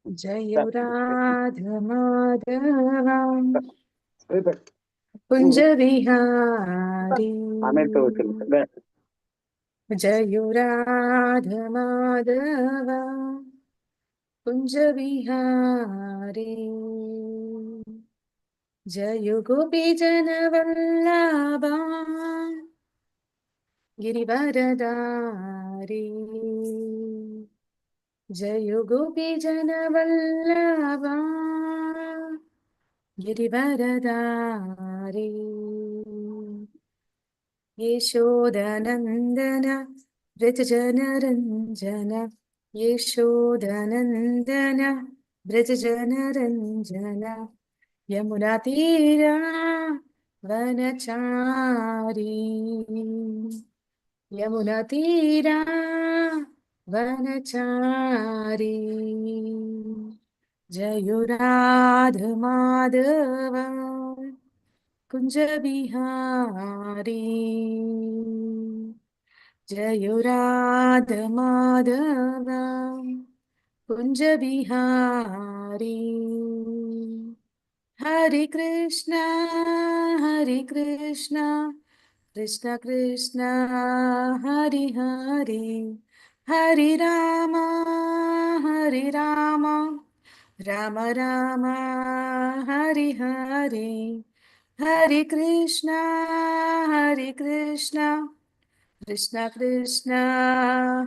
जयुराध माधवा ಹ್ಮ್. कुंज विहारी ಆಮೇಲೆ ತಗೋತೀನಿ. जयुराध माधवा कुंज विहारी जयु गोपी जन वल्लभा गिरिवरदारी जयु गोपी जन वल्लभा गिरिवरदारी यशोदनन्दन व्रजजनरञ्जन यशोदनन्दन व्रजजनरञ्जन यमुनातीरा वनचारी यमुनातीरा वनचारी जयुराध माधव कुंज बिहारी जयुराध माधव कुंज बिहारी हरे कृष्णा कृष्ण कृष्ण हरि हरि हरि राम राम राम हरि हरि हरे कृष्णा कृष्ण कृष्ण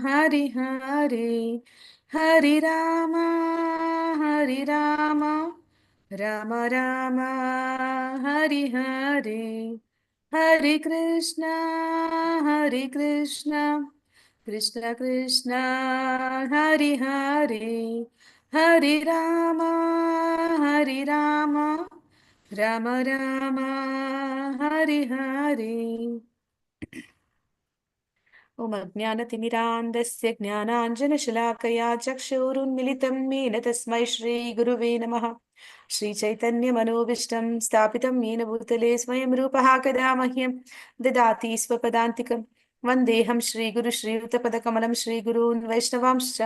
हरि हरि हरि राम राम राम हरि हरि हरे कृष्णा कृष्ण कृष्ण हरि हरि हरि राम राम राम हरि हरि ॐ अज्ञानतिमिरान्धस्य ज्ञानाञ्जनशलाकया चक्षुरुन्मिलितं येन तस्मै श्रीगुरुवे नमः। श्रीचैतन्यमनोभीष्टं स्थापितं येन भूतले स्वयं रूपः कदा मह्यं ददाति स्वपदान्तिकं। वन्देऽहं श्रीगुरुश्रीयुतपदकमलं श्रीगुरून् वैष्णवांश्च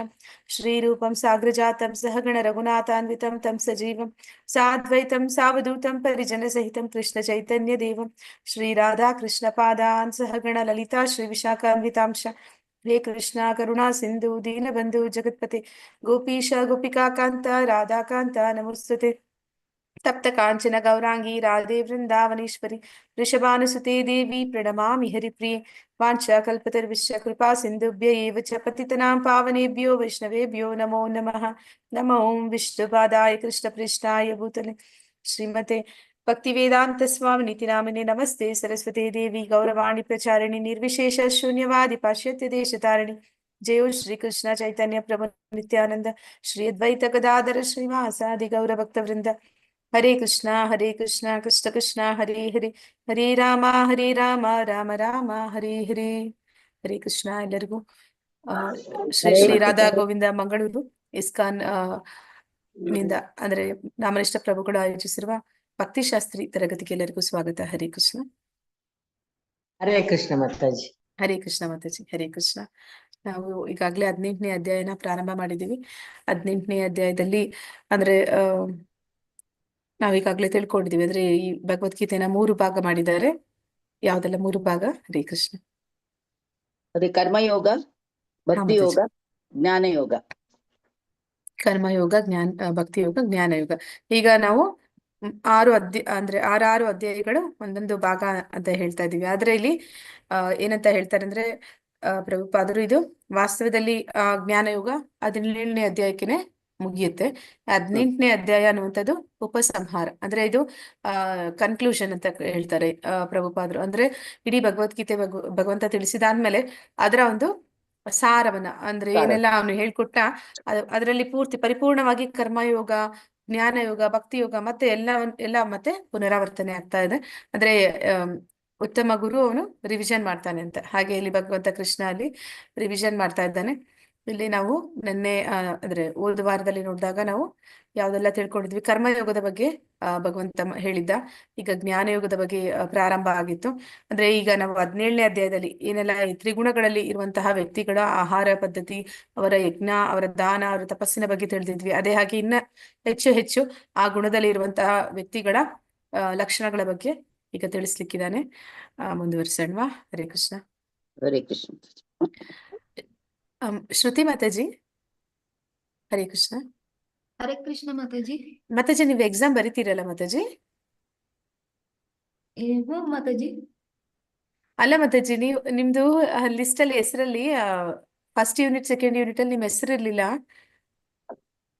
श्रीरूपं साग्रजातं सहगण रघुनाथान्वितं तं सजीवं साद्वैतं सावधूतं परिजनसहितं कृष्णचैतन्यदेवं श्रीराधाकृष्णपादान् सहगण ललिता श्रीविशाखान्वितांश हे कृष्णा करुणा सिन्धु दीनबन्धु जगत्पते गोपीश गोपिकान्त राधाकान्त नमोस्तुते तप्त कांचन गौरांगी राधे वृंदावनेश्वरी वृषभानुसुते देवी प्रणमामि हरिप्रिये वाञ्छाकल्पतरुश्च कृपा सिन्धुभ्य एव च पतितनां पावनेभ्यो वैष्णवेभ्यो नमो नमः। नमो विष्णुपादाय कृष्णपृष्ठाय भूतले श्रीमते भक्तिवेदांत स्वामिनिति नामिने नमस्ते सरस्वती देवी गौरवाणी प्रचारिणि निर्विशेष शून्यवादि पाश्चात्य देशतारिणि जयो श्री कृष्ण चैतन्य प्रभु नित्यानंद श्री अद्वैत गदाधर श्रीवासादि गौरभक्तवृंद हरे कृष्णा कृष्ण कृष्ण हरे हरे हरे राम राम हरे हरे हरे ಕೃಷ್ಣ ಎಲ್ಲರಿಗೂ ಶ್ರೀ ಹರೇ ಶ್ರೀ ಕೃಷ್ಣ. ರಾಧಾ ಗೋವಿಂದ ಮಂಗಳೂರು ಇಸ್ಕಾನ್ ನಿಂದ ಅಂದ್ರೆ ನಾಮನಿಷ್ಠ ಪ್ರಭುಗಳು ಆಯೋಜಿಸಿರುವ ಭಕ್ತಿಶಾಸ್ತ್ರಿ ತರಗತಿಗೆ ಎಲ್ಲರಿಗೂ ಸ್ವಾಗತ. ಹರೇ ಕೃಷ್ಣ. ಹರೇ ಕೃಷ್ಣ ಮಾತಾಜಿ. ಹರೇ ಕೃಷ್ಣ ಮಾತಾಜಿ. ಹರೇ ಕೃಷ್ಣ. ನಾವು ಈಗಾಗಲೇ 18ನೇ ಅಧ್ಯಾಯನ ಪ್ರಾರಂಭ ಮಾಡಿದ್ದೀವಿ. 18ನೇ ಅಧ್ಯಾಯದಲ್ಲಿ ಅಂದ್ರೆ ನಾವೀಗಾಗಲೇ ತಿಳ್ಕೊಂಡಿದೀವಿ ಅಂದ್ರೆ ಈ ಭಗವದ್ಗೀತೆನ 3 ಭಾಗ ಮಾಡಿದ್ದಾರೆ. ಯಾವ್ದೆಲ್ಲ 3 ಭಾಗ? ಹರೇ ಕೃಷ್ಣ. ಅದೇ ಕರ್ಮಯೋಗ, ಹಾ ಭಕ್ತಿ ಯೋಗ, ಮಾತಾಜಿ. ಜ್ಞಾನ ಯೋಗ. ಕರ್ಮಯೋಗ, ಭಕ್ತಿ ಯೋಗ, ಜ್ಞಾನ ಯೋಗ. ಈಗ ನಾವು 6 ಅಂದ್ರೆ 6 ಅಧ್ಯಾಯಗಳು ಒಂದೊಂದು ಭಾಗ ಅಂತ ಹೇಳ್ತಾ ಇದೀವಿ. ಆದ್ರೆ ಇಲ್ಲಿ ಏನಂತ ಹೇಳ್ತಾರೆ ಅಂದ್ರೆ ಪ್ರಭುಪಾದರು ಇದು ವಾಸ್ತವದಲ್ಲಿ ಜ್ಞಾನ ಯೋಗ 17ನೇ ಅಧ್ಯಾಯಕ್ಕೆನೆ ಮುಗಿಯುತ್ತೆ. 18ನೇ ಅಧ್ಯಾಯ ಅನ್ನುವಂಥದ್ದು ಉಪಸಂಹಾರ ಅಂದ್ರೆ ಇದು ಕನ್ಕ್ಲೂಷನ್ ಅಂತ ಹೇಳ್ತಾರೆ ಪ್ರಭುಪಾದರು. ಅಂದ್ರೆ ಇಡೀ ಭಗವದ್ಗೀತೆ ಭಗವಂತ ತಿಳಿಸಿದಾದ್ಮೇಲೆ ಅದರ ಒಂದು ಸಾರವನ್ನ ಅಂದ್ರೆ ಸಾರ. ಏನೆಲ್ಲ ಅವನು ಹೇಳ್ಕೊಟ್ಟ ಅದರಲ್ಲಿ ಪೂರ್ತಿ ಪರಿಪೂರ್ಣವಾಗಿ ಕರ್ಮಯೋಗ, ಜ್ಞಾನ ಯೋಗ, ಭಕ್ತಿ ಯೋಗ ಮತ್ತೆ ಎಲ್ಲ ಮತ್ತೆ ಪುನರಾವರ್ತನೆ ಆಗ್ತಾ ಇದೆ. ಅಂದ್ರೆ ಉತ್ತಮ ಗುರು ಅವನು ರಿವಿಷನ್ ಮಾಡ್ತಾನೆ ಅಂತ. ಹಾಗೆ ಇಲ್ಲಿ ಭಗವಂತ ಕೃಷ್ಣ ಅಲ್ಲಿ ರಿವಿಷನ್ ಮಾಡ್ತಾ ಇದ್ದಾನೆ. ಇಲ್ಲಿ ನಾವು ನಿನ್ನೆ ಅಂದ್ರೆ ಹೋದ ವಾರದಲ್ಲಿ ನೋಡಿದಾಗ ನಾವು ಯಾವ್ದೆಲ್ಲ ತಿಳ್ಕೊಂಡಿದ್ವಿ, ಕರ್ಮಯೋಗದ ಬಗ್ಗೆ ಭಗವಂತ ಹೇಳಿದ್ದ. ಈಗ ಜ್ಞಾನಯೋಗದ ಬಗ್ಗೆ ಪ್ರಾರಂಭ ಆಗಿತ್ತು. ಅಂದ್ರೆ ಈಗ ನಾವು 17ನೇ ಅಧ್ಯಾಯದಲ್ಲಿ ಏನೆಲ್ಲ ಈ ತ್ರಿಗುಣಗಳಲ್ಲಿ ಇರುವಂತಹ ವ್ಯಕ್ತಿಗಳ ಆಹಾರ ಪದ್ಧತಿ, ಅವರ ಯಜ್ಞ, ಅವರ ದಾನ, ಅವರ ತಪಸ್ಸಿನ ಬಗ್ಗೆ ತಿಳಿದಿದ್ವಿ. ಅದೇ ಹಾಗೆ ಇನ್ನ ಹೆಚ್ಚು ಹೆಚ್ಚು ಆ ಗುಣದಲ್ಲಿ ಇರುವಂತಹ ವ್ಯಕ್ತಿಗಳ ಲಕ್ಷಣಗಳ ಬಗ್ಗೆ ಈಗ ತಿಳಿಸ್ಲಿಕ್ಕಿದ್ದಾನೆ. ಮುಂದುವರಿಸೋಣವಾ? ಹರೇ ಕೃಷ್ಣ. ಹರೇ ಕೃಷ್ಣ. ಶ್ರುತಿ ಮಾತಾಜಿ, ಹರೇ ಕೃಷ್ಣ. ಹರೇ ಕೃಷ್ಣ ಮಾತಾಜಿ. ಮಾತಾಜಿ, ನೀವು ಎಕ್ಸಾಮ್ ಬರೀತೀರಲ್ಲ ಮಾತಾಜಿ? ಹ್ಞೂ ಮಾತಾಜಿ. ಅಲ್ಲ ಮಾತಾಜಿ, ನಿಮ್ದು ಲಿಸ್ಟ್ ಅಲ್ಲಿ ಹೆಸರಲ್ಲಿ ಫಸ್ಟ್ ಯೂನಿಟ್ ಸೆಕೆಂಡ್ ಯೂನಿಟ್ ಅಲ್ಲಿ ನಿಮ್ ಹೆಸರು ಇರ್ಲಿಲ್ಲ.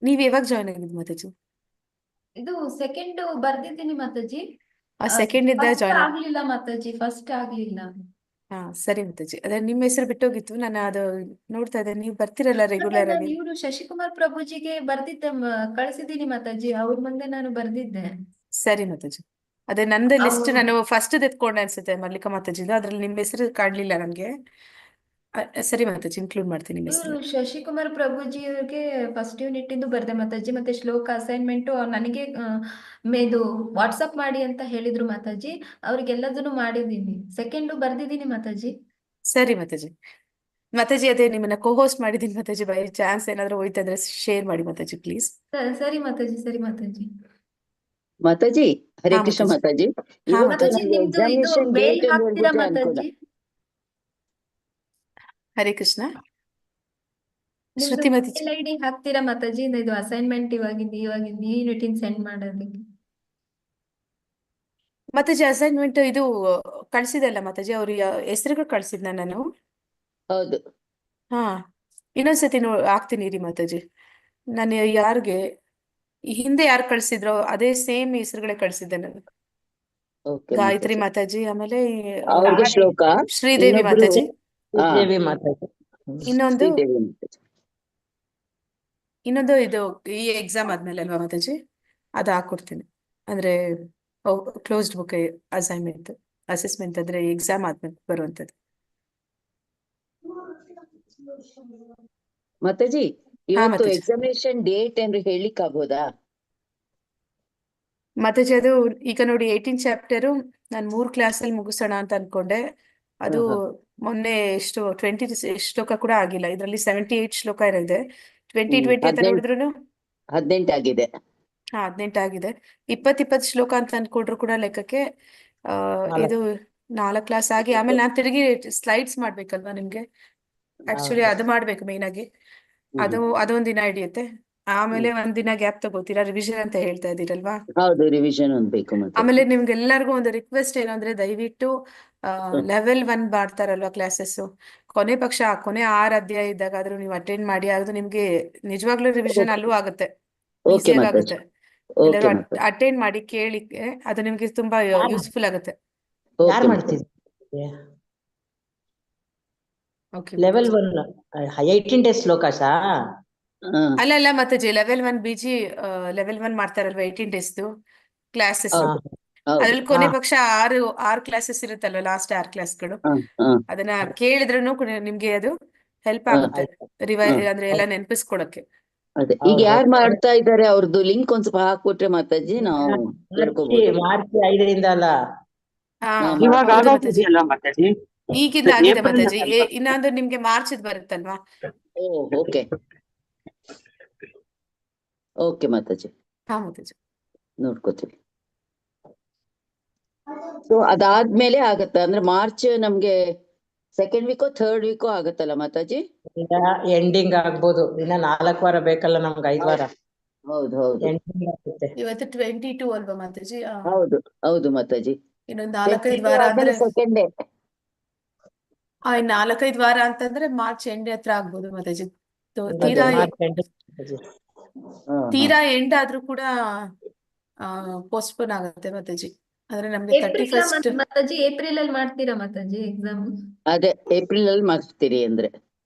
ನೀವ್ ಯಾವಾಗ ಜಾಯ್ನ್ ಆಗಿದ್ ಮಾತಾಜಿ? ಇದು ಸೆಕೆಂಡ್ ಬರ್ದಿದ್ದೀನಿ ಮಾತಾಜಿ. ಸೆಕೆಂಡ್ ಇದ್ದ ಫಸ್ಟ್ ಜಾಯ್ನ್ ಆಗ್ಲಿಲ್ಲ ಮಾತಾಜಿ, ಫಸ್ಟ್ ಆಗ್ಲಿಲ್ಲ. ಸರಿ ಮಾತಾಜಿ. ಅದೇ ನಿಮ್ಮ ಹೆಸರು ಬಿಟ್ಟೋಗಿತ್ತು, ನಾನು ಅದು ನೋಡ್ತಾ ಇದ್ದೆ. ನೀವು ಬರ್ತಿರಲ್ಲ ರೆಗ್ಯುಲರ್ ಆಗಿ. ಇವರು ಶಶಿಕುಮಾರ್ ಪ್ರಭುಜಿಗೆ ಬರ್ದಿದ್ದೆ, ಕಳ್ಸಿದ್ದೀನಿ ಮಾತಾಜಿ. ಅವ್ರ ಮುಂದೆ ನಾನು ಬರ್ದಿದ್ದೆ. ಸರಿ ಮಾತಾಜಿ. ಅದೇ ನಂದು ಲಿಸ್ಟ್ ಅವ್ರು- ನಾನು ಫಸ್ಟ್ ಎತ್ಕೊಂಡೆ ಅನ್ಸುತ್ತೆ, ಮಲ್ಲಿಕಾ ಮಾತಾಜಿದು. ಅದ್ರಲ್ಲಿ ನಿಮ್ಮ ಹೆಸರು ಕಾಡ್ಲಿಲ್ಲ ನನ್ಗೆ. ಸರಿ ಮಾತಾಜಿ, ಇನ್ಕ್ಲೂಡ್ ಮಾಡ್ತೀನಿ ನಿಮ್ಮ ಇವರು ಹೆಸರು. ಶಶಿಕುಮಾರ್ ಪ್ರಭುಜಿ ಅವ್ರಿಗೆ ಫಸ್ಟ್ ಯೂನಿಟ್ ಇಂದು ಬರ್ದೆ ಮಾತಾಜಿ. ಮತ್ತೆ ಶ್ಲೋಕ ಅಸೈನ್ಮೆಂಟ್ ನನಗೆ ಇದು ವಾಟ್ಸಪ್ ಮಾಡಿ ಅಂತ ಹೇಳಿದ್ರು ಮಾತಾಜಿ. ಅವ್ರಿಗೆಲ್ಲದನ್ನು ಮಾಡಿದ್ದೀನಿ. ಸೆಕೆಂಡು ಬರ್ದಿದ್ದೀನಿ ಮಾತಾಜಿ. ಸರಿ ಮಾತಾಜಿ. ಮಾತಾಜಿ, ಅದೇ ನಿಮ್ಮನ್ನ ಕೋ-ಹೋಸ್ಟ್ ಮಾಡಿದೀನಿ ಮಾತಾಜಿ. ಬೈ ಚಾನ್ಸ್ ಏನಾದ್ರು ಹೋಯ್ತಂದ್ರೆ ಶೇರ್ ಮಾಡಿ ಮಾತಾಜಿ, ಪ್ಲೀಸ್. ಸರಿ ಮಾತಾಜಿ, ಸರಿ ಮಾತಾಜಿ. ಮಾತಾಜಿ, ಹರೇ ಹಾ ಕೃಷ್ಣ ಮಾತಾಜಿ. ಮಾತಾಜಿ. ಹಾ ಇವತ್ತು ಮಾತಾಜಿ. ಮಾತಾಜಿ, ನಮ್ಗೆ ನಿಮ್ದು ಇದು ಎಕ್ಸಾಮಿನೇಷನ್ ಮೇಲ್ ಡೇಟ್ ಹಾಕ್ತೀರಾ ಹೇಳ್ಬಿಟ್ರೆ ಅನುಕೂಲ. ಮಾತಾಜಿ? ಹರೇ ಕೃಷ್ಣ. ನಿಮ್ದು ಶ್ರುತಿ ಮಾತಾಜಿ, ಮೇಲ್ ಐಡಿ ಹಾಕ್ತೀರಾ ಮಾತಾಜಿ? ಇದು ಅಸೈನ್ಮೆಂಟ್ ಇವಾಗಿಂದ ಈ ಯೂನಿಟ್ ಸೆಂಡ್ ಮಾಡೋದಕ್ಕೆ. ಮಾತಾಜಿ ಅಸೈನ್ಮೆಂಟ್ ಇದು ಕಳ್ಸಿದಲ್ಲ ಮಾತಾಜಿ, ಅವ್ರ ಹೆಸರುಗಳು ಕಳ್ಸಿದ್ನ ನಾನು. ಹೌದು. ಹಾ, ಇನ್ನೊಂದ್ಸತಿ ಹಾಕ್ತೀನಿ ರೀ ಮಾತಾಜಿ. ನಾನು ಯಾರಿಗೆ ಈ ಹಿಂದೆ ಯಾರು ಕಳ್ಸಿದ್ರೋ ಅದೇ ಸೇಮ್ ಹೆಸರುಗಳೇ ಕಳ್ಸಿದ್ದೆ ನಾನು. ಓಕೆ ಗಾಯತ್ರಿ ಮಾತಾಜಿ. ಮಾತಾಜಿ, ಆಮೇಲೆ ಅವ್ರಿಗೆ ಶ್ಲೋಕ, ಶ್ರೀದೇವಿ ಇನ್ನೊಬ್ರು ಮಾತಾಜಿ, ಶ್ರೀದೇವಿ ಮಾತಾಜಿ. ಇನ್ನೊಂದು ಶ್ರೀದೇವಿ ಮಾತಾಜಿ. ಇನ್ನೊಂದು ಇದು ಈ ಎಕ್ಸಾಮ್ ಆದ್ಮೇಲೆ ಅಲ್ವಾ ಮಾತಾಜಿ? ಅದು ಹಾಕೊಡ್ತೀನಿ. ಅಂದ್ರೆ ಕ್ಲೋಸ್ಡ್ ಬುಕ್ ಅಸೆಸ್ಮೆಂಟ್ ಅಂದ್ರೆ ಎಕ್ಸಾಮ್ ಆದ್ಮೇಲೆ ಬರುವಂತದ್ದು. ಮಾತಾಜಿ, ಹಾ ಇವತ್ತು ಮಾತಾಜಿ. ಎಕ್ಸಾಮಿನೇಷನ್ ಡೇಟ್ ಏನ್ರಿ ಹೇಳಿಕ್ ಆಗ್ಬೋದಾ? ಮಾತಾಜಿ, ಅದು ಈಗ ನೋಡಿ 18 ಚಾಪ್ಟರು ನಾನು 3 ಕ್ಲಾಸಲ್ಲಿ ಮುಗಿಸೋಣ ಅಂತ ಅನ್ಕೊಂಡೆ. ಅದು ಮೊನ್ನೆ ಎಷ್ಟು 20 ಶ್ಲೋಕ ಕೂಡ ಆಗಿಲ್ಲ. ಇದರಲ್ಲಿ 78 ಶ್ಲೋಕ ಇದೆ. 20 ಅಂತ ನೋಡಿದ್ರು 18 ಆಗಿದೆ. 18 ಆಗಿದೆ. 20 ಶ್ಲೋಕ ಅಂತ ಅನ್ಕೊಂಡ್ರು ಕೂಡ ಲೆಕ್ಕಕ್ಕೆ ಇದು 4 ಕ್ಲಾಸ್ ಆಗಿ ಆಮೇಲೆ ನಾನು ತಿರುಗಿ ಸ್ಲೈಡ್ಸ್ ಮಾಡ್ಬೇಕಲ್ವಾ ನಿಮ್ಗೆ. ಆಕ್ಚುಲಿ ಅದು ಮಾಡ್ಬೇಕು ಮೇನ್ ಆಗಿ. ಅದೊಂದ್ ದಿನ ಹಿಡಿಯುತ್ತೆ. ಆಮೇಲೆ ಒಂದ್ ದಿನ ಗ್ಯಾಪ್ ತಗೋತೀರಾ, ರಿವಿಷನ್ ಅಂತ ಹೇಳ್ತಾ ಇದೀರಲ್ವಾ? ಹೌದು, ರಿವಿಷನ್ ಒಂದ್ ಬೇಕು ಮಾತಾಜಿ. ಆಮೇಲೆ ನಿಮ್ಗೆಲ್ಲರಿಗೂ ಒಂದು ರಿಕ್ವೆಸ್ಟ್ ಏನು ಅಂದ್ರೆ, ದಯವಿಟ್ಟು ಲೆವೆಲ್ 1 ಮಾಡ್ತಾರಲ್ವಾ ಕ್ಲಾಸಸ್, ಕೊನೆ ಪಕ್ಷ ಕೊನೆ 6 ಅಧ್ಯಾಯ ಇದ್ದಾಗಾದ್ರೂ ನೀವು ಅಟೆಂಡ್ ಮಾಡಿ. ಅದು ನಿಮ್ಗೆ ನಿಜವಾಗ್ಲೂ ರಿವಿಷನ್ ಅಲ್ಲೂ ಆಗುತ್ತೆ, ಓಕೆ ಈಸಿಯಾಗಿ ಮಾತಾಜಿ. ಆಗುತ್ತೆ. ಓಕೆ ಎಲ್ಲರೂ ಮಾತಾಜಿ. ಅಟೆಂಡ್ ಮಾಡಿ ಕೇಳಿಕ್ಕೆ ಅದು ನಿಮ್ಗೆ ತುಂಬಾ ಯೂಸ್ಫುಲ್ ಆಗುತ್ತೆ. ಯಾರು ಓಕೆ ಮಾಡ್ತಿದ್ರು? ಓಕೆ ಲೆವೆಲ್ 1 18 ಡೇಸ್ ಶ್ಲೋಕಶಾ? ಅಲ್ಲ ಮಾತಾಜಿ, ಲೆವೆಲ್ 1 BG ಲೆವೆಲ್ 1 ಮಾಡ್ತಾರಲ್ವಾ 18 ಡೇಸ್ದು ಕ್ಲಾಸಸ್. ಹೌದು ಹೌದು. ಅದ್ರಲ್ಲಿ ಕೊನೆ ಪಕ್ಷ 6 ಕ್ಲಾಸಸ್ ಇರುತ್ತಲ್ವ, ಲಾಸ್ಟ್ 6 ಕ್ಲಾಸ್ಗಳು. ಅದನ್ನ ಕೇಳಿದ್ರು ನಿಮ್ಗೆ ಅದು ಹೆಲ್ಪ್ ಆಗುತ್ತೆ, ಅಂದ್ರೆ ಎಲ್ಲ ನೆನಪಿಸ್ಕೊಳಕ್ಕೆ. ಅದೇ ಈಗ ಯಾರು ಮಾಡ್ತಾ ಇದ್ದಾರೆ ಅವ್ರದ್ದು ಲಿಂಕ್ ಒಂದ್ ಸ್ವಲ್ಪ ಹಾಕ್ಬಿಟ್ರೆ ಮಾತಾಜಿ ನಾವು ಕೇಳ್ಕೋಬಹುದು. ಮಾರ್ಚ್ 5ರಿಂದ ಅಲ್ಲ, ಇವಾಗ ಹೌದು ಮಾತಾಜಿ, ಆಗೋದಿದೆಯಲ್ಲ ಮಾತಾಜಿ? ಈಗಿಂದ ಆಗಿದೆ ಏಪ್ರಿಲ್ ಮಾತಾಜಿ. ಅಲ್ವಾ? ಇನ್ನೊಂದು ನಿಮ್ಗೆ ಮಾರ್ಚ್ ಬರುತ್ತಲ್ವಾ? ಓಕೆ ಓಕೆ ಮಾತಾಜಿ, ಹಾ ಮಾತಾಜಿ. ನೋಡ್ಕೋತೀವಿ. ಸೊ ಅದಾದ್ಮೇಲೆ ಆಗತ್ತ ಅಂದ್ರೆ ಮಾರ್ಚ್ ನಮ್ಗೆ ಸೆಕೆಂಡ್ ವೀಕೋ ಥರ್ಡ್ ವೀಕೋ ಆಗತ್ತಲ್ಲ ಮಾತಾಜಿ? ಎಂಡಿಂಗ್ ಆಗ್ಬೋದು. ಇನ್ನ 4 ವಾರ ಬೇಕಲ್ಲ ನಮ್ಗೆ, 5 ವಾರ. ಹೌದು ಹೌದು. ಎಂಡಿಂಗ್ ಆಗುತ್ತೆ. ಇವತ್ತು 22 ಅಲ್ವಾ ಮಾತಾಜಿ? ಹೌದು ಹೌದು ಮಾತಾಜಿ. ಇನ್ನೊಂದು 4-5 ವಾರ ಅಂದ್ರೆ ಸೆಕೆಂಡ್ ಡೇ. 4-5 ವಾರ ಅಂತಂದ್ರೆ ಮಾರ್ಚ್ ಎಂಡ್ ಹತ್ರ ಆಗ್ಬೋದು ಮಾತಾಜಿ. March end. ತೀರಾ ಎಂಡ್ ಆದ್ರೂ ಕೂಡ ಪೋಸ್ಟ್ಪೋನ್ ಆಗುತ್ತೆ ಮಾತಾಜಿ. ಅಂದ್ರೆ ನಮ್ಗೆ 31st ಮಾತಾಜಿ ಏಪ್ರಿಲ್ ಅಲ್ಲಿ ಮಾಡ್ತೀರಾ ಮಾತಾಜಿ ಎಕ್ಸಾಮ್? ಅದೇ ಏಪ್ರಿಲ್ ಅಲ್ಲಿ ಮಾಡ್ತೀರಿ ಅಂದ್ರೆ.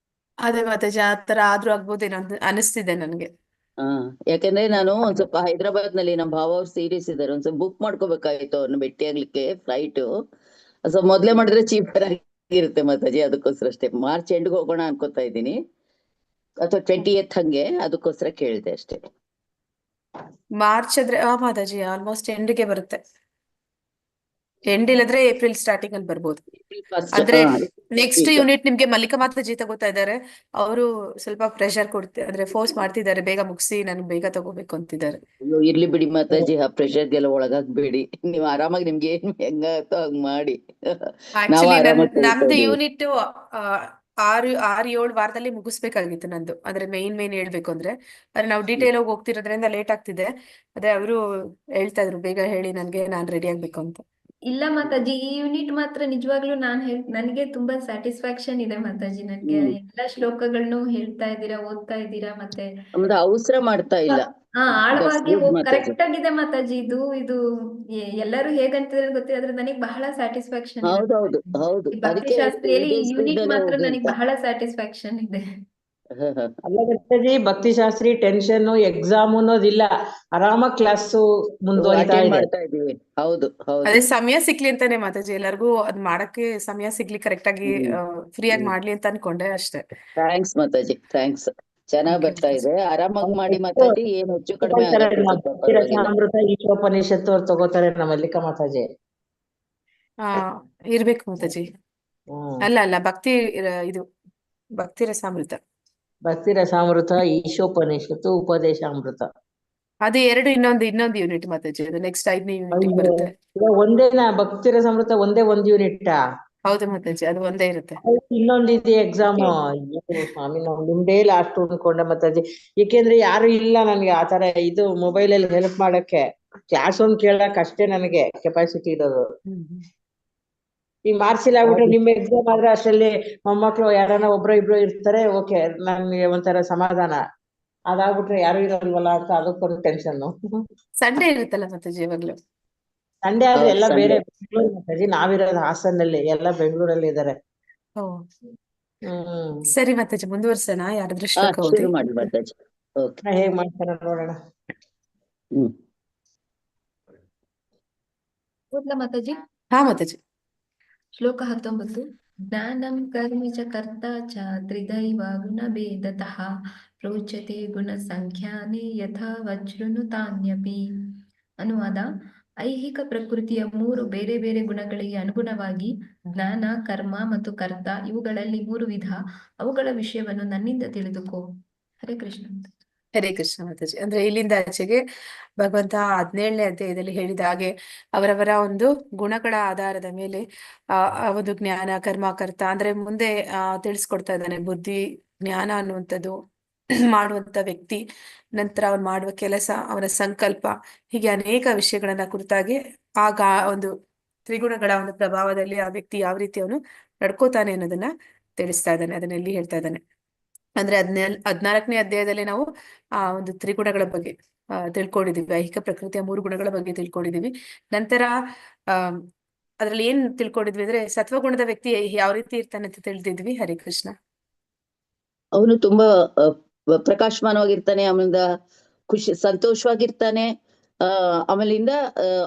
ಅದೇ ಮಾತಾಜಿ, ಆ ತರ ಆದ್ರೂ ಆಗ್ಬೋದೇನೋ ಅಂತ ಅನಿಸ್ತಿದೆ ನನ್ಗೆ. ಯಾಕಂದ್ರೆ ನಾನು ಒಂದ್ ಸ್ವಲ್ಪ ಹೈದರಾಬಾದ್ ನಲ್ಲಿ ನಮ್ಮ ಭಾವ ಅವ್ರು ಸೀರಿಯಸ್ ಇದಾರೆ, ಒಂದ್ ಸ್ವಲ್ಪ ಬುಕ್ ಮಾಡ್ಕೋಬೇಕಾಯ್ತು ಅವ್ರನ್ನ ಭೇಟಿ ಆಗ್ಲಿಕ್ಕೆ ಫ್ಲೈಟ್. ಸೊ ಮೊದ್ಲೇ ಮಾಡಿದ್ರೆ ಚೀಪರ್ ಆಗಿರುತ್ತೆ ಮಾತಾಜಿ, ಅದಕ್ಕೋಸ್ಕರ ಅಷ್ಟೇ ಮಾರ್ಚ್ ಎಂಡ್ಗೆ ಹೋಗೋಣ ಅನ್ಕೋತಾ ಇದ್ದೀನಿ. ಅಥವಾ 20th ಹಂಗೆ, ಅದಕ್ಕೋಸ್ಕರ ಕೇಳಿದೆ ಅಷ್ಟೇ. ಮಾರ್ಚ್ ಆದ್ರೆ ಮಾತಾಜಿ ಆಲ್ಮೋಸ್ಟ್ ಎಂಡ್ಗೆ ಬರುತ್ತೆ. ಎಂಡ್ ಇಲ್ಲದ್ರೆ ಏಪ್ರಿಲ್ ಸ್ಟಾರ್ಟಿಂಗ್ ಅಲ್ಲಿ ಬರ್ಬೋದು. ಫಸ್ಟ್ ಅಂದ್ರೆ ನೆಕ್ಸ್ಟ್ ಯೂನಿಟ್ ನಿಮ್ಗೆ ಮಲ್ಲಿಕಾ ಮಾತಾಜಿ ತಗೋತಾ ಇದ್ದಾರೆ. ಅವರು ಸ್ವಲ್ಪ ಪ್ರೆಷರ್ ಅಂದ್ರೆ ಫೋರ್ಸ್ ಮಾಡ್ತಿದ್ದಾರೆ, ಬೇಗ ಮುಗಿಸಿ ನನ್ಗೆ ಬೇಗ ತಗೋಬೇಕು ಅಂತಿದ್ದಾರೆ. ಅಯ್ಯೋ ಇರ್ಲಿ ಬಿಡಿ ಮಾತಾಜಿ, ಆ ಪ್ರೆಷರ್ಗೆಲ್ಲ ಒಳಗಾಗ್ಬೇಡಿ. ನೀವ್ ಆರಾಮಾಗಿ ನಿಮ್ಗೆ ಏನ್ ಹೆಂಗಾಗತ್ತೋ ಹಂಗ್ ಮಾಡಿ. ನಾವು ಆಕ್ಚುಲಿ ಆರಾಮಾಗಿ ಕಲಿತಾ ನಮ್ದು ಇದೀವಿ. ಯೂನಿಟ್ 6-7 ವಾರದಲ್ಲಿ ಮುಗಿಸ್ಬೇಕಾಗಿತ್ತು ನಂದು. ಅಂದ್ರೆ ಮೇನ್ ಹೇಳ್ಬೇಕು ಅಂದ್ರೆ ನಾವು ಡೀಟೇಲ್ ಆಗಿ ಹೋಗ್ತಿರೋದ್ರಿಂದ ಲೇಟ್ ಆಗ್ತಿದೆ. ಅದೇ ಅವರು ಹೇಳ್ತಾ ಇದ್ರು ಬೇಗ ಹೇಳಿ ನನ್ಗೆ, ನಾನ್ ರೆಡಿ ಆಗ್ಬೇಕು ಅಂತ. ಇಲ್ಲ ಮಾತಾಜಿ, ಈ ಯೂನಿಟ್ ಮಾತ್ರ ನಿಜವಾಗ್ಲೂ ನನಗೆ ತುಂಬಾ ಸ್ಯಾಟಿಸ್ಫ್ಯಾಕ್ಷನ್ ಇದೆ ಮಾತಾಜಿ. ನನ್ಗೆ ಎಲ್ಲಾ ಶ್ಲೋಕಗಳನ್ನು ಹೇಳ್ತಾ ಇದ್ದೀರಾ, ಓದ್ತಾ ಇದ್ದೀರಾ, ಮತ್ತೆ ನಮ್ದು ಅವಸರ ಮಾಡ್ತಾ ಇಲ್ಲ. ಆಳವಾಗಿ good ಮಾತಾಜಿ. ಕರೆಕ್ಟ್ ಆಗಿದೆ ಮಾತಾಜಿ. ಇದು ಎಲ್ಲರೂ ಹೇಗಂತಿದ್ರೆ ಗೊತ್ತಿಲ್ಲ, ಆದ್ರೆ ನನಗೆ ಬಹಳ ಸ್ಯಾಟಿಸ್ಫ್ಯಾಕ್ಷನ್ ಇದೆ ಹೌದೌದು ಮಾತಾಜಿ. ಹೌದು, ಈ ಭಕ್ತಿ ಅದಕ್ಕೆ ಶಾಸ್ತ್ರಿಯಲ್ಲಿ ಈ ಇದೇ ಯೂನಿಟ್ ಸ್ಪೀಡ್ ಅಲ್ಲೇ ಮಾತ್ರ ಹೋಗಿ ನನಗೆ ಅಂತ. ಬಹಳ ಸ್ಯಾಟಿಸ್ಫ್ಯಾಕ್ಷನ್ ಇದೆ. ಅಲ್ಲ ಮಾತಾಜಿ, ಭಕ್ತಿ ಶಾಸ್ತ್ರಿ ಟೆನ್ಷನ್ ಎಕ್ಸಾಮ್ ಅನ್ನೋದಿಲ್ಲ, ಆರಾಮಾಗಿ ಕ್ಲಾಸು ಮುಂದುವರಿತಾ ಅಟೆಂಡ್ ಇದೆ. ಮಾಡ್ತಾ ಇದೀವಿ. ಹೌದು ಹೌದು. ಅದೇ ಸಮಯ ಸಿಕ್ಲಿ ಅಂತಾನೆ ಮಾತಾಜಿ, ಎಲ್ಲರಿಗೂ ಅದ್ ಮಾಡಕ್ಕೆ ಸಮಯ ಸಿಗ್ಲಿ, ಕರೆಕ್ಟ್ ಆಗಿ ಫ್ರೀ ಆಗಿ ಮಾಡ್ಲಿ ಅಂತ ಅನ್ಕೊಂಡೆ ಅಷ್ಟೇ. Thanks Mataji, thanks. ಚೆನ್ನಾಗ್ Okay, ಬರ್ತಾ ಮಾತಾಜಿ. ಇದೆ. ಆರಾಮಾಗಿ ಮಾಡಿ ಮಾತಾಜಿ, ಏನ್ ಹೆಚ್ಚು ಕಡಿಮೆ ತಗೋತಾರೆ ಆಗತ್ತೆ ನಮ್ಮ ಸ್ವಲ್ಪ, ಭಕ್ತಿ ಪರವಾಗಿಲ್ಲ. ರಸಾಮೃತ ಈಶೋಪನಿಷತ್ತು ಅವ್ರು ತಗೋತಾರೆ ನಮ್ಮ ಮಲ್ಲಿಕಾ ಮಾತಾಜಿ. ಇರ್ಬೇಕು ಮಾತಾಜಿ. ಹ್ಮ್ ಅಲ್ಲ ಇದು ಭಕ್ತಿ ರಸಾಮೃತ. ಭಕ್ತಿ ರಸಾಮೃತ, ಈಶೋಪನಿಷತ್ತು, ಉಪದೇಶಾಮೃತ. ಅದು ಎರಡು ಇನ್ನೊಂದು ಯೂನಿಟ್ ಮಾತಾಜಿ. ಅದು ನೆಕ್ಸ್ಟ್ 5ನೇ ಯೂನಿಟ್ ಅಯ್ಯೋ, ಬರುತ್ತೆ. ಇವಾಗ ಒಂದೇನಾ ಭಕ್ತಿ ರಸಾಮೃತ? ಒಂದ್ ಯೂನಿಟ್? ಹೌದು ಮಾತಾಜಿ, ಅದು ಒಂದೇ ಇರುತ್ತೆ. ಇನ್ನೊಂದಿದೆ ಎಕ್ಸಾಮ್. ಸ್ವಾಮಿ, ನಾವು ನಿಮ್ದೇ ಲಾಸ್ಟ್ ಅನ್ಕೊಂಡೆ ಮಾತಾಜಿ. ಏಕೆಂದ್ರೆ ಯಾರು ಇಲ್ಲ ನನ್ಗೆ ಆತರ ಇದು ಮೊಬೈಲ್ ಅಲ್ಲಿ ಹೆಲ್ಪ್ ಮಾಡಕ್ಕೆ. ಕ್ಲಾಸ್ ಒಂದ್ ಕೇಳಕ್ ಅಷ್ಟೇ ನನಗೆ ಕೆಪಾಸಿಟಿ ಇರೋದು. ಈ ಮಾರ್ಕ್ಸ್ ಇಲ್ಲ ಆಗ್ಬಿಟ್ರೆ ನಿಮ್ಮ ಎಕ್ಸಾಮ್ ಆದ್ರೆ ಅಷ್ಟರಲ್ಲಿ ಮೊಮ್ಮಕ್ಳು ಯಾರನ್ನ ಇಬ್ರು ಇರ್ತಾರೆ, ಓಕೆ, ನನ್ಗೆ ಒಂಥರ ಸಮಾಧಾನ. ಅದಾಗ್ಬಿಟ್ರೆ ಯಾರು ಇರಲ್ವಲ್ಲ ಅಂತ ಅದಕ್ಕೊಂದು ಟೆನ್ಷನ್. ಸಂಡೇ ಇರುತ್ತಲ್ಲ ಮಾತಾಜಿ ಯಾವಾಗ್ಲೂ. ಸಂಡೇ ಆದ್ರೆ ಎಲ್ಲ Sunday. ಬೇರೆ ಬೆಂಗಳೂರು ಮಾತಾಜಿ, ನಾವಿರೋದು ಹಾಸನಲ್ಲಿ, ಎಲ್ಲ ಬೆಂಗಳೂರಲ್ಲಿ ಇದಾರೆ. ಓ ಹ್ಮ್ ಸರಿ ಮಾತಾಜಿ, ಮುಂದುವರ್ಸೋಣ. ಯಾರಾದ್ರೂ ಶ್ಲೋಕ ಓದಿ. ಶುರು ಮಾಡಿ ಮಾತಾಜಿ. ಓಕೆ. ಹೇಗ್ ಮಾಡ್ತಾರ ನೋಡೋಣ. ಓದ್ಲಾ ಮಾತಾಜಿ? ಹಾ ಮಾತಾಜಿ. ಶ್ಲೋಕ 19. ಜ್ಞಾನಂ ಕರ್ಮಿ ಚ ಕರ್ತಾ ಚ ತ್ರಿದೈವ ಗುಣಭೇದತಃ ಪ್ರೋಚ್ಯತೆ ಗುಣಸಂಖ್ಯಾನೇ ಯಥಾ ವಜ್ರನುತಾನ್ಯಪಿ. ಅನುವಾದ: ಐಹಿಕ ಪ್ರಕೃತಿಯ 3 ಬೇರೆ ಬೇರೆ ಗುಣಗಳಿಗೆ ಅನುಗುಣವಾಗಿ ಜ್ಞಾನ, ಕರ್ಮ ಮತ್ತು ಕರ್ತ ಇವುಗಳಲ್ಲಿ 3 ವಿಧ. ಅವುಗಳ ವಿಷಯವನ್ನು ನನ್ನಿಂದ ತಿಳಿದುಕೋ. ಹರೇ ಕೃಷ್ಣ. ಹರೇ ಕೃಷ್ಣ ಮಾತಾಜಿ. ಅಂದ್ರೆ ಇಲ್ಲಿಂದ ಆಚೆಗೆ ಭಗವಂತ 17ನೇ ಅಧ್ಯಾಯದಲ್ಲಿ ಹೇಳಿದ ಹಾಗೆ ಅವರವರ ಒಂದು ಗುಣಗಳ ಆಧಾರದ ಮೇಲೆ ಒಂದು ಜ್ಞಾನ, ಕರ್ಮ, ಕರ್ತ ಅಂದ್ರೆ ಮುಂದೆ ತಿಳಿಸ್ಕೊಡ್ತಾ ಇದ್ದಾನೆ. ಬುದ್ಧಿ, ಜ್ಞಾನ ಅನ್ನುವಂಥದ್ದು ಮಾಡುವಂತ ವ್ಯಕ್ತಿ, ನಂತರ ಅವನು ಮಾಡುವ ಕೆಲಸ, ಅವನ ಸಂಕಲ್ಪ, ಹೀಗೆ ಅನೇಕ ವಿಷಯಗಳನ್ನ ಕುರಿತಾಗಿ ಆಗ ಒಂದು ತ್ರಿಗುಣಗಳ ಒಂದು ಪ್ರಭಾವದಲ್ಲಿ ಆ ವ್ಯಕ್ತಿ ಯಾವ ರೀತಿ ಅವನು ನಡ್ಕೋತಾನೆ ಅನ್ನೋದನ್ನ ತಿಳಿಸ್ತಾ ಇದ್ದಾನೆ. ಅದನ್ನ ಇಲ್ಲಿ ಹೇಳ್ತಾ ಇದ್ದಾನೆ. ಅಂದ್ರೆ 14ನೇ ಅಧ್ಯಾಯದಲ್ಲಿ ನಾವು ಒಂದು ತ್ರಿಗುಣಗಳ ಬಗ್ಗೆ ತಿಳ್ಕೊಂಡಿದೀವಿ. ಐಹಿಕ ಪ್ರಕೃತಿಯ 3 ಗುಣಗಳ ಬಗ್ಗೆ ತಿಳ್ಕೊಂಡಿದೀವಿ. ನಂತರ ಅದ್ರಲ್ಲಿ ಏನ್ ತಿಳ್ಕೊಂಡಿದ್ವಿ ಅಂದ್ರೆ ಸತ್ವಗುಣದ ವ್ಯಕ್ತಿ ಯಾವ ರೀತಿ ಇರ್ತಾನೆ ಅಂತ ತಿಳಿದಿದ್ವಿ. ಹರೇ ಕೃಷ್ಣ. ಅವನು ತುಂಬಾ ಪ್ರಕಾಶಮಾನವಾಗಿರ್ತಾನೆ, ಆಮೇಲಿಂದ ಸಂತೋಷವಾಗಿರ್ತಾನೆ. ಆಮೇಲಿಂದ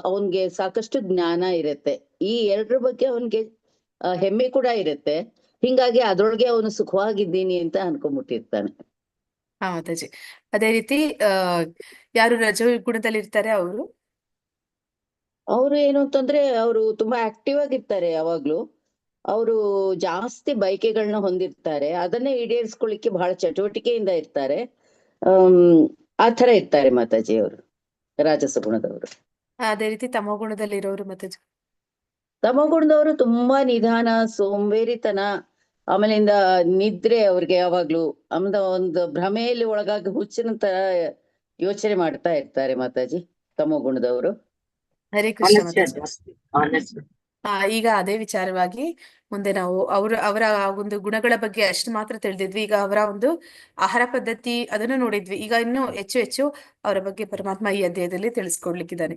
ಅವನ್ಗೆ ಸಾಕಷ್ಟು ಜ್ಞಾನ ಇರುತ್ತೆ. ಈ ಎರಡರ ಬಗ್ಗೆ ಅವನ್ಗೆ ಹೆಮ್ಮೆ ಕೂಡ ಇರುತ್ತೆ. ಹಿಂಗಾಗಿ ಅದ್ರೊಳಗೆ ಅವನು ಸುಖವಾಗಿದ್ದೀನಿ ಅಂತ ಅನ್ಕೊಂಡ್ಬಿಟ್ಟಿರ್ತಾನೆ. ಹಾ ಮಾತಾಜಿ. ಅದೇ ರೀತಿ ಯಾರು ರಜೋಗುಣದಲ್ಲಿ ಇರ್ತಾರೆ ಅವರು ಏನು ಅಂತಂದ್ರೆ ಅವರು ತುಂಬಾ ಆಕ್ಟಿವ್ ಆಗಿರ್ತಾರೆ. ಯಾವಾಗ್ಲೂ ಅವರು ಜಾಸ್ತಿ ಬಯಕೆಗಳನ್ನ ಹೊಂದಿರ್ತಾರೆ. ಅದನ್ನೇ ಈಡೇರಿಸ್ಕೊಳ್ಳಿಕ್ಕೆ ಬಹಳ ಚಟುವಟಿಕೆಯಿಂದ ಇರ್ತಾರೆ. ಆ ತರ ಇರ್ತಾರೆ ಮಾತಾಜಿ ಅವರು, ರಾಜಸ ಗುಣದವರು. ಅದೇ ರೀತಿ ತಮೋಗುಣದಲ್ಲಿ ಇರೋರು ಮಾತಾಜಿ. ತಮೋಗುಣದವರು ತುಂಬಾ ನಿಧಾನ, ಸೋಂಬೇರಿತನ, ಆಮೇಲಿಂದ ನಿದ್ರೆ ಅವ್ರಿಗೆ ಯಾವಾಗ್ಲೂ. ಆಮೇಲೆ ಒಂದು ಭ್ರಮೆಯಲ್ಲಿ ಒಳಗಾಗಿ ಹುಚ್ಚಿನ ತರ ಯೋಚನೆ ಮಾಡ್ತಾ ಇರ್ತಾರೆ ಮಾತಾಜಿ ತಮೋಗುಣದವರು. ಹರೇ ಕೃಷ್ಣ ಮಾತಾಜಿ. ಈಗ ಅದೇ ವಿಚಾರವಾಗಿ ಮುಂದೆ ನಾವು ಅವರ ಒಂದು ಗುಣಗಳ ಬಗ್ಗೆ ಅಷ್ಟು ಮಾತ್ರ ತಿಳಿದಿದ್ವಿ. ಈಗ ಅವರ ಒಂದು ಆಹಾರ ಪದ್ಧತಿ ಅದನ್ನು ನೋಡಿದ್ವಿ. ಈಗ ಇನ್ನು ಹೆಚ್ಚು ಅವರ ಬಗ್ಗೆ ಪರಮಾತ್ಮ ಈ ಅಧ್ಯಾಯದಲ್ಲಿ ತಿಳಿಸ್ಕೊಡ್ಲಿಕ್ಕಿದ್ದಾನೆ.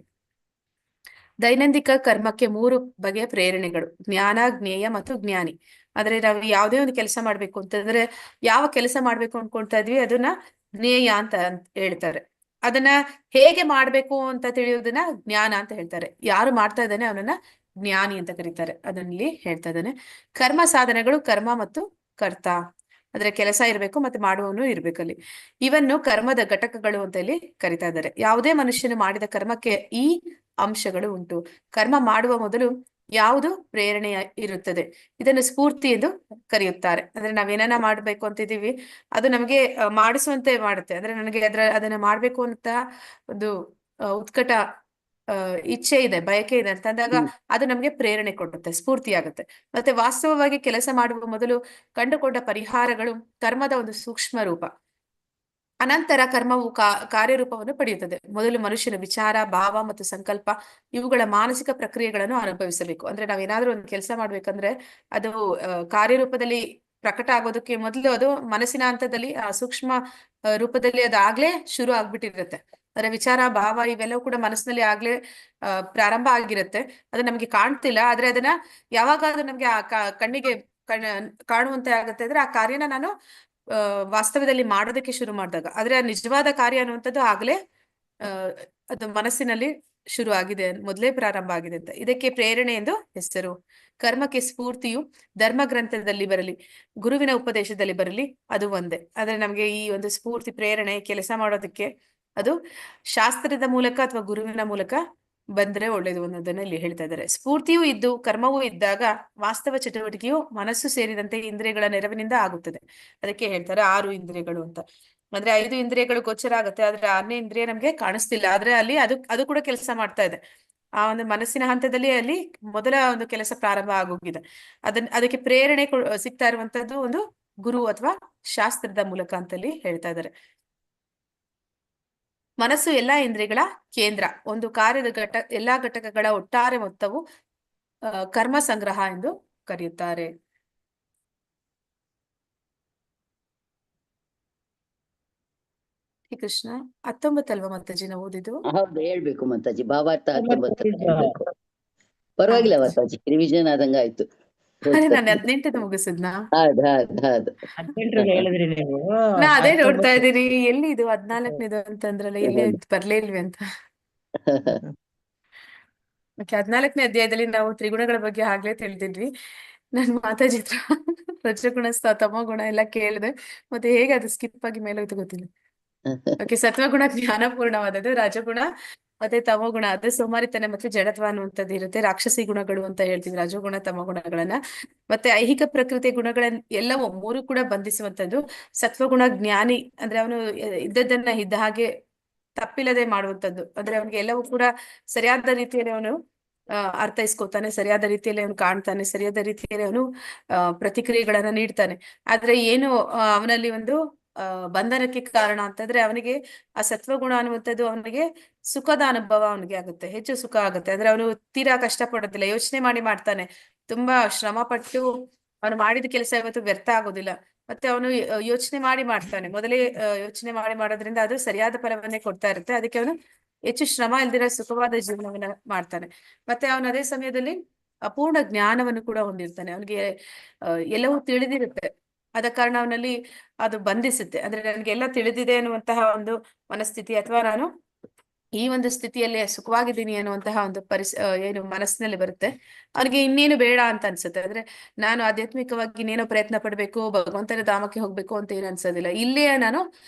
ದೈನಂದಿಕ ಕರ್ಮಕ್ಕೆ 3 ಬಗೆಯ ಪ್ರೇರಣೆಗಳು: ಜ್ಞಾನ, ಜ್ಞೇಯ ಮತ್ತು ಜ್ಞಾನಿ. ಆದ್ರೆ ನಾವು ಯಾವುದೇ ಒಂದು ಕೆಲಸ ಮಾಡ್ಬೇಕು ಅಂತಂದ್ರೆ ಯಾವ ಕೆಲಸ ಮಾಡ್ಬೇಕು ಅನ್ಕೊಳ್ತಾ ಇದ್ವಿ ಅದನ್ನ ಜ್ಞೇಯ ಅಂತ ಹೇಳ್ತಾರೆ. ಅದನ್ನ ಹೇಗೆ ಮಾಡ್ಬೇಕು ಅಂತ ತಿಳಿಯೋದನ್ನ ಜ್ಞಾನ ಅಂತ ಹೇಳ್ತಾರೆ. ಯಾರು ಮಾಡ್ತಾ ಇದ್ದಾನೆ ಅವನನ್ನ ಜ್ಞಾನಿ ಅಂತ ಕರೀತಾರೆ. ಅದನ್ನಲ್ಲಿ ಹೇಳ್ತಾ ಇದ್ದಾನೆ. ಕರ್ಮ ಸಾಧನೆಗಳು ಕರ್ಮ ಮತ್ತು ಕರ್ತ. ಅಂದ್ರೆ ಕೆಲಸ ಇರಬೇಕು ಮತ್ತೆ ಮಾಡುವವನು ಇರ್ಬೇಕಲ್ಲಿ. ಇವನ್ನು ಕರ್ಮದ ಘಟಕಗಳು ಅಂತ ಇಲ್ಲಿ ಕರಿತಾ ಇದ್ದಾರೆ. ಯಾವುದೇ ಮನುಷ್ಯನು ಮಾಡಿದ ಕರ್ಮಕ್ಕೆ ಈ ಅಂಶಗಳು ಉಂಟು. ಕರ್ಮ ಮಾಡುವ ಮೊದಲು ಯಾವುದು ಪ್ರೇರಣೆಯ ಇರುತ್ತದೆ, ಇದನ್ನು ಸ್ಫೂರ್ತಿ ಎಂದು ಕರೆಯುತ್ತಾರೆ. ಅಂದ್ರೆ ನಾವೇನ ಮಾಡ್ಬೇಕು ಅಂತಿದೀವಿ, ಅದು ನಮಗೆ ಮಾಡಿಸುವಂತೆ ಮಾಡುತ್ತೆ. ಅಂದ್ರೆ ನನಗೆ ಅದನ್ನ ಮಾಡ್ಬೇಕು ಅಂತ ಒಂದು ಉತ್ಕಟ ಇಚ್ಛೆ ಇದೆ, ಬಯಕೆ ಇದೆ ಅಂತ ಅಂದಾಗ ಅದು ನಮ್ಗೆ ಪ್ರೇರಣೆ ಕೊಡುತ್ತೆ, ಸ್ಫೂರ್ತಿ ಆಗುತ್ತೆ. ಮತ್ತೆ ವಾಸ್ತವವಾಗಿ ಕೆಲಸ ಮಾಡುವ ಮೊದಲು ಕಂಡುಕೊಂಡ ಪರಿಹಾರಗಳು ಕರ್ಮದ ಒಂದು ಸೂಕ್ಷ್ಮ ರೂಪ. ಅನಂತರ ಕರ್ಮವು ಕಾರ್ಯರೂಪವನ್ನು ಪಡೆಯುತ್ತದೆ. ಮೊದಲು ಮನುಷ್ಯನ ವಿಚಾರ, ಭಾವ ಮತ್ತು ಸಂಕಲ್ಪ ಇವುಗಳ ಮಾನಸಿಕ ಪ್ರಕ್ರಿಯೆಗಳನ್ನು ಅನುಭವಿಸಬೇಕು. ಅಂದ್ರೆ ನಾವೇನಾದ್ರೂ ಒಂದು ಕೆಲಸ ಮಾಡ್ಬೇಕಂದ್ರೆ ಅದು ಕಾರ್ಯರೂಪದಲ್ಲಿ ಪ್ರಕಟ ಆಗೋದಕ್ಕೆ ಮೊದಲು ಅದು ಮನಸ್ಸಿನ ಹಂತದಲ್ಲಿ ಸೂಕ್ಷ್ಮ ರೂಪದಲ್ಲಿ ಅದಾಗ್ಲೇ ಶುರು ಆಗ್ಬಿಟ್ಟಿರುತ್ತೆ. ಅದರ ವಿಚಾರ, ಭಾವ ಇವೆಲ್ಲವೂ ಕೂಡ ಮನಸ್ಸಿನಲ್ಲಿ ಆಗ್ಲೇ ಪ್ರಾರಂಭ ಆಗಿರುತ್ತೆ. ಅದು ನಮ್ಗೆ ಕಾಣ್ತಿಲ್ಲ, ಆದ್ರೆ ಅದನ್ನ ಯಾವಾಗ ಅದು ನಮ್ಗೆ ಕಣ್ಣಿಗೆ ಕಾಣುವಂತೆ ಆಗುತ್ತೆ ಅಂದ್ರೆ ಆ ಕಾರ್ಯನ ನಾನು ವಾಸ್ತವದಲ್ಲಿ ಮಾಡೋದಕ್ಕೆ ಶುರು ಮಾಡಿದಾಗ. ಆದ್ರೆ ಆ ನಿಜವಾದ ಕಾರ್ಯ ಅನ್ನುವಂಥದ್ದು ಆಗ್ಲೇ ಅದು ಮನಸ್ಸಿನಲ್ಲಿ ಶುರು ಆಗಿದೆ, ಮೊದಲೇ ಪ್ರಾರಂಭ ಆಗಿದೆ ಅಂತ. ಇದಕ್ಕೆ ಪ್ರೇರಣೆ ಎಂದು ಹೆಸರು. ಕರ್ಮಕ್ಕೆ ಸ್ಫೂರ್ತಿಯು ಧರ್ಮ ಗ್ರಂಥದಲ್ಲಿ ಬರಲಿ, ಗುರುವಿನ ಉಪದೇಶದಲ್ಲಿ ಬರಲಿ, ಅದು ಒಂದೇ. ಆದ್ರೆ ನಮ್ಗೆ ಈ ಒಂದು ಸ್ಫೂರ್ತಿ, ಪ್ರೇರಣೆ ಕೆಲಸ ಮಾಡೋದಕ್ಕೆ ಅದು ಶಾಸ್ತ್ರದ ಮೂಲಕ ಅಥವಾ ಗುರುವಿನ ಮೂಲಕ ಬಂದ್ರೆ ಒಳ್ಳೇದು ಅನ್ನೋದನ್ನ ಇಲ್ಲಿ ಹೇಳ್ತಾ ಇದ್ದಾರೆ. ಸ್ಫೂರ್ತಿಯೂ ಇದ್ದು ಕರ್ಮವೂ ಇದ್ದಾಗ ವಾಸ್ತವ ಚಟುವಟಿಕೆಯು ಮನಸ್ಸು ಸೇರಿದಂತೆ ಇಂದ್ರಿಯಗಳ ನೆರವಿನಿಂದ ಆಗುತ್ತದೆ. ಅದಕ್ಕೆ ಹೇಳ್ತಾರೆ 6 ಇಂದ್ರಿಯಗಳು ಅಂತ. ಅಂದ್ರೆ 5 ಇಂದ್ರಿಯಗಳು ಗೋಚರ ಆಗುತ್ತೆ, ಆದ್ರೆ 6ನೇ ಇಂದ್ರಿಯ ನಮ್ಗೆ ಕಾಣಿಸ್ತಿಲ್ಲ. ಆದ್ರೆ ಅಲ್ಲಿ ಅದು ಕೂಡ ಕೆಲಸ ಮಾಡ್ತಾ ಇದೆ. ಆ ಒಂದು ಮನಸ್ಸಿನ ಹಂತದಲ್ಲಿ ಅಲ್ಲಿ ಮೊದಲ ಒಂದು ಕೆಲಸ ಪ್ರಾರಂಭ ಆಗೋಗಿದೆ. ಅದಕ್ಕೆ ಪ್ರೇರಣೆ ಸಿಗ್ತಾ ಇರುವಂತದ್ದು ಒಂದು ಗುರು ಅಥವಾ ಶಾಸ್ತ್ರದ ಮೂಲಕ ಅಂತಲ್ಲಿ ಹೇಳ್ತಾ ಇದ್ದಾರೆ. ಮನಸ್ಸು ಎಲ್ಲಾ ಇಂದ್ರಿಯಗಳ ಕೇಂದ್ರ. ಒಂದು ಕಾರ್ಯದ ಎಲ್ಲಾ ಘಟಕಗಳ ಒಟ್ಟಾರೆ ಮೊತ್ತವು ಕರ್ಮ ಸಂಗ್ರಹ ಎಂದು ಕರೆಯುತ್ತಾರೆ. ಕೃಷ್ಣ 19 ಅಲ್ವಾ ಮಾತಾಜಿ ನಾವು ಓದಿದ್ದು? ಹೌದು, ಹೇಳ್ಬೇಕು ಮಾತಾಜಿ. ಭಾವಾರ್ಥ 19 ಹೇಳ್ಬೇಕು. ಪರವಾಗಿಲ್ಲ ಮಾತಾಜಿ, ರಿವಿಷನ್ ಆದಂಗ ಆಯ್ತು. ಅದೇ ನಾನು 18 ಮುಗಿಸಿದ್ನಾ? ಹೌದು. 18 ಹೇಳಿದ್ರಿ ನೀವು. ನಾ ಅದೇ ನೋಡ್ತಾ ಇದ್ದೀನಿ, ಎಲ್ಲಿ ಇದು 14ನೇದು ಅಂತಂದ್ರಲ್ಲ, ಎಲ್ಲಿ ಬರ್ಲೇ ಇಲ್ವಿ ಅಂತ. 14ನೇ ಅಧ್ಯಾಯದಲ್ಲಿ ನಾವು ತ್ರಿಗುಣಗಳ ಬಗ್ಗೆ ಆಗ್ಲೇ ತಿಳಿದಿದ್ವಿ. ನನ್ ಮಾತಾಜಿ ಹತ್ರ ರಜಗುಣ, ತಮೋಗುಣ ಎಲ್ಲ ಕೇಳಿದೆ, ಮತ್ತೆ ಹೇಗೆ ಅದು ಸ್ಕಿಪ್ ಆಗಿ ಮೇಲೋಯ್ತು ಗೊತ್ತಿಲ್ಲ. ಓಕೆ, ಸತ್ವಗುಣ ಜ್ಞಾನಪೂರ್ಣವಾದದ್ದು, ರಜಗುಣ ಮತ್ತೆ ತಮೋಗುಣ ಅದು ಸೋಮಾರಿತನ ಮತ್ತೆ ಜಡತ್ವ ಅನ್ನುವಂಥದ್ದು ಇರುತ್ತೆ. ರಾಕ್ಷಸಿ ಗುಣಗಳು ಅಂತ ಹೇಳ್ತೀವಿ ರಜೋಗುಣ ತಮೋಗುಣಗಳನ್ನ. ಮತ್ತೆ ಐಹಿಕ ಪ್ರಕೃತಿ ಗುಣಗಳನ್ನ ಎಲ್ಲವೂ 3 ಕೂಡ ಬಂಧಿಸುವಂಥದ್ದು. ಸತ್ವಗುಣ ಜ್ಞಾನಿ ಅಂದ್ರೆ ಅವನು ಇದ್ದದ್ದನ್ನ ಇದ್ದ ಹಾಗೆ ತಪ್ಪಿಲ್ಲದೆ ಮಾಡುವಂಥದ್ದು. ಅಂದ್ರೆ ಅವನಿಗೆ ಎಲ್ಲವೂ ಕೂಡ ಸರಿಯಾದ ರೀತಿಯಲ್ಲಿ ಅವನು ಅರ್ಥೈಸ್ಕೋತಾನೆ, ಸರಿಯಾದ ರೀತಿಯಲ್ಲಿ ಅವನು ಕಾಣ್ತಾನೆ, ಸರಿಯಾದ ರೀತಿಯಲ್ಲಿ ಅವನು ಪ್ರತಿಕ್ರಿಯೆಗಳನ್ನ ನೀಡ್ತಾನೆ. ಆದ್ರೆ ಏನು ಅವನಲ್ಲಿ ಒಂದು ಬಂಧನಕ್ಕೆ ಕಾರಣ ಅಂತಂದ್ರೆ ಅವನಿಗೆ ಆ ಸತ್ವಗುಣ ಅನ್ನುವಂಥದ್ದು ಅವನಿಗೆ ಸುಖದ ಅನುಭವ ಅವನಿಗೆ ಆಗುತ್ತೆ, ಹೆಚ್ಚು ಸುಖ ಆಗುತ್ತೆ. ಅಂದ್ರೆ ಅವನು ತೀರಾ ಕಷ್ಟ ಪಡೋದಿಲ್ಲ, ಯೋಚನೆ ಮಾಡ್ತಾನೆ. ತುಂಬಾ ಶ್ರಮ ಪಟ್ಟು ಅವನು ಮಾಡಿದ ಕೆಲಸ ಇವತ್ತು ವ್ಯರ್ಥ ಆಗೋದಿಲ್ಲ. ಮತ್ತೆ ಅವನು ಯೋಚನೆ ಮಾಡ್ತಾನೆ. ಮೊದಲೇ ಯೋಚನೆ ಮಾಡೋದ್ರಿಂದ ಅದು ಸರಿಯಾದ ಫಲವನ್ನೇ ಕೊಡ್ತಾ ಇರುತ್ತೆ. ಅದಕ್ಕೆ ಅವನು ಹೆಚ್ಚು ಶ್ರಮ ಇಲ್ದಿರೋ ಸುಖವಾದ ಜೀವನವನ್ನ ಮಾಡ್ತಾನೆ. ಮತ್ತೆ ಅವನು ಅದೇ ಸಮಯದಲ್ಲಿ ಅಪೂರ್ಣ ಜ್ಞಾನವನ್ನು ಕೂಡ ಹೊಂದಿರ್ತಾನೆ. ಅವನಿಗೆ ಎಲ್ಲವೂ ತಿಳಿದಿರುತ್ತೆ. ಆದ ಕಾರಣ ಅವನಲ್ಲಿ ಅದು ಬಂಧಿಸುತ್ತೆ. ಅಂದ್ರೆ ನನಗೆಲ್ಲ ತಿಳಿದಿದೆ ಅನ್ನುವಂತಹ ಒಂದು ಮನಸ್ಥಿತಿ, ಅಥವಾ ನಾನು ಈ ಒಂದು ಸ್ಥಿತಿಯಲ್ಲಿ ಸುಖವಾಗಿದ್ದೀನಿ ಅನ್ನುವಂತಹ ಒಂದು ಏನು ಮನಸ್ಸಿನಲ್ಲಿ ಬರುತ್ತೆ, ಅವನಿಗೆ ಇನ್ನೇನು ಬೇಡ ಅಂತ ಅನ್ಸುತ್ತೆ. ಅಂದ್ರೆ ನಾನು ಆಧ್ಯಾತ್ಮಿಕವಾಗಿ ಇನ್ನೇನೋ ಪ್ರಯತ್ನ ಪಡ್ಬೇಕು, ಭಗವಂತನ ಧಾಮಕ್ಕೆ ಹೋಗ್ಬೇಕು ಅಂತ ಏನು ಅನ್ಸೋದಿಲ್ಲ. ಇಲ್ಲೇ ನಾನು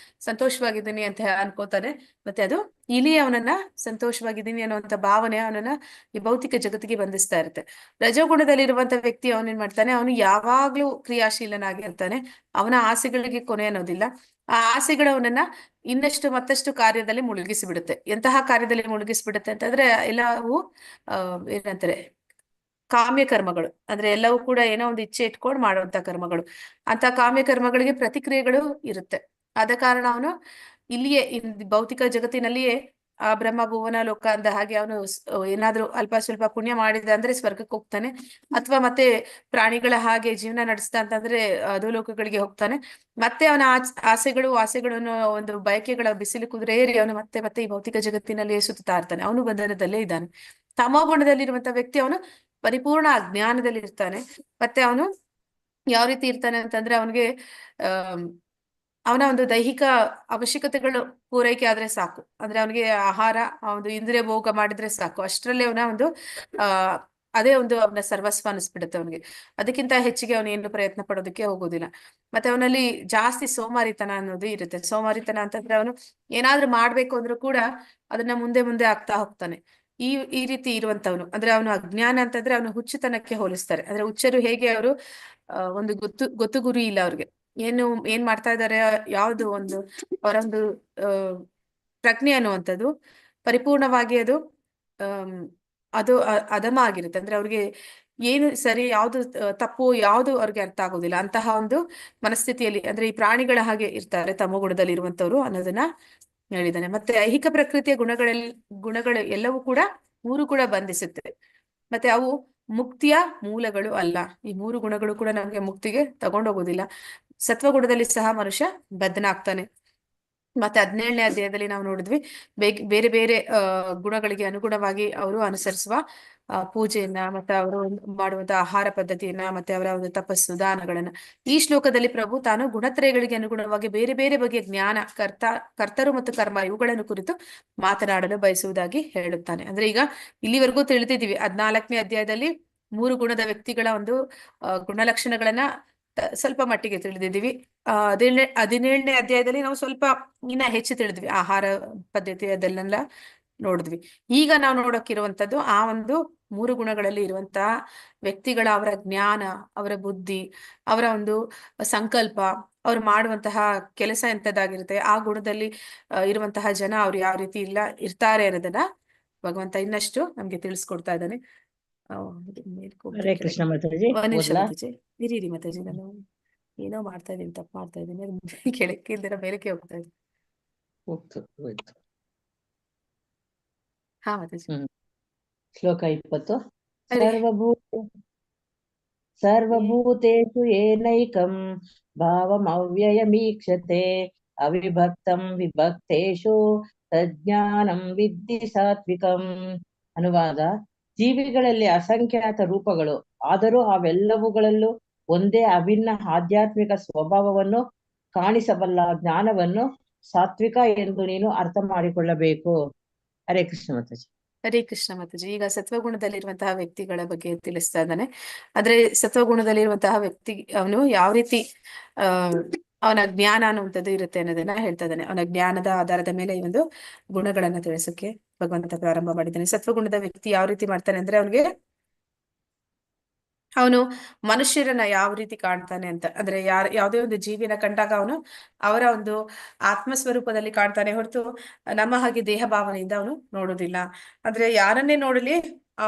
ಸಂತೋಷವಾಗಿದ್ದೀನಿ ಅಂತ ಅನ್ಕೋತಾನೆ. ಮತ್ತೆ ಅದು ಇಲ್ಲಿ ಅವನನ್ನ ಸಂತೋಷವಾಗಿದ್ದೀನಿ ಅನ್ನುವಂಥ ಭಾವನೆ ಅವನನ್ನ ಈ ಭೌತಿಕ ಜಗತ್ತಿಗೆ ಬಂಧಿಸ್ತಾ ಇರುತ್ತೆ. ರಜೋಗುಣದಲ್ಲಿರುವಂತ ವ್ಯಕ್ತಿ ಅವನೇನ್ ಮಾಡ್ತಾನೆ, ಅವನು ಯಾವಾಗ್ಲೂ ಕ್ರಿಯಾಶೀಲನಾಗಿರ್ತಾನೆ. ಅವನ ಆಸೆಗಳಿಗೆ ಕೊನೆ ಅನ್ನೋದಿಲ್ಲ. ಆ ಆಸೆಗಳು ಅವನನ್ನ ಇನ್ನಷ್ಟು ಮತ್ತಷ್ಟು ಕಾರ್ಯದಲ್ಲಿ ಮುಳುಗಿಸಿಬಿಡುತ್ತೆ. ಎಂತಹ ಕಾರ್ಯದಲ್ಲಿ ಮುಳುಗಿಸ್ಬಿಡುತ್ತೆ ಅಂತಂದ್ರೆ ಎಲ್ಲವೂ ಏನಂತಾರೆ ಕಾಮ್ಯ ಕರ್ಮಗಳು. ಅಂದ್ರೆ ಎಲ್ಲವೂ ಕೂಡ ಏನೋ ಒಂದು ಇಚ್ಛೆ ಇಟ್ಕೊಂಡು ಮಾಡುವಂತ ಕರ್ಮಗಳು. ಅಂತ ಕಾಮ್ಯ ಕರ್ಮಗಳಿಗೆ ಪ್ರತಿಕ್ರಿಯೆಗಳು ಇರುತ್ತೆ. ಆದ ಕಾರಣ ಅವನು ಇಲ್ಲಿಯೇ ಭೌತಿಕ ಜಗತ್ತಿನಲ್ಲಿಯೇ ಆ ಬ್ರಹ್ಮ ಭುವನ ಲೋಕ ಅಂದ ಹಾಗೆ ಅವನು ಏನಾದ್ರೂ ಅಲ್ಪ ಸ್ವಲ್ಪ ಪುಣ್ಯ ಮಾಡಿದ ಅಂದ್ರೆ ಸ್ವರ್ಗಕ್ಕೆ ಹೋಗ್ತಾನೆ, ಅಥವಾ ಮತ್ತೆ ಪ್ರಾಣಿಗಳ ಹಾಗೆ ಜೀವನ ನಡೆಸ್ತಾ ಅಂತಂದ್ರೆ ಅಧೋಲೋಕಗಳಿಗೆ ಹೋಗ್ತಾನೆ. ಮತ್ತೆ ಅವನ ಆಸೆಗಳನ್ನು ಒಂದು ಬಯಕೆಗಳ ಬಿಸಿಲು ಕುದುರೆ ಏರಿ ಅವನು ಮತ್ತೆ ಈ ಭೌತಿಕ ಜಗತ್ತಿನಲ್ಲಿ ಸುತ್ತಾ ಇರ್ತಾನೆ. ಅವನು ಬಂಧನದಲ್ಲೇ ಇದ್ದಾನೆ. ತಮೋಗುಣದಲ್ಲಿರುವಂತ ವ್ಯಕ್ತಿ ಅವನು ಪರಿಪೂರ್ಣ ಅಜ್ಞಾನದಲ್ಲಿ ಇರ್ತಾನೆ. ಮತ್ತೆ ಅವನು ಯಾವ ರೀತಿ ಇರ್ತಾನೆ ಅಂತಂದ್ರೆ ಅವನಿಗೆ ಅವನ ಒಂದು ದೈಹಿಕ ಅವಶ್ಯಕತೆಗಳು ಪೂರೈಕೆ ಆದ್ರೆ ಸಾಕು. ಅಂದ್ರೆ ಅವನಿಗೆ ಆಹಾರ, ಒಂದು ಇಂದ್ರಿಯ ಭೋಗ ಮಾಡಿದ್ರೆ ಸಾಕು. ಅಷ್ಟರಲ್ಲಿ ಅವನ ಒಂದು ಅದೇ ಒಂದು ಅವನ ಸರ್ವಸ್ವ ಅನಿಸ್ಬಿಡುತ್ತೆ ಅವನಿಗೆ. ಅದಕ್ಕಿಂತ ಹೆಚ್ಚಿಗೆ ಅವನು ಏನು ಪ್ರಯತ್ನ ಪಡೋದಕ್ಕೆ ಹೋಗೋದಿಲ್ಲ. ಮತ್ತೆ ಅವನಲ್ಲಿ ಜಾಸ್ತಿ ಸೋಮಾರಿತನ ಅನ್ನೋದು ಇರುತ್ತೆ. ಸೋಮಾರಿತನ ಅಂತಂದ್ರೆ ಅವನು ಏನಾದ್ರೂ ಮಾಡ್ಬೇಕು ಅಂದ್ರೂ ಕೂಡ ಅದನ್ನ ಮುಂದೆ ಮುಂದೆ ಆಗ್ತಾ ಹೋಗ್ತಾನೆ. ಈ ರೀತಿ ಇರುವಂತವನು ಅಂದ್ರೆ ಅವನು ಅಜ್ಞಾನ ಅಂತಂದ್ರೆ ಅವನು ಹುಚ್ಚುತನಕ್ಕೆ ಹೋಲಿಸ್ತಾರೆ. ಅಂದ್ರೆ ಹುಚ್ಚರು ಹೇಗೆ ಅವರು ಒಂದು ಗೊತ್ತು ಗುರಿ ಇಲ್ಲ ಅವ್ರಿಗೆ, ಏನ್ ಮಾಡ್ತಾ ಇದ್ದಾರೆ, ಯಾವ್ದು ಒಂದು ಅವರೊಂದು ಪ್ರಜ್ಞೆ ಅನ್ನುವಂಥದ್ದು ಪರಿಪೂರ್ಣವಾಗಿ ಅದು ಅದು ಅಧಮ ಆಗಿರುತ್ತೆ. ಅಂದ್ರೆ ಅವ್ರಿಗೆ ಏನು ಸರಿ, ಯಾವ್ದು ತಪ್ಪು, ಯಾವ್ದು ಅವ್ರಿಗೆ ಅರ್ಥ ಆಗೋದಿಲ್ಲ. ಅಂತಹ ಒಂದು ಮನಸ್ಥಿತಿಯಲ್ಲಿ ಅಂದ್ರೆ ಈ ಪ್ರಾಣಿಗಳ ಹಾಗೆ ಇರ್ತಾರೆ ತಮೋಗುಣದಲ್ಲಿ ಇರುವಂತವ್ರು ಅನ್ನೋದನ್ನ ಹೇಳಿದ್ದಾನೆ. ಮತ್ತೆ ಐಹಿಕ ಪ್ರಕೃತಿಯ ಗುಣಗಳು ಎಲ್ಲವೂ ಕೂಡ ಮೂರು ಕೂಡ ಬಂಧಿಸುತ್ತೆ. ಮತ್ತೆ ಅವು ಮುಕ್ತಿಯ ಮೂಲಗಳು ಅಲ್ಲ. ಈ ಮೂರು ಗುಣಗಳು ಕೂಡ ನಮ್ಗೆ ಮುಕ್ತಿಗೆ ತಗೊಂಡೋಗೋದಿಲ್ಲ. ಸತ್ವಗುಣದಲ್ಲಿ ಸಹ ಮನುಷ್ಯ ಬದ್ಧನಾಗ್ತಾನೆ. ಮತ್ತೆ 17ನೇ ಅಧ್ಯಾಯದಲ್ಲಿ ನಾವು ನೋಡಿದ್ವಿ ಬೇರೆ ಬೇರೆ ಗುಣಗಳಿಗೆ ಅನುಗುಣವಾಗಿ ಅವರು ಅನುಸರಿಸುವ ಪೂಜೆಯನ್ನ, ಮತ್ತೆ ಅವರು ಮಾಡುವಂತಹ ಆಹಾರ ಪದ್ಧತಿಯನ್ನ, ಮತ್ತೆ ಅವರ ಒಂದು ತಪಸ್ಸು ದಾನಗಳನ್ನ. ಈ ಶ್ಲೋಕದಲ್ಲಿ ಪ್ರಭು ತಾನು ಗುಣತ್ರಯಗಳಿಗೆ ಅನುಗುಣವಾಗಿ ಬೇರೆ ಬೇರೆ ಬಗೆಯ ಜ್ಞಾನ, ಕರ್ತರು ಮತ್ತು ಕರ್ಮ ಇವುಗಳನ್ನು ಕುರಿತು ಮಾತನಾಡಲು ಬಯಸುವುದಾಗಿ ಹೇಳುತ್ತಾನೆ. ಅಂದ್ರೆ ಈಗ ಇಲ್ಲಿವರೆಗೂ ತಿಳಿದಿದ್ದೀವಿ 14ನೇ ಅಧ್ಯಾಯದಲ್ಲಿ 3 ಗುಣದ ವ್ಯಕ್ತಿಗಳ ಒಂದು ಗುಣಲಕ್ಷಣಗಳನ್ನ ಸ್ವಲ್ಪ ಮಟ್ಟಿಗೆ ತಿಳಿದಿದ್ದೀವಿ. 17ನೇ ಅಧ್ಯಾಯದಲ್ಲಿ ನಾವು ಸ್ವಲ್ಪ ಇನ್ನ ಹೆಚ್ಚು ತಿಳಿದ್ವಿ, ಆಹಾರ ಪದ್ಧತಿ ಅದನ್ನೆಲ್ಲ ನೋಡಿದ್ವಿ. ಈಗ ನಾವು ನೋಡೋಕಿರುವಂತದ್ದು ಆ ಒಂದು 3 ಗುಣಗಳಲ್ಲಿ ಇರುವಂತಹ ವ್ಯಕ್ತಿಗಳ ಅವರ ಜ್ಞಾನ, ಅವರ ಬುದ್ಧಿ, ಅವರ ಒಂದು ಸಂಕಲ್ಪ, ಅವ್ರು ಮಾಡುವಂತಹ ಕೆಲಸ ಎಂತದಾಗಿರುತ್ತೆ, ಆ ಗುಣದಲ್ಲಿ ಇರುವಂತಹ ಜನ ಅವ್ರು ಯಾವ ರೀತಿ ಇರ್ತಾರೆ ಅನ್ನೋದನ್ನ ಭಗವಂತ ಇನ್ನಷ್ಟು ನಮ್ಗೆ ತಿಳಿಸ್ಕೊಡ್ತಾ ಇದ್ದಾನೆ. ಹರೇ ಕೃಷ್ಣ ಮಾತಾಜಿ. ಒಂದ್ ನಿಮಿಷ ಓದ್ಲಾ? ಮಾತಾಜಿ, ಇರಿ ಮಾತಾಜಿ, ನಾನು ಏನೋ ಮಾಡ್ತಾ ಇದ್ದೀನಿ, ತಪ್ಪು ಮಾಡ್ತಾ ಇದ್ದೀನಿ. ಕೆಳಕ್ಕಿಲ್ದಿರ ಮೇಲಕ್ಕೆ ಹೋಗ್ತಾ ಇದ್ದೀನಿ. ಹೋಯ್ತು. ಹಾ ಮಾತಾಜಿ. ಶ್ಲೋಕ 20. ಅರೆ ಸರ್ವಭೂತೇಷು ಏನೈಕಂ ಭಾವಮವ್ಯಯಮೀಕ್ಷತೆ ಅವಿಭಕ್ತಂ ವಿಭಕ್ತೇಷು ತಜ್ಞಾನಂ ವಿದ್ಧಿ ಸಾತ್ವಿಕಂ. ಅನುವಾದ: ಜೀವಿಗಳಲ್ಲಿ ಅಸಂಖ್ಯಾತ ರೂಪಗಳು, ಆದರೂ ಅವೆಲ್ಲವುಗಳಲ್ಲೂ ಒಂದೇ ಅಭಿನ್ನ ಆಧ್ಯಾತ್ಮಿಕ ಸ್ವಭಾವವನ್ನು ಕಾಣಿಸಬಲ್ಲ ಜ್ಞಾನವನ್ನು ಸಾತ್ವಿಕ ಎಂದು ನೀನು ಅರ್ಥ ಮಾಡಿಕೊಳ್ಳಬೇಕು. ಹರೇ ಕೃಷ್ಣ ಮಾತಾಜಿ. ಹರೇ ಕೃಷ್ಣ ಮಾತಾಜಿ. ಈಗ ಸತ್ವಗುಣದಲ್ಲಿರುವಂತಹ ವ್ಯಕ್ತಿಗಳ ಬಗ್ಗೆ ತಿಳಿಸ್ತಾ ಇದ್ದಾನೆ. ಆದ್ರೆ ಸತ್ವಗುಣದಲ್ಲಿರುವಂತಹ ವ್ಯಕ್ತಿ ಅವನು ಯಾವ ರೀತಿ ಅವನ ಜ್ಞಾನ ಅನ್ನುವಂಥದ್ದು ಇರುತ್ತೆ ಅನ್ನೋದನ್ನ ಹೇಳ್ತಾ ಇದ್ದಾನೆ. ಅವನ ಜ್ಞಾನದ ಆಧಾರದ ಮೇಲೆ ಈ ಒಂದು ಗುಣಗಳನ್ನ ತಿಳಿಸೋಕೆ ಭಗವಂತ ಪ್ರಾರಂಭ ಮಾಡಿದ್ದಾನೆ. ಸತ್ವಗುಣದ ವ್ಯಕ್ತಿ ಯಾವ ರೀತಿ ಮಾಡ್ತಾನೆ ಅಂದ್ರೆ ಅವನು ಮನುಷ್ಯರನ್ನ ಯಾವ ರೀತಿ ಕಾಣ್ತಾನೆ ಅಂತ ಅಂದ್ರೆ ಯಾವುದೇ ಒಂದು ಜೀವಿನ ಕಂಡಾಗ ಅವನು ಅವರ ಒಂದು ಆತ್ಮಸ್ವರೂಪದಲ್ಲಿ ಕಾಣ್ತಾನೆ ಹೊರತು ನಮ್ಮ ಹಾಗೆ ದೇಹ ಭಾವನೆಯಿಂದ ಅವನು ನೋಡುದಿಲ್ಲ. ಅಂದ್ರೆ ಯಾರನ್ನೇ ನೋಡಲಿ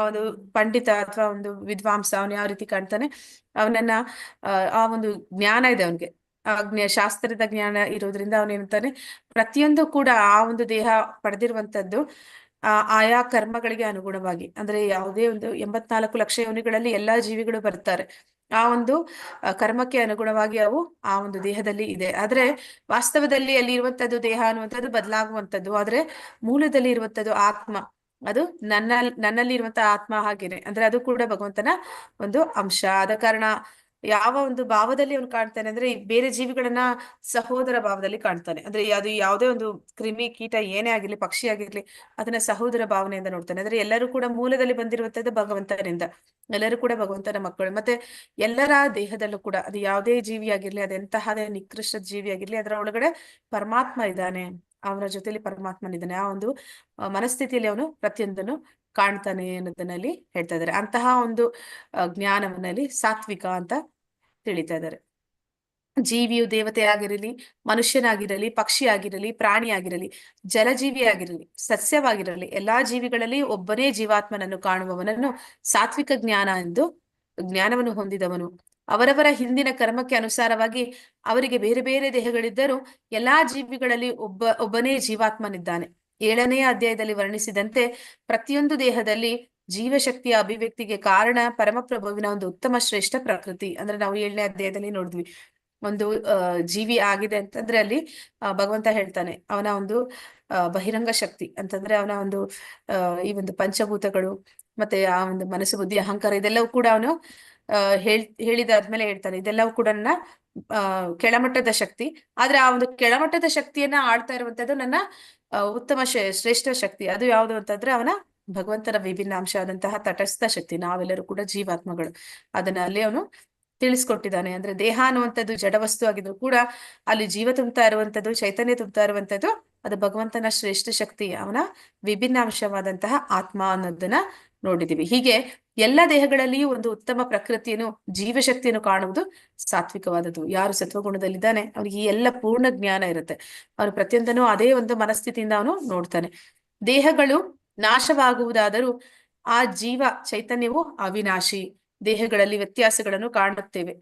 ಒಂದು ಪಂಡಿತ ಅಥವಾ ಒಂದು ವಿದ್ವಾಂಸ ಅವನು ಯಾವ ರೀತಿ ಕಾಣ್ತಾನೆ, ಅವನನ್ನ ಆ ಒಂದು ಜ್ಞಾನ ಇದೆ ಅವನಿಗೆ, ಶಾಸ್ತ್ರದ ಜ್ಞಾನ ಇರೋದ್ರಿಂದ ಅವನೇಂತಾನೆ ಪ್ರತಿಯೊಂದು ಕೂಡ ಆ ಒಂದು ದೇಹ ಪಡೆದಿರುವಂತದ್ದು ಆಯಾ ಕರ್ಮಗಳಿಗೆ ಅನುಗುಣವಾಗಿ, ಅಂದ್ರೆ ಯಾವುದೇ ಒಂದು 84 ಲಕ್ಷ ಯೋನಿಗಳಲ್ಲಿ ಎಲ್ಲಾ ಜೀವಿಗಳು ಬರ್ತಾರೆ. ಆ ಒಂದು ಕರ್ಮಕ್ಕೆ ಅನುಗುಣವಾಗಿ ಅವು ಆ ಒಂದು ದೇಹದಲ್ಲಿ ಇದೆ. ಆದ್ರೆ ವಾಸ್ತವದಲ್ಲಿ ಅಲ್ಲಿ ಇರುವಂತದ್ದು ದೇಹ ಅನ್ನುವಂಥದ್ದು ಬದಲಾಗುವಂಥದ್ದು. ಆದ್ರೆ ಮೂಲದಲ್ಲಿ ಇರುವಂತದ್ದು ಆತ್ಮ, ಅದು ನನ್ನಲ್ಲಿ ಇರುವಂತಹ ಆತ್ಮ ಹಾಗೇನೆ. ಅಂದ್ರೆ ಅದು ಕೂಡ ಭಗವಂತನ ಒಂದು ಅಂಶ. ಆದ ಕಾರಣ ಯಾವ ಒಂದು ಭಾವದಲ್ಲಿ ಅವನು ಕಾಣ್ತಾನೆ ಅಂದ್ರೆ ಈ ಬೇರೆ ಜೀವಿಗಳನ್ನ ಸಹೋದರ ಭಾವದಲ್ಲಿ ಕಾಣ್ತಾನೆ. ಅಂದ್ರೆ ಅದು ಯಾವುದೇ ಒಂದು ಕ್ರಿಮಿ ಕೀಟ ಏನೇ ಆಗಿರ್ಲಿ, ಪಕ್ಷಿ ಆಗಿರ್ಲಿ, ಅದನ್ನ ಸಹೋದರ ಭಾವನೆಯಿಂದ ನೋಡ್ತಾನೆ. ಅಂದ್ರೆ ಎಲ್ಲರೂ ಕೂಡ ಮೂಲದಲ್ಲಿ ಬಂದಿರುವಂತದ್ದು ಭಗವಂತನಿಂದ, ಎಲ್ಲರೂ ಕೂಡ ಭಗವಂತನ ಮಕ್ಕಳು. ಮತ್ತೆ ಎಲ್ಲರ ದೇಹದಲ್ಲೂ ಕೂಡ ಅದು ಯಾವುದೇ ಜೀವಿ ಆಗಿರ್ಲಿ, ಅದೆಂತಹದೇ ನಿಕೃಷ್ಟ ಜೀವಿ ಆಗಿರ್ಲಿ, ಅದರ ಒಳಗಡೆ ಪರಮಾತ್ಮ ಇದ್ದಾನೆ, ಅವನ ಜೊತೆಲಿ ಪರಮಾತ್ಮನಿದ್ದಾನೆ. ಆ ಒಂದು ಮನಸ್ಥಿತಿಯಲ್ಲಿ ಅವನು ಪ್ರತಿಯೊಂದನ್ನು ಕಾಣ್ತಾನೆ ಅನ್ನೋದನ್ನಲ್ಲಿ ಹೇಳ್ತಾ ಇದ್ದಾರೆ. ಅಂತಹ ಒಂದು ಜ್ಞಾನವನ್ನಲ್ಲಿ ಸಾತ್ವಿಕ ಅಂತ ತಿಳಿತಾ ಇದ್ದಾರೆ. ಜೀವಿಯು ದೇವತೆ ಆಗಿರಲಿ, ಮನುಷ್ಯನಾಗಿರಲಿ, ಪಕ್ಷಿ ಆಗಿರಲಿ, ಪ್ರಾಣಿ ಆಗಿರಲಿ, ಜಲಜೀವಿ ಆಗಿರಲಿ, ಸಸ್ಯವಾಗಿರಲಿ, ಎಲ್ಲಾ ಜೀವಿಗಳಲ್ಲಿ ಒಬ್ಬನೇ ಜೀವಾತ್ಮನನ್ನು ಕಾಣುವವನನ್ನು ಸಾತ್ವಿಕ ಜ್ಞಾನವನ್ನು ಹೊಂದಿದವನು. ಅವರವರ ಹಿಂದಿನ ಕರ್ಮಕ್ಕೆ ಅನುಸಾರವಾಗಿ ಅವರಿಗೆ ಬೇರೆ ಬೇರೆ ದೇಹಗಳಿದ್ದರೂ ಎಲ್ಲಾ ಜೀವಿಗಳಲ್ಲಿ ಒಬ್ಬನೇ ಜೀವಾತ್ಮನಿದ್ದಾನೆ. 7ನೇ ಅಧ್ಯಾಯದಲ್ಲಿ ವರ್ಣಿಸಿದಂತೆ ಪ್ರತಿಯೊಂದು ದೇಹದಲ್ಲಿ ಜೀವಶಕ್ತಿಯ ಅಭಿವ್ಯಕ್ತಿಗೆ ಕಾರಣ ಪರಮಪ್ರಭುವಿನ ಒಂದು ಉತ್ತಮ ಶ್ರೇಷ್ಠ ಪ್ರಕೃತಿ. ಅಂದ್ರೆ ನಾವು 7ನೇ ಅಧ್ಯಾಯದಲ್ಲಿ ನೋಡಿದ್ವಿ, ಒಂದು ಜೀವಿ ಆಗಿದೆ ಅಂತಂದ್ರೆ ಅಲ್ಲಿ ಭಗವಂತ ಹೇಳ್ತಾನೆ ಅವನ ಒಂದು ಬಹಿರಂಗ ಶಕ್ತಿ ಅಂತಂದ್ರೆ ಅವನ ಒಂದು ಈ ಒಂದು ಪಂಚಭೂತಗಳು, ಮತ್ತೆ ಆ ಒಂದು ಮನಸ್ಸು, ಬುದ್ಧಿ, ಅಹಂಕಾರ ಇದೆಲ್ಲವೂ ಕೂಡ ಅವನು ಹೇಳಿದಾದ್ಮೇಲೆ ಹೇಳ್ತಾನೆ ಇದೆಲ್ಲವೂ ಕೂಡ ನನ್ನ ಕೆಳಮಟ್ಟದ ಶಕ್ತಿ. ಆದ್ರೆ ಆ ಒಂದು ಕೆಳಮಟ್ಟದ ಶಕ್ತಿಯನ್ನ ಆಳ್ತಾ ಇರುವಂತದ್ದು ನನ್ನ ಉತ್ತಮ ಶ್ರೇಷ್ಠ ಶಕ್ತಿ. ಅದು ಯಾವುದು ಅಂತಂದ್ರೆ ಅವನ ಭಗವಂತನ ವಿಭಿನ್ನ ಅಂಶ ಆದಂತಹ ತಟಸ್ಥ ಶಕ್ತಿ, ನಾವೆಲ್ಲರೂ ಕೂಡ ಜೀವಾತ್ಮಗಳು. ಅದನ್ನ ಅಲ್ಲಿ ಅವನು ತಿಳಿಸ್ಕೊಟ್ಟಿದ್ದಾನೆ. ಅಂದ್ರೆ ದೇಹ ಅನ್ನುವಂಥದ್ದು ಜಡವಸ್ತು ಆಗಿದ್ರು ಕೂಡ ಅಲ್ಲಿ ಜೀವ ತುಂಬ್ತಾ ಇರುವಂತದ್ದು, ಚೈತನ್ಯ ತುಂಬ್ತಾ ಇರುವಂತದ್ದು ಅದು ಭಗವಂತನ ಶ್ರೇಷ್ಠ ಶಕ್ತಿ, ಅವನ ವಿಭಿನ್ನ ಅಂಶವಾದಂತಹ ಆತ್ಮ ಅನ್ನೋದನ್ನ ನೋಡಿದೀವಿ. ಹೀಗೆ ಎಲ್ಲ ದೇಹಗಳಲ್ಲಿಯೂ ಒಂದು ಉತ್ತಮ ಪ್ರಕೃತಿಯನ್ನು, ಜೀವಶಕ್ತಿಯನ್ನು ಕಾಣುವುದು ಸಾತ್ವಿಕವಾದದ್ದು. ಯಾರು ಸತ್ವಗುಣದಲ್ಲಿದ್ದಾನೆ ಅವನಿಗೆ ಈ ಎಲ್ಲ ಪೂರ್ಣ ಜ್ಞಾನ ಇರುತ್ತೆ. ಅವನು ಪ್ರತಿಯೊಂದನ್ನು ಅದೇ ಒಂದು ಮನಸ್ಥಿತಿಯಿಂದ ಅವನು ನೋಡ್ತಾನೆ. ದೇಹಗಳು ನಾಶವಾಗುವುದಾದರೂ ಆ ಜೀವ ಚೈತನ್ಯವು ಅವಿನಾಶಿ. ದೇಹಗಳಲ್ಲಿ ವ್ಯತ್ಯಾಸಗಳನ್ನು ಕಾಣುತ್ತೇವೆ.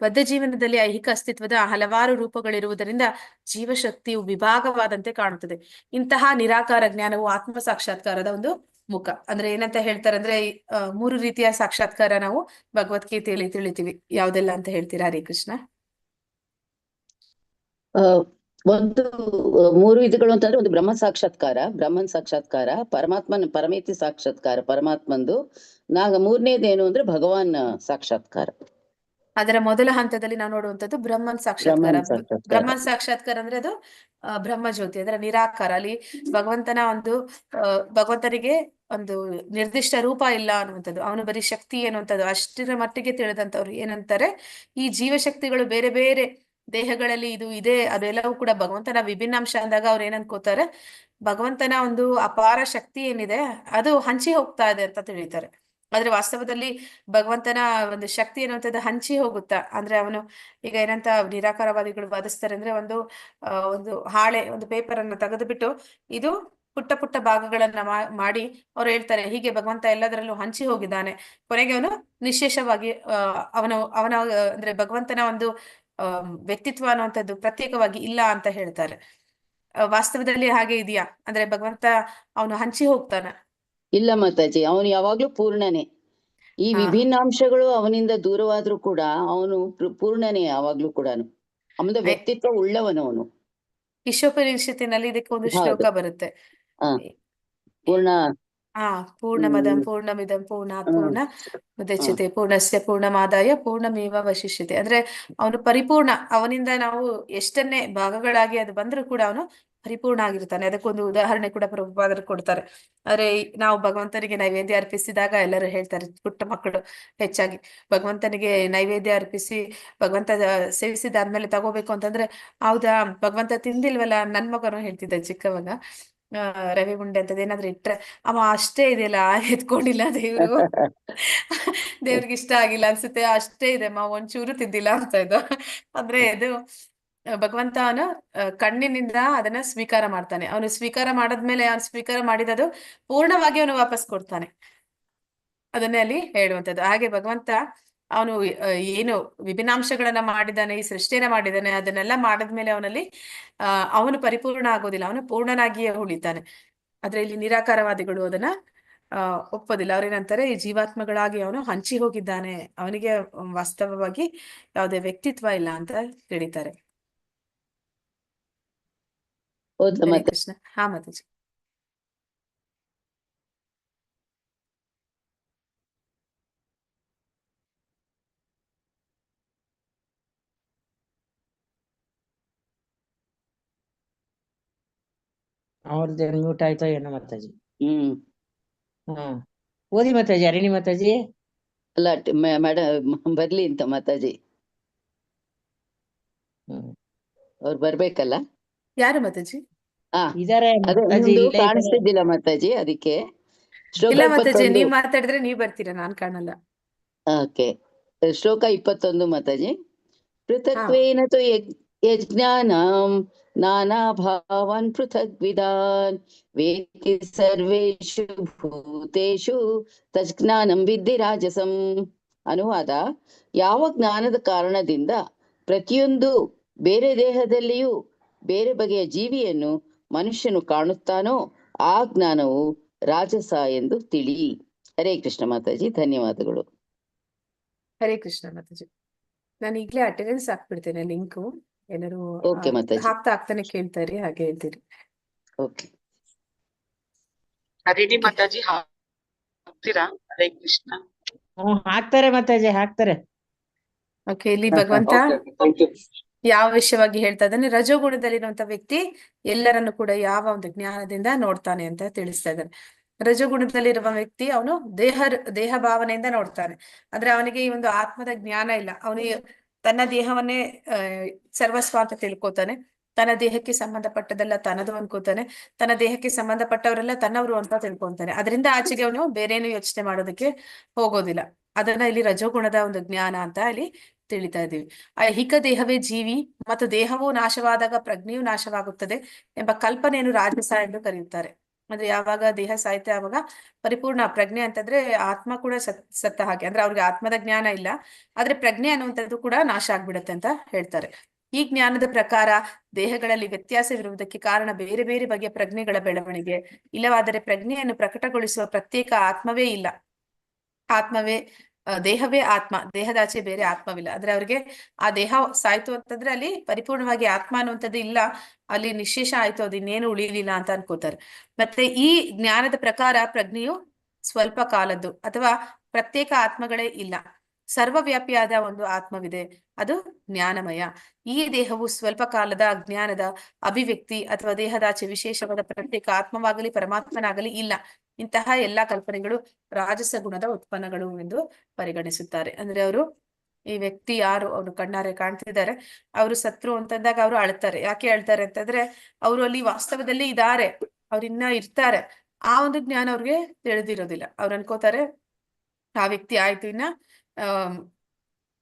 ಬದ್ಧ ಜೀವನದಲ್ಲಿ ಐಹಿಕ ಅಸ್ತಿತ್ವದ ಹಲವಾರು ರೂಪಗಳಿರುವುದರಿಂದ ಜೀವಶಕ್ತಿಯು ವಿಭಾಗವಾದಂತೆ ಕಾಣುತ್ತದೆ. ಇಂತಹ ನಿರಾಕಾರ ಜ್ಞಾನವು ಆತ್ಮ ಸಾಕ್ಷಾತ್ಕಾರದ ಒಂದು ಮುಖ. ಅಂದ್ರೆ ಏನಂತ ಹೇಳ್ತಾರೆ ಅಂದ್ರೆ 3 ರೀತಿಯ ಸಾಕ್ಷಾತ್ಕಾರ ನಾವು ಭಗವದ್ಗೀತೆಯಲ್ಲಿ ತಿಳಿತೀವಿ. ಯಾವ್ದೆಲ್ಲ ಅಂತ ಹೇಳ್ತೀರಾ? ಹರೇ ಕೃಷ್ಣ. ಒಂದು 3 ವಿಧಗಳು ಅಂತಂದ್ರೆ, ಒಂದು ಬ್ರಹ್ಮ ಸಾಕ್ಷಾತ್ಕಾರ, ಬ್ರಹ್ಮನ್ ಸಾಕ್ಷಾತ್ಕಾರ, ಪರಮೇತಿ ಸಾಕ್ಷಾತ್ಕಾರ ಪರಮಾತ್ಮಂದು, 3ನೇದೇನು ಅಂದ್ರೆ ಭಗವಾನ್ ಸಾಕ್ಷಾತ್ಕಾರ. ಅದರ ಮೊದಲ ಹಂತದಲ್ಲಿ ನಾವು ನೋಡುವಂತದ್ದು ಬ್ರಹ್ಮನ್ ಸಾಕ್ಷಾತ್ಕಾರ. ಬ್ರಹ್ಮನ್ ಸಾಕ್ಷಾತ್ಕಾರ ಅಂದ್ರೆ ಅದು ಬ್ರಹ್ಮ ಜ್ಯೋತಿ, ಅಂದ್ರೆ ನಿರಾಕಾರ. ಅಲ್ಲಿ ಭಗವಂತನಿಗೆ ಒಂದು ನಿರ್ದಿಷ್ಟ ರೂಪ ಇಲ್ಲ ಅನ್ನುವಂಥದ್ದು, ಅವನು ಬರೀ ಶಕ್ತಿ ಅನ್ನುವಂಥದ್ದು ಅಷ್ಟರ ಮಟ್ಟಿಗೆ ತಿಳಿದಂತವ್ರು ಏನಂತಾರೆ, ಈ ಜೀವಶಕ್ತಿಗಳು ಬೇರೆ ಬೇರೆ ದೇಹಗಳಲ್ಲಿ ಇದು ಇದೆ, ಅದೆಲ್ಲವೂ ಕೂಡ ಭಗವಂತನ ವಿಭಿನ್ನ ಅಂಶ ಅಂದಾಗ ಅವ್ರು ಏನ್ ಅನ್ಕೋತಾರೆ, ಭಗವಂತನ ಒಂದು ಅಪಾರ ಶಕ್ತಿ ಏನಿದೆ ಅದು ಹಂಚಿ ಹೋಗ್ತಾ ಇದೆ ಅಂತ ತಿಳಿತಾರೆ. ಆದ್ರೆ ವಾಸ್ತವದಲ್ಲಿ ಭಗವಂತನ ಒಂದು ಶಕ್ತಿ ಅನ್ನುವಂಥದ್ದು ಹಂಚಿ ಹೋಗುತ್ತಾ ಅಂದ್ರೆ, ಅವನು ಈಗ ಏನಂತ ನಿರಾಕಾರವಾದಿಗಳು ವಾದಿಸ್ತಾರೆ ಅಂದ್ರೆ, ಒಂದು ಹಾಳೆ, ಒಂದು ಪೇಪರ್ ಅನ್ನ ತೆಗೆದು ಬಿಟ್ಟು ಇದು ಪುಟ್ಟ ಪುಟ್ಟ ಭಾಗಗಳನ್ನ ಮಾಡಿ ಅವ್ರು ಹೇಳ್ತಾರೆ, ಹೀಗೆ ಭಗವಂತ ಎಲ್ಲದರಲ್ಲೂ ಹಂಚಿ ಹೋಗಿದ್ದಾನೆ. ಕೊನೆಗೆ ಅವನು ನಿಶೇಷವಾಗಿ ಅವನ ಅಂದ್ರೆ ಭಗವಂತನ ಒಂದು ವ್ಯಕ್ತಿತ್ವ ಅನ್ನುವಂಥದ್ದು ಪ್ರತ್ಯೇಕವಾಗಿ ಇಲ್ಲ ಅಂತ ಹೇಳ್ತಾರೆ. ವಾಸ್ತವದಲ್ಲಿ ಹಾಗೆ ಇದೆಯಾ ಅಂದ್ರೆ ಭಗವಂತ ಅವನು ಹಂಚಿ ಹೋಗ್ತಾನ? ಇಲ್ಲ ಮಾತಾಜಿ, ಅವನು ಯಾವಾಗ್ಲೂ ಪೂರ್ಣನೇ. ಈ ವಿಭಿನ್ನಾಂಶಗಳು ಅವನಿಂದ ದೂರವಾದ್ರೂ ಕೂಡ ಅವನು ಪೂರ್ಣನೇ ಯಾವಾಗ್ಲೂ ಕೂಡ. ಅವನ ವ್ಯಕ್ತಿತ್ವ ಉಳ್ಳವನು ಅವನು. ಈಶೋಪನಿಷತ್ತಿನಲ್ಲಿ ಇದಕ್ಕೆ ಒಂದು ಶ್ಲೋಕ ಬರುತ್ತೆ, ಪೂರ್ಣ ಪೂರ್ಣಮದಂ ಪೂರ್ಣಮಿದಂ ಪೂರ್ಣಾತ್ ಪೂರ್ಣ ಮುದಚ್ಯತೆ ಪೂರ್ಣಸ್ಯ ಪೂರ್ಣಮಾದಾಯ ಪೂರ್ಣಮೇವ ವಶಿಷ್ಯತೆ. ಅಂದ್ರೆ ಅವನು ಪರಿಪೂರ್ಣ. ಅವನಿಂದ ನಾವು ಎಷ್ಟನ್ನೇ ಭಾಗಗಳಾಗಿ ಅದು ಬಂದ್ರೂ ಕೂಡ ಅವನು ಪರಿಪೂರ್ಣ ಆಗಿರ್ತಾನೆ. ಅದಕ್ಕೊಂದು ಉದಾಹರಣೆ ಕೂಡ ಪ್ರಭುಪಾದರು ಕೊಡ್ತಾರೆ. ಆದ್ರೆ ನಾವು ಭಗವಂತನಿಗೆ ನೈವೇದ್ಯ ಅರ್ಪಿಸಿದಾಗ ಎಲ್ಲರೂ ಹೇಳ್ತಾರೆ, ಪುಟ್ಟ ಮಕ್ಕಳು ಹೆಚ್ಚಾಗಿ, ಭಗವಂತನಿಗೆ ನೈವೇದ್ಯ ಅರ್ಪಿಸಿ ಭಗವಂತ ಸೇವಿಸಿದಾದ್ಮೇಲೆ ತಗೋಬೇಕು ಅಂತಂದ್ರೆ, ಹೌದಾ ಭಗವಂತ ತಿಂದಿಲ್ವಲ್ಲ, ನನ್ ಮಗನು ಹೇಳ್ತಿದ್ದ ಚಿಕ್ಕವಾಗ, ರವೆ ಉಂಡೆ ಅಂತದ್ ಏನಾದ್ರು ಇಟ್ರೆ ಅವ ಅಷ್ಟೇ ಇದೆಯಲ್ಲ, ಎತ್ಕೊಂಡಿಲ್ಲ ದೇವ್ರಿಗೆ ಇಷ್ಟ ಆಗಿಲ್ಲ ಅನ್ಸುತ್ತೆ, ಅಷ್ಟೇ ಇದೆ ಅಮ್ಮ, ಒಂಚೂರು ತಿಂದಿಲ್ಲ ಅಂತ ಇದ್ದ. ಅಂದ್ರೆ ಇದು ಭಗವಂತ ಅವನು ಕಣ್ಣಿನಿಂದ ಅದನ್ನ ಸ್ವೀಕಾರ ಮಾಡ್ತಾನೆ. ಅವನು ಸ್ವೀಕಾರ ಮಾಡದ್ಮೇಲೆ ಅವನು ಸ್ವೀಕಾರ ಮಾಡಿದದು ಪೂರ್ಣವಾಗಿ ಅವನು ವಾಪಸ್ ಕೊಡ್ತಾನೆ. ಅದನ್ನೇ ಅಲ್ಲಿ ಹೇಳುವಂಥದ್ದು. ಹಾಗೆ ಭಗವಂತ ಅವನು ಏನು ವಿಭಿನ್ನಾಂಶಗಳನ್ನ ಮಾಡಿದ್ದಾನೆ, ಈ ಸೃಷ್ಟಿಯನ್ನ ಮಾಡಿದ್ದಾನೆ, ಅದನ್ನೆಲ್ಲ ಮಾಡಿದ್ಮೇಲೆ ಅವನಲ್ಲಿ ಅವನು ಪರಿಪೂರ್ಣ ಆಗೋದಿಲ್ಲ, ಅವನು ಪೂರ್ಣನಾಗಿಯೇ ಉಳಿತಾನೆ. ಆದ್ರೆ ಇಲ್ಲಿ ನಿರಾಕಾರವಾದಿಗಳು ಅದನ್ನ ಒಪ್ಪೋದಿಲ್ಲ. ಅವ್ರೇನಂತಾರೆ, ಈ ಜೀವಾತ್ಮಗಳಾಗಿ ಅವನು ಹಂಚಿ ಹೋಗಿದ್ದಾನೆ, ಅವನಿಗೆ ವಾಸ್ತವವಾಗಿ ಯಾವುದೇ ವ್ಯಕ್ತಿತ್ವ ಇಲ್ಲ ಅಂತ ತಿಳಿತಾರೆ. ಹರೇ ಕೃಷ್ಣ. ಮಾತಾಜಿ. ಅವ್ರದ್ದು ಮ್ಯೂಟ್ ಆಯ್ತೋ ಏನೋ ಮಾತಾಜಿ. ಓದಿ ಮಾತಾಜಿ, ಅರಣಿ ಮಾತಾಜಿ. ಅಲ್ಲ ಮೇಡಮ್ ಬರ್ಲಿ ಅಂತ ಮಾತಾಜಿ. ಅವ್ರು ಬರ್ಬೇಕಲ್ಲ. ಯಾರು ಮಾತಾಜಿ? ಇದಾರೆ ಕಾಣಿಸ್ತಿದ್ದಿಲ್ಲ ಮಾತಾಜಿ, ಅದಕ್ಕೆ. ಇಲ್ಲ ಮಾತಾಜಿ, ನೀವ್ ಮಾತಾಡಿದ್ರೆ ನೀವ್ ಬರ್ತೀರಾ, ನಾನ್ ಕಾಣಲ್ಲ. ಓಕೆ, ಶ್ಲೋಕ 21 ಮಾತಾಜಿ. ಪೃಥಕ್ವೇನ ತು ಯಜ್ಞಾನಾಂ ನಾನಾ ಭಾವಾನ್ ಪೃಥಗ್ವಿದಾನ್ ವೇತ್ತಿ ಸರ್ವೇಷು ಭೂತೇಷು ತಜ್ಜ್ಞಾನಂ ವಿದ್ಧಿ ರಾಜಸಂ. ಅನುವಾದ: ಯಾವ ಜ್ಞಾನದ ಕಾರಣದಿಂದ ಪ್ರತಿಯೊಂದು ಬೇರೆ ದೇಹದಲ್ಲಿಯೂ ಬೇರೆ ಬಗೆಯ ಜೀವಿಯನ್ನು ಮನುಷ್ಯನು ಕಾಣುತ್ತಾನೋ ಆ ಜ್ಞಾನವು ರಾಜಸ ಎಂದು ತಿಳಿ. ಹರೇ ಕೃಷ್ಣ ಮಾತಾಜಿ, ಧನ್ಯವಾದಗಳು. ಹರೇ ಕೃಷ್ಣ ಮಾತಾಜಿ. ನಾನು ಈಗ್ಲೇ ಅಟೆಂಡೆನ್ಸ್ ಹಾಕ್ಬಿಡ್ತೇನೆ ಲಿಂಕು, ಏನಾರು ಹಾಕ್ತಾನೆ ಕೇಳ್ತಾ ಇರಿ, ಹಾಗೆ ಹೇಳ್ತೀರಿ. ಓಕೆ ಹರಿಣಿ ಮಾತಾಜಿ ಹಾಕ್ತೀರಾ? ಹರೇ ಕೃಷ್ಣ. ಹಾಕ್ತಾರೆ ಮಾತಾಜಿ, ಹಾಕ್ತಾರೆ. ಓಕೆ, ಇಲ್ಲಿ ಭಗವಂತ ಯಾವ ವಿಷಯವಾಗಿ ಹೇಳ್ತಾ ಇದ್ದಾನೆ, ರಜೋಗುಣದಲ್ಲಿರುವಂತ ವ್ಯಕ್ತಿ ಎಲ್ಲರನ್ನು ಕೂಡ ಯಾವ ಒಂದು ಜ್ಞಾನದಿಂದ ನೋಡ್ತಾನೆ ಅಂತ ತಿಳಿಸ್ತಾ ಇದ್ದಾನೆ. ರಜೋಗುಣದಲ್ಲಿರುವ ವ್ಯಕ್ತಿ ಅವನು ದೇಹ ಭಾವನೆಯಿಂದ ನೋಡ್ತಾನೆ. ಅಂದ್ರೆ ಅವನಿಗೆ ಈ ಒಂದು ಆತ್ಮದ ಜ್ಞಾನ ಇಲ್ಲ. ಅವನಿಗೆ ತನ್ನ ದೇಹವನ್ನೇ ಸರ್ವಸ್ವ ಅಂತ ತಿಳ್ಕೊತಾನೆ. ತನ್ನ ದೇಹಕ್ಕೆ ಸಂಬಂಧಪಟ್ಟದೆಲ್ಲ ತನ್ನದು ಅನ್ಕೋತಾನೆ. ತನ್ನ ದೇಹಕ್ಕೆ ಸಂಬಂಧಪಟ್ಟವರೆಲ್ಲ ತನ್ನವರು ಅಂತ ತಿಳ್ಕೊಂತಾನೆ. ಅದರಿಂದ ಆಚೆಗೆ ಅವನು ಬೇರೇನು ಯೋಚನೆ ಮಾಡೋದಕ್ಕೆ ಹೋಗೋದಿಲ್ಲ. ಅದನ್ನ ಇಲ್ಲಿ ರಜೋಗುಣದ ಒಂದು ಜ್ಞಾನ ಅಂತ ಇಲ್ಲಿ ತಿಳಿತಾ ಇದೀವಿ. ಐಹಿಕ ದೇಹವೇ ಜೀವಿ ಮತ್ತು ದೇಹವು ನಾಶವಾದಾಗ ಪ್ರಜ್ಞೆಯು ನಾಶವಾಗುತ್ತದೆ ಎಂಬ ಕಲ್ಪನೆಯನ್ನು ರಾಜಸ ಎಂದು ಕರೆಯುತ್ತಾರೆ. ಅಂದ್ರೆ ಯಾವಾಗ ದೇಹ ಸಾಯುತ್ತೆ ಆವಾಗ ಪರಿಪೂರ್ಣ ಪ್ರಜ್ಞೆ ಅಂತಂದ್ರೆ ಆತ್ಮ ಕೂಡ ಸತ್ತ ಹಾಗೆ. ಅಂದ್ರೆ ಅವ್ರಿಗೆ ಆತ್ಮದ ಜ್ಞಾನ ಇಲ್ಲ, ಆದ್ರೆ ಪ್ರಜ್ಞೆ ಅನ್ನುವಂಥದ್ದು ಕೂಡ ನಾಶ ಆಗ್ಬಿಡತ್ತೆ ಅಂತ ಹೇಳ್ತಾರೆ. ಈ ಜ್ಞಾನದ ಪ್ರಕಾರ ದೇಹಗಳಲ್ಲಿ ವ್ಯತ್ಯಾಸವಿರುವುದಕ್ಕೆ ಕಾರಣ ಬೇರೆ ಬೇರೆ ಬಗೆಯ ಪ್ರಜ್ಞೆಗಳ ಬೆಳವಣಿಗೆ. ಇಲ್ಲವಾದರೆ ಪ್ರಜ್ಞೆಯನ್ನು ಪ್ರಕಟಗೊಳಿಸುವ ಪ್ರತ್ಯೇಕ ಆತ್ಮವೇ ಇಲ್ಲ. ಆತ್ಮವೇ ದೇಹವೇ ಆತ್ಮ, ದೇಹದಾಚೆ ಬೇರೆ ಆತ್ಮವಿಲ್ಲ. ಅಂದ್ರೆ ಅವ್ರಿಗೆ ಆ ದೇಹ ಸಾಯ್ತು ಅಂತಂದ್ರೆ ಅಲ್ಲಿ ಪರಿಪೂರ್ಣವಾಗಿ ಆತ್ಮ ಅನ್ನುವಂಥದ್ದು ಇಲ್ಲ, ಅಲ್ಲಿ ನಿಶೇಷ ಆಯ್ತು, ಅದು ಇನ್ನೇನು ಉಳಿಲಿಲ್ಲ ಅಂತ ಅನ್ಕೋತಾರೆ. ಮತ್ತೆ ಈ ಜ್ಞಾನದ ಪ್ರಕಾರ ಪ್ರಜ್ಞೆಯು ಸ್ವಲ್ಪ ಕಾಲದ್ದು ಅಥವಾ ಪ್ರತ್ಯೇಕ ಆತ್ಮಗಳೇ ಇಲ್ಲ, ಸರ್ವವ್ಯಾಪಿಯಾದ ಒಂದು ಆತ್ಮವಿದೆ, ಅದು ಜ್ಞಾನಮಯ. ಈ ದೇಹವು ಸ್ವಲ್ಪ ಕಾಲದ ಅಜ್ಞಾನದ ಅಭಿವ್ಯಕ್ತಿ ಅಥವಾ ದೇಹದಾಚೆ ವಿಶೇಷವಾದ ಪ್ರತ್ಯೇಕ ಆತ್ಮವಾಗಲಿ ಪರಮಾತ್ಮನಾಗಲಿ ಇಲ್ಲ. ಇಂತಹ ಎಲ್ಲಾ ಕಲ್ಪನೆಗಳು ರಾಜಸ ಗುಣದ ಉತ್ಪನ್ನಗಳು ಎಂದು ಪರಿಗಣಿಸುತ್ತಾರೆ. ಅಂದ್ರೆ ಅವರು ಈ ವ್ಯಕ್ತಿ ಯಾರು ಅವ್ರು ಕಣ್ಣಾರೆ ಕಾಣ್ತಿದ್ದಾರೆ, ಅವರು ಸತ್ರು ಅಂತಂದಾಗ ಅವರು ಅಳ್ತಾರೆ. ಯಾಕೆ ಅಳ್ತಾರೆ ಅಂತಂದ್ರೆ ಅವರು ಅಲ್ಲಿ ವಾಸ್ತವದಲ್ಲಿ ಇದ್ದಾರೆ, ಅವ್ರು ಇನ್ನ ಇರ್ತಾರೆ. ಆ ಒಂದು ಜ್ಞಾನ ಅವ್ರಿಗೆ ತಿಳಿದಿರೋದಿಲ್ಲ. ಅವ್ರು ಅನ್ಕೋತಾರೆ ಆ ವ್ಯಕ್ತಿ ಆಯ್ತು, ಇನ್ನ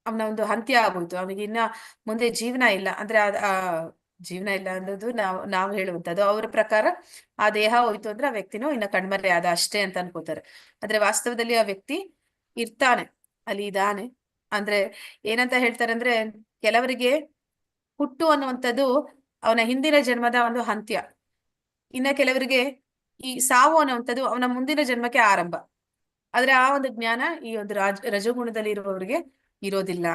ಅವನ ಒಂದು ಅಂತ್ಯ ಆಗೋಯ್ತು, ಅವನಿಗೆ ಇನ್ನ ಮುಂದೆ ಜೀವನ ಇಲ್ಲ. ಅಂದ್ರೆ ಆ ಜೀವನ ಇಲ್ಲ ಅನ್ನೋದು ನಾವು ಹೇಳುವಂಥದ್ದು. ಅವರ ಪ್ರಕಾರ ಆ ದೇಹ ಹೋಯ್ತು ಅಂದ್ರೆ ಆ ವ್ಯಕ್ತಿನೂ ಇನ್ನ ಕಣ್ಮರೆ ಆದ ಅಷ್ಟೇ ಅಂತ ಅನ್ಕೋತಾರೆ. ಆದ್ರೆ ವಾಸ್ತವದಲ್ಲಿ ಆ ವ್ಯಕ್ತಿ ಇರ್ತಾನೆ, ಅಲ್ಲಿ ಇದಾನೆ. ಅಂದ್ರೆ ಏನಂತ ಹೇಳ್ತಾರೆ ಅಂದ್ರೆ ಕೆಲವರಿಗೆ ಹುಟ್ಟು ಅನ್ನುವಂಥದ್ದು ಅವನ ಹಿಂದಿನ ಜನ್ಮದ ಒಂದು ಅಂತ್ಯ, ಇನ್ನ ಕೆಲವರಿಗೆ ಈ ಸಾವು ಅನ್ನುವಂಥದ್ದು ಅವನ ಮುಂದಿನ ಜನ್ಮಕ್ಕೆ ಆರಂಭ. ಆದ್ರೆ ಆ ಒಂದು ಜ್ಞಾನ ಈ ಒಂದು ರಜೋಗುಣದಲ್ಲಿ ಇರುವವರಿಗೆ ಇರೋದಿಲ್ಲ.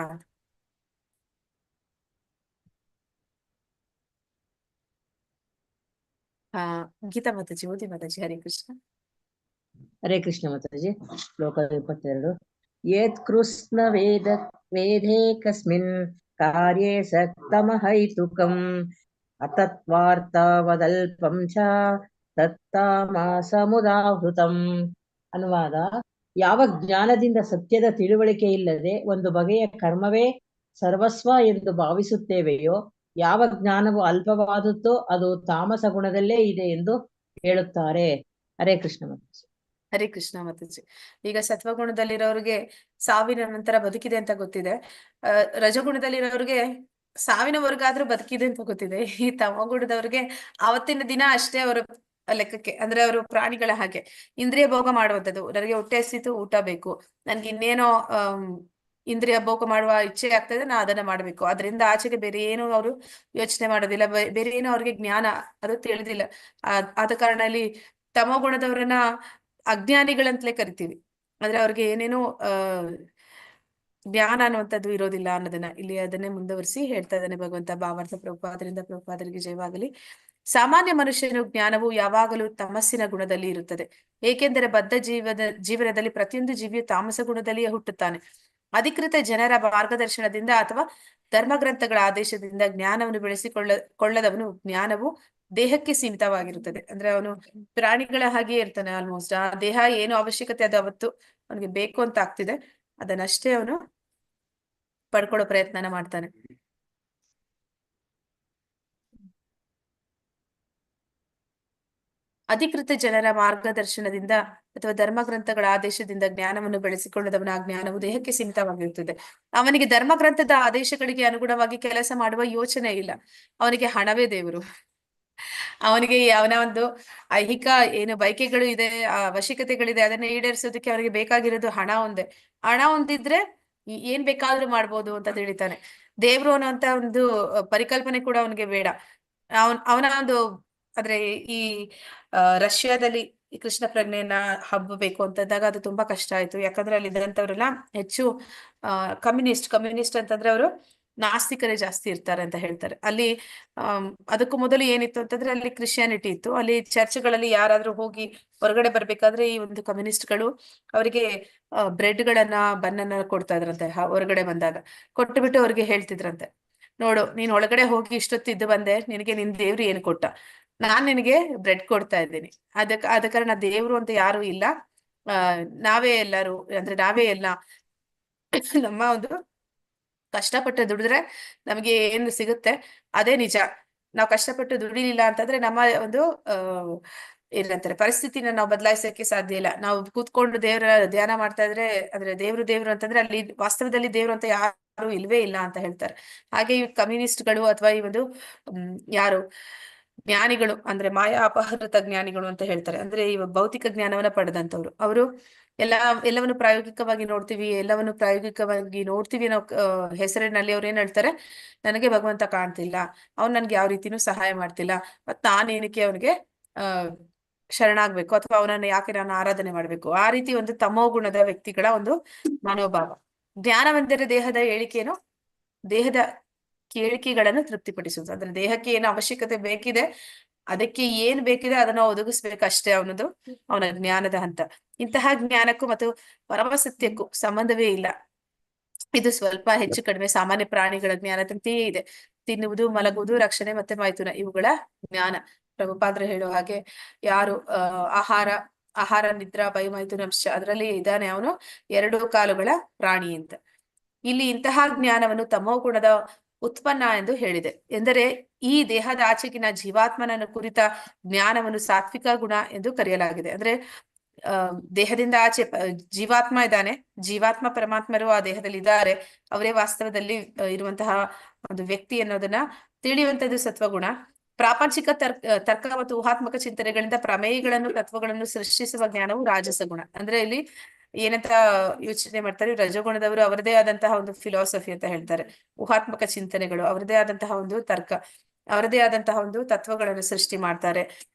ಗೀತಾ ಮಾತಾಜಿ ಓದಿ ಮಾತಾಜಿ. ಹರೇ ಕೃಷ್ಣ. ಹರೇ ಕೃಷ್ಣ ಮಾತಾಜಿ. ಶ್ಲೋಕ 22. ಯತ್ ಕೃಷ್ಣ ವೇದೇ ಕಸ್ಮಿನ್ ಕಾರ್ಯೇ ಸಕ್ತಮಹೈತುಕಂ ಅತತ್ವಾರ್ಥವದಲ್ಪಂ ಚ ತತ್ತಾಮಾಸಮುದಾಹೃತಂ. ಅನುವಾದ: ಯಾವ ಜ್ಞಾನದಿಂದ ಸತ್ಯದ ತಿಳುವಳಿಕೆ ಇಲ್ಲದೆ ಒಂದು ಬಗೆಯ ಕರ್ಮವೇ ಸರ್ವಸ್ವ ಎಂದು ಭಾವಿಸುತ್ತೇವೆಯೋ, ಯಾವ ಜ್ಞಾನವು ಅಲ್ಪವಾದುತ್ತೋ ಅದು ತಾಮಸ ಗುಣದಲ್ಲೇ ಇದೆ ಎಂದು ಹೇಳುತ್ತಾರೆ. ಹರೇ ಕೃಷ್ಣ ಮಾತಾಜಿ. ಹರೇ ಕೃಷ್ಣ ಮಾತಾಜಿ. ಈಗ ಸತ್ವಗುಣದಲ್ಲಿರೋರಿಗೆ ಸಾವಿನ ನಂತರ ಬದುಕಿದೆ ಅಂತ ಗೊತ್ತಿದೆ. ರಜಗುಣದಲ್ಲಿರೋರಿಗೆ ಸಾವಿನವರೆಗಾದ್ರೂ ಬದುಕಿದೆ ಅಂತ ಗೊತ್ತಿದೆ. ಈ ತಮಗುಣದವ್ರಿಗೆ ಆವತ್ತಿನ ದಿನ ಅಷ್ಟೇ ಅವರ ಲೆಕ್ಕಕ್ಕೆ. ಅಂದ್ರೆ ಅವರು ಪ್ರಾಣಿಗಳ ಹಾಗೆ ಇಂದ್ರಿಯ ಭೋಗ ಮಾಡುವಂಥದ್ದು. ನನಗೆ ಹೊಟ್ಟೆ ಹಸಿತು, ಊಟ ಬೇಕು, ನನ್ಗೆ ಇನ್ನೇನೋ ಇಂದ್ರಿಯ ಭೋಗ ಮಾಡುವ ಇಚ್ಛೆ ಆಗ್ತದೆ, ನಾ ಅದನ್ನ ಮಾಡ್ಬೇಕು. ಅದರಿಂದ ಆಚೆಗೆ ಬೇರೆ ಏನು ಅವರು ಯೋಚನೆ ಮಾಡೋದಿಲ್ಲ, ಬೇರೆ ಏನು ಅವ್ರಿಗೆ ಜ್ಞಾನ ಅದು ತಿಳಿದಿಲ್ಲ. ಆದ ಕಾರಣ ಅಲ್ಲಿ ತಮೋಗುಣದವರನ್ನ ಅಜ್ಞಾನಿಗಳಂತಲೇ ಕರಿತೀವಿ. ಅಂದ್ರೆ ಅವ್ರಿಗೆ ಏನೇನೋ ಜ್ಞಾನ ಅನ್ನುವಂಥದ್ದು ಇರೋದಿಲ್ಲ ಅನ್ನೋದನ್ನ ಇಲ್ಲಿ ಅದನ್ನೇ ಮುಂದುವರಿಸಿ ಹೇಳ್ತಾ ಇದ್ದಾನೆ ಭಗವಂತ. ಭಾವಾರ್ಥ ಪ್ರಭುಪಾದರಿಂದ ಪ್ರಭುಪಾದರಿಗೆ ಜಯವಾಗಲಿ. ಸಾಮಾನ್ಯ ಮನುಷ್ಯನ ಜ್ಞಾನವು ಯಾವಾಗಲೂ ತಮಸ್ಸಿನ ಗುಣದಲ್ಲಿ ಇರುತ್ತದೆ, ಏಕೆಂದರೆ ಬದ್ಧ ಜೀವನದಲ್ಲಿ ಪ್ರತಿಯೊಂದು ಜೀವಿಯು ತಾಮಸ ಗುಣದಲ್ಲಿಯೇ ಹುಟ್ಟುತ್ತಾನೆ. ಅಧಿಕೃತ ಜನರ ಮಾರ್ಗದರ್ಶನದಿಂದ ಅಥವಾ ಧರ್ಮಗ್ರಂಥಗಳ ಆದೇಶದಿಂದ ಜ್ಞಾನವನ್ನು ಕೊಳ್ಳದವನು ಜ್ಞಾನವು ದೇಹಕ್ಕೆ ಸೀಮಿತವಾಗಿರುತ್ತದೆ. ಅಂದ್ರೆ ಅವನು ಪ್ರಾಣಿಗಳ ಹಾಗೆಯೇ ಇರ್ತಾನೆ. ಆಲ್ಮೋಸ್ಟ್ ಆ ದೇಹ ಏನು ಅವಶ್ಯಕತೆ ಅದು ಅವತ್ತು ಅವನಿಗೆ ಬೇಕು ಅಂತ ಆಗ್ತಿದೆ, ಅದನ್ನಷ್ಟೇ ಅವನು ಪಡ್ಕೊಳ್ಳೋ ಪ್ರಯತ್ನನ ಮಾಡ್ತಾನೆ. ಅಧಿಕೃತ ಜನರ ಮಾರ್ಗದರ್ಶನದಿಂದ ಅಥವಾ ಧರ್ಮಗ್ರಂಥಗಳ ಆದೇಶದಿಂದ ಜ್ಞಾನವನ್ನು ಬೆಳೆಸಿಕೊಳ್ಳದವನ ಆ ಜ್ಞಾನವು ದೇಹಕ್ಕೆ ಸೀಮಿತವಾಗಿರುತ್ತದೆ. ಅವನಿಗೆ ಧರ್ಮಗ್ರಂಥದ ಆದೇಶಗಳಿಗೆ ಅನುಗುಣವಾಗಿ ಕೆಲಸ ಮಾಡುವ ಯೋಚನೆ ಇಲ್ಲ. ಅವನಿಗೆ ಹಣವೇ ದೇವರು. ಅವನಿಗೆ ಅವನ ಒಂದು ಐಹಿಕ ಏನು ಬಯಕೆಗಳು ಇದೆ, ಅವಶ್ಯಕತೆಗಳಿದೆ, ಅದನ್ನ ಈಡೇರಿಸೋದಕ್ಕೆ ಅವನಿಗೆ ಬೇಕಾಗಿರೋದು ಹಣ ಒಂದೇ. ಹಣ ಹೊಂದಿದ್ರೆ ಏನ್ ಬೇಕಾದ್ರೂ ಮಾಡ್ಬೋದು ಅಂತ ತಿಳಿತಾನೆ. ದೇವ್ರು ಅನ್ನೋಂತ ಒಂದು ಪರಿಕಲ್ಪನೆ ಕೂಡ ಅವನಿಗೆ ಬೇಡ. ಅವನ ಒಂದು ಆದ್ರೆ ಈ ರಷ್ಯಾದಲ್ಲಿ ಈ ಕೃಷ್ಣ ಪ್ರಜ್ಞೆಯನ್ನ ಹಬ್ಬಬೇಕು ಅಂತಂದಾಗ ಅದು ತುಂಬಾ ಕಷ್ಟ ಆಯ್ತು. ಯಾಕಂದ್ರೆ ಅಲ್ಲಿ ಇದ್ದಂಥವ್ರೆಲ್ಲ ಹೆಚ್ಚು ಕಮ್ಯುನಿಸ್ಟ್ ಅಂತಂದ್ರೆ ಅವರು ನಾಸ್ತಿಕರೇ ಜಾಸ್ತಿ ಇರ್ತಾರೆ ಅಂತ ಹೇಳ್ತಾರೆ. ಅಲ್ಲಿ ಅದಕ್ಕೂ ಮೊದಲು ಏನಿತ್ತು ಅಂತಂದ್ರೆ ಅಲ್ಲಿ ಕ್ರಿಶ್ಚಿಯಾನಿಟಿ ಇತ್ತು. ಅಲ್ಲಿ ಚರ್ಚ್ಗಳಲ್ಲಿ ಯಾರಾದ್ರೂ ಹೋಗಿ ಹೊರಗಡೆ ಬರ್ಬೇಕಾದ್ರೆ ಈ ಒಂದು ಕಮ್ಯುನಿಸ್ಟ್ಗಳು ಅವರಿಗೆ ಬ್ರೆಡ್ಗಳನ್ನ ಬನ್ನನ್ನ ಕೊಡ್ತಾ ಇದ್ರಂತೆ. ಹೊರಗಡೆ ಬಂದಾಗ ಕೊಟ್ಟು ಬಿಟ್ಟು ಅವ್ರಿಗೆ ಹೇಳ್ತಿದ್ರಂತೆ, ನೋಡು ನೀನ್ ಒಳಗಡೆ ಹೋಗಿ ಇಷ್ಟೊತ್ತಿದ್ದು ಬಂದೆ, ನಿನಗೆ ನಿನ್ ದೇವ್ರು ಏನು ಕೊಟ್ಟ? ನಾನ್ ನಿನಗೆ ಬ್ರೆಡ್ ಕೊಡ್ತಾ ಇದ್ದೀನಿ. ಆದ ಕಾರಣ ದೇವ್ರು ಅಂತ ಯಾರು ಇಲ್ಲ. ನಾವೇ ಎಲ್ಲರೂ, ಅಂದ್ರೆ ನಾವೇ ಎಲ್ಲ ನಮ್ಮ ಒಂದು ಕಷ್ಟಪಟ್ಟು ದುಡಿದ್ರೆ ನಮಗೆ ಏನು ಸಿಗುತ್ತೆ ಅದೇ ನಿಜ. ನಾವು ಕಷ್ಟಪಟ್ಟು ದುಡಿಲಿಲ್ಲ ಅಂತಂದ್ರೆ ನಮ್ಮ ಒಂದು ಏನಂತಾರೆ ಪರಿಸ್ಥಿತಿನ ನಾವು ಬದಲಾಯಿಸಕ್ಕೆ ಸಾಧ್ಯ ಇಲ್ಲ. ನಾವು ಕೂತ್ಕೊಂಡು ದೇವರ ಧ್ಯಾನ ಮಾಡ್ತಾ ಇದ್ರೆ, ಅಂದ್ರೆ ದೇವ್ರು ಅಂತಂದ್ರೆ ಅಲ್ಲಿ ವಾಸ್ತವದಲ್ಲಿ ದೇವ್ರು ಅಂತ ಯಾರು ಇಲ್ವೇ ಇಲ್ಲ ಅಂತ ಹೇಳ್ತಾರೆ. ಹಾಗೆ ಈ ಕಮ್ಯುನಿಸ್ಟ್ಗಳು ಅಥವಾ ಈ ಒಂದು ಯಾರು ಜ್ಞಾನಿಗಳು, ಅಂದ್ರೆ ಮಾಯಾ ಅಪಹೃತ ಜ್ಞಾನಿಗಳು ಅಂತ ಹೇಳ್ತಾರೆ, ಅಂದ್ರೆ ಈ ಭೌತಿಕ ಜ್ಞಾನವನ್ನ ಪಡೆದಂತವ್ರು, ಅವರು ಎಲ್ಲವನ್ನು ಪ್ರಾಯೋಗಿಕವಾಗಿ ನೋಡ್ತೀವಿ ನಾವು ಹೆಸರಿನಲ್ಲಿ ಅವ್ರು ಏನ್ ಹೇಳ್ತಾರೆ, ನನಗೆ ಭಗವಂತ ಕಾಣ್ತಿಲ್ಲ, ಅವ್ನು ನನ್ಗೆ ಯಾವ ರೀತಿನೂ ಸಹಾಯ ಮಾಡ್ತಿಲ್ಲ, ಮತ್ ನಾನೇನಕ್ಕೆ ಅವನಿಗೆ ಶರಣಾಗ್ಬೇಕು ಅಥವಾ ಅವನನ್ನ ಯಾಕೆ ನಾನು ಆರಾಧನೆ ಮಾಡ್ಬೇಕು? ಆ ರೀತಿ ಒಂದು ತಮೋ ಗುಣದ ವ್ಯಕ್ತಿಗಳ ಒಂದು ಮನೋಭಾವ. ಜ್ಞಾನವೆಂದರೆ ದೇಹದ ದೇಹದ ಕೇಳಿಕೆಗಳನ್ನು ತೃಪ್ತಿಪಡಿಸುವುದು. ಅಂದ್ರೆ ದೇಹಕ್ಕೆ ಏನು ಅವಶ್ಯಕತೆ ಬೇಕಿದೆ, ಅದಕ್ಕೆ ಏನ್ ಬೇಕಿದೆ ಅದನ್ನ ಒದಗಿಸ್ಬೇಕಷ್ಟೇ ಅವನದು ಅವನ ಜ್ಞಾನದ ಹಂತ. ಇಂತಹ ಜ್ಞಾನಕ್ಕೂ ಮತ್ತು ಪರಮಸತ್ಯಕ್ಕೂ ಸಂಬಂಧವೇ ಇಲ್ಲ. ಇದು ಸ್ವಲ್ಪ ಹೆಚ್ಚು ಕಡಿಮೆ ಸಾಮಾನ್ಯ ಪ್ರಾಣಿಗಳ ಜ್ಞಾನದಂತೆಯೇ ಇದೆ. ತಿನ್ನುವುದು, ಮಲಗುವುದು, ರಕ್ಷಣೆ ಮತ್ತೆ ಮೈಥುನ ಇವುಗಳ ಜ್ಞಾನ. ಪ್ರಭುಪಾದ್ರು ಹೇಳುವ ಹಾಗೆ ಯಾರು ಆಹಾರ ನಿದ್ರಾ ಮೈಥುನಂಶ ಅದರಲ್ಲಿ ಇದ್ದಾನೆ, ಅವನು 2 ಕಾಲುಗಳ ಪ್ರಾಣಿ ಅಂತ. ಇಲ್ಲಿ ಇಂತಹ ಜ್ಞಾನವನ್ನು ತಮೋ ಗುಣದ ಉತ್ಪನ್ನ ಎಂದು ಹೇಳಿದೆ. ಎಂದರೆ ಈ ದೇಹದ ಆಚೆಗಿನ ಜೀವಾತ್ಮನನ್ನು ಕುರಿತ ಜ್ಞಾನವನ್ನು ಸಾತ್ವಿಕ ಗುಣ ಎಂದು ಕರೆಯಲಾಗಿದೆ. ಅಂದ್ರೆ ದೇಹದಿಂದ ಆಚೆ ಜೀವಾತ್ಮ ಇದ್ದಾನೆ, ಜೀವಾತ್ಮ ಪರಮಾತ್ಮರು ಆ ದೇಹದಲ್ಲಿ ಇದ್ದಾರೆ, ಅವರೇ ವಾಸ್ತವದಲ್ಲಿ ಇರುವಂತಹ ಒಂದು ವ್ಯಕ್ತಿ ಅನ್ನೋದನ್ನ ತಿಳಿಯುವಂತದ್ದು ಸತ್ವಗುಣ. ಪ್ರಾಪಂಚಿಕ ತರ್ಕ ಮತ್ತು ಊಹಾತ್ಮಕ ಚಿಂತನೆಗಳಿಂದ ಪ್ರಮೇಯಗಳನ್ನು ತತ್ವಗಳನ್ನು ಸೃಷ್ಟಿಸುವ ಜ್ಞಾನವು ರಾಜಸ ಗುಣ. ಅಂದ್ರೆ ಇಲ್ಲಿ ಏನಂತ ಯೋಚನೆ ಮಾಡ್ತಾರೆ ರಜೋಗುಣದವರು, ಅವರದೇ ಆದಂತಹ ಒಂದು ಫಿಲಾಸಫಿ ಅಂತ ಹೇಳ್ತಾರೆ, ಊಹಾತ್ಮಕ ಚಿಂತನೆಗಳು, ಅವರದೇ ಆದಂತಹ ಒಂದು ತರ್ಕ, ಅವರದೇ ಆದಂತಹ ಒಂದು ತತ್ವಗಳನ್ನು ಸೃಷ್ಟಿ ಮಾಡ್ತಾರೆ.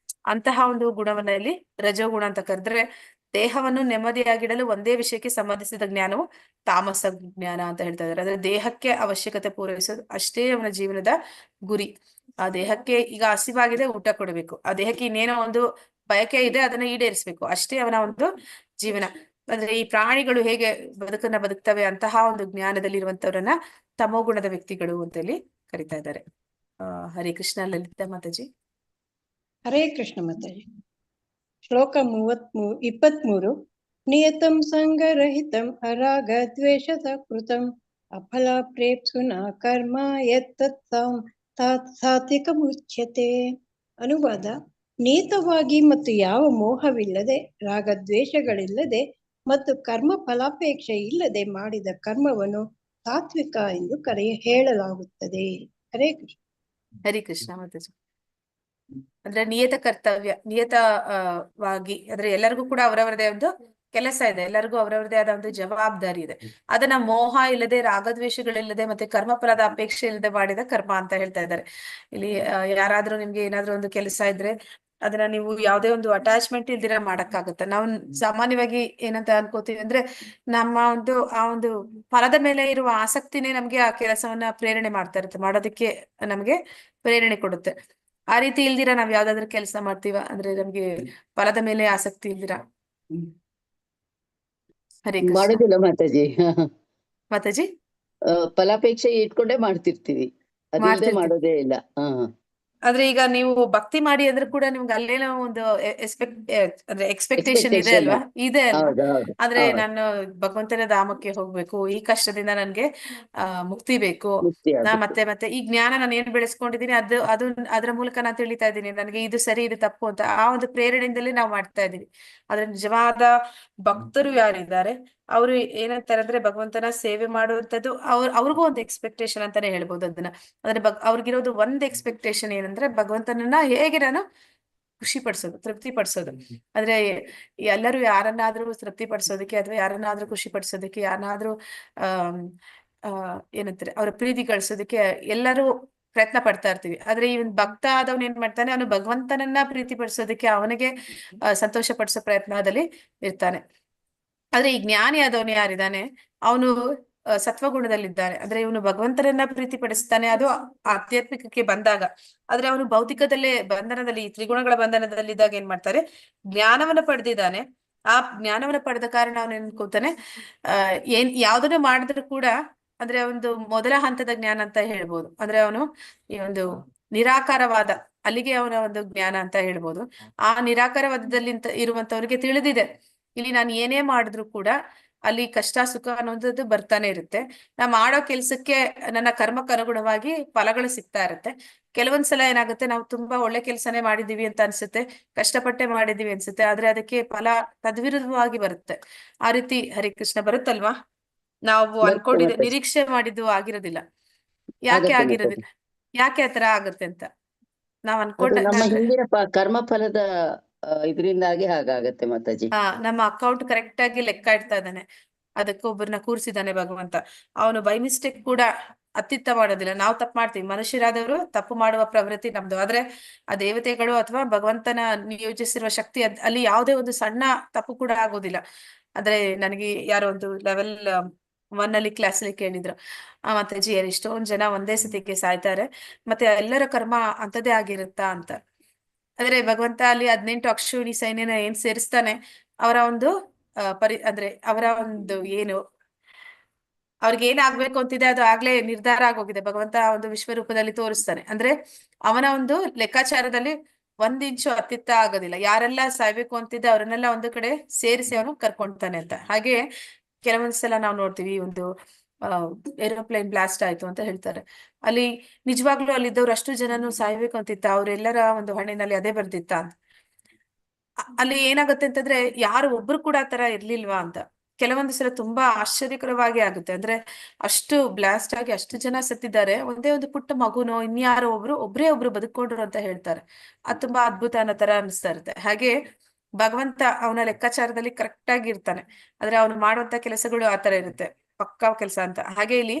ಅಂತಹ ಒಂದು ಗುಣವನ್ನ ಇಲ್ಲಿ ರಜೋಗುಣ ಅಂತ ಕರೆದ್ರೆ, ದೇಹವನ್ನು ನೆಮ್ಮದಿಯಾಗಿಡಲು ಒಂದೇ ವಿಷಯಕ್ಕೆ ಸಂಬಂಧಿಸಿದ ಜ್ಞಾನವು ತಾಮಸ ಜ್ಞಾನ ಅಂತ ಹೇಳ್ತಾ ಇದ್ದಾರೆ. ಅಂದ್ರೆ ದೇಹಕ್ಕೆ ಅವಶ್ಯಕತೆ ಪೂರೈಸೋದು ಅಷ್ಟೇ ಅವನ ಜೀವನದ ಗುರಿ. ಆ ದೇಹಕ್ಕೆ ಈಗ ಹಸಿವಾಗಿದೆ, ಊಟ ಕೊಡಬೇಕು, ಆ ದೇಹಕ್ಕೆ ಇನ್ನೇನೋ ಒಂದು ಬಯಕೆ ಇದೆ, ಅದನ್ನ ಈಡೇರಿಸ್ಬೇಕು, ಅಷ್ಟೇ ಅವನ ಒಂದು ಜೀವನ. ಅಂದ್ರೆ ಈ ಪ್ರಾಣಿಗಳು ಹೇಗೆ ಬದುಕನ್ನ ಬದುಕ್ತವೆ, ಅಂತಹ ಒಂದು ಜ್ಞಾನದಲ್ಲಿರುವಂತವ್ರನ್ನ ತಮೋಗುಣದ ವ್ಯಕ್ತಿಗಳು ಅಂತ ಹೇಳಿ ಕರಿತಾ ಇದ್ದಾರೆ. ಹರೇ ಕೃಷ್ಣ. ಲಲಿತಾ ಮಾತಾಜಿ. ಹರೇ ಕೃಷ್ಣ ಮಾತಾಜಿ. ಶ್ಲೋಕ 23. ನಿಯತಂ ಸಂಗರಹಿತಂ ಅರಾಗ ದ್ವೇಷ ಕೃತಂ ಅಫಲ ಪ್ರೇಪ್ಸುನಾ ಕರ್ಮ ಯತ್ತತ್ಸಾಂ ಸಾತ್ವಿಕ ಮುಚ್ಯತೆ. ಅನುವಾದ: ನಿಯತವಾಗಿ ಮತ್ತು ಯಾವ ಮೋಹವಿಲ್ಲದೆ, ರಾಗದ್ವೇಷಗಳಿಲ್ಲದೆ ಮತ್ತು ಕರ್ಮ ಫಲಾಪೇಕ್ಷೆ ಇಲ್ಲದೆ ಮಾಡಿದ ಕರ್ಮವನ್ನು ಸಾತ್ವಿಕ ಎಂದು ಹೇಳಲಾಗುತ್ತದೆ. ಹರೇ ಕೃಷ್ಣ. ಹರಿ ಕೃಷ್ಣ ಮಾತಾಜಿ. ಅಂದ್ರೆ ನಿಯತವಾಗಿ ಅಂದ್ರೆ ಎಲ್ಲರಿಗೂ ಕೂಡ ಅವರವರದೇ ಒಂದು ಕೆಲಸ ಇದೆ, ಎಲ್ಲರಿಗೂ ಅವರವರದೇ ಆದ ಒಂದು ಜವಾಬ್ದಾರಿ ಇದೆ. ಅದನ್ನ ಮೋಹ ಇಲ್ಲದೆ, ರಾಗದ್ವೇಷಗಳಿಲ್ಲದೆ ಮತ್ತೆ ಕರ್ಮಫಲದ ಅಪೇಕ್ಷೆ ಇಲ್ಲದೆ ಮಾಡಿದ ಕರ್ಮ ಅಂತ ಹೇಳ್ತಾ ಇದ್ದಾರೆ ಇಲ್ಲಿ. ಯಾರಾದ್ರೂ ನಿಮ್ಗೆ ಏನಾದ್ರೂ ಒಂದು ಕೆಲಸ ಇದ್ರೆ ಅದನ್ನ ನೀವು ಯಾವುದೇ ಒಂದು ಅಟ್ಯಾಚ್ಮೆಂಟ್ ಇಲ್ದಿರ ಮಾಡಕ್ಕಾಗತ್ತ. ನಾವು ಸಾಮಾನ್ಯವಾಗಿ ಏನಂತ ಅನ್ಕೋತೀವಿ ಅಂದ್ರೆ, ನಮ್ಮ ಆ ಒಂದು ಫಲದ ಮೇಲೆ ಇರುವ ಆಸಕ್ತಿನೇ ನಮ್ಗೆ ಆ ಕೆಲಸವನ್ನ ಪ್ರೇರಣೆ ಮಾಡ್ತಾ ಇರುತ್ತೆ, ಮಾಡೋದಕ್ಕೆ ನಮ್ಗೆ ಪ್ರೇರಣೆ ಕೊಡುತ್ತೆ. ಆ ರೀತಿ ಇಲ್ದಿರ ನಾವ್ ಯಾವ್ದಾದ್ರು ಕೆಲಸ ಮಾಡ್ತೀವ ಅಂದ್ರೆ ನಮ್ಗೆ ಫಲದ ಮೇಲೆ ಆಸಕ್ತಿ ಇಲ್ದಿರ. ಹರೇ ಕೃಷ್ಣ. ಮಾಡೋದಿಲ್ಲ ಮಾತಾಜಿ. ಮಾತಾಜಿ ಫಲಾಪೇಕ್ಷೆ ಇಟ್ಕೊಂಡೇ ಮಾಡ್ತಿರ್ತೀವಿ, ಅದಿಲ್ಲದೆ ಮಾಡೋದೇ ಇಲ್ಲ. ಆದ್ರೆ ಈಗ ನೀವು ಭಕ್ತಿ ಮಾಡಿ ಅಂದ್ರೆ ಕೂಡ ನಿಮ್ಗೆ ಅಲ್ಲೇನೋ ಒಂದು ಅಂದ್ರೆ ಎಕ್ಸ್ಪೆಕ್ಟೇಷನ್ ಇದೆ ಅಲ್ವಾ, ಆದ್ರೆ ನಾನು ಭಗವಂತನ ಧಾಮಕ್ಕೆ ಹೋಗ್ಬೇಕು, ಈ ಕಷ್ಟದಿಂದ ನನ್ಗೆ ಮುಕ್ತಿ ಬೇಕು, ಮತ್ತೆ ಈ ಜ್ಞಾನ ನಾನು ಏನ್ ಬೆಳೆಸ್ಕೊಂಡಿದೀನಿ ಅದರ ಮೂಲಕ ನಾನು ತಿಳಿತಾ ಇದ್ದೀನಿ, ನನಗೆ ಇದು ಸರಿ ಇದು ತಪ್ಪು ಅಂತ ಆ ಒಂದು ಪ್ರೇರಣೆಯಿಂದಲೇ ನಾವು ಮಾಡ್ತಾ ಇದೀವಿ. ಆದ್ರೆ ನಿಜವಾದ ಭಕ್ತರು ಯಾರಿದ್ದಾರೆ ಅವರು ಏನಂತಾರೆ ಅಂದ್ರೆ, ಭಗವಂತನ ಸೇವೆ ಮಾಡುವಂತದ್ದು ಅವ್ರಿಗೂ ಒಂದು ಎಕ್ಸ್ಪೆಕ್ಟೇಷನ್ ಅಂತಾನೆ ಹೇಳ್ಬೋದು ಅದನ್ನ. ಅಂದ್ರೆ ಅವ್ರಿಗಿರೋದು ಒಂದ್ ಎಕ್ಸ್ಪೆಕ್ಟೇಷನ್ ಏನಂದ್ರೆ, ಭಗವಂತನನ್ನ ಹೇಗೆ ನಾನು ಖುಷಿ ಪಡಿಸೋದು, ತೃಪ್ತಿ ಪಡಿಸೋದು. ಅಂದ್ರೆ ಎಲ್ಲರೂ ಯಾರನ್ನಾದ್ರೂ ತೃಪ್ತಿ ಪಡಿಸೋದಕ್ಕೆ ಅಥವಾ ಯಾರನ್ನಾದ್ರೂ ಖುಷಿ ಪಡಿಸೋದಕ್ಕೆ, ಯಾರನ್ನಾದ್ರೂ ಏನಂತಾರೆ ಅವರ ಪ್ರೀತಿ ಗಳಿಸೋದಕ್ಕೆ ಎಲ್ಲರೂ ಪ್ರಯತ್ನ ಪಡ್ತಾ ಇರ್ತೀವಿ. ಆದ್ರೆ ಈ ಒಂದು ಭಕ್ತ ಆದವನ್ ಏನ್ ಮಾಡ್ತಾನೆ, ಅವನು ಭಗವಂತನನ್ನ ಪ್ರೀತಿ ಪಡಿಸೋದಕ್ಕೆ, ಅವನಿಗೆ ಸಂತೋಷ ಪಡಿಸೋ ಪ್ರಯತ್ನದಲ್ಲಿ ಇರ್ತಾನೆ. ಆದ್ರೆ ಈ ಜ್ಞಾನಿ ಆದವನು ಯಾರಿದ್ದಾನೆ, ಅವನು ಸತ್ವಗುಣದಲ್ಲಿದ್ದಾನೆ. ಅಂದ್ರೆ ಇವನು ಭಗವಂತನನ್ನ ಪ್ರೀತಿ ಪಡಿಸ್ತಾನೆ, ಅದು ಆಧ್ಯಾತ್ಮಿಕಕ್ಕೆ ಬಂದಾಗ. ಆದ್ರೆ ಅವನು ಭೌತಿಕದಲ್ಲೇ ಬಂಧನದಲ್ಲಿ, ತ್ರಿಗುಣಗಳ ಬಂಧನದಲ್ಲಿದ್ದಾಗ ಏನ್ ಮಾಡ್ತಾರೆ, ಜ್ಞಾನವನ್ನ ಪಡೆದಿದ್ದಾನೆ. ಆ ಜ್ಞಾನವನ್ನ ಪಡೆದ ಕಾರಣ ಅವನು ಏನ್ ಅನ್ಕೋತಾನೆ, ಯಾವ್ದನ್ನು ಮಾಡಿದ್ರು ಕೂಡ ಅಂದ್ರೆ ಒಂದು ಮೊದಲ ಹಂತದ ಜ್ಞಾನ ಅಂತ ಹೇಳ್ಬೋದು. ಅಂದ್ರೆ ಅವನು ಈ ಒಂದು ನಿರಾಕಾರವಾದ ಅಲ್ಲಿಗೆ ಅವನ ಒಂದು ಜ್ಞಾನ ಅಂತ ಹೇಳ್ಬೋದು. ಆ ನಿರಾಕಾರವಾದದಲ್ಲಿ ಇರುವಂತವ್ರಿಗೆ ತಿಳಿದಿದೆ, ಇಲ್ಲಿ ನಾನು ಏನೇ ಮಾಡಿದ್ರು ಕೂಡ ಅಲ್ಲಿ ಕಷ್ಟ ಸುಖ ಅನ್ನೋದು ಬರ್ತಾನೆ ಇರುತ್ತೆ. ನಾ ಮಾಡೋ ಕೆಲ್ಸಕ್ಕೆ ನನ್ನ ಕರ್ಮಕ್ಕೆ ಅನುಗುಣವಾಗಿ ಫಲಗಳು ಸಿಗ್ತಾ ಇರುತ್ತೆ. ಕೆಲವೊಂದ್ಸಲ ಏನಾಗುತ್ತೆ, ನಾವು ತುಂಬಾ ಒಳ್ಳೆ ಕೆಲ್ಸನೇ ಮಾಡಿದೀವಿ ಅಂತ ಅನ್ಸುತ್ತೆ, ಕಷ್ಟಪಟ್ಟೆ ಮಾಡಿದೀವಿ ಅನ್ಸುತ್ತೆ, ಆದ್ರೆ ಅದಕ್ಕೆ ಫಲ ತದ್ವಿರುದ್ಧವಾಗಿ ಬರುತ್ತೆ. ಆ ರೀತಿ ಹರಿಕೃಷ್ಣ ಬರುತ್ತಲ್ವಾ, ನಾವು ಬರುತ್ತೆ ಅನ್ಕೊಂಡಿದ್ದೆ ಮಾತಾಜಿ. ನಿರೀಕ್ಷೆ ಮಾಡಿದ್ದು ಆಗಿರೋದಿಲ್ಲ. ಯಾಕೆ ಆಗತ್ತೆ ಮಾತಾಜಿ. ಆಗಿರೋದಿಲ್ಲ, ಯಾಕೆ ಆತರ ಆಗುತ್ತೆ ಅಂತ ನಾವ್ ಅದು ಅನ್ಕೊಂಡಾಗ ನಮ್ಮ ಅಂದ್ರೆ ಹಿಂದಿನ ಕರ್ಮ ಫಲದ ಇದರಿಂದಾಗಿ ಹಾಗಾಗತ್ತೆ ಮಾತಾಜಿ. ನಮ್ಮ ಅಕೌಂಟ್ ಕರೆಕ್ಟ್ ಆಗಿ ಲೆಕ್ಕ ಇಡ್ತಾ ಇದ್ದಾನೆ, ಅದಕ್ಕೆ ಒಬ್ಬರನ್ನ ಕೂರಿಸಿದಾನೆ ಭಗವಂತ. ಅವನು ಬೈ ಮಿಸ್ಟೇಕ್ ಕೂಡ ಅತ್ತಿತ್ತ ಮಾಡೋದಿಲ್ಲ. ನಾವು ತಪ್ಪು ಮಾಡ್ತೀವಿ, ಮನುಷ್ಯರಾದವರು ತಪ್ಪು ಮಾಡುವ ಪ್ರವೃತ್ತಿ ನಮ್ದು. ಆದ್ರೆ ಆ ದೇವತೆಗಳು ಅಥವಾ ಭಗವಂತನ ನಿಯೋಜಿಸಿರುವ ಶಕ್ತಿ ಅಲ್ಲಿ ಯಾವುದೇ ಒಂದು ಸಣ್ಣ ತಪ್ಪು ಕೂಡ ಆಗೋದಿಲ್ಲ. ಆದ್ರೆ ನನಗೆ ಯಾರೋ ಒಂದು ಲೆವೆಲ್ 1 ಅಲ್ಲಿ ಕ್ಲಾಸ್ ಅಲ್ಲಿ ಕೇಳಿದ್ರು, ಮಾತಾಜಿ ಎಷ್ಟೊಂದ್ ಜನ ಒಂದೇ ಸತಿಗೆ ಸಾಯ್ತಾರೆ, ಮತ್ತೆ ಎಲ್ಲರ ಕರ್ಮ ಅಂತದೇ ಆಗಿರುತ್ತಾ ಅಂತ. ಅಂದ್ರೆ ಭಗವಂತ ಅಲ್ಲಿ 18 ಅಕ್ಷೋಣಿ ಸೈನ್ಯನ ಏನ್ ಸೇರಿಸ್ತಾನೆ, ಅವರ ಒಂದು ಅಂದ್ರೆ ಅವರ ಒಂದು ಏನು ಅವ್ರಿಗೆ ಏನಾಗ್ಬೇಕು ಅಂತಿದೆ ಅದು ಆಗ್ಲೇ ನಿರ್ಧಾರ ಆಗೋಗಿದೆ. ಭಗವಂತ ಒಂದು ವಿಶ್ವರೂಪದಲ್ಲಿ ತೋರಿಸ್ತಾನೆ. ಅಂದ್ರೆ ಅವನ ಒಂದು ಲೆಕ್ಕಾಚಾರದಲ್ಲಿ 1 ಇಂಚು ಅತ್ತಿತ್ತ ಆಗೋದಿಲ್ಲ. ಯಾರೆಲ್ಲ ಸಾಯ್ಬೇಕು ಅಂತಿದೆ ಅವ್ರನ್ನೆಲ್ಲ ಒಂದು ಕಡೆ ಸೇರಿಸಿ ಅವನು ಕರ್ಕೊಂತಾನೆ ಅಂತ. ಹಾಗೆ ಕೆಲವೊಂದ್ಸಲ ನಾವು ನೋಡ್ತೀವಿ, ಒಂದು ಏರೋಪ್ಲೇನ್ ಬ್ಲಾಸ್ಟ್ ಆಯ್ತು ಅಂತ ಹೇಳ್ತಾರೆ, ಅಲ್ಲಿ ನಿಜವಾಗ್ಲೂ ಅಲ್ಲಿದ್ದವ್ರು ಅಷ್ಟು ಜನನು ಸಾಯ್ಬೇಕು ಅಂತಿತ್ತ, ಅವ್ರೆಲ್ಲರ ಒಂದು ಹಣ್ಣಿನಲ್ಲಿ ಅದೇ ಬರ್ದಿತ್ತ ಅಂತ. ಅಲ್ಲಿ ಏನಾಗುತ್ತೆ ಅಂತಂದ್ರೆ ಯಾರು ಒಬ್ರು ಕೂಡ ಆ ತರ ಇರ್ಲಿಲ್ವಾ ಅಂತ. ಕೆಲವೊಂದು ಸಲ ತುಂಬಾ ಆಶ್ಚರ್ಯಕರವಾಗಿ ಆಗುತ್ತೆ. ಅಂದ್ರೆ ಅಷ್ಟು ಬ್ಲಾಸ್ಟ್ ಆಗಿ ಅಷ್ಟು ಜನ ಸತ್ತಿದ್ದಾರೆ, ಒಂದೇ ಒಂದು ಪುಟ್ಟ ಮಗುನೋ ಇನ್ಯಾರೋ ಒಬ್ರೇ ಒಬ್ರು ಬದುಕೊಂಡ್ರು ಅಂತ ಹೇಳ್ತಾರೆ. ಅದು ತುಂಬಾ ಅದ್ಭುತ ಅನ್ನೋ ತರ ಅನಿಸ್ತಾ ಇರುತ್ತೆ. ಹಾಗೆ ಭಗವಂತ ಅವನ ಲೆಕ್ಕಾಚಾರದಲ್ಲಿ ಕರೆಕ್ಟ್ ಆಗಿ ಇರ್ತಾನೆ. ಆದ್ರೆ ಅವನು ಮಾಡುವಂತ ಕೆಲಸಗಳು ಆತರ ಇರುತ್ತೆ, ಪಕ್ಕಾ ಕೆಲಸ ಅಂತ. ಹಾಗೆ ಇಲ್ಲಿ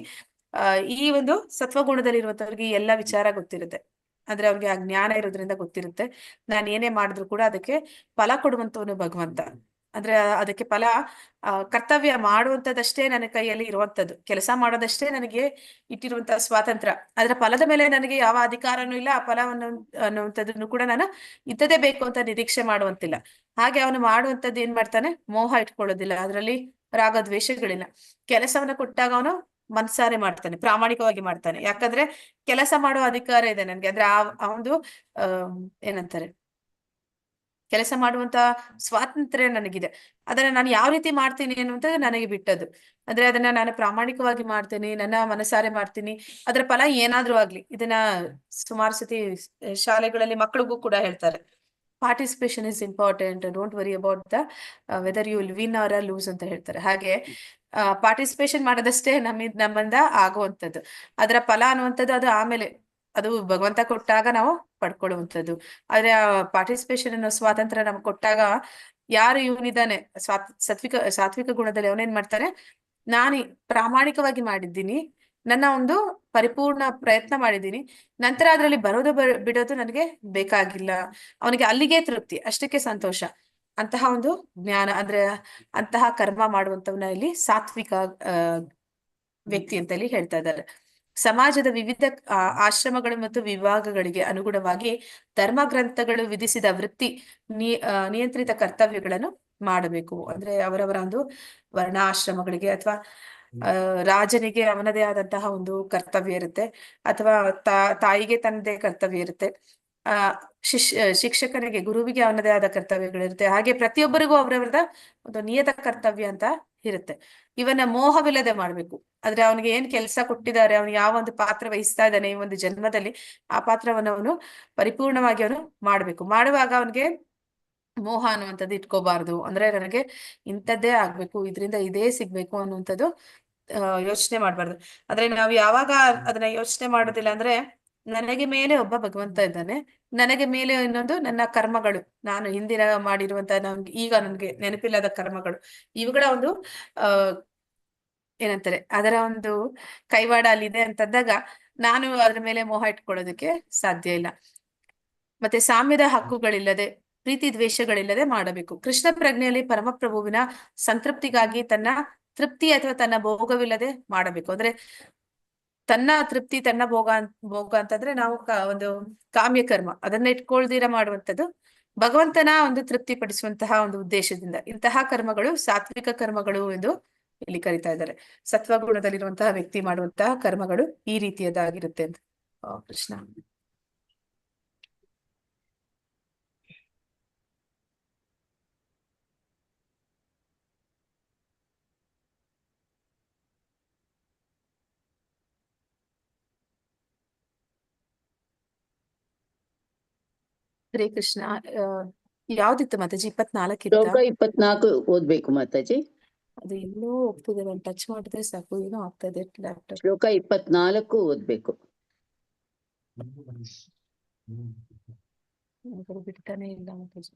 ಈ ಒಂದು ಸತ್ವಗುಣದಲ್ಲಿ ಇರುವಂತವ್ರಿಗೆ ಈ ಎಲ್ಲಾ ವಿಚಾರ ಗೊತ್ತಿರುತ್ತೆ. ಅಂದ್ರೆ ಅವ್ರಿಗೆ ಆ ಜ್ಞಾನ ಇರೋದ್ರಿಂದ ಗೊತ್ತಿರುತ್ತೆ, ನಾನು ಏನೇ ಮಾಡಿದ್ರು ಕೂಡ ಅದಕ್ಕೆ ಫಲ ಕೊಡುವಂತವನು ಭಗವಂತ. ಅಂದ್ರೆ ಅದಕ್ಕೆ ಫಲ ಕರ್ತವ್ಯ ಮಾಡುವಂತದಷ್ಟೇ ನನ್ನ ಕೈಯಲ್ಲಿ ಇರುವಂತದ್ದು, ಕೆಲಸ ಮಾಡೋದಷ್ಟೇ ನನಗೆ ಇಟ್ಟಿರುವಂತಹ ಸ್ವಾತಂತ್ರ್ಯ. ಅದರ ಫಲದ ಮೇಲೆ ನನಗೆ ಯಾವ ಅಧಿಕಾರನೂ ಇಲ್ಲ. ಆ ಫಲವನ್ನು ಅನ್ನುವಂಥದ್ದನ್ನು ಕೂಡ ನಾನು ಇಂಥದೇ ಬೇಕು ಅಂತ ನಿರೀಕ್ಷೆ ಮಾಡುವಂತಿಲ್ಲ. ಹಾಗೆ ಅವನು ಮಾಡುವಂತದ್ದು ಏನ್ ಮಾಡ್ತಾನೆ, ಮೋಹ ಇಟ್ಕೊಳ್ಳೋದಿಲ್ಲ, ಅದರಲ್ಲಿ ರಾಗ ದ್ವೇಷಗಳಿಲ್ಲ. ಕೆಲಸವನ್ನ ಕೊಟ್ಟಾಗ ಅವನು ಮನ್ಸಾರೆ ಮಾಡ್ತಾನೆ, ಪ್ರಾಮಾಣಿಕವಾಗಿ ಮಾಡ್ತಾನೆ. ಯಾಕಂದ್ರೆ ಕೆಲಸ ಮಾಡೋ ಅಧಿಕಾರ ಇದೆ ನನ್ಗೆ. ಅಂದ್ರೆ ಆ ಒಂದು ಏನಂತಾರೆ, ಕೆಲಸ ಮಾಡುವಂತ ಸ್ವಾತಂತ್ರ್ಯ ನನಗಿದೆ. ಅದನ್ನ ನಾನು ಯಾವ ರೀತಿ ಮಾಡ್ತೀನಿ ಅನ್ನುವಂಥದ್ದು ನನಗೆ ಬಿಟ್ಟದ್ದು. ಅಂದ್ರೆ ಅದನ್ನ ನಾನು ಪ್ರಾಮಾಣಿಕವಾಗಿ ಮಾಡ್ತೀನಿ, ನನ್ನ ಮನಸಾರೆ ಮಾಡ್ತೀನಿ. ಅದ್ರ ಫಲ ಏನಾದ್ರೂ ಆಗ್ಲಿ. ಇದನ್ನ ಸುಮಾರು ಸತಿ ಶಾಲೆಗಳಲ್ಲಿ ಮಕ್ಕಳಿಗೂ ಕೂಡ ಹೇಳ್ತಾರೆ, participation is important, don't worry about the whether you will win or lose ಅಂತ ಹೇಳ್ತಾರೆ. ಹಾಗೆ ಪಾರ್ಟಿಸಿಪೇಷನ್ ಮಾಡೋದಷ್ಟೇ ನಮ್ಮಿಂದ ಆಗುವಂಥದ್ದು. ಅದರ ಫಲ ಅನ್ನುವಂಥದ್ದು ಅದು ಆಮೇಲೆ, ಅದು ಭಗವಂತ ಕೊಟ್ಟಾಗ ನಾವು ಪಡ್ಕೊಳ್ಳುವಂಥದ್ದು. ಆದ್ರೆ ಆ ಪಾರ್ಟಿಸಿಪೇಷನ್ ಅನ್ನೋ ಸ್ವಾತಂತ್ರ್ಯ ನಮ್ಗೆ ಕೊಟ್ಟಾಗ ಯಾರು ಇವನಿದ್ದಾನೆ ಸಾತ್ವಿಕ ಗುಣದಲ್ಲಿ ಅವನೇನ್ ಮಾಡ್ತಾನೆ, ನಾನು ಪ್ರಾಮಾಣಿಕವಾಗಿ ಮಾಡಿದ್ದೀನಿ, ನನ್ನ ಒಂದು ಪರಿಪೂರ್ಣ ಪ್ರಯತ್ನ ಮಾಡಿದ್ದೀನಿ, ನಂತರ ಅದರಲ್ಲಿ ಬರೋದು ಬಿಡೋದು ನನಗೆ ಬೇಕಾಗಿಲ್ಲ. ಅವನಿಗೆ ಅಲ್ಲಿಗೆ ತೃಪ್ತಿ, ಅಷ್ಟಕ್ಕೆ ಸಂತೋಷ. ಅಂತಹ ಒಂದು ಜ್ಞಾನ ಅಂದ್ರೆ ಅಂತಹ ಕರ್ಮ ಮಾಡುವಂತವನ್ನ ಇಲ್ಲಿ ಸಾತ್ವಿಕ ವ್ಯಕ್ತಿ ಅಂತ ಇಲ್ಲಿ ಹೇಳ್ತಾ ಇದ್ದಾರೆ. ಸಮಾಜದ ವಿವಿಧ ಆಶ್ರಮಗಳು ಮತ್ತು ವಿಭಾಗಗಳಿಗೆ ಅನುಗುಣವಾಗಿ ಧರ್ಮ ಗ್ರಂಥಗಳು ವಿಧಿಸಿದ ವೃತ್ತಿ ನಿಯಂತ್ರಿತ ಕರ್ತವ್ಯಗಳನ್ನು ಮಾಡಬೇಕು. ಅಂದ್ರೆ ಅವರವರ ಒಂದು ವರ್ಣಾಶ್ರಮಗಳಿಗೆ ಅಥವಾ ರಾಜನಿಗೆ ಅವನದೇ ಆದಂತಹ ಒಂದು ಕರ್ತವ್ಯ ಇರುತ್ತೆ, ಅಥವಾ ತಾಯಿಗೆ ತನ್ನದೇ ಕರ್ತವ್ಯ ಇರುತ್ತೆ, ಶಿಕ್ಷಕನಿಗೆ ಗುರುವಿಗೆ ಅವನದೇ ಆದ ಕರ್ತವ್ಯಗಳಿರುತ್ತೆ. ಹಾಗೆ ಪ್ರತಿಯೊಬ್ಬರಿಗೂ ಅವರವರದ ಒಂದು ನಿಯತ ಕರ್ತವ್ಯ ಅಂತ ಇರುತ್ತೆ. ಇವನ್ನ ಮೋಹವಿಲ್ಲದೆ ಮಾಡ್ಬೇಕು. ಆದ್ರೆ ಅವನಿಗೆ ಏನ್ ಕೆಲಸ ಕೊಟ್ಟಿದ್ದಾರೆ, ಅವನು ಯಾವ ಒಂದು ಪಾತ್ರ ವಹಿಸ್ತಾ ಇದ್ದಾನೆ ಈ ಒಂದು ಜನ್ಮದಲ್ಲಿ, ಆ ಪಾತ್ರವನ್ನು ಅವನು ಪರಿಪೂರ್ಣವಾಗಿ ಅವನು ಮಾಡ್ಬೇಕು. ಮಾಡುವಾಗ ಅವನಿಗೆ ಮೋಹ ಅನ್ನುವಂಥದ್ದು ಇಟ್ಕೋಬಾರ್ದು. ಅಂದ್ರೆ ನನಗೆ ಇಂಥದ್ದೇ ಆಗ್ಬೇಕು, ಇದರಿಂದ ಇದೇ ಸಿಗ್ಬೇಕು ಅನ್ನುವಂಥದ್ದು ಯೋಚನೆ ಮಾಡ್ಬಾರ್ದು. ಆದ್ರೆ ನಾವು ಯಾವಾಗ ಅದನ್ನ ಯೋಚನೆ ಮಾಡೋದಿಲ್ಲ ಅಂದ್ರೆ, ನನಗೆ ಮೇಲೆ ಒಬ್ಬ ಭಗವಂತ ಇದ್ದಾನೆ, ನನಗೆ ಮೇಲೆ ಇನ್ನೊಂದು ನನ್ನ ಕರ್ಮಗಳು, ನಾನು ಹಿಂದಿನ ಮಾಡಿರುವಂತ ಈಗ ನನ್ಗೆ ನೆನಪಿಲ್ಲದ ಕರ್ಮಗಳು, ಇವುಗಳ ಒಂದು ಏನಂತಾರೆ, ಅದರ ಒಂದು ಕೈವಾಡ ಅಲ್ಲಿದೆ ಅಂತಂದಾಗ ನಾನು ಅದ್ರ ಮೇಲೆ ಮೋಹ ಇಟ್ಕೊಳ್ಳೋದಕ್ಕೆ ಸಾಧ್ಯ ಇಲ್ಲ. ಮತ್ತೆ ಸಾಮ್ಯದ ಹಕ್ಕುಗಳಿಲ್ಲದೆ, ಪ್ರೀತಿ ದ್ವೇಷಗಳಿಲ್ಲದೆ ಮಾಡಬೇಕು. ಕೃಷ್ಣ ಪ್ರಜ್ಞೆಯಲ್ಲಿ ಪರಮಪ್ರಭುವಿನ ಸಂತೃಪ್ತಿಗಾಗಿ ತನ್ನ ತೃಪ್ತಿ ಅಥವಾ ತನ್ನ ಭೋಗವಿಲ್ಲದೆ ಮಾಡಬೇಕು. ಅಂದ್ರೆ ತನ್ನ ತೃಪ್ತಿ, ತನ್ನ ಭೋಗ ಅಂತಂದ್ರೆ ನಾವು ಒಂದು ಕಾಮ್ಯ ಕರ್ಮ ಅದನ್ನ ಇಟ್ಕೊಳ್ದಿರ ಮಾಡುವಂಥದ್ದು, ಭಗವಂತನ ಒಂದು ತೃಪ್ತಿ ಪಡಿಸುವಂತಹ ಒಂದು ಉದ್ದೇಶದಿಂದ ಇಂತಹ ಕರ್ಮಗಳು ಸಾತ್ವಿಕ ಕರ್ಮಗಳು ಎಂದು ಇಲ್ಲಿ ಕರಿತಾ ಇದ್ದಾರೆ. ಸತ್ವಗುಣದಲ್ಲಿರುವಂತಹ ವ್ಯಕ್ತಿ ಮಾಡುವಂತಹ ಕರ್ಮಗಳು ಈ ರೀತಿಯದಾಗಿರುತ್ತೆ ಅಂತ. ಕೃಷ್ಣ. ಹರೇ ಕೃಷ್ಣ. ಯಾವ್ದಿತ್ತು ಮಾತಾಜಿ? 24 ಇತ್ತ? ಶ್ಲೋಕ 24 ಓದ್ಬೇಕು ಮಾತಾಜಿ. ಅದು ಎಲ್ಲೋ ಹೋಗ್ತಿದೆ, ನಾನು ಟಚ್ ಮಾಡಿದ್ರೆ ಸಾಕು, ಏನೋ ಆಗ್ತಾ ಇದೆ ಲ್ಯಾಪ್ಟಾಪ್. ಶ್ಲೋಕ 24 ಓದ್ಬೇಕು. ಬಿಡ್ತಾನೆ ಇಲ್ಲ ಮಾತಾಜಿ.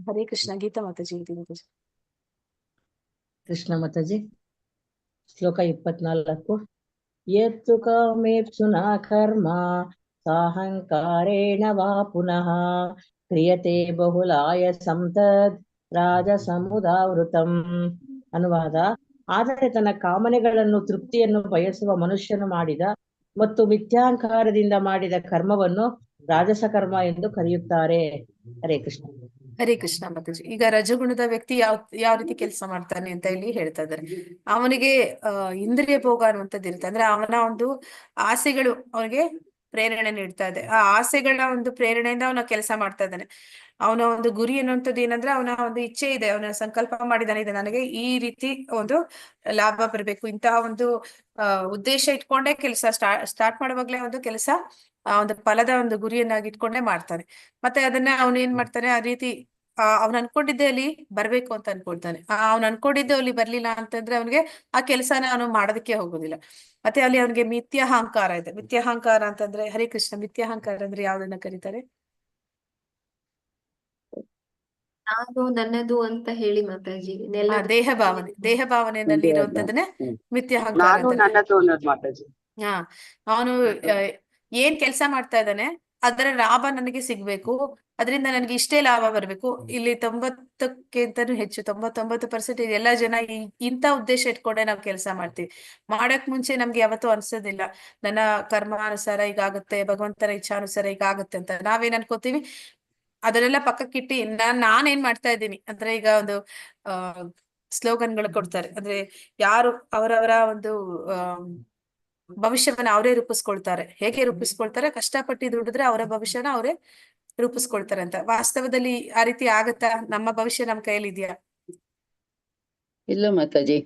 ಹರೇ ಕೃಷ್ಣ. ಗೀತಾ ಮಾತಾಜಿ ಇದೆ ಮಾತಾಜಿ. ಕೃಷ್ಣ ಮಾತಾಜಿ. ಶ್ಲೋಕ 24. ಯತ್ತು ಕಾಮೇಪ್ಸುನಾ ಕರ್ಮ ಸಾಹಂಕಾರೇಣ ವಾ ಪುನಃ ಕ್ರಿಯತೆ ಬಹುಲಾಯ ಸಂತದ್ ರಾಜಸಮುದಾವೃತಂ. ಅನುವಾದ: ಆದರೆ ತನ್ನ ಕಾಮನೆಗಳನ್ನು ತೃಪ್ತಿಯನ್ನು ಬಯಸುವ ಮನುಷ್ಯನು ಮಾಡಿದ ಮತ್ತು ಮಿಥ್ಯಾಂಕಾರದಿಂದ ಮಾಡಿದ ಕರ್ಮವನ್ನು ರಾಜಸ ಕರ್ಮ ಎಂದು ಕರೆಯುತ್ತಾರೆ. ಹರೇ ಕೃಷ್ಣ. ಹರೇ ಕೃಷ್ಣ ಮಾತಾಜಿ. ಈಗ ರಜಗುಣದ ವ್ಯಕ್ತಿ ಯಾವ ರೀತಿ ಕೆಲಸ ಮಾಡ್ತಾನೆ ಅಂತ ಇಲ್ಲಿ ಹೇಳ್ತಾ ಇದ್ದಾರೆ. ಅವನಿಗೆ ಇಂದ್ರಿಯ ಭೋಗ ಅನ್ನುವಂಥದ್ದು ಇರುತ್ತೆ. ಅಂದ್ರೆ ಅವನ ಒಂದು ಆಸೆಗಳು ಅವನಿಗೆ ಪ್ರೇರಣೆ ನೀಡ್ತಾ ಇದೆ. ಆ ಆಸೆಗಳ ಒಂದು ಪ್ರೇರಣೆಯಿಂದ ಅವನ ಕೆಲಸ ಮಾಡ್ತಾ ಇದ್ದಾನೆ. ಅವನ ಒಂದು ಗುರಿ ಅನ್ನುವಂಥದ್ದು ಏನಂದ್ರೆ, ಅವನ ಒಂದು ಇಚ್ಛೆ ಇದೆ, ಅವನ ಸಂಕಲ್ಪ ಮಾಡಿದಾನೆ, ಇದೆ ನನಗೆ ಈ ರೀತಿ ಒಂದು ಲಾಭ ಬರಬೇಕು, ಇಂತಹ ಒಂದು ಉದ್ದೇಶ ಇಟ್ಕೊಂಡೇ ಕೆಲಸ ಸ್ಟಾರ್ಟ್ ಮಾಡುವಾಗ್ಲೇ ಒಂದು ಕೆಲಸ ಒಂದು ಫಲದ ಒಂದು ಗುರಿಯನ್ನಾಗಿ ಇಟ್ಕೊಂಡೇ ಮಾಡ್ತಾನೆ. ಮತ್ತೆ ಅದನ್ನ ಅವನು ಏನ್ ಮಾಡ್ತಾನೆ, ಆ ರೀತಿ ಅವ್ನು ಅನ್ಕೊಂಡಿದ್ದೆ ಅಲ್ಲಿ ಬರ್ಬೇಕು ಅಂತ ಅನ್ಕೊಳ್ತಾನೆ. ಅವ್ನು ಅನ್ಕೊಂಡಿದ್ದು ಅಲ್ಲಿ ಬರ್ಲಿಲ್ಲ ಅಂತಂದ್ರೆ ಅವನಿಗೆ ಆ ಕೆಲಸನ ಅವನು ಮಾಡೋದಕ್ಕೆ ಹೋಗೋದಿಲ್ಲ. ಮತ್ತೆ ಅಲ್ಲಿ ಅವನಿಗೆ ಮಿಥ್ಯಾಹಂಕಾರ ಇದೆ. ಮಿಥ್ಯಾಹಂಕಾರ ಅಂತಂದ್ರೆ, ಹರೇ ಕೃಷ್ಣ, ಮಿಥ್ಯಾಹಂಕಾರ ಅಂದ್ರೆ ಯಾವ್ದನ್ನ ಕರೀತಾರೆ? ನಾನು ನನ್ನದು ಅಂತ ಹೇಳಿ ಮಾತಾಜಿ. ದೇಹ ಭಾವನೆ. ದೇಹ ಭಾವನೆಯಲ್ಲಿ ಇರುವಂತದನ್ನೇ ಮಿಥ್ಯಾಹಂಕಾರ ನಾನು ಅಂತ. ನನ್ನದು ಅನ್ನೋದು ಮಾತಾಜಿ. ಅವನು ಏನ್ ಕೆಲಸ ಮಾಡ್ತಾ ಇದ್ದಾನೆ ಅದರ ಲಾಭ ನನಗೆ ಸಿಗ್ಬೇಕು, ಅದರಿಂದ ನನಗೆ ಇಷ್ಟೇ ಲಾಭ ಬರ್ಬೇಕು. ಇಲ್ಲಿ 90ಕ್ಕಿಂತನೂ ಹೆಚ್ಚು 99% ಎಲ್ಲ ಜನ ಇಂಥ ಉದ್ದೇಶ ಇಟ್ಕೊಂಡೆ ನಾವು ಕೆಲಸ ಮಾಡ್ತೀವಿ. ಮಾಡಕ್ ಮುಂಚೆ ನಮ್ಗೆ ಯಾವತ್ತೂ ಅನ್ಸೋದಿಲ್ಲ ನನ್ನ ಕರ್ಮಾನುಸಾರ ಈಗಾಗುತ್ತೆ, ಭಗವಂತನ ಇಚ್ಛಾನುಸಾರ ಈಗಾಗುತ್ತೆ ಅಂತ. ನಾವೇನ್ ಅನ್ಕೋತೀವಿ, ಅದನ್ನೆಲ್ಲ ಪಕ್ಕಕ್ಕಿಟ್ಟಿ ನಾನೇನ್ ಮಾಡ್ತಾ ಇದ್ದೀನಿ ಅಂದ್ರೆ, ಈಗ ಒಂದು ಸ್ಲೋಗನ್ಗಳು ಕೊಡ್ತಾರೆ. ಅಂದ್ರೆ ಯಾರು ಅವರವರ ಒಂದು ಭವಿಷ್ಯವನ್ನ ಅವರೇ ರೂಪಿಸ್ಕೊಳ್ತಾರೆ. ಹೇಗೆ ರೂಪಿಸ್ಕೊಳ್ತಾರೆ? ಕಷ್ಟಪಟ್ಟು ದುಡಿದ್ರೆ ಅವರ ಭವಿಷ್ಯನ ಅವರೇ ರೂಪಿಸ್ಕೊಳ್ತಾರೆ ಅಂತ. ವಾಸ್ತವದಲ್ಲಿ ಆ ರೀತಿ ಆಗತ್ತಾ? ನಮ್ಮ ಭವಿಷ್ಯ ನಮ್ ಕೈಯಲ್ಲಿ ಇದೆಯಾ? ಇಲ್ಲ ಮಾತಾಜಿ.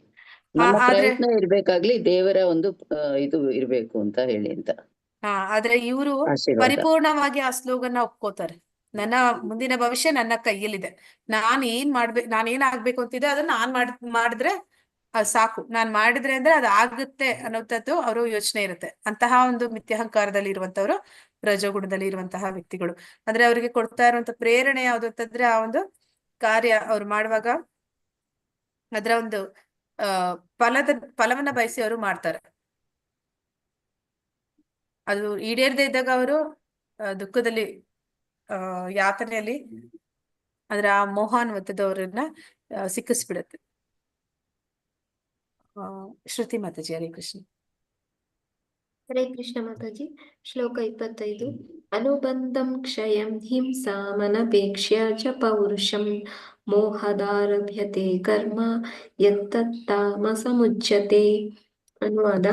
ನಮ್ಮ ಆದ್ರೆ ಪ್ರಯತ್ನ ಇರ್ಬೇಕಾಗ್ಲಿ, ದೇವರ ಒಂದು ಇದು ಇರ್ಬೇಕು ಅಂತ ಹೇಳಿ ಅಂತ. ಆದ್ರೆ ಇವರು ಆಶೀರ್ವಾದ. ಪರಿಪೂರ್ಣವಾಗಿ ಆ ಸ್ಲೋಗನ್ನ ಒಪ್ಕೋತಾರೆ. ನನ್ನ ಮುಂದಿನ ಭವಿಷ್ಯ ನನ್ನ ಕೈಯಲ್ಲಿದೆ, ನಾನ್ ಏನ್ ಆಗ್ಬೇಕು ಅಂತಿದೆ ಅದನ್ನ ನಾನ್ ಮಾಡಿದ್ರೆ ಅದು ಸಾಕು, ನಾನ್ ಮಾಡಿದ್ರೆ ಅಂದ್ರೆ ಅದು ಆಗುತ್ತೆ ಅನ್ನೋಂಥದ್ದು ಅವರು ಯೋಚನೆ ಇರುತ್ತೆ. ಅಂತಹ ಒಂದು ಮಿಥ್ಯಾಹಂಕಾರದಲ್ಲಿ ಇರುವಂತವ್ರು ರಜೋಗುಣದಲ್ಲಿ ಇರುವಂತಹ ವ್ಯಕ್ತಿಗಳು. ಅಂದ್ರೆ ಅವರಿಗೆ ಕೊಡ್ತಾ ಇರುವಂತ ಪ್ರೇರಣೆ ಯಾವ್ದು ಅಂತಂದ್ರೆ, ಆ ಒಂದು ಕಾರ್ಯ ಅವ್ರು ಮಾಡುವಾಗ ಅದರ ಒಂದು ಫಲವನ್ನ ಬಯಸಿ ಅವರು ಮಾಡ್ತಾರೆ. ಅದು ಈಡೇರದೆ ಇದ್ದಾಗ ಅವರು ದುಃಖದಲ್ಲಿ ಯಾತನೆಯಲ್ಲಿ ಅದ್ರ ಆ ಮೋಹ ಅನ್ನುವಂಥದ್ದು ಅವರನ್ನ ಸಿಕ್ಕಿಸ್ಬಿಡುತ್ತೆ. ಶ್ರುತಿ ಮಾತಾಜಿ. ಹರೇ ಕೃಷ್ಣ. ಹರೇ ಕೃಷ್ಣ ಮಾತಾಜಿ. ಶ್ಲೋಕ 25. ಅನುಬಂಧಂ ಕ್ಷಯಂ ಹಿಂಸಾಮನಪೇಕ್ಷ್ಯ ಚ ಪೌರುಷಂ ಮೋಹದಾರಭ್ಯತೆ ಕರ್ಮ ಯತ್ತತ್ತಾಮಸಮುಚ್ಯತೆ. ಅನುವಾದ: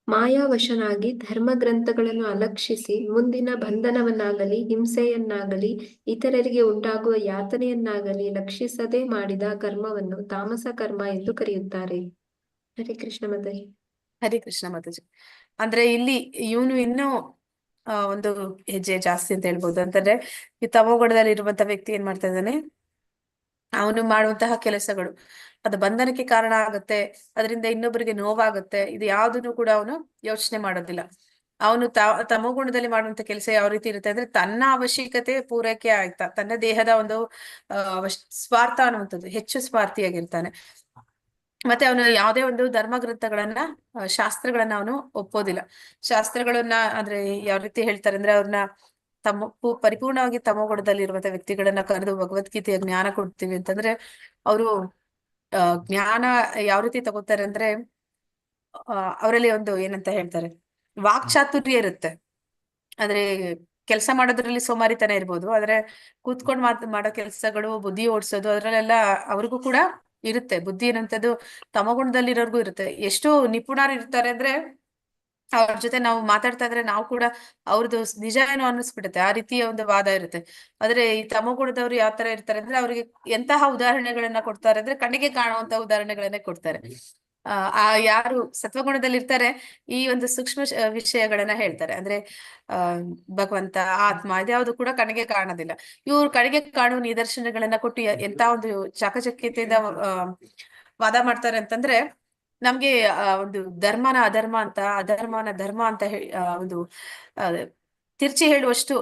ಮಾಯಾವಶನಾಗಿ ಧರ್ಮಗ್ರಂಥಗಳನ್ನು ಅಲಕ್ಷಿಸಿ ಮುಂದಿನ ಬಂಧನವನ್ನಾಗಲಿ ಹಿಂಸೆಯನ್ನಾಗಲಿ ಇತರರಿಗೆ ಉಂಟಾಗುವ ಯಾತನೆಯನ್ನಾಗಲಿ ಲಕ್ಷಿಸದೆ ಮಾಡಿದ ಕರ್ಮವನ್ನು ತಾಮಸ ಕರ್ಮ ಎಂದು ಕರೆಯುತ್ತಾರೆ. ಹರೇ ಕೃಷ್ಣ ಮಾತಾಜಿ. ಹರೇ ಕೃಷ್ಣ ಮಾತಾಜಿ. ಅಂದ್ರೆ ಇಲ್ಲಿ ಇವನು ಇನ್ನೂ ಒಂದು ಹೆಜ್ಜೆ ಜಾಸ್ತಿ ಅಂತ ಹೇಳ್ಬೋದು. ಅಂತಂದ್ರೆ ಈ ತಮೋಗುಣದಲ್ಲಿ ಇರುವಂತ ವ್ಯಕ್ತಿ ಏನ್ ಮಾಡ್ತಾ ಇದ್ದಾನೆ, ಅವನು ಮಾಡುವಂತಹ ಕೆಲಸಗಳು ಅದು ಬಂಧನಕ್ಕೆ ಕಾರಣ ಆಗುತ್ತೆ, ಅದರಿಂದ ಇನ್ನೊಬ್ಬರಿಗೆ ನೋವಾಗುತ್ತೆ, ಇದು ಯಾವ್ದನ್ನು ಕೂಡ ಅವನು ಯೋಚನೆ ಮಾಡೋದಿಲ್ಲ. ಅವನು ತಮೋಗುಣದಲ್ಲಿ ಮಾಡುವಂತ ಕೆಲಸ ಯಾವ ರೀತಿ ಇರುತ್ತೆ ಅಂದ್ರೆ, ತನ್ನ ಅವಶ್ಯಕತೆ ಪೂರೈಕೆ ಆಯ್ತಾ, ತನ್ನ ದೇಹದ ಒಂದು ಸ್ವಾರ್ಥ ಅನ್ನುವಂಥದ್ದು ಹೆಚ್ಚು ಸ್ವಾರ್ಥಿಯಾಗಿರ್ತಾನೆ. ಮತ್ತೆ ಅವನು ಯಾವುದೇ ಒಂದು ಧರ್ಮ ಗ್ರಂಥಗಳನ್ನ ಶಾಸ್ತ್ರಗಳನ್ನ ಅವನು ಒಪ್ಪೋದಿಲ್ಲ. ಶಾಸ್ತ್ರಗಳನ್ನ ಅಂದ್ರೆ ಯಾವ ರೀತಿ ಹೇಳ್ತಾರೆ ಅಂದ್ರೆ ಅವ್ರನ್ನ ಪರಿಪೂರ್ಣವಾಗಿ ತಮೋಗುಣದಲ್ಲಿರುವಂತ ವ್ಯಕ್ತಿಗಳನ್ನ ಕರೆದು ಭಗವದ್ಗೀತೆಯ ಜ್ಞಾನ ಕೊಡ್ತೀವಿ ಅಂತಂದ್ರೆ ಅವರು ಜ್ಞಾನ ಯಾವ ರೀತಿ ತಗೋತಾರೆ ಅಂದ್ರೆ ಅವರಲ್ಲಿ ಒಂದು ಏನಂತ ಹೇಳ್ತಾರೆ, ವಾಕ್ಚಾತುರ್ಯ ಇರುತ್ತೆ. ಅಂದ್ರೆ ಕೆಲಸ ಮಾಡೋದ್ರಲ್ಲಿ ಸೋಮಾರಿತನ ಇರ್ಬೋದು, ಆದ್ರೆ ಕೂತ್ಕೊಂಡ್ ಮಾಡೋ ಕೆಲಸಗಳು, ಬುದ್ಧಿ ಓಡಿಸೋದು ಅದ್ರಲ್ಲೆಲ್ಲ ಅವ್ರಿಗೂ ಕೂಡ ಇರುತ್ತೆ. ಬುದ್ಧಿ ಏನಂತದ್ದು ತಮಗುಣದಲ್ಲಿರೋರ್ಗೂ ಇರುತ್ತೆ. ಎಷ್ಟು ನಿಪುಣರು ಇರ್ತಾರೆ ಅಂದ್ರೆ ಅವ್ರ ಜೊತೆ ನಾವು ಮಾತಾಡ್ತಾ ಇದ್ರೆ ನಾವು ಕೂಡ ಅವ್ರದ್ದು ನಿಜ ಏನೋ ಅನ್ನಿಸ್ಬಿಡುತ್ತೆ. ಆ ರೀತಿಯ ಒಂದು ವಾದ ಇರುತ್ತೆ. ಆದ್ರೆ ಈ ತಮಗುಣದವ್ರು ಯಾವ ತರ ಇರ್ತಾರೆ ಅಂದ್ರೆ ಅವ್ರಿಗೆ ಎಂತಹ ಉದಾಹರಣೆಗಳನ್ನ ಕೊಡ್ತಾರೆ ಅಂದ್ರೆ ಕಣ್ಣಿಗೆ ಕಾಣುವಂತ ಉದಾಹರಣೆಗಳನ್ನೇ ಕೊಡ್ತಾರೆ. ಯಾರು ಸತ್ವಗುಣದಲ್ಲಿ ಇರ್ತಾರೆ ಈ ಒಂದು ಸೂಕ್ಷ್ಮ ವಿಷಯಗಳನ್ನ ಹೇಳ್ತಾರೆ. ಅಂದ್ರೆ ಭಗವಂತ, ಆತ್ಮ ಇದ್ಯಾವುದು ಕೂಡ ಕಣ್ಣಿಗೆ ಕಾಣೋದಿಲ್ಲ. ಇವ್ರು ಕಣ್ಣಿಗೆ ಕಾಣುವ ನಿದರ್ಶನಗಳನ್ನ ಕೊಟ್ಟು ಎಂತ ಒಂದು ಚಾಕಚಕ್ಯತೆಯಿಂದ ವಾದ ಮಾಡ್ತಾರೆ ಅಂತಂದ್ರೆ ನಮ್ಗೆ ಒಂದು ಧರ್ಮನ ಅಧರ್ಮ ಅಂತ, ಅಧರ್ಮನ ಧರ್ಮ ಅಂತ ಒಂದು ತಿರ್ಚಿ ಹೇಳುವಷ್ಟು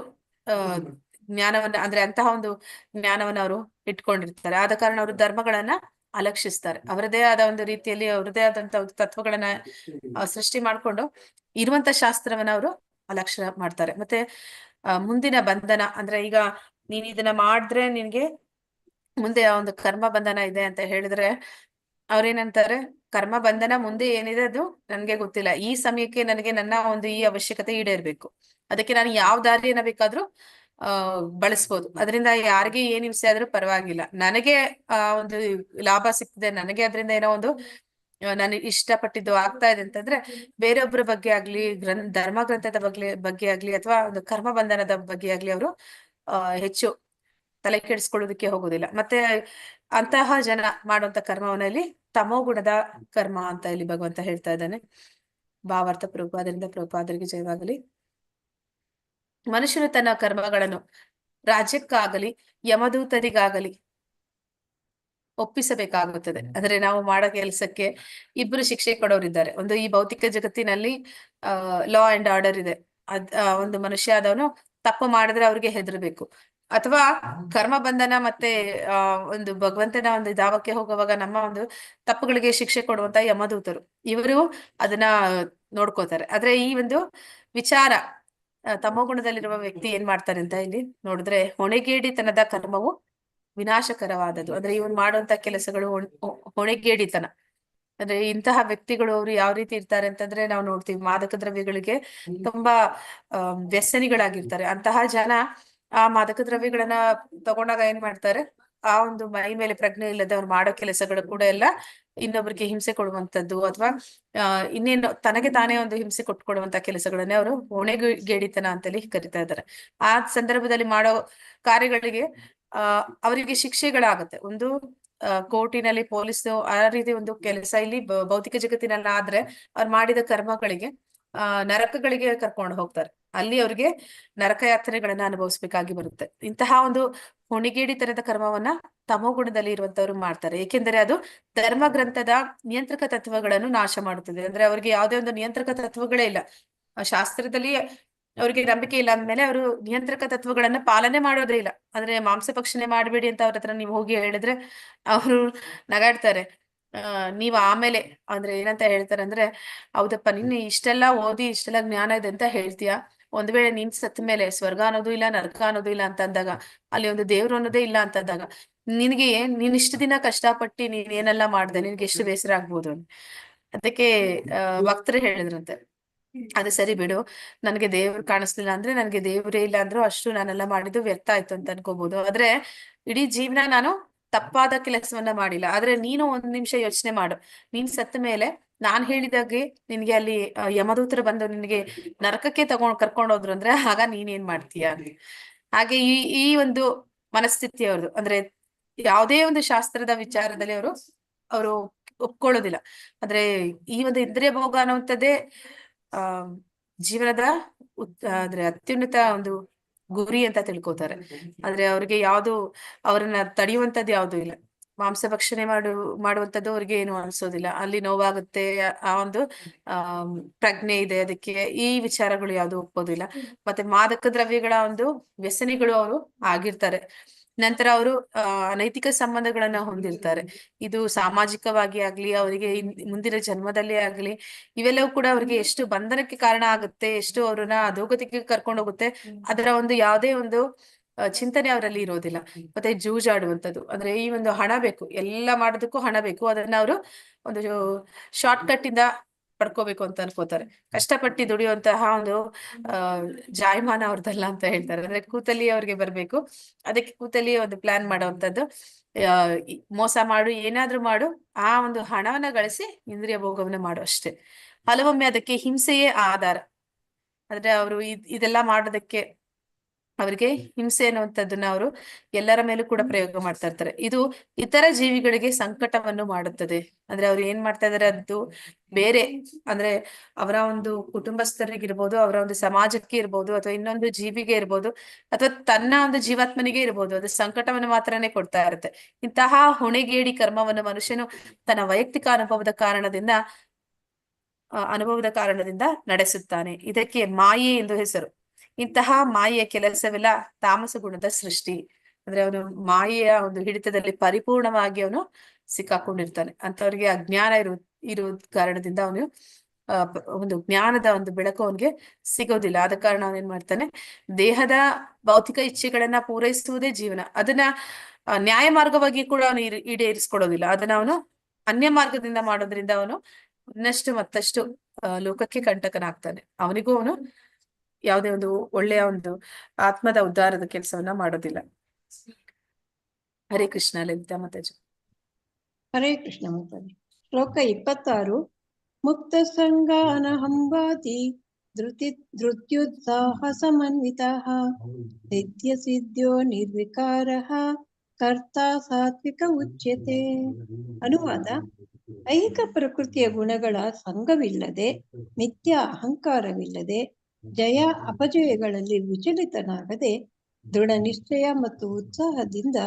ಜ್ಞಾನವನ್ನ, ಅಂದ್ರೆ ಅಂತಹ ಒಂದು ಜ್ಞಾನವನ್ನ ಅವರು ಇಟ್ಕೊಂಡಿರ್ತಾರೆ. ಆದ ಕಾರಣ ಅವರು ಧರ್ಮಗಳನ್ನ ಅಲಕ್ಷಿಸ್ತಾರೆ. ಅವರದೇ ಆದ ಒಂದು ರೀತಿಯಲ್ಲಿ ಅವರದೇ ಆದಂತ ಒಂದು ತತ್ವಗಳನ್ನ ಸೃಷ್ಟಿ ಮಾಡ್ಕೊಂಡು ಇರುವಂತ ಶಾಸ್ತ್ರವನ್ನ ಅವರು ಅಲಕ್ಷ್ಯ ಮಾಡ್ತಾರೆ. ಮತ್ತೆ ಮುಂದಿನ ಬಂಧನ ಅಂದ್ರೆ ಈಗ ನೀನ್ ಇದನ್ನ ಮಾಡಿದ್ರೆ ನಿನ್ಗೆ ಮುಂದೆ ಒಂದು ಕರ್ಮ ಬಂಧನ ಇದೆ ಅಂತ ಹೇಳಿದ್ರೆ ಅವ್ರೇನಂತಾರೆ, ಕರ್ಮ ಬಂಧನ ಮುಂದೆ ಏನಿದೆ ಅದು ನನ್ಗೆ ಗೊತ್ತಿಲ್ಲ, ಈ ಸಮಯಕ್ಕೆ ನನಗೆ ನನ್ನ ಒಂದು ಈ ಅವಶ್ಯಕತೆ ಈಡೇರ್ಬೇಕು, ಅದಕ್ಕೆ ನಾನು ಯಾವ ದಾರಿಯನ್ನ ಬೇಕಾದ್ರೂ ಬಳಸ್ಬೋದು, ಅದರಿಂದ ಯಾರಿಗೆ ಏನ್ ಹಿಂಸೆ ಆದ್ರೂ ಪರವಾಗಿಲ್ಲ, ನನಗೆ ಒಂದು ಲಾಭ ಸಿಗ್ತದೆ, ನನಗೆ ಅದರಿಂದ ಏನೋ ಒಂದು ನನಗೆ ಇಷ್ಟಪಟ್ಟಿದ್ದು ಆಗ್ತಾ ಇದೆ ಅಂತಂದ್ರೆ ಬೇರೊಬ್ಬರ ಬಗ್ಗೆ ಆಗ್ಲಿ, ಧರ್ಮ ಗ್ರಂಥದ ಬಗ್ಗೆ ಆಗ್ಲಿ ಅಥವಾ ಒಂದು ಕರ್ಮ ಬಂಧನದ ಬಗ್ಗೆ ಆಗ್ಲಿ ಅವರು ಹೆಚ್ಚು ತಲೆ ಕೆಡಿಸ್ಕೊಳ್ಳೋದಕ್ಕೆ ಹೋಗೋದಿಲ್ಲ. ಮತ್ತೆ ಅಂತಹ ಜನ ಮಾಡುವಂತ ಕರ್ಮವನ್ನ ತಮೋಗುಣದ ಕರ್ಮ ಅಂತ ಇಲ್ಲಿ ಭಗವಂತ ಹೇಳ್ತಾ ಇದ್ದಾನೆ. ಭಾವಾರ್ಥ ಪ್ರಭುಪಾದರಿಂದ ಪ್ರಭುಪಾದರಿಗೆ ಜಯವಾಗಲಿ. ಮನುಷ್ಯನು ತನ್ನ ಕರ್ಮಗಳನ್ನು ರಾಜ್ಯಕ್ಕಾಗಲಿ ಯಮದೂತರಿಗಾಗಲಿ ಒಪ್ಪಿಸಬೇಕಾಗುತ್ತದೆ. ಅಂದ್ರೆ ನಾವು ಮಾಡೋ ಕೆಲಸಕ್ಕೆ ಇಬ್ರು ಶಿಕ್ಷೆ ಕೊಡೋರಿದ್ದಾರೆ. ಒಂದು ಈ ಭೌತಿಕ ಜಗತ್ತಿನಲ್ಲಿ ಲಾ ಅಂಡ್ ಆರ್ಡರ್ ಇದೆ. ಒಂದು ಮನುಷ್ಯ ಆದವನು ತಪ್ಪು ಮಾಡಿದ್ರೆ ಅವ್ರಿಗೆ ಹೆದರ್ಬೇಕು, ಅಥವಾ ಕರ್ಮ ಬಂಧನ ಮತ್ತೆ ಒಂದು ಭಗವಂತನ ಒಂದು ಧಾವಕ್ಕೆ ಹೋಗುವಾಗ ನಮ್ಮ ಒಂದು ತಪ್ಪುಗಳಿಗೆ ಶಿಕ್ಷೆ ಕೊಡುವಂತ ಯಮದೂತರು ಇವರು ಅದನ್ನ ನೋಡ್ಕೋತಾರೆ. ಆದ್ರೆ ಈ ಒಂದು ವಿಚಾರ ತಮೋಗುಣದಲ್ಲಿರುವ ವ್ಯಕ್ತಿ ಏನ್ ಮಾಡ್ತಾರೆ ಅಂತ ಇಲ್ಲಿ ನೋಡಿದ್ರೆ ಹೊಣೆಗೇಡಿತನದ ಕರ್ಮವು ವಿನಾಶಕರವಾದದ್ದು. ಅಂದ್ರೆ ಇವನ್ ಮಾಡುವಂತ ಕೆಲಸಗಳು ಹೊಣೆಗೇಡಿತನ. ಅಂದ್ರೆ ಇಂತಹ ವ್ಯಕ್ತಿಗಳು ಅವರು ಯಾವ ರೀತಿ ಇರ್ತಾರೆ ಅಂತಂದ್ರೆ ನಾವು ನೋಡ್ತೀವಿ, ಮಾದಕ ದ್ರವ್ಯಗಳಿಗೆ ತುಂಬಾ ವ್ಯಸನಿಗಳಾಗಿರ್ತಾರೆ. ಅಂತಹ ಜನ ಆ ಮಾದಕ ದ್ರವ್ಯಗಳನ್ನ ತಗೊಂಡಾಗ ಏನ್ ಮಾಡ್ತಾರೆ, ಆ ಒಂದು ಮೈ ಮೇಲೆ ಪ್ರಜ್ಞೆ ಇಲ್ಲದೆ ಅವ್ರು ಮಾಡೋ ಕೆಲಸಗಳು ಕೂಡ ಎಲ್ಲ ಇನ್ನೊಬ್ರಿಗೆ ಹಿಂಸೆ ಕೊಡುವಂತದ್ದು, ಅಥವಾ ಇನ್ನೇನು ತನಗೆ ತಾನೇ ಒಂದು ಹಿಂಸೆ ಕೊಟ್ಕೊಡುವಂತ ಕೆಲಸಗಳನ್ನೇ ಅವರು ಹೊಣೆಗೇಡಿತನ ಅಂತೇಳಿ ಕರಿತಾ ಇದ್ದಾರೆ. ಆ ಸಂದರ್ಭದಲ್ಲಿ ಮಾಡೋ ಕಾರ್ಯಗಳಿಗೆ ಅವರಿಗೆ ಶಿಕ್ಷೆಗಳಾಗತ್ತೆ. ಒಂದು ಕೋರ್ಟಿನಲ್ಲಿ ಪೊಲೀಸ್ ಆ ರೀತಿ ಒಂದು ಕೆಲಸ ಇಲ್ಲಿ ಭೌತಿಕ ಜಗತ್ತಿನಲ್ಲಿ ಆದ್ರೆ ಅವ್ರು ಮಾಡಿದ ಕರ್ಮಗಳಿಗೆ ನರಕಗಳಿಗೆ ಕರ್ಕೊಂಡು ಹೋಗ್ತಾರೆ. ಅಲ್ಲಿ ಅವ್ರಿಗೆ ನರಕ ಯಾತನೆಗಳನ್ನ ಅನುಭವಿಸ್ಬೇಕಾಗಿ ಬರುತ್ತೆ. ಇಂತಹ ಒಂದು ಹೊಣೆಗೇಡಿತನದ ಕರ್ಮವನ್ನ ತಮೋಗುಣದಲ್ಲಿ ಇರುವಂತವ್ರು ಮಾಡ್ತಾರೆ. ಏಕೆಂದರೆ ಅದು ಧರ್ಮ ಗ್ರಂಥದ ನಿಯಂತ್ರಕ ತತ್ವಗಳನ್ನು ನಾಶ ಮಾಡುತ್ತದೆ. ಅಂದ್ರೆ ಅವ್ರಿಗೆ ಯಾವುದೇ ಒಂದು ನಿಯಂತ್ರಕ ತತ್ವಗಳೇ ಇಲ್ಲ. ಶಾಸ್ತ್ರದಲ್ಲಿ ಅವ್ರಿಗೆ ನಂಬಿಕೆ ಇಲ್ಲ ಅಂದ್ಮೇಲೆ ಅವರು ನಿಯಂತ್ರಕ ತತ್ವಗಳನ್ನ ಪಾಲನೆ ಮಾಡೋದೇ ಇಲ್ಲ. ಅಂದ್ರೆ ಮಾಂಸ ಭಕ್ಷಣೆ ಮಾಡ್ಬೇಡಿ ಅಂತ ಅವ್ರ ಹತ್ರ ನೀವು ಹೋಗಿ ಹೇಳಿದ್ರೆ ಅವರು ನಗಾಡ್ತಾರೆ. ನೀವ್ ಆಮೇಲೆ ಅಂದ್ರೆ ಏನಂತ ಹೇಳ್ತಾರೆ ಅಂದ್ರೆ, ಹೌದಪ್ಪ ನೀನ್ ಇಷ್ಟೆಲ್ಲ ಓದಿ ಇಷ್ಟೆಲ್ಲ ಜ್ಞಾನ ಇದೆ ಅಂತ ಹೇಳ್ತೀಯ, ಒಂದ್ ವೇಳೆ ನೀನ್ ಸತ್ತ ಮೇಲೆ ಸ್ವರ್ಗ ಅನ್ನೋದು ಇಲ್ಲ, ನರಕ ಅನ್ನೋದು ಇಲ್ಲ ಅಂತ ಅಂದಾಗ, ಅಲ್ಲಿ ಒಂದು ದೇವ್ರು ಅನ್ನೋದೇ ಇಲ್ಲ ಅಂತ ಅಂದಾಗ ನಿನ್ಗೆ ನೀನ್ ಇಷ್ಟು ದಿನ ಕಷ್ಟಪಟ್ಟು ನೀನ್ ಏನೆಲ್ಲ ಮಾಡ್ದೆ, ನಿನ್ಗೆ ಎಷ್ಟು ಬೇಸರ ಆಗ್ಬೋದು. ಅದಕ್ಕೆ ಭಕ್ತರು ಹೇಳಿದ್ರಂತೆ, ಅದು ಸರಿ ಬಿಡು, ನನ್ಗೆ ದೇವ್ರು ಕಾಣಿಸ್ಲಿಲ್ಲ ಅಂದ್ರೆ ನನ್ಗೆ ದೇವ್ರೇ ಇಲ್ಲ ಅಂದ್ರು ಅಷ್ಟು ನಾನೆಲ್ಲ ಮಾಡಿದ್ದು ವ್ಯರ್ಥ ಆಯ್ತು ಅಂತ ಅನ್ಕೋಬಹುದು. ಆದ್ರೆ ಇಡೀ ಜೀವನ ನಾನು ತಪ್ಪಾದ ಕೆಲಸವನ್ನ ಮಾಡಿಲ್ಲ. ಆದ್ರೆ ನೀನು ಒಂದ್ ನಿಮಿಷ ಯೋಚನೆ ಮಾಡು, ನೀನ್ ಸತ್ತ ಮೇಲೆ ನಾನ್ ಹೇಳಿದಾಗೆ ನಿನ್ಗೆ ಅಲ್ಲಿ ಯಮದೂತರು ಬಂದು ನಿನ್ಗೆ ನರಕಕ್ಕೆ ಕರ್ಕೊಂಡೋದ್ರು ಅಂದ್ರೆ ಆಗ ನೀನ್ ಏನ್ ಮಾಡ್ತೀಯ. ಹಾಗೆ ಈ ಒಂದು ಮನಸ್ಥಿತಿ ಅವ್ರದ್ದು. ಅಂದ್ರೆ ಯಾವುದೇ ಒಂದು ಶಾಸ್ತ್ರದ ವಿಚಾರದಲ್ಲಿ ಅವರು ಒಪ್ಕೊಳ್ಳೋದಿಲ್ಲ. ಅಂದ್ರೆ ಈ ಒಂದು ಇಂದ್ರಿಯ ಭೋಗ ಅನ್ನುವಂಥದ್ದೇ ಜೀವನದ ಅಂದ್ರೆ ಅತ್ಯುನ್ನತ ಒಂದು ಗುರಿ ಅಂತ ತಿಳ್ಕೊತಾರೆ. ಆದ್ರೆ ಅವ್ರಿಗೆ ಯಾವ್ದು ಅವ್ರನ್ನ ತಡೆಯುವಂತದ್ದು ಯಾವ್ದು ಇಲ್ಲ. ಮಾಂಸ ಭಕ್ಷಣೆ ಮಾಡುವಂತದ್ದು ಅವ್ರಿಗೆ ಏನು ಅನ್ಸೋದಿಲ್ಲ. ಅಲ್ಲಿ ನೋವಾಗುತ್ತೆ, ಆ ಒಂದು ಪ್ರಜ್ಞೆ ಇದೆ, ಅದಕ್ಕೆ ಈ ವಿಚಾರಗಳು ಯಾವ್ದು ಒಪ್ಪೋದಿಲ್ಲ. ಮತ್ತೆ ಮಾದಕ ದ್ರವ್ಯಗಳ ಒಂದು ವ್ಯಸನಿಗಳು ಅವರು ಆಗಿರ್ತಾರೆ. ನಂತರ ಅವರು ಅನೈತಿಕ ಸಂಬಂಧಗಳನ್ನ ಹೊಂದಿರ್ತಾರೆ. ಇದು ಸಾಮಾಜಿಕವಾಗಿ ಆಗ್ಲಿ, ಅವರಿಗೆ ಮುಂದಿನ ಜನ್ಮದಲ್ಲೇ ಆಗ್ಲಿ, ಇವೆಲ್ಲವೂ ಕೂಡ ಅವರಿಗೆ ಎಷ್ಟು ಬಂಧನಕ್ಕೆ ಕಾರಣ ಆಗುತ್ತೆ, ಎಷ್ಟು ಅವ್ರನ್ನ ಅಧೋಗತಿಗೆ ಕರ್ಕೊಂಡು ಹೋಗುತ್ತೆ, ಅದರ ಒಂದು ಯಾವುದೇ ಒಂದು ಚಿಂತನೆ ಅವರಲ್ಲಿ ಇರೋದಿಲ್ಲ. ಮತ್ತೆ ಜೂಜಾಡುವಂಥದ್ದು, ಅಂದ್ರೆ ಈ ಒಂದು ಹಣ ಬೇಕು, ಎಲ್ಲ ಮಾಡೋದಕ್ಕೂ ಹಣ ಬೇಕು, ಅದನ್ನ ಅವರು ಒಂದು ಶಾರ್ಟ್ ಕಟ್ ಇಂದ ಪಡ್ಕೋಬೇಕು ಅಂತ ಅನ್ಕೋತಾರೆ. ಕಷ್ಟಪಟ್ಟು ದುಡಿಯುವಂತಹ ಒಂದು ಜಾಯಮಾನ ಅವ್ರದ್ದಲ್ಲ ಅಂತ ಹೇಳ್ತಾರೆ. ಅಂದ್ರೆ ಕೂತಲ್ಲಿ ಅವ್ರಿಗೆ ಬರ್ಬೇಕು, ಅದಕ್ಕೆ ಕೂತಲ್ಲಿ ಒಂದು ಪ್ಲಾನ್ ಮಾಡುವಂಥದ್ದು. ಮೋಸ ಮಾಡು, ಏನಾದ್ರೂ ಮಾಡು, ಆ ಒಂದು ಹಣವನ್ನ ಗಳಿಸಿ ಇಂದ್ರಿಯ ಭೋಗವನ್ನ ಮಾಡು ಅಷ್ಟೇ. ಹಲವೊಮ್ಮೆ ಅದಕ್ಕೆ ಹಿಂಸೆಯೇ ಆಧಾರ. ಅಂದ್ರೆ ಅವರು ಇದೆಲ್ಲ ಮಾಡೋದಕ್ಕೆ ಅವರಿಗೆ ಹಿಂಸೆ ಅನ್ನುವಂಥದ್ದನ್ನ ಅವರು ಎಲ್ಲರ ಮೇಲೂ ಕೂಡ ಪ್ರಯೋಗ ಮಾಡ್ತಾ ಇರ್ತಾರೆ. ಇದು ಇತರ ಜೀವಿಗಳಿಗೆ ಸಂಕಟವನ್ನು ಮಾಡುತ್ತದೆ. ಅಂದ್ರೆ ಅವ್ರು ಏನ್ ಮಾಡ್ತಾ ಇದಾರೆ, ಅದು ಬೇರೆ ಅಂದ್ರೆ ಅವರ ಒಂದು ಕುಟುಂಬಸ್ಥರಿಗಿರ್ಬೋದು, ಅವರ ಒಂದು ಸಮಾಜಕ್ಕೆ ಇರ್ಬೋದು, ಅಥವಾ ಇನ್ನೊಂದು ಜೀವಿಗೆ ಇರ್ಬೋದು, ಅಥವಾ ತನ್ನ ಒಂದು ಜೀವಾತ್ಮನಿಗೆ ಇರ್ಬೋದು, ಅದು ಸಂಕಟವನ್ನು ಮಾತ್ರನೇ ಕೊಡ್ತಾ ಇರುತ್ತೆ. ಇಂತಹ ಹೊಣೆಗೇಡಿ ಕರ್ಮವನ್ನು ಮನುಷ್ಯನು ತನ್ನ ವೈಯಕ್ತಿಕ ಅನುಭವದ ಕಾರಣದಿಂದ ನಡೆಸುತ್ತಾನೆ. ಇದಕ್ಕೆ ಮಾಯೆ ಎಂದು ಹೆಸರು. ಇಂತಹ ಮಾಯೆಯ ಕೆಲಸವೆಲ್ಲ ತಾಮಸ ಗುಣದ ಸೃಷ್ಟಿ. ಅಂದ್ರೆ ಅವನು ಮಾಯೆಯ ಒಂದು ಹಿಡಿತದಲ್ಲಿ ಪರಿಪೂರ್ಣವಾಗಿ ಅವನು ಸಿಕ್ಕಾಕೊಂಡಿರ್ತಾನೆ. ಅಂತವ್ರಿಗೆ ಅಜ್ಞಾನ ಇರೋ ಕಾರಣದಿಂದ ಅವನು ಒಂದು ಜ್ಞಾನದ ಒಂದು ಬೆಳಕು ಅವನಿಗೆ ಸಿಗೋದಿಲ್ಲ. ಆದ ಕಾರಣ ಅವನೇನ್ ಮಾಡ್ತಾನೆ, ದೇಹದ ಭೌತಿಕ ಇಚ್ಛೆಗಳನ್ನ ಪೂರೈಸುವುದೇ ಜೀವನ. ಅದನ್ನ ನ್ಯಾಯ ಮಾರ್ಗವಾಗಿ ಕೂಡ ಅವನು ಈಡೇರಿಸ್ಕೊಡೋದಿಲ್ಲ. ಅದನ್ನ ಅವನು ಅನ್ಯ ಮಾರ್ಗದಿಂದ ಮಾಡೋದ್ರಿಂದ ಅವನು ಇನ್ನಷ್ಟು ಮತ್ತಷ್ಟು ಲೋಕಕ್ಕೆ ಕಂಟಕನಾಗ್ತಾನೆ. ಅವನಿಗೂ ಅವನು ಯಾವುದೇ ಒಂದು ಒಳ್ಳೆಯ ಒಂದು ಆತ್ಮದ ಉದ್ಧಾರದ ಕೆಲಸವನ್ನ ಮಾಡೋದಿಲ್ಲ. ಹರೇ ಕೃಷ್ಣ. ಲಲಿತಾ ಮಾತಾಜಿ. ಹರೇ ಕೃಷ್ಣ ಮಾತಾಜಿ. ಶ್ಲೋಕ 26. ಮುಕ್ತ ಸಂಗಾನ ಹಂಬಾತಿ ಧೃತ್ಯುತ್ಸಾಹ ಸಮನ್ವಿತಃ ಸಿದ್ಧ್ಯ ಸಿದ್ಧ್ಯೋ ನಿರ್ವಿಕಾರಃ ಕರ್ತಾ ಸಾತ್ವಿಕ ಉಚ್ಯತೆ. ಅನುವಾದ: ಐಹಿಕ ಪ್ರಕೃತಿಯ ಗುಣಗಳ ಸಂಘವಿಲ್ಲದೆ, ಮಿಥ್ಯ ಅಹಂಕಾರವಿಲ್ಲದೆ, ಜಯ ಅಪಜಯಗಳಲ್ಲಿ ವಿಚಲಿತನಾಗದೆ, ದೃಢ ನಿಶ್ಚಯ ಮತ್ತು ಉತ್ಸಾಹದಿಂದ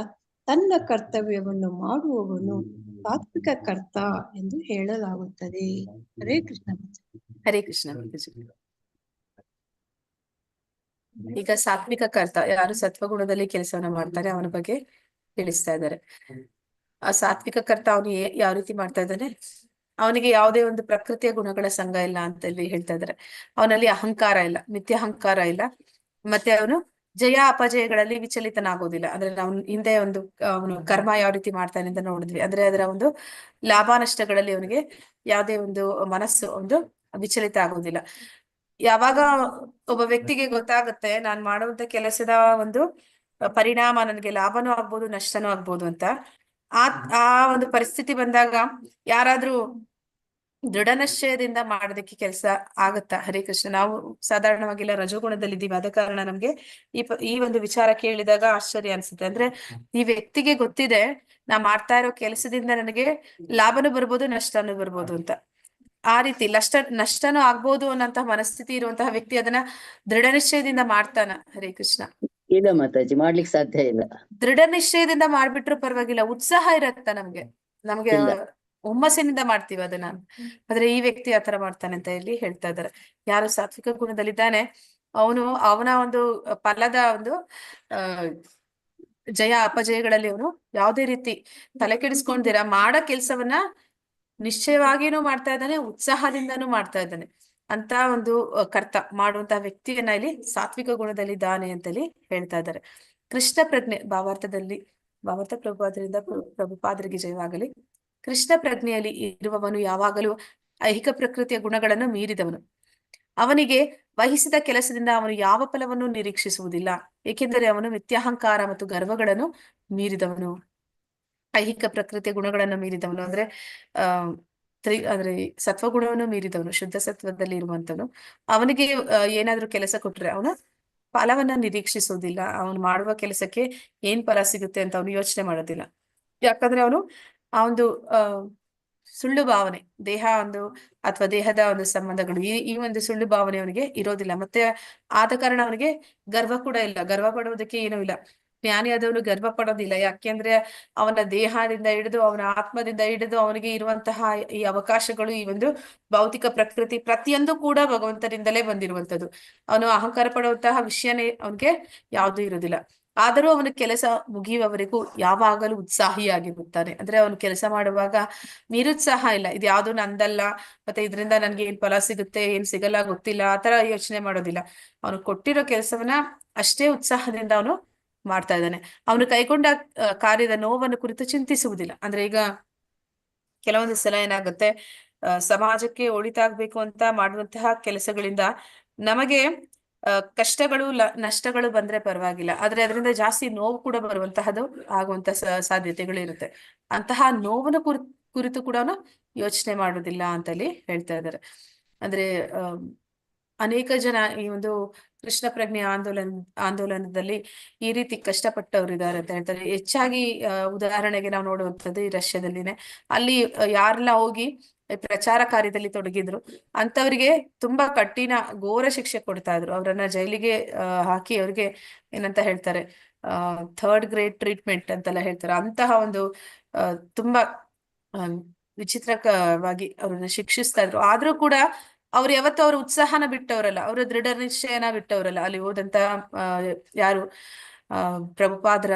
ತನ್ನ ಕರ್ತವ್ಯವನ್ನು ಮಾಡುವವನು ಸಾತ್ವಿಕ ಕರ್ತ ಎಂದು ಹೇಳಲಾಗುತ್ತದೆ. ಹರೇ ಕೃಷ್ಣ. ಹರೇ ಕೃಷ್ಣ. ಈಗ ಸಾತ್ವಿಕ ಕರ್ತ ಯಾರು ಸತ್ವಗುಣದಲ್ಲಿ ಕೆಲಸವನ್ನ ಮಾಡ್ತಾರೆ ಅವನ ಬಗ್ಗೆ ತಿಳಿಸ್ತಾ ಇದ್ದಾರೆ. ಆ ಸಾತ್ವಿಕ ಕರ್ತ ಅವನು ಯಾವ ರೀತಿ ಮಾಡ್ತಾ ಇದ್ದಾನೆ, ಅವನಿಗೆ ಯಾವುದೇ ಒಂದು ಪ್ರಕೃತಿಯ ಗುಣಗಳ ಸಂಘ ಇಲ್ಲ ಅಂತ ಇಲ್ಲಿ ಹೇಳ್ತಾ ಇದ್ದಾರೆ. ಅವನಲ್ಲಿ ಅಹಂಕಾರ ಇಲ್ಲ, ಮಿಥ್ಯ ಅಹಂಕಾರ ಇಲ್ಲ, ಮತ್ತೆ ಅವನು ಜಯ ಅಪಜಯಗಳಲ್ಲಿ ವಿಚಲಿತನಾಗೋದಿಲ್ಲ. ಅಂದ್ರೆ ನಾವು ಹಿಂದೆ ಒಂದು ಅವನು ಕರ್ಮ ಯಾವ ರೀತಿ ಮಾಡ್ತಾನೆ ಅಂತ ನೋಡಿದ್ವಿ. ಅಂದ್ರೆ ಅದರ ಒಂದು ಲಾಭ ನಷ್ಟಗಳಲ್ಲಿ ಅವನಿಗೆ ಯಾವುದೇ ಒಂದು ಮನಸ್ಸು ಒಂದು ವಿಚಲಿತ ಆಗೋದಿಲ್ಲ. ಯಾವಾಗ ಒಬ್ಬ ವ್ಯಕ್ತಿಗೆ ಗೊತ್ತಾಗುತ್ತೆ ನಾನ್ ಮಾಡುವಂತ ಕೆಲಸದ ಒಂದು ಪರಿಣಾಮ ನನಗೆ ಲಾಭನೂ ಆಗ್ಬೋದು ನಷ್ಟನೂ ಆಗ್ಬೋದು ಅಂತ, ಆ ಒಂದು ಪರಿಸ್ಥಿತಿ ಬಂದಾಗ ಯಾರಾದ್ರೂ ದೃಢ ನಿಶ್ಚಯದಿಂದ ಮಾಡೋದಕ್ಕೆ ಕೆಲಸ ಆಗತ್ತಾ? ಹರೇ ಕೃಷ್ಣ. ನಾವು ಸಾಧಾರಣವಾಗಿಲ್ಲ ರಜೋಗುಣದಲ್ಲಿ ಇದ್ದೀವಿ, ಆದ ಕಾರಣ ನಮ್ಗೆ ಈ ಒಂದು ವಿಚಾರ ಕೇಳಿದಾಗ ಆಶ್ಚರ್ಯ ಅನ್ಸುತ್ತೆ. ಅಂದ್ರೆ ಈ ವ್ಯಕ್ತಿಗೆ ಗೊತ್ತಿದೆ ನಾ ಮಾಡ್ತಾ ಇರೋ ಕೆಲಸದಿಂದ ನನಗೆ ಲಾಭನೂ ಬರ್ಬೋದು ನಷ್ಟನೂ ಬರ್ಬೋದು ಅಂತ. ಆ ರೀತಿ ನಷ್ಟನೂ ಆಗ್ಬೋದು ಅನ್ನೋಂತಹ ಮನಸ್ಥಿತಿ ಇರುವಂತಹ ವ್ಯಕ್ತಿ ಅದನ್ನ ದೃಢ ನಿಶ್ಚಯದಿಂದ ಮಾಡ್ತಾನ? ಹರೇ ಕೃಷ್ಣ. ಇಲ್ಲ ಮಾತಾಜಿ, ಮಾಡ್ಲಿಕ್ಕೆ ಸಾಧ್ಯ ಇಲ್ಲ. ದೃಢ ನಿಶ್ಚಯದಿಂದ ಮಾಡ್ಬಿಟ್ರು ಪರವಾಗಿಲ್ಲ, ಉತ್ಸಾಹ ಇರತ್ತ ನಮ್ಗೆ ಹುಮ್ಮಸ್ಸಿನಿಂದ ಮಾಡ್ತೀವಿ ಅದನ್ನ. ಆದ್ರೆ ಈ ವ್ಯಕ್ತಿ ಆತರ ಮಾಡ್ತಾನೆ ಅಂತ ಇಲ್ಲಿ ಹೇಳ್ತಾ ಇದ್ದಾರೆ. ಯಾರು ಸಾತ್ವಿಕ ಗುಣದಲ್ಲಿದ್ದಾನೆ ಅವನ ಒಂದು ಫಲದ ಒಂದು ಜಯ ಅಪಜಯಗಳಲ್ಲಿ ಅವನು ಯಾವುದೇ ರೀತಿ ತಲೆ ಕೆಡಿಸ್ಕೊಂಡಿರ ಮಾಡೋ ಕೆಲ್ಸವನ್ನ ನಿಶ್ಚಯವಾಗಿನೂ ಮಾಡ್ತಾ ಇದ್ದಾನೆ, ಉತ್ಸಾಹದಿಂದನೂ ಮಾಡ್ತಾ ಇದ್ದಾನೆ ಅಂತ ಒಂದು ಕರ್ತ ಮಾಡುವಂತಹ ವ್ಯಕ್ತಿಯನ್ನ ಇಲ್ಲಿ ಸಾತ್ವಿಕ ಗುಣದಲ್ಲಿದ್ದಾನೆ ಅಂತೇಳಿ ಹೇಳ್ತಾ ಇದ್ದಾರೆ. ಕೃಷ್ಣ ಪ್ರಜ್ಞೆ ಭಾವಾರ್ಥ ಪ್ರಭುಪಾದರಿಗೆ ಜಯವಾಗಲಿ. ಕೃಷ್ಣ ಪ್ರಜ್ಞೆಯಲ್ಲಿ ಇರುವವನು ಯಾವಾಗಲೂ ಐಹಿಕ ಪ್ರಕೃತಿಯ ಗುಣಗಳನ್ನು ಮೀರಿದವನು. ಅವನಿಗೆ ವಹಿಸಿದ ಕೆಲಸದಿಂದ ಅವನು ಯಾವ ಫಲವನ್ನು ನಿರೀಕ್ಷಿಸುವುದಿಲ್ಲ, ಏಕೆಂದರೆ ಅವನು ಮಿಥ್ಯಾಹಂಕಾರ ಮತ್ತು ಗರ್ವಗಳನ್ನು ಮೀರಿದವನು. ಐಹಿಕ ಪ್ರಕೃತಿಯ ಗುಣಗಳನ್ನು ಮೀರಿದವನು ಅಂದ್ರೆ ಅಂದ್ರೆ ಸತ್ವಗುಣವನ್ನು ಮೀರಿದವನು, ಶುದ್ಧ ಸತ್ವದಲ್ಲಿ ಇರುವಂತವನು. ಅವನಿಗೆ ಏನಾದ್ರೂ ಕೆಲಸ ಕೊಟ್ರೆ ಅವನು ಫಲವನ್ನ ನಿರೀಕ್ಷಿಸುವುದಿಲ್ಲ. ಅವನು ಮಾಡುವ ಕೆಲಸಕ್ಕೆ ಏನ್ ಫಲ ಸಿಗುತ್ತೆ ಅಂತ ಅವನು ಯೋಚನೆ ಮಾಡೋದಿಲ್ಲ. ಯಾಕಂದ್ರೆ ಅವನು ಆ ಒಂದು ಸುಳ್ಳು ಭಾವನೆ, ಅಥವಾ ದೇಹದ ಒಂದು ಸಂಬಂಧಗಳು, ಈ ಒಂದು ಸುಳ್ಳು ಭಾವನೆ ಅವನಿಗೆ ಇರೋದಿಲ್ಲ. ಮತ್ತೆ ಆದ ಕಾರಣ ಅವನಿಗೆ ಗರ್ವ ಕೂಡ ಇಲ್ಲ. ಗರ್ವ ಪಡುವುದಕ್ಕೆ ಏನೂ ಇಲ್ಲ. ಜ್ಞಾನಿ ಆದವನು ಗರ್ವ ಪಡೋದಿಲ್ಲ. ಯಾಕೆಂದ್ರೆ ಅವನ ದೇಹದಿಂದ ಹಿಡಿದು ಅವನ ಆತ್ಮದಿಂದ ಹಿಡಿದು ಅವನಿಗೆ ಇರುವಂತಹ ಈ ಅವಕಾಶಗಳು, ಈ ಒಂದು ಭೌತಿಕ ಪ್ರಕೃತಿ ಪ್ರತಿಯೊಂದು ಕೂಡ ಭಗವಂತನಿಂದಲೇ ಬಂದಿರುವಂತದ್ದು. ಅವನು ಅಹಂಕಾರ ಪಡುವಂತಹ ವಿಷಯನೇ ಅವನಿಗೆ ಯಾವುದು ಇರುವುದಿಲ್ಲ. ಆದರೂ ಅವನ ಕೆಲಸ ಮುಗಿಯುವವರೆಗೂ ಯಾವಾಗಲೂ ಉತ್ಸಾಹಿಯಾಗಿರುತ್ತಾನೆ. ಅಂದ್ರೆ ಅವನು ಕೆಲಸ ಮಾಡುವಾಗ ನಿರುತ್ಸಾಹ ಇಲ್ಲ, ಇದು ಯಾವ್ದು ನಂದಲ್ಲ, ಮತ್ತೆ ಇದರಿಂದ ನನ್ಗೆ ಏನ್ ಫಲ ಸಿಗುತ್ತೆ ಏನ್ ಸಿಗಲ್ಲ ಗೊತ್ತಿಲ್ಲ, ಆತರ ಯೋಚನೆ ಮಾಡೋದಿಲ್ಲ. ಅವನು ಕೊಟ್ಟಿರೋ ಕೆಲಸವನ್ನ ಅಷ್ಟೇ ಉತ್ಸಾಹದಿಂದ ಅವನು ಮಾಡ್ತಾ ಇದ್ದಾನೆ. ಅವನು ಕೈಗೊಂಡ ಕಾರ್ಯದ ನೋವನ್ನು ಕುರಿತು ಚಿಂತಿಸುವುದಿಲ್ಲ. ಅಂದ್ರೆ ಈಗ ಕೆಲವೊಂದು ಸಲ ಏನಾಗುತ್ತೆ, ಸಮಾಜಕ್ಕೆ ಒಳಿತಾಗ್ಬೇಕು ಅಂತ ಮಾಡುವಂತಹ ಕೆಲಸಗಳಿಂದ ನಮಗೆ ಕಷ್ಟಗಳು ನಷ್ಟಗಳು ಬಂದ್ರೆ ಪರವಾಗಿಲ್ಲ, ಆದ್ರೆ ಅದರಿಂದ ಜಾಸ್ತಿ ನೋವು ಕೂಡ ಬರುವಂತಹದ್ದು ಆಗುವಂತ ಸಾಧ್ಯತೆಗಳು ಇರುತ್ತೆ. ಅಂತಹ ನೋವನ್ನು ಕುರಿತು ಕೂಡ ಯೋಚನೆ ಮಾಡುದಿಲ್ಲ ಅಂತಲ್ಲಿ ಹೇಳ್ತಾ ಇದ್ದಾರೆ. ಅಂದ್ರೆ ಅನೇಕ ಜನ ಈ ಒಂದು ಕೃಷ್ಣ ಪ್ರಜ್ಞೆ ಆಂದೋಲನದಲ್ಲಿ ಈ ರೀತಿ ಕಷ್ಟಪಟ್ಟವ್ರು ಇದ್ದಾರೆ ಅಂತ ಹೇಳ್ತಾರೆ. ಹೆಚ್ಚಾಗಿ ಉದಾಹರಣೆಗೆ ನಾವು ನೋಡುವಂಥದ್ದು ಈ ರಷ್ಯಾದಲ್ಲಿನೇ, ಅಲ್ಲಿ ಯಾರೆಲ್ಲ ಹೋಗಿ ಪ್ರಚಾರ ಕಾರ್ಯದಲ್ಲಿ ತೊಡಗಿದ್ರು ಅಂತವರಿಗೆ ತುಂಬಾ ಕಠಿಣ ಘೋರ ಶಿಕ್ಷೆ ಕೊಡ್ತಾ ಇದ್ರು. ಅವರನ್ನ ಜೈಲಿಗೆ ಹಾಕಿ ಅವ್ರಿಗೆ ಏನಂತ ಹೇಳ್ತಾರೆ, 3rd ಗ್ರೇಡ್ ಟ್ರೀಟ್ಮೆಂಟ್ ಅಂತೆಲ್ಲ ಹೇಳ್ತಾರೆ. ಅಂತಹ ಒಂದು ತುಂಬಾ ವಿಚಿತ್ರವಾಗಿ ಅವ್ರನ್ನ ಶಿಕ್ಷಿಸ್ತಾ ಇದ್ರು. ಆದ್ರೂ ಕೂಡ ಅವ್ರು ಯಾವತ್ತೂ ಅವ್ರ ಉತ್ಸಾಹನ ಬಿಟ್ಟವರಲ್ಲ, ಅವರ ದೃಢ ನಿಶ್ಚಯನ ಬಿಟ್ಟವರಲ್ಲ. ಅಲ್ಲಿ ಹೋದಂತ ಯಾರು ಪ್ರಭುಪಾದರ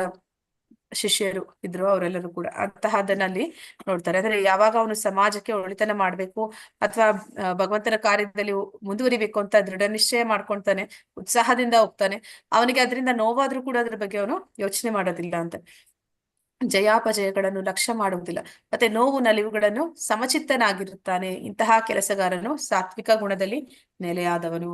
ಶಿಷ್ಯರು ಇದ್ರು ಅವರೆಲ್ಲರೂ ಕೂಡ ಅಂತಹದನ್ನಲ್ಲಿ ನೋಡ್ತಾರೆ. ಅಂದ್ರೆ ಯಾವಾಗ ಅವನು ಸಮಾಜಕ್ಕೆ ಒಳಿತನ ಮಾಡ್ಬೇಕು ಅಥವಾ ಭಗವಂತನ ಕಾರ್ಯದಲ್ಲಿ ಮುಂದುವರಿಬೇಕು ಅಂತ ದೃಢ ನಿಶ್ಚಯ ಮಾಡ್ಕೊಳ್ತಾನೆ, ಉತ್ಸಾಹದಿಂದ ಹೋಗ್ತಾನೆ, ಅವನಿಗೆ ಅದರಿಂದ ನೋವಾದ್ರೂ ಕೂಡ ಅದ್ರ ಬಗ್ಗೆ ಅವನು ಯೋಚನೆ ಮಾಡೋದಿಲ್ಲ ಅಂತ. ಜಯಾಪಜಯಗಳನ್ನು ಲಕ್ಷ್ಯ ಮಾಡುವುದಿಲ್ಲ, ಮತ್ತೆ ನೋವು ನಲಿವುಗಳನ್ನು ಸಮಚಿತ್ತನಾಗಿರುತ್ತಾನೆ. ಇಂತಹ ಕೆಲಸಗಾರನು ಸಾತ್ವಿಕ ಗುಣದಲ್ಲಿ ನೆಲೆಯಾದವನು.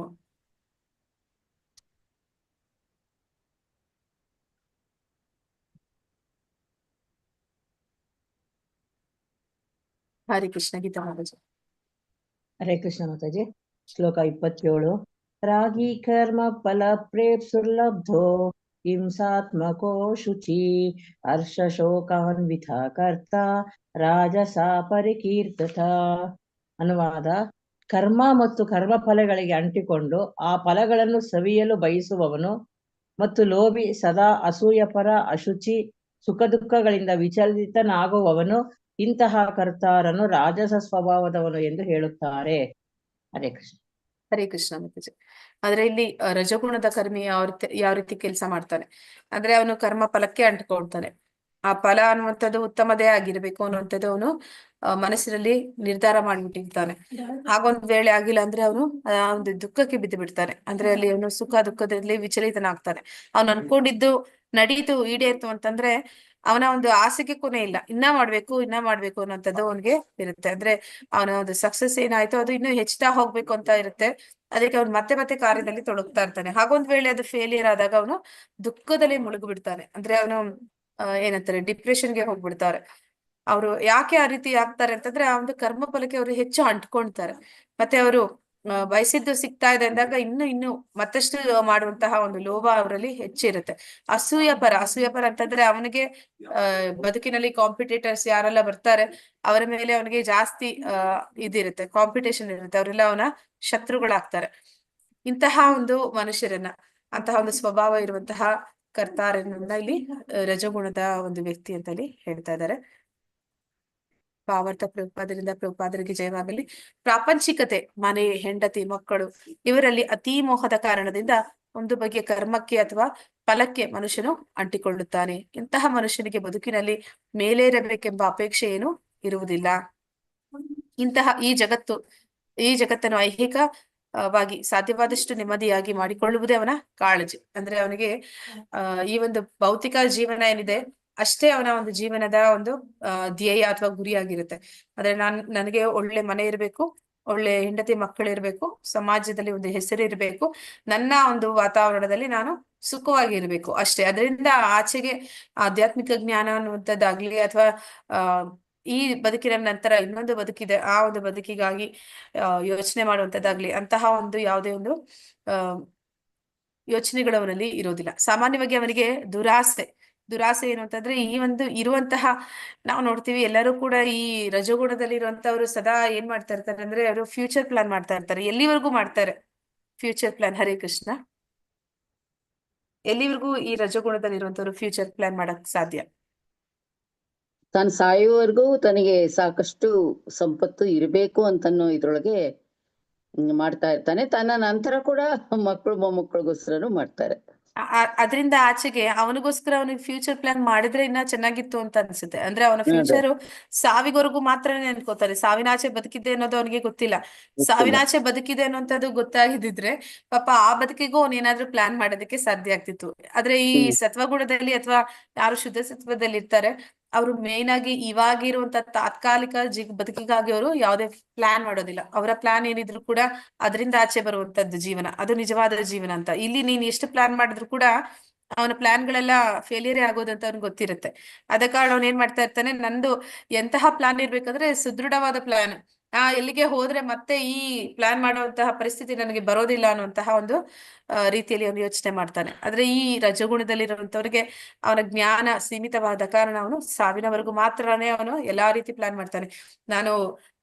ಹರಿ ಕೃಷ್ಣ. ಗೀತಾ ಮಾತಾಜಿ. ಹರೇ ಕೃಷ್ಣ ಮಾತಾಜಿ. ಶ್ಲೋಕ 27. ರಾಗಿ ಕರ್ಮ ಫಲ ಪ್ರೇಪ್ಸುರ್ಲಬ್ಧೋ ಹಿಂಸಾತ್ಮಕೋ ಶುಚಿ ಹರ್ಷ ಶೋಕಾನ್ವಿತ ಕರ್ತ ರಾಜಸ ಪರಿಕೀರ್ತತ. ಅನುವಾದ: ಕರ್ಮ ಮತ್ತು ಕರ್ಮ ಫಲಗಳಿಗೆ ಅಂಟಿಕೊಂಡು ಆ ಫಲಗಳನ್ನು ಸವಿಯಲು ಬಯಸುವವನು ಮತ್ತು ಲೋಭಿ, ಸದಾ ಅಸೂಯಪರ, ಅಶುಚಿ, ಸುಖ ದುಃಖಗಳಿಂದ ವಿಚಲಿತನಾಗುವವನು ಇಂತಹ ಕರ್ತಾರನು ರಾಜಸ ಸ್ವಭಾವದವನು ಎಂದು ಹೇಳುತ್ತಾರೆ. ಹರೇ ಕೃಷ್ಣ. ಹರೇ ಕೃಷ್ಣ ಮಾತಾಜಿ. ಆದ್ರೆ ಇಲ್ಲಿ ರಜಗುಣದ ಕರ್ಮಿ ಯಾವ ರೀತಿ ಕೆಲಸ ಮಾಡ್ತಾನೆ ಅಂದ್ರೆ ಅವನು ಕರ್ಮ ಫಲಕ್ಕೆ ಅಂಟ್ಕೊಳ್ತಾನೆ. ಆ ಫಲ ಅನ್ನುವಂಥದ್ದು ಉತ್ತಮದೇ ಆಗಿರ್ಬೇಕು ಅನ್ನುವಂಥದ್ದು ಅವನು ಮನಸ್ಸಿನಲ್ಲಿ ನಿರ್ಧಾರ ಮಾಡ್ಬಿಟ್ಟಿರ್ತಾನೆ. ಹಾಗೊಂದ್ ವೇಳೆ ಆಗಿಲ್ಲ ಅಂದ್ರೆ ಅವನು ಒಂದು ದುಃಖಕ್ಕೆ ಬಿದ್ದು ಬಿಡ್ತಾನೆ. ಅಂದ್ರೆ ಅಲ್ಲಿ ಅವನು ಸುಖ ದುಃಖದಲ್ಲಿ ವಿಚಲಿತನಾಗ್ತಾನೆ. ಅವನು ಅನ್ಕೊಂಡಿದ್ದು ನಡೀತು ಈಡೇರ್ತು ಅಂತಂದ್ರೆ ಅವನ ಒಂದು ಆಸೆಗೆ ಕೊನೆ ಇಲ್ಲ, ಇನ್ನ ಮಾಡ್ಬೇಕು ಅನ್ನೋಂಥದ್ದು ಅವನಿಗೆ ಇರುತ್ತೆ. ಅಂದ್ರೆ ಅವನ ಒಂದು ಸಕ್ಸಸ್ ಏನಾಯ್ತು ಅದು ಇನ್ನೂ ಹೆಚ್ಚುತ್ತಾ ಹೋಗ್ಬೇಕು ಅಂತ ಇರುತ್ತೆ. ಅದಕ್ಕೆ ಅವ್ನು ಮತ್ತೆ ಮತ್ತೆ ಕಾರ್ಯದಲ್ಲಿ ತೊಡಗ್ತಾ ಇರ್ತಾನೆ. ಹಾಗೊಂದ್ ವೇಳೆ ಅದು ಫೇಲಿಯರ್ ಆದಾಗ ಅವನು ದುಃಖದಲ್ಲಿ ಮುಳುಗು ಬಿಡ್ತಾನೆ. ಅಂದ್ರೆ ಅವನು ಏನಂತಾರೆ, ಡಿಪ್ರೆಷನ್ಗೆ ಹೋಗ್ಬಿಡ್ತಾರೆ. ಅವರು ಯಾಕೆ ಆ ರೀತಿ ಆಗ್ತಾರೆ ಅಂತಂದ್ರೆ ಆ ಒಂದು ಕರ್ಮ ಫಲಕ್ಕೆ ಅವರು ಹೆಚ್ಚು ಅಂಟ್ಕೊಳ್ತಾರೆ. ಮತ್ತೆ ಅವರು ಬಯಸಿದ್ದು ಸಿಗ್ತಾ ಇದೆ ಅಂದಾಗ ಇನ್ನು ಮತ್ತಷ್ಟು ಮಾಡುವಂತಹ ಒಂದು ಲೋಭ ಅವರಲ್ಲಿ ಹೆಚ್ಚಿರುತ್ತೆ. ಅಸೂಯಪರ ಅಂತಂದ್ರೆ ಅವನಿಗೆ ಬದುಕಿನಲ್ಲಿ ಕಾಂಪಿಟೇಟರ್ಸ್ ಯಾರೆಲ್ಲ ಬರ್ತಾರೆ ಅವರ ಮೇಲೆ ಅವನಿಗೆ ಜಾಸ್ತಿ ಇದಿರುತ್ತೆ, ಕಾಂಪಿಟೇಷನ್ ಇರುತ್ತೆ, ಅವರೆಲ್ಲ ಅವನ ಶತ್ರುಗಳಾಗ್ತಾರೆ. ಇಂತಹ ಒಂದು ಮನುಷ್ಯರನ್ನ, ಅಂತಹ ಒಂದು ಸ್ವಭಾವ ಇರುವಂತಹ ಕರ್ತಾರನ್ನ ಇಲ್ಲಿ ರಜಗುಣದ ಒಂದು ವ್ಯಕ್ತಿ ಅಂತ ಇಲ್ಲಿ ಹೇಳ್ತಾ ಇದ್ದಾರೆ. ಭಾವಾರ್ಥ ಪ್ರಭುಪಾದರಿಗೆ ಜಯವಾಗಲಿ. ಪ್ರಾಪಂಚಿಕತೆ, ಮನೆ, ಹೆಂಡತಿ, ಮಕ್ಕಳು ಇವರಲ್ಲಿ ಅತೀ ಮೋಹದ ಕಾರಣದಿಂದ ಒಂದು ಬಗೆಯ ಕರ್ಮಕ್ಕೆ ಅಥವಾ ಫಲಕ್ಕೆ ಮನುಷ್ಯನು ಅಂಟಿಕೊಳ್ಳುತ್ತಾನೆ. ಇಂತಹ ಮನುಷ್ಯನಿಗೆ ಬದುಕಿನಲ್ಲಿ ಮೇಲೇರಬೇಕೆಂಬ ಅಪೇಕ್ಷೆ ಏನು ಇರುವುದಿಲ್ಲ. ಇಂತಹ ಈ ಜಗತ್ತನ್ನು ಐಹಿಕವಾಗಿ ಸಾಧ್ಯವಾದಷ್ಟು ನೆಮ್ಮದಿಯಾಗಿ ಮಾಡಿಕೊಳ್ಳುವುದೇ ಅವನ ಕಾಳಜಿ. ಅಂದ್ರೆ ಅವನಿಗೆ ಈ ಒಂದು ಭೌತಿಕ ಜೀವನ ಏನಿದೆ ಅಷ್ಟೇ ಅವನ ಒಂದು ಜೀವನದ ಒಂದು ಧ್ಯೇಯ ಅಥವಾ ಗುರಿಯಾಗಿರುತ್ತೆ. ಅಂದ್ರೆ ನನಗೆ ಒಳ್ಳೆ ಮನೆ ಇರ್ಬೇಕು, ಒಳ್ಳೆ ಹೆಂಡತಿ ಮಕ್ಕಳಿರ್ಬೇಕು, ಸಮಾಜದಲ್ಲಿ ಒಂದು ಹೆಸರು ಇರ್ಬೇಕು, ನನ್ನ ಒಂದು ವಾತಾವರಣದಲ್ಲಿ ನಾನು ಸುಖವಾಗಿರ್ಬೇಕು ಅಷ್ಟೇ. ಅದರಿಂದ ಆಚೆಗೆ ಆಧ್ಯಾತ್ಮಿಕ ಜ್ಞಾನ ಅನ್ನುವಂಥದ್ದಾಗ್ಲಿ ಅಥವಾ ಈ ಬದುಕಿನ ನಂತರ ಇನ್ನೊಂದು ಬದುಕಿದೆ ಆ ಒಂದು ಬದುಕಿಗಾಗಿ ಯೋಚನೆ ಮಾಡುವಂಥದ್ದಾಗ್ಲಿ ಅಂತಹ ಒಂದು ಯಾವುದೇ ಒಂದು ಯೋಚನೆಗಳು ಅವನಲ್ಲಿ ಇರೋದಿಲ್ಲ. ಸಾಮಾನ್ಯವಾಗಿ ಅವನಿಗೆ ದುರಾಸೆ ಏನು ಅಂತಂದ್ರೆ ಈ ಒಂದು ಇರುವಂತಹ ನಾವು ನೋಡ್ತೀವಿ ಎಲ್ಲರೂ ಕೂಡ ಈ ರಜಗುಣದಲ್ಲಿ ಇರುವಂತವ್ರು ಸದಾ ಏನ್ ಮಾಡ್ತಾ ಇರ್ತಾರೆ ಅಂದ್ರೆ ಅವರು ಫ್ಯೂಚರ್ ಪ್ಲಾನ್ ಮಾಡ್ತಾ ಇರ್ತಾರೆ. ಎಲ್ಲಿವರೆಗೂ ಮಾಡ್ತಾರೆ ಫ್ಯೂಚರ್ ಪ್ಲಾನ್? ಹರೇ ಕೃಷ್ಣ. ಎಲ್ಲಿವರೆಗೂ ಈ ರಜಗುಣದಲ್ಲಿ ಇರುವಂತವ್ರು ಫ್ಯೂಚರ್ ಪ್ಲಾನ್ ಮಾಡಕ್ ಸಾಧ್ಯ? ತಾನು ಸಾಯುವವರೆಗೂ ತನಗೆ ಸಾಕಷ್ಟು ಸಂಪತ್ತು ಇರಬೇಕು ಅಂತನೋ ಇದ್ರೊಳಗೆ ಮಾಡ್ತಾ ಇರ್ತಾನೆ. ತನ್ನ ನಂತರ ಕೂಡ ಮಕ್ಕಳು ಮೊಮ್ಮಕ್ಕಳಿಗೋಸ್ಕರನು ಮಾಡ್ತಾರೆ. ಅದರಿಂದ ಆಚೆಗೆ ಅವನಿಗೋಸ್ಕರ ಅವನಿಗೆ ಫ್ಯೂಚರ್ ಪ್ಲಾನ್ ಮಾಡಿದ್ರೆ ಇನ್ನ ಚೆನ್ನಾಗಿತ್ತು ಅಂತ ಅನ್ಸುತ್ತೆ. ಅಂದ್ರೆ ಅವನ ಅದೇ ಫ್ಯೂಚರ್ ಸಾವಿವರೆಗೂ ಮಾತ್ರನೇ ಅನ್ಕೋತಾನೆ, ಸಾವಿನಾಚೆ ಬದುಕಿದೆ ಅನ್ನೋದು ಅವನಿಗೆ ಗೊತ್ತಿಲ್ಲ. ಗೊತ್ತಿಲ್ಲ. ಸಾವಿನಾಚೆ ಬದುಕಿದೆ ಅನ್ನೋಂಥದ್ದು ಗೊತ್ತಾಗಿದ್ದಿದ್ರೆ ಪಾಪ ಆ ಬದುಕಿಗೂ ಅವನ್ ಏನಾದ್ರೂ ಪ್ಲಾನ್ ಮಾಡೋದಕ್ಕೆ ಸಾಧ್ಯ ಆಗ್ತಿತ್ತು. ಆದ್ರೆ ಈ ಸತ್ವಗುಣದಲ್ಲಿ ಅಥವಾ ಯಾರು ಶುದ್ಧ ಸತ್ವದಲ್ಲಿ ಇರ್ತಾರೆ ಅವರು ಮೇನ್ ಆಗಿ ಇವಾಗಿರುವಂತ ತಾತ್ಕಾಲಿಕ ಬದುಕಿಗಾಗಿ ಅವರು ಯಾವುದೇ ಪ್ಲಾನ್ ಮಾಡೋದಿಲ್ಲ. ಅವರ ಪ್ಲಾನ್ ಏನಿದ್ರು ಕೂಡ ಅದರಿಂದ ಆಚೆ ಬರುವಂತದ್ದು ಜೀವನ, ಅದು ನಿಜವಾದ ಜೀವನ ಅಂತ. ಇಲ್ಲಿ ನೀನ್ ಎಷ್ಟು ಪ್ಲಾನ್ ಮಾಡಿದ್ರು ಕೂಡ ಅವನ ಪ್ಲಾನ್ ಗಳೆಲ್ಲ ಫೇಲಿಯರೇ ಆಗೋದಂತ ಅವ್ನಿಗೆ ಗೊತ್ತಿರುತ್ತೆ. ಆದ ಕಾರಣ ಅವ್ನು ಏನ್ ಮಾಡ್ತಾ ಇರ್ತಾನೆ, ನಂದು ಎಂತಹ ಪ್ಲಾನ್ ಇರ್ಬೇಕಂದ್ರೆ ಸುದೃಢವಾದ ಪ್ಲಾನ್, ಎಲ್ಲಿಗೆ ಹೋದ್ರೆ ಮತ್ತೆ ಈ ಪ್ಲಾನ್ ಮಾಡುವಂತಹ ಪರಿಸ್ಥಿತಿ ನನಗೆ ಬರೋದಿಲ್ಲ ಅನ್ನುವಂತಹ ಒಂದು ರೀತಿಯಲ್ಲಿ ಅವನು ಯೋಚನೆ ಮಾಡ್ತಾನೆ. ಆದ್ರೆ ಈ ರಜಗುಣದಲ್ಲಿರುವಂತವ್ರಿಗೆ ಅವನ ಜ್ಞಾನ ಸೀಮಿತವಾದ ಕಾರಣ ಅವನು ಸಾವಿನವರೆಗೂ ಮಾತ್ರನೇ ಅವನು ಎಲ್ಲಾ ರೀತಿ ಪ್ಲಾನ್ ಮಾಡ್ತಾನೆ. ನಾನು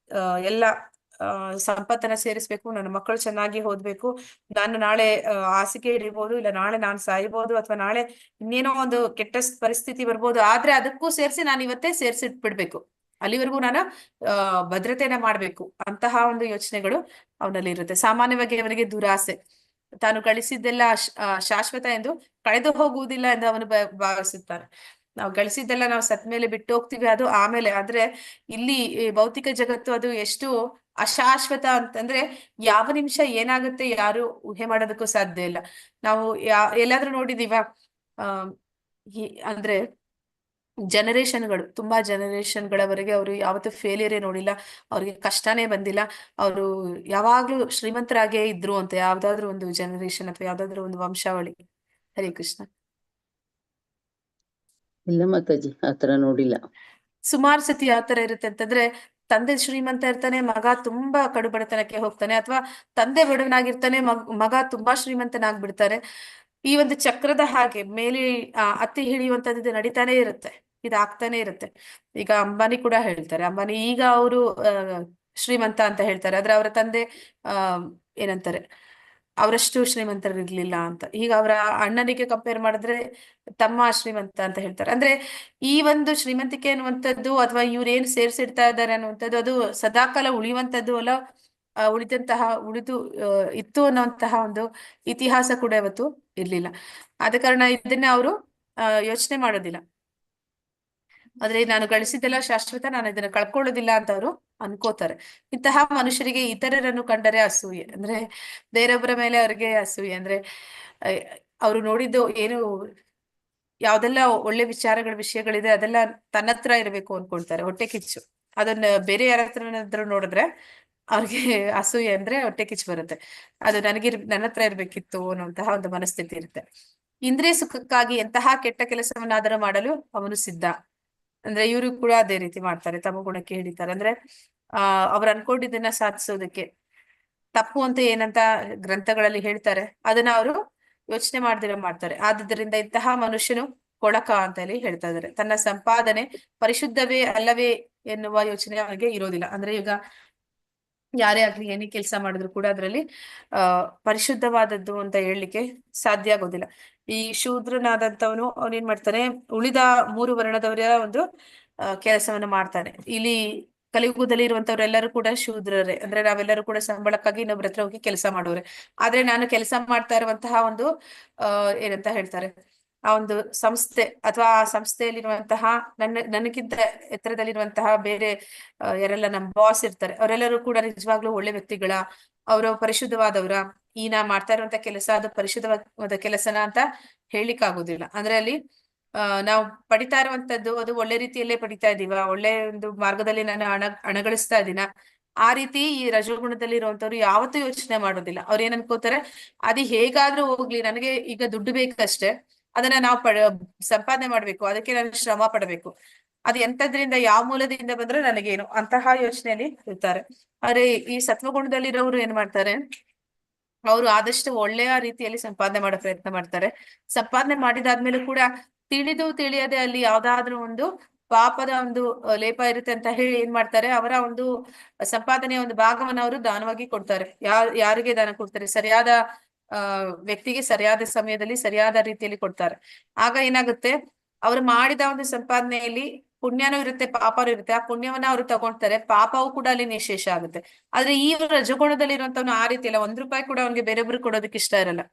ಎಲ್ಲ ಸಂಪತ್ತನ್ನ ಸೇರಿಸ್ಬೇಕು, ನನ್ನ ಮಕ್ಕಳು ಚೆನ್ನಾಗಿ ಓದ್ಬೇಕು, ನಾನು ನಾಳೆ ಹಾಸಿಗೆ ಹಿಡಿಬಹುದು, ಇಲ್ಲ ನಾಳೆ ನಾನು ಸಾಯ್ಬೋದು, ಅಥವಾ ನಾಳೆ ಇನ್ನೇನೋ ಒಂದು ಕೆಟ್ಟ ಪರಿಸ್ಥಿತಿ ಬರ್ಬೋದು, ಆದ್ರೆ ಅದಕ್ಕೂ ಸೇರಿಸಿ ನಾನು ಇವತ್ತೇ ಸೇರಿಸಿಟ್ಬಿಡ್ಬೇಕು, ಅಲ್ಲಿವರೆಗೂ ನಾನು ಭದ್ರತೆಯನ್ನ ಮಾಡ್ಬೇಕು ಅಂತಹ ಒಂದು ಯೋಚನೆಗಳು ಅವನಲ್ಲಿ ಇರುತ್ತೆ. ಸಾಮಾನ್ಯವಾಗಿ ಅವನಿಗೆ ದುರಾಸೆ, ತಾನು ಗಳಿಸಿದ್ದೆಲ್ಲ ಶಾಶ್ವತ ಎಂದು ಕಳೆದು ಹೋಗುವುದಿಲ್ಲ ಎಂದು ಅವನು ಭಾವಿಸುತ್ತಾನೆ. ನಾವು ಗಳಿಸಿದ್ದೆಲ್ಲ ನಾವು ಸತ್ ಮೇಲೆ ಬಿಟ್ಟು ಹೋಗ್ತೀವಿ, ಅದು ಆಮೇಲೆ. ಆದ್ರೆ ಇಲ್ಲಿ ಈ ಭೌತಿಕ ಜಗತ್ತು ಅದು ಎಷ್ಟು ಅಶಾಶ್ವತ ಅಂತಂದ್ರೆ ಯಾವ ನಿಮಿಷ ಏನಾಗುತ್ತೆ ಯಾರು ಊಹೆ ಮಾಡೋದಕ್ಕೂ ಸಾಧ್ಯ ಇಲ್ಲ. ನಾವು ಎಲ್ಲಾದ್ರೂ ನೋಡಿದೀವ, ಅಂದ್ರೆ ಜನರೇಷನ್ಗಳು, ತುಂಬಾ ಜನರೇಷನ್ಗಳವರೆಗೆ ಅವರು ಯಾವತ್ತೂ ಫೇಲಿಯರೇ ನೋಡಿಲ್ಲ, ಅವ್ರಿಗೆ ಕಷ್ಟನೇ ಬಂದಿಲ್ಲ, ಅವರು ಯಾವಾಗ್ಲೂ ಶ್ರೀಮಂತರಾಗೇ ಇದ್ರು ಅಂತ ಯಾವ್ದಾದ್ರು ಒಂದು ಜನರೇಷನ್ ಅಥವಾ ಯಾವ್ದಾದ್ರು ಒಂದು ವಂಶಾವಳಿ. ಹರೇ ಕೃಷ್ಣ. ಇಲ್ಲ ಮಾತಾಜಿ, ಆತರ ನೋಡಿಲ್ಲ. ಸುಮಾರು ಸತಿ ಯಾವ ತರ ಇರುತ್ತೆ ಅಂತಂದ್ರೆ, ತಂದೆ ಶ್ರೀಮಂತ ಇರ್ತಾನೆ, ಮಗ ತುಂಬಾ ಕಡುಬಡತನಕ್ಕೆ ಹೋಗ್ತಾನೆ, ಅಥವಾ ತಂದೆ ಬಡವನಾಗಿರ್ತಾನೆ, ಮಗ ತುಂಬಾ ಶ್ರೀಮಂತನಾಗ್ಬಿಡ್ತಾರೆ. ಈ ಒಂದು ಚಕ್ರದ ಹಾಗೆ ಮೇಲೆ ಹತ್ತಿ ಹಿಡಿಯುವಂತದ್ದು ನಡೀತಾನೆ ಇರುತ್ತೆ, ಇದಾಗ್ತಾನೆ ಇರುತ್ತೆ. ಈಗ ಅಂಬಾನಿ ಕೂಡ ಹೇಳ್ತಾರೆ, ಅಂಬಾನಿ ಈಗ ಅವರು ಶ್ರೀಮಂತ ಅಂತ ಹೇಳ್ತಾರೆ, ಆದ್ರೆ ಅವರ ತಂದೆ ಏನಂತಾರೆ, ಅವರಷ್ಟು ಶ್ರೀಮಂತರಿರ್ಲಿಲ್ಲ ಅಂತ. ಈಗ ಅವರ ಅಣ್ಣನಿಗೆ ಕಂಪೇರ್ ಮಾಡಿದ್ರೆ ತಮ್ಮ ಶ್ರೀಮಂತ ಅಂತ ಹೇಳ್ತಾರೆ. ಅಂದ್ರೆ ಈ ಒಂದು ಶ್ರೀಮಂತಿಕೆ ಅನ್ನುವಂಥದ್ದು ಅಥವಾ ಇವ್ರೇನ್ ಸೇರ್ಸಿಡ್ತಾ ಇದ್ದಾರೆ ಅನ್ನುವಂಥದ್ದು ಅದು ಸದಾಕಾಲ ಉಳಿಯುವಂತದ್ದು ಅಲ್ಲ, ಉಳಿದು ಇತ್ತು ಅನ್ನುವಂತಹ ಒಂದು ಇತಿಹಾಸ ಕೂಡ ಇವತ್ತು ಇರ್ಲಿಲ್ಲ. ಆದ ಕಾರಣ ಇದನ್ನ ಅವರು ಯೋಚನೆ ಮಾಡೋದಿಲ್ಲ. ಆದ್ರೆ ನಾನು ಗಳಿಸಿದ್ದೆಲ್ಲ ಶಾಶ್ವತ, ನಾನು ಇದನ್ನ ಕಳ್ಕೊಳ್ಳೋದಿಲ್ಲ ಅಂತ ಅವರು ಅನ್ಕೋತಾರೆ. ಇಂತಹ ಮನುಷ್ಯರಿಗೆ ಇತರರನ್ನು ಕಂಡರೆ ಅಸೂಯೆ, ಅಂದ್ರೆ ಬೇರೊಬ್ಬರ ಮೇಲೆ ಅವ್ರಿಗೆ ಅಸೂಯೆ. ಅಂದ್ರೆ ಅವರು ನೋಡಿದ್ದು ಏನು, ಯಾವ್ದೆಲ್ಲ ಒಳ್ಳೆ ವಿಷಯಗಳಿದೆ ಅದೆಲ್ಲ ತನ್ನ ಹತ್ರ ಇರ್ಬೇಕು ಅನ್ಕೊಳ್ತಾರೆ, ಹೊಟ್ಟೆ ಕಿಚ್ಚು. ಅದನ್ನ ಬೇರೆ ಯಾರ ಹತ್ರ ನೋಡಿದ್ರೆ ಅವ್ರಿಗೆ ಅಸೂಯೆ, ಅಂದ್ರೆ ಹೊಟ್ಟೆ ಕಿಚ್ಚು ಬರುತ್ತೆ. ಅದು ನನ್ನ ಹತ್ರ ಇರ್ಬೇಕಿತ್ತು ಅನ್ನುವಂತಹ ಒಂದು ಮನಸ್ಥಿತಿ ಇರುತ್ತೆ. ಇಂದ್ರಿಯ ಸುಖಕ್ಕಾಗಿ ಎಂತಹ ಕೆಟ್ಟ ಕೆಲಸವನ್ನಾದರೂ ಮಾಡಲು ಅವನು ಸಿದ್ಧ. ಅಂದ್ರೆ ಇವರು ಕೂಡ ಅದೇ ರೀತಿ ಮಾಡ್ತಾರೆ, ತಮ್ಮ ಗುಣಕ್ಕೆ ಹಿಡಿತಾರೆ. ಅಂದ್ರೆ ಅವ್ರು ಅನ್ಕೊಂಡಿದ್ದನ್ನ ಸಾಧಿಸೋದಕ್ಕೆ ತಪ್ಪು ಅಂತ ಏನಂತ ಗ್ರಂಥಗಳಲ್ಲಿ ಹೇಳ್ತಾರೆ, ಅದನ್ನ ಅವರು ಯೋಚನೆ ಮಾಡ್ದಿರ ಮಾಡ್ತಾರೆ. ಆದುದರಿಂದ ಇಂತಹ ಮನುಷ್ಯನು ಕೊಳಕ ಅಂತ ಹೇಳಿ ಹೇಳ್ತಾ ಇದಾರೆ. ತನ್ನ ಸಂಪಾದನೆ ಪರಿಶುದ್ಧವೇ ಅಲ್ಲವೇ ಎನ್ನುವ ಯೋಚನೆ ಅವನಿಗೆ ಇರೋದಿಲ್ಲ. ಅಂದ್ರೆ ಈಗ ಯಾರೇ ಆಗ್ಲಿ ಏನೇ ಕೆಲಸ ಮಾಡಿದ್ರು ಕೂಡ ಅದರಲ್ಲಿ ಪರಿಶುದ್ಧವಾದದ್ದು ಅಂತ ಹೇಳಲಿಕ್ಕೆ ಸಾಧ್ಯ ಆಗೋದಿಲ್ಲ. ಈ ಶೂದ್ರನಾದಂತವನು ಅವನೇನ್ ಮಾಡ್ತಾನೆ, ಉಳಿದ 3 ವರ್ಣದವರ ಒಂದು ಕೆಲಸವನ್ನ ಮಾಡ್ತಾನೆ. ಇಲ್ಲಿ ಕಲಿಯುಗದಲ್ಲಿ ಇರುವಂತವ್ರೆಲ್ಲರೂ ಕೂಡ ಶೂದ್ರರೇ, ಅಂದ್ರೆ ನಾವೆಲ್ಲರೂ ಕೂಡ ಸಂಬಳಕ್ಕಾಗಿ ಇನ್ನೊಬ್ರ ಹತ್ರ ಹೋಗಿ ಕೆಲಸ ಮಾಡೋರೆ. ಆದ್ರೆ ನಾನು ಕೆಲಸ ಮಾಡ್ತಾ ಇರುವಂತಹ ಒಂದು ಏನಂತ ಹೇಳ್ತಾರೆ, ಆ ಒಂದು ಸಂಸ್ಥೆ ಅಥವಾ ಆ ಸಂಸ್ಥೆಯಲ್ಲಿರುವಂತಹ ನನಗಿಂತ ಎತ್ತರದಲ್ಲಿರುವಂತಹ ಬೇರೆ ಯಾರೆಲ್ಲ ನಮ್ಮ ಬಾಸ್ ಇರ್ತಾರೆ, ಅವರೆಲ್ಲರೂ ಕೂಡ ನಿಜವಾಗ್ಲೂ ಒಳ್ಳೆ ವ್ಯಕ್ತಿಗಳ, ಅವರು ಪರಿಶುದ್ಧವಾದವ್ರ, ಈ ನಾ ಮಾಡ್ತಾ ಇರುವಂತ ಕೆಲಸ ಅದು ಪರಿಶುದ್ಧವಾದ ಕೆಲಸನ ಅಂತ ಹೇಳಿಕ್ ಆಗುದಿಲ್ಲ. ಅಂದ್ರೆ ಅಲ್ಲಿ ನಾವು ಪಡಿತಾ ಇರುವಂತದ್ದು ಅದು ಒಳ್ಳೆ ರೀತಿಯಲ್ಲೇ ಪಡಿತಾ ಇದೀವ, ಒಳ್ಳೆ ಒಂದು ಮಾರ್ಗದಲ್ಲಿ ನಾನು ಅಣಗಳಿಸ್ತಾ ಇದೀನ, ಆ ರೀತಿ ಈ ರಜೋಗುಣದಲ್ಲಿ ಇರುವಂತವ್ರು ಯಾವತ್ತೂ ಯೋಚನೆ ಮಾಡೋದಿಲ್ಲ. ಅವ್ರು ಏನ್ ಅನ್ಕೋತಾರೆ, ಅದು ಹೇಗಾದ್ರೂ ಹೋಗ್ಲಿ, ನನಗೆ ಈಗ ದುಡ್ಡು ಬೇಕಷ್ಟೇ, ಅದನ್ನ ನಾವು ಸಂಪಾದನೆ ಮಾಡ್ಬೇಕು, ಅದಕ್ಕೆ ನಾನು ಶ್ರಮ ಪಡಬೇಕು, ಅದು ಎಂತದ್ರಿಂದ ಯಾವ ಮೂಲದಿಂದ ಬಂದ್ರೆ ನನಗೇನು, ಅಂತಹ ಯೋಚನೆಯಲ್ಲಿ ಇರ್ತಾರೆ. ಆದ್ರೆ ಈ ಸತ್ವಗುಣದಲ್ಲಿರೋರು ಏನ್ ಮಾಡ್ತಾರೆ, ಅವರು ಆದಷ್ಟು ಒಳ್ಳೆಯ ರೀತಿಯಲ್ಲಿ ಸಂಪಾದನೆ ಮಾಡೋ ಪ್ರಯತ್ನ ಮಾಡ್ತಾರೆ. ಸಂಪಾದನೆ ಮಾಡಿದಾದ್ಮೇಲೆ ಕೂಡ ತಿಳಿಯದೆ ಅಲ್ಲಿ ಯಾವ್ದಾದ್ರು ಒಂದು ಪಾಪದ ಒಂದು ಲೇಪ ಇರುತ್ತೆ ಅಂತ ಹೇಳಿ ಏನ್ ಮಾಡ್ತಾರೆ, ಅವರ ಒಂದು ಸಂಪಾದನೆಯ ಒಂದು ಭಾಗವನ್ನು ಅವರು ದಾನವಾಗಿ ಕೊಡ್ತಾರೆ. ಯಾರಿಗೆ ದಾನ ಕೊಡ್ತಾರೆ, ಸರಿಯಾದ ವ್ಯಕ್ತಿಗೆ ಸರಿಯಾದ ಸಮಯದಲ್ಲಿ ಸರಿಯಾದ ರೀತಿಯಲ್ಲಿ ಕೊಡ್ತಾರೆ. ಆಗ ಏನಾಗುತ್ತೆ, ಅವ್ರು ಮಾಡಿದ ಒಂದು ಸಂಪಾದನೆಯಲ್ಲಿ ಪುಣ್ಯನೂ ಇರುತ್ತೆ ಪಾಪನೂ ಇರುತ್ತೆ. ಆ ಪುಣ್ಯವನ್ನ ಅವರು ತಗೊಳ್ತಾರೆ, ಪಾಪವೂ ಕೂಡ ಅಲ್ಲಿ ನಿಶೇಷ ಆಗುತ್ತೆ. ಆದ್ರೆ ಈ ರಜಗುಣದಲ್ಲಿ ಇರುವಂತವ್ನು ಆ ರೀತಿ ಇಲ್ಲ, 1 ರೂಪಾಯಿ ಕೂಡ ಅವ್ನಿಗೆ ಬೇರೊಬ್ರು ಕೊಡೋದಕ್ಕೆ ಇಷ್ಟ ಇರಲ್ಲ.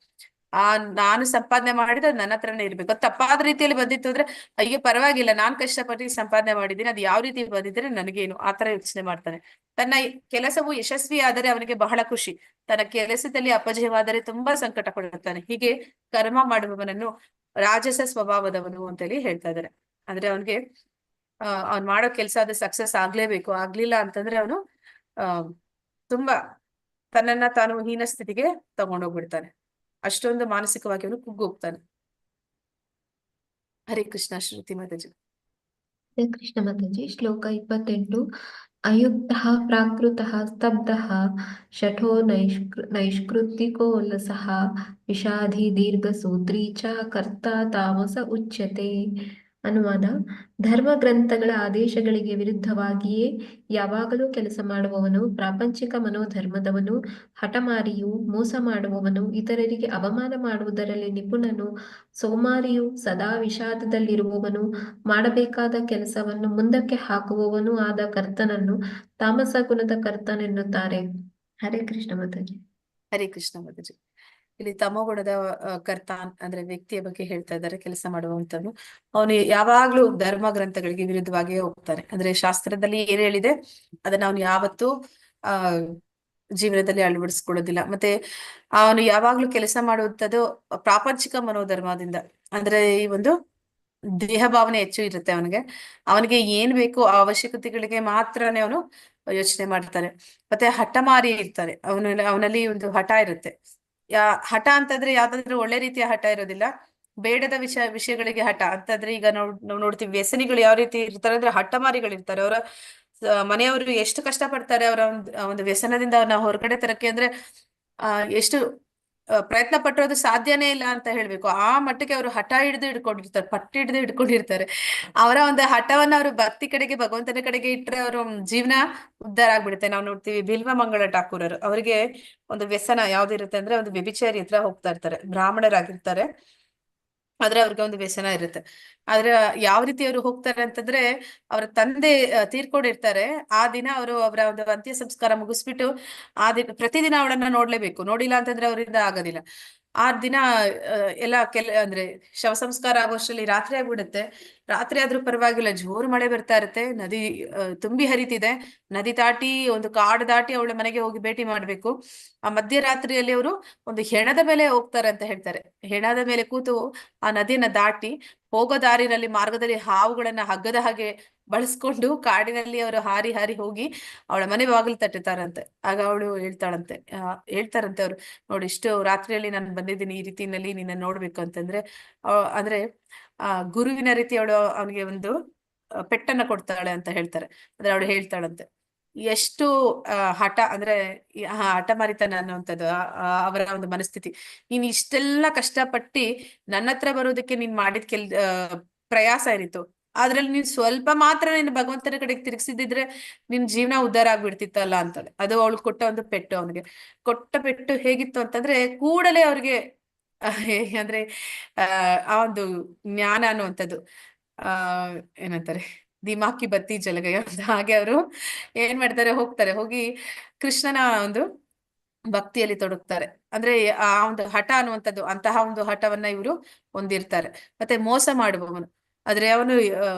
ನಾನು ಸಂಪಾದನೆ ಮಾಡಿದ್ರೆ ನನ್ನ ಹತ್ರನೇ ಇರ್ಬೇಕು. ಅದು ತಪ್ಪಾದ ರೀತಿಯಲ್ಲಿ ಬಂದಿತ್ತು ಅಂದ್ರೆ ಅಯ್ಯೋ ಪರವಾಗಿಲ್ಲ, ನಾನ್ ಕಷ್ಟಪಟ್ಟು ಸಂಪಾದನೆ ಮಾಡಿದ್ದೀನಿ, ಅದು ಯಾವ ರೀತಿ ಬಂದಿದ್ರೆ ನನಗೇನು, ಆತರ ಯೋಚನೆ ಮಾಡ್ತಾನೆ. ತನ್ನ ಕೆಲಸವು ಯಶಸ್ವಿ ಆದರೆ ಅವನಿಗೆ ಬಹಳ ಖುಷಿ, ತನ್ನ ಕೆಲಸದಲ್ಲಿ ಅಪಜಯವಾದರೆ ತುಂಬಾ ಸಂಕಟ ಪಡುತ್ತಾನೆ. ಹೀಗೆ ಕರ್ಮ ಮಾಡುವವನನ್ನು ರಾಜಸ ಸ್ವಭಾವದವನು ಅಂತೇಳಿ ಹೇಳ್ತಾ ಇದ್ದಾರೆ. ಅಂದ್ರೆ ಅವನ್ಗೆ ಅವ್ನ್ ಮಾಡೋ ಕೆಲಸ ಅದು ಸಕ್ಸಸ್ ಆಗ್ಲೇಬೇಕು, ಆಗ್ಲಿಲ್ಲ ಅಂತಂದ್ರೆ ಅವನು ತುಂಬಾ ತನ್ನನ್ನ ತಾನು ಹೀನ ಸ್ಥಿತಿಗೆ ತಗೊಂಡೋಗ್ಬಿಡ್ತಾನೆ. ಅಷ್ಟೊಂದು ಮಾನಸಿಕವಾಗಿ ಅವನು ಕುಗ್ಗೋಗ್ತಾನೆ. ಹರೇ ಕೃಷ್ಣ. ಶ್ರುತಿ ಮಾತಾಜಿ. ಹರೇ ಕೃಷ್ಣ ಮಾತಾಜಿ. ಶ್ಲೋಕ 28. ಅಯುಕ್ತಃ ಪ್ರಾಕೃತಃ ಸ್ತಬ್ಧಃ ಶಠೋ ನೈಷ್ಕೃತಿಕೋ ಲಸಃ ವಿಷಾಧಿ ದೀರ್ಘಸೂತ್ರೀ ಚ ಕರ್ತ ತಾಮಸ ಉಚ್ಯತೆ. ಅನುವಾದ: ಧರ್ಮ ಗ್ರಂಥಗಳ ಆದೇಶಗಳಿಗೆ ವಿರುದ್ಧವಾಗಿಯೇ ಯಾವಾಗಲೂ ಕೆಲಸ ಮಾಡುವವನು, ಪ್ರಾಪಂಚಿಕ ಮನೋಧರ್ಮದವನು, ಹಠಮಾರಿಯು, ಮೋಸ ಮಾಡುವವನು, ಇತರರಿಗೆ ಅವಮಾನ ಮಾಡುವುದರಲ್ಲಿ ನಿಪುಣನು, ಸೋಮಾರಿಯು, ಸದಾ ವಿಷಾದದಲ್ಲಿರುವವನು, ಮಾಡಬೇಕಾದ ಕೆಲಸವನ್ನು ಮುಂದಕ್ಕೆ ಹಾಕುವವನೂ ಆದ ಕರ್ತನನ್ನು ತಾಮಸ ಗುಣದ ಕರ್ತನೆನ್ನುತ್ತಾರೆ. ಹರೇ ಕೃಷ್ಣ ಮಾತಾಜಿ. ಹರೇ ಕೃಷ್ಣ ಮಾತಾಜಿ. ಇಲ್ಲಿ ತಮೋಗುಣದ ಕರ್ತ ಅಂದ್ರೆ ವ್ಯಕ್ತಿಯ ಬಗ್ಗೆ ಹೇಳ್ತಾ ಇದ್ದಾರೆ, ಕೆಲಸ ಮಾಡುವಂತವನು. ಅವನು ಯಾವಾಗ್ಲೂ ಧರ್ಮ ಗ್ರಂಥಗಳಿಗೆ ವಿರುದ್ಧವಾಗಿಯೇ ಹೋಗ್ತಾನೆ. ಅಂದ್ರೆ ಶಾಸ್ತ್ರದಲ್ಲಿ ಏನ್ ಹೇಳಿದೆ ಅದನ್ನ ಅವನು ಯಾವತ್ತೂ ಆ ಜೀವನದಲ್ಲಿ ಅಳವಡಿಸ್ಕೊಳ್ಳೋದಿಲ್ಲ. ಮತ್ತೆ ಅವನು ಯಾವಾಗ್ಲೂ ಕೆಲಸ ಮಾಡುವಂಥದ್ದು ಪ್ರಾಪಂಚಿಕ ಮನೋಧರ್ಮದಿಂದ. ಅಂದ್ರೆ ಈ ಒಂದು ದೇಹ ಭಾವನೆ ಹೆಚ್ಚು ಇರುತ್ತೆ ಅವನಿಗೆ. ಅವನಿಗೆ ಏನ್ ಬೇಕು ಆ ಅವಶ್ಯಕತೆಗಳಿಗೆ ಮಾತ್ರನೇ ಅವನು ಯೋಚನೆ ಮಾಡ್ತಾನೆ. ಮತ್ತೆ ಹಠಮಾರಿ ಇರ್ತಾನೆ, ಅವನಲ್ಲಿ ಒಂದು ಹಠ ಇರುತ್ತೆ. ಹಠ ಅಂತಂದ್ರೆ ಯಾವ್ದಾದ್ರು ಒಳ್ಳೆ ರೀತಿಯ ಹಠ ಇರೋದಿಲ್ಲ, ಬೇಡದ ವಿಷಯಗಳಿಗೆ ಹಠ ಅಂತಂದ್ರೆ ಈಗ ನಾವು ನೋಡ್ತೀವಿ ವ್ಯಸನಿಗಳು ಯಾವ ರೀತಿ ಇರ್ತಾರೆ ಅಂದ್ರೆ ಹಠಮಾರಿಗಳು ಇರ್ತಾರೆ. ಅವರ ಮನೆಯವರು ಎಷ್ಟು ಕಷ್ಟ ಪಡ್ತಾರೆ ಅವರ ಒಂದು ವ್ಯಸನದಿಂದ ಅವ್ರನ್ನ ಹೊರಗಡೆ ತರಕ್ಕೆ. ಅಂದ್ರೆ ಎಷ್ಟು ಪ್ರಯತ್ನ ಪಟ್ಟರು ಅದು ಸಾಧ್ಯನೇ ಇಲ್ಲ ಅಂತ ಹೇಳ್ಬೇಕು. ಆ ಮಟ್ಟಕ್ಕೆ ಅವರು ಹಠ ಹಿಡ್ಕೊಂಡಿರ್ತಾರೆ, ಪಟ್ಟು ಹಿಡ್ಕೊಂಡಿರ್ತಾರೆ. ಅವರ ಒಂದು ಹಠವನ್ನ ಅವರು ಭಕ್ತಿ ಕಡೆಗೆ, ಭಗವಂತನ ಕಡೆಗೆ ಇಟ್ರೆ ಅವ್ರ ಜೀವನ ಉದ್ಧಾರ ಆಗ್ಬಿಡುತ್ತೆ. ನಾವು ನೋಡ್ತೀವಿ ಬಿಲ್ವ ಮಂಗಳ ಠಾಕೂರರು, ಅವರಿಗೆ ಒಂದು ವ್ಯಸನ ಯಾವ್ದಿರುತ್ತೆ ಅಂದ್ರೆ ಒಂದು ವ್ಯಭಿಚಾರಿ ಹತ್ರ ಹೋಗ್ತಾ ಇರ್ತಾರೆ, ಬ್ರಾಹ್ಮಣರಾಗಿರ್ತಾರೆ, ಆದ್ರೆ ಅವ್ರಿಗೆ ಒಂದು ವ್ಯಸನ ಇರುತ್ತೆ. ಆದ್ರೆ ಯಾವ ರೀತಿ ಅವರು ಹೋಗ್ತಾರೆ ಅಂತಂದ್ರೆ ಅವರ ತಂದೆ ತೀರ್ಕೊಂಡಿರ್ತಾರೆ. ಆ ದಿನ ಅವರು ಅವರ ಒಂದು ಅಂತ್ಯ ಸಂಸ್ಕಾರ ಮುಗಿಸ್ಬಿಟ್ಟು ಆ ದಿನ ಪ್ರತಿದಿನ ಅವಳನ್ನ ನೋಡ್ಲೇಬೇಕು, ನೋಡಿಲ್ಲ ಅಂತಂದ್ರೆ ಅವರಿಂದ ಆಗೋದಿಲ್ಲ. ಆ ದಿನ ಎಲ್ಲ ಅಂದ್ರೆ ಶವ ಸಂಸ್ಕಾರ ಆಗೋಷ್ಟರಲ್ಲಿ ರಾತ್ರಿ ಆಗ್ಬಿಡುತ್ತೆ. ರಾತ್ರಿ ಆದ್ರೂ ಪರವಾಗಿಲ್ಲ, ಜೋರು ಮಳೆ ಬರ್ತಾ ಇರುತ್ತೆ, ನದಿ ತುಂಬಿ ಹರಿತಿದೆ. ನದಿ ದಾಟಿ ಒಂದು ಕಾಡು ದಾಟಿ ಅವಳ ಮನೆಗೆ ಹೋಗಿ ಭೇಟಿ ಮಾಡ್ಬೇಕು. ಆ ಮಧ್ಯರಾತ್ರಿಯಲ್ಲಿ ಅವರು ಒಂದು ಹೆಣದ ಮೇಲೆ ಹೋಗ್ತಾರೆ ಅಂತ ಹೇಳ್ತಾರೆ. ಹೆಣದ ಮೇಲೆ ಕೂತು ಆ ನದಿಯನ್ನ ದಾಟಿ ಹೋಗೋ ದಾರಿನಲ್ಲಿ ಮಾರ್ಗದಲ್ಲಿ ಹಾವುಗಳನ್ನ ಹಗ್ಗದ ಹಾಗೆ ಬಳಸ್ಕೊಂಡು ಕಾಡಿನಲ್ಲಿ ಅವರು ಹಾರಿ ಹಾರಿ ಹೋಗಿ ಅವಳ ಮನೆ ಬಾಗಿಲು ತಟ್ಟುತ್ತಾರಂತೆ. ಆಗ ಅವಳು ಹೇಳ್ತಾರಂತೆ ಅವ್ರು, ನೋಡಿ ಇಷ್ಟು ರಾತ್ರಿಯಲ್ಲಿ ನಾನು ಬಂದಿದ್ದೀನಿ, ಈ ರೀತಿಯಲ್ಲಿ ನಿನ್ನ ನೋಡ್ಬೇಕು ಅಂತಂದ್ರೆ ಅಂದ್ರೆ ಗುರುವಿನ ರೀತಿ ಅವಳು ಅವನಿಗೆ ಒಂದು ಪೆಟ್ಟನ್ನ ಕೊಡ್ತಾಳೆ ಅಂತ ಹೇಳ್ತಾರೆ. ಅಂದ್ರೆ ಅವಳು ಹೇಳ್ತಾಳಂತೆ ಎಷ್ಟು ಹಠ ಅಂದ್ರೆ ಹಠಮಾರಿತನ ಅನ್ನುವಂಥದ್ದು ಅವರ ಒಂದು ಮನಸ್ಥಿತಿ. ನೀನ್ ಇಷ್ಟೆಲ್ಲ ಕಷ್ಟಪಟ್ಟಿ ನನ್ನ ಹತ್ರ ಬರೋದಕ್ಕೆ ನೀನ್ ಮಾಡಿದ ಪ್ರಯಾಸ ಏನಿತ್ತು, ಅದ್ರಲ್ಲಿ ನೀನ್ ಸ್ವಲ್ಪ ಮಾತ್ರ ನೀನು ಭಗವಂತನ ಕಡೆಗೆ ತಿರುಗಿಸಿದ್ರೆ ನಿನ್ ಜೀವನ ಉದ್ಧಾರ ಆಗ್ಬಿಡ್ತಿತ್ತಲ್ಲ ಅಂತಾಳೆ. ಅದು ಅವಳು ಕೊಟ್ಟ ಒಂದು ಪೆಟ್ಟು. ಅವನಿಗೆ ಕೊಟ್ಟ ಪೆಟ್ಟು ಹೇಗಿತ್ತು ಅಂತಂದ್ರೆ ಕೂಡಲೇ ಅವ್ರಿಗೆ ಅಂದ್ರೆ ಆ ಒಂದು ಜ್ಞಾನ ಅನ್ನುವಂಥದ್ದು ಏನಂತಾರೆ ದಿಮಾಕಿ ಬತ್ತಿ ಜಲಗಯ ಅಂತ, ಹಾಗೆ ಅವರು ಏನ್ ಮಾಡ್ತಾರೆ, ಹೋಗಿ ಕೃಷ್ಣನ ಒಂದು ಭಕ್ತಿಯಲ್ಲಿ ತೊಡಗ್ತಾರೆ. ಅಂದ್ರೆ ಆ ಒಂದು ಹಠ ಅನ್ನುವಂಥದ್ದು, ಅಂತಹ ಒಂದು ಹಠವನ್ನ ಇವರು ಹೊಂದಿರ್ತಾರೆ. ಮತ್ತೆ ಮೋಸ ಮಾಡುವವನು, ಆದ್ರೆ ಅವನು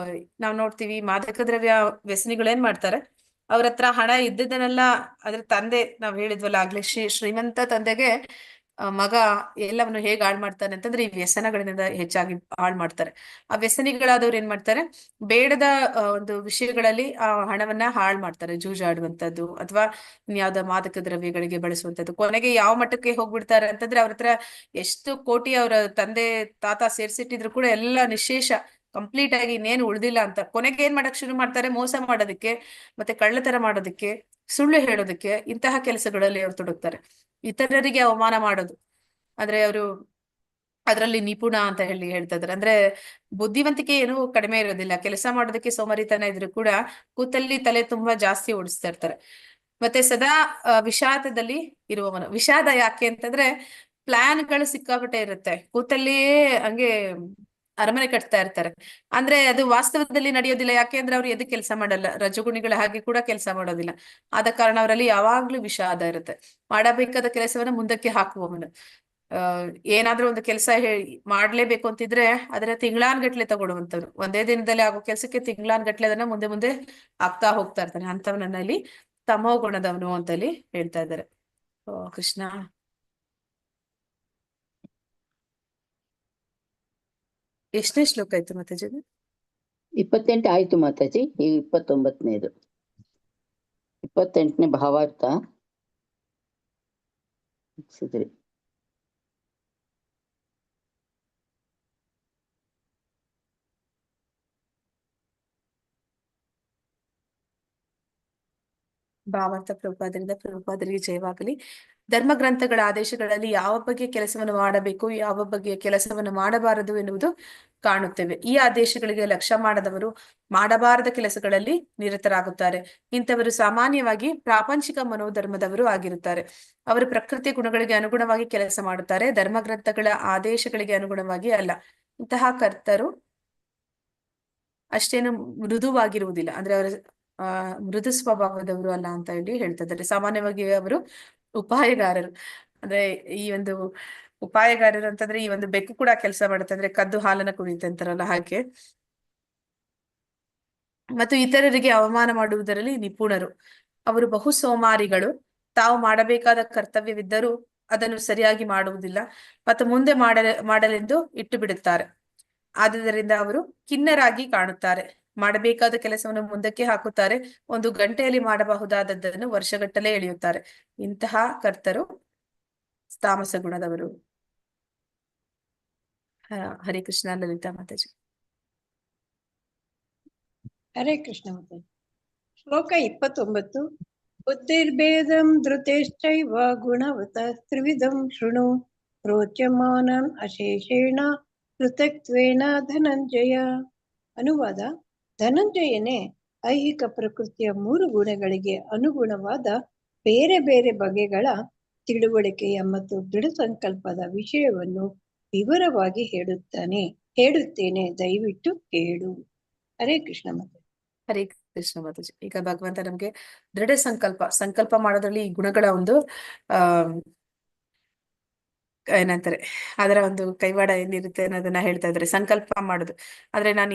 ನಾವು ನೋಡ್ತೀವಿ ಮಾದಕ ದ್ರವ್ಯ ವ್ಯಸನಿಗಳು ಏನ್ ಮಾಡ್ತಾರೆ, ಅವ್ರ ಹತ್ರ ಹಣ ಇದ್ದದನ್ನೆಲ್ಲ, ಅದ್ರ ತಂದೆ ನಾವ್ ಹೇಳಿದ್ವಲ್ಲ ಆಗ್ಲೇ, ಶ್ರೀಮಂತ ತಂದೆಗೆ ಮಗ ಎಲ್ಲವನ್ನು ಹೇಗೆ ಹಾಳು ಮಾಡ್ತಾನೆ ಅಂತಂದ್ರೆ ಈ ವ್ಯಸನಗಳಿಂದ ಹೆಚ್ಚಾಗಿ ಹಾಳು ಮಾಡ್ತಾರೆ. ಆ ವ್ಯಸನಿಗಳಾದವ್ರು ಏನ್ ಮಾಡ್ತಾರೆ, ಬೇಡದ ಒಂದು ವಿಷಯಗಳಲ್ಲಿ ಆ ಹಣವನ್ನ ಹಾಳು ಮಾಡ್ತಾರೆ, ಜೂಜಾಡುವಂಥದ್ದು ಅಥವಾ ಇನ್ಯಾವ್ದೋ ಮಾದಕ ದ್ರವ್ಯಗಳಿಗೆ ಬಳಸುವಂಥದ್ದು. ಕೊನೆಗೆ ಯಾವ ಮಟ್ಟಕ್ಕೆ ಹೋಗ್ಬಿಡ್ತಾರೆ ಅಂತಂದ್ರೆ ಅವ್ರ ಹತ್ರ ಎಷ್ಟು ಕೋಟಿ ಅವರ ತಂದೆ ತಾತ ಸೇರ್ಸಿಟ್ಟಿದ್ರು ಕೂಡ ಎಲ್ಲ ನಿಶೇಷ ಕಂಪ್ಲೀಟ್ ಆಗಿ ಇನ್ನೇನು ಉಳ್ದಿಲ್ಲ ಅಂತ. ಕೊನೆಗೆ ಏನ್ ಮಾಡಕ್ ಶುರು ಮಾಡ್ತಾರೆ, ಮೋಸ ಮಾಡೋದಕ್ಕೆ, ಮತ್ತೆ ಕಳ್ಳತನ ಮಾಡೋದಕ್ಕೆ, ಸುಳ್ಳು ಹೇಳೋದಕ್ಕೆ, ಇಂತಹ ಕೆಲಸಗಳಲ್ಲಿ ಅವ್ರು ತೊಡಗ್ತಾರೆ. ಇತರರಿಗೆ ಅವಮಾನ ಮಾಡೋದು, ಅಂದ್ರೆ ಅವರು ಅದರಲ್ಲಿ ನಿಪುಣ ಅಂತ ಹೇಳ್ತಾ ಇದಾರೆ. ಅಂದ್ರೆ ಬುದ್ಧಿವಂತಿಕೆ ಏನು ಕಡಿಮೆ ಇರೋದಿಲ್ಲ, ಕೆಲಸ ಮಾಡೋದಕ್ಕೆ ಸೋಮಾರಿತನ ಇದ್ರು ಕೂಡ ಕೂತಲ್ಲಿ ತಲೆ ತುಂಬಾ ಜಾಸ್ತಿ ಓಡಿಸ್ತಾ ಇರ್ತಾರೆ. ಮತ್ತೆ ಸದಾ ವಿಷಾದದಲ್ಲಿ ಇರುವವನು. ವಿಷಾದ ಯಾಕೆ ಅಂತಂದ್ರೆ ಪ್ಲಾನ್ಗಳು ಸಿಕ್ಕಾಪಟ್ಟೆ ಇರುತ್ತೆ, ಕೂತಲ್ಲಿಯೇ ಹಂಗೆ ಅರಮನೆ ಕಟ್ತಾ ಇರ್ತಾರೆ. ಅಂದ್ರೆ ಅದು ವಾಸ್ತವದಲ್ಲಿ ನಡೆಯೋದಿಲ್ಲ. ಯಾಕೆ ಅಂದ್ರೆ ಅವ್ರು ಎದಕ್ ಕೆಲಸ ಮಾಡಲ್ಲ, ರಜಗುಣಿಗಳ ಹಾಗೆ ಕೂಡ ಕೆಲಸ ಮಾಡೋದಿಲ್ಲ. ಆದ ಕಾರಣ ಅವರಲ್ಲಿ ಯಾವಾಗ್ಲೂ ವಿಷಾದ ಇರುತ್ತೆ. ಮಾಡಬೇಕಾದ ಕೆಲಸವನ್ನ ಮುಂದಕ್ಕೆ ಹಾಕುವವನು. ಏನಾದ್ರೂ ಒಂದು ಕೆಲಸ ಮಾಡ್ಲೇಬೇಕು ಅಂತಿದ್ರೆ ಅದನ್ನ ತಿಂಗಳಾನ್ಗಟ್ಲೆ ತಗೊಳ್ಳುವಂತವ್ರು, ಒಂದೇ ದಿನದಲ್ಲಿ ಆಗೋ ಕೆಲ್ಸಕ್ಕೆ ತಿಂಗಳಾನ್ಗಟ್ಲೆ ಅದನ್ನ ಮುಂದೆ ಮುಂದೆ ಆಗ್ತಾ ಹೋಗ್ತಾ ಇರ್ತಾನೆ. ಅಂತವನನ್ನ ಇಲ್ಲಿ ತಮೋ ಗುಣದವನು ಅಂತಲ್ಲಿ ಹೇಳ್ತಾ ಇದ್ದಾರೆ. ಕೃಷ್ಣ. ಎಷ್ಟನೇ ಶ್ಲೋಕ ಆಯ್ತು ಮಾತಾಜಿ? 28 ಆಯ್ತು ಮಾತಾಜಿ, ಈಗ 29ನೇದು 28ನೇ ಭಾವಾರ್ಥ ಸಿದ್ರಿ. ಭಾವಾರ್ಥ ಪ್ರಭುಪಾದರಿಗೆ ಜಯವಾಗಲಿ. ಧರ್ಮ ಗ್ರಂಥಗಳ ಆದೇಶಗಳಲ್ಲಿ ಯಾವ ಬಗೆಯ ಕೆಲಸವನ್ನು ಮಾಡಬೇಕು, ಯಾವ ಬಗೆಯ ಕೆಲಸವನ್ನು ಮಾಡಬಾರದು ಎನ್ನುವುದು ಕಾಣುತ್ತೇವೆ. ಈ ಆದೇಶಗಳಿಗೆ ಲಕ್ಷ್ಯ ಮಾಡದವರು ಮಾಡಬಾರದ ಕೆಲಸಗಳಲ್ಲಿ ನಿರತರಾಗುತ್ತಾರೆ. ಇಂಥವರು ಸಾಮಾನ್ಯವಾಗಿ ಪ್ರಾಪಂಚಿಕ ಮನೋಧರ್ಮದವರು ಆಗಿರುತ್ತಾರೆ. ಅವರು ಪ್ರಕೃತಿ ಗುಣಗಳಿಗೆ ಅನುಗುಣವಾಗಿ ಕೆಲಸ ಮಾಡುತ್ತಾರೆ, ಧರ್ಮಗ್ರಂಥಗಳ ಆದೇಶಗಳಿಗೆ ಅನುಗುಣವಾಗಿ ಅಲ್ಲ. ಇಂತಹ ಕರ್ತರು ಅಷ್ಟೇನು ಮೃದುವಾಗಿರುವುದಿಲ್ಲ, ಅಂದ್ರೆ ಅವರ ಮೃದು ಸ್ವಭಾವದವರು ಅಲ್ಲ ಅಂತ ಹೇಳಿ ಹೇಳ್ತಾ ಇದ್ದಾರೆ. ಸಾಮಾನ್ಯವಾಗಿ ಅವರು ಉಪಾಯಗಾರರು. ಅಂದ್ರೆ ಈ ಒಂದು ಉಪಾಯಗಾರರು ಅಂತಂದ್ರೆ ಈ ಒಂದು ಬೆಕ್ಕು ಕೂಡ ಕೆಲಸ ಮಾಡುತ್ತೆ, ಅಂದ್ರೆ ಕದ್ದು ಹಾಲನ್ನ ಕುಡಿಯುತ್ತೆ ಅಂತಾರಲ್ಲ ಹಾಗೆ. ಮತ್ತು ಇತರರಿಗೆ ಅವಮಾನ ಮಾಡುವುದರಲ್ಲಿ ನಿಪುಣರು. ಅವರು ಬಹು ಸೋಮಾರಿಗಳು. ತಾವು ಮಾಡಬೇಕಾದ ಕರ್ತವ್ಯವಿದ್ದರೂ ಅದನ್ನು ಸರಿಯಾಗಿ ಮಾಡುವುದಿಲ್ಲ ಮತ್ತು ಮುಂದೆ ಮಾಡಲೆಂದು ಇಟ್ಟು ಬಿಡುತ್ತಾರೆ. ಆದುದರಿಂದ ಅವರು ಖಿನ್ನರಾಗಿ ಕಾಣುತ್ತಾರೆ. ಮಾಡಬೇಕಾದ ಕೆಲಸವನ್ನು ಮುಂದಕ್ಕೆ ಹಾಕುತ್ತಾರೆ, 1 ಗಂಟೆಯಲ್ಲಿ ಮಾಡಬಹುದಾದದ್ದನ್ನು ವರ್ಷಗಟ್ಟಲೆ ಎಳೆಯುತ್ತಾರೆ. ಇಂತಹ ಕರ್ತರು ತಾಮಸ ಗುಣದವರು. ಹರೇ ಕೃಷ್ಣ. ಲಲಿತಾ ಮಾತಾಜಿ. ಹರೇ ಕೃಷ್ಣ ಮಾತಾಜಿ. ಶ್ಲೋಕ 29. ಬುದ್ಧಿರ್ಭೇದಂ ಧೃತೇಶ್ಚೈವ ಗುಣವತಃ ತ್ರಿವಿಧಂ ಶೃಣು ರೋಚ್ಯಮಾನಂ ಅಶೇಷೇಣ ಪೃಥಕ್ತ್ವೇನ ಧನಂಜಯ. ಅನುವಾದ: ಧನಂಜಯನೇ, ಐಹಿಕ ಪ್ರಕೃತಿಯ 3 ಗುಣಗಳಿಗೆ ಅನುಗುಣವಾದ ಬೇರೆ ಬೇರೆ ಬಗೆಗಳ ತಿಳುವಳಿಕೆಯ ಮತ್ತು ದೃಢ ಸಂಕಲ್ಪದ ವಿಷಯವನ್ನು ವಿವರವಾಗಿ ಹೇಳುತ್ತೇನೆ, ದಯವಿಟ್ಟು ಕೇಳು. ಹರೇ ಕೃಷ್ಣ ಮಾತಾಜಿ. ಹರೇ ಕೃಷ್ಣ ಮಾತಾಜಿ. ಈಗ ಭಗವಂತ ನಮ್ಗೆ ದೃಢ ಸಂಕಲ್ಪ ಮಾಡೋದ್ರಲ್ಲಿ ಈ ಗುಣಗಳ ಒಂದು ಏನಂತಾರೆ, ಅದರ ಒಂದು ಕೈವಾಡ ಏನಿರುತ್ತೆ ಅನ್ನೋದನ್ನ ಹೇಳ್ತಾ ಇದ್ದಾರೆ. ಸಂಕಲ್ಪ ಮಾಡುದು ಆದ್ರೆ ನಾನು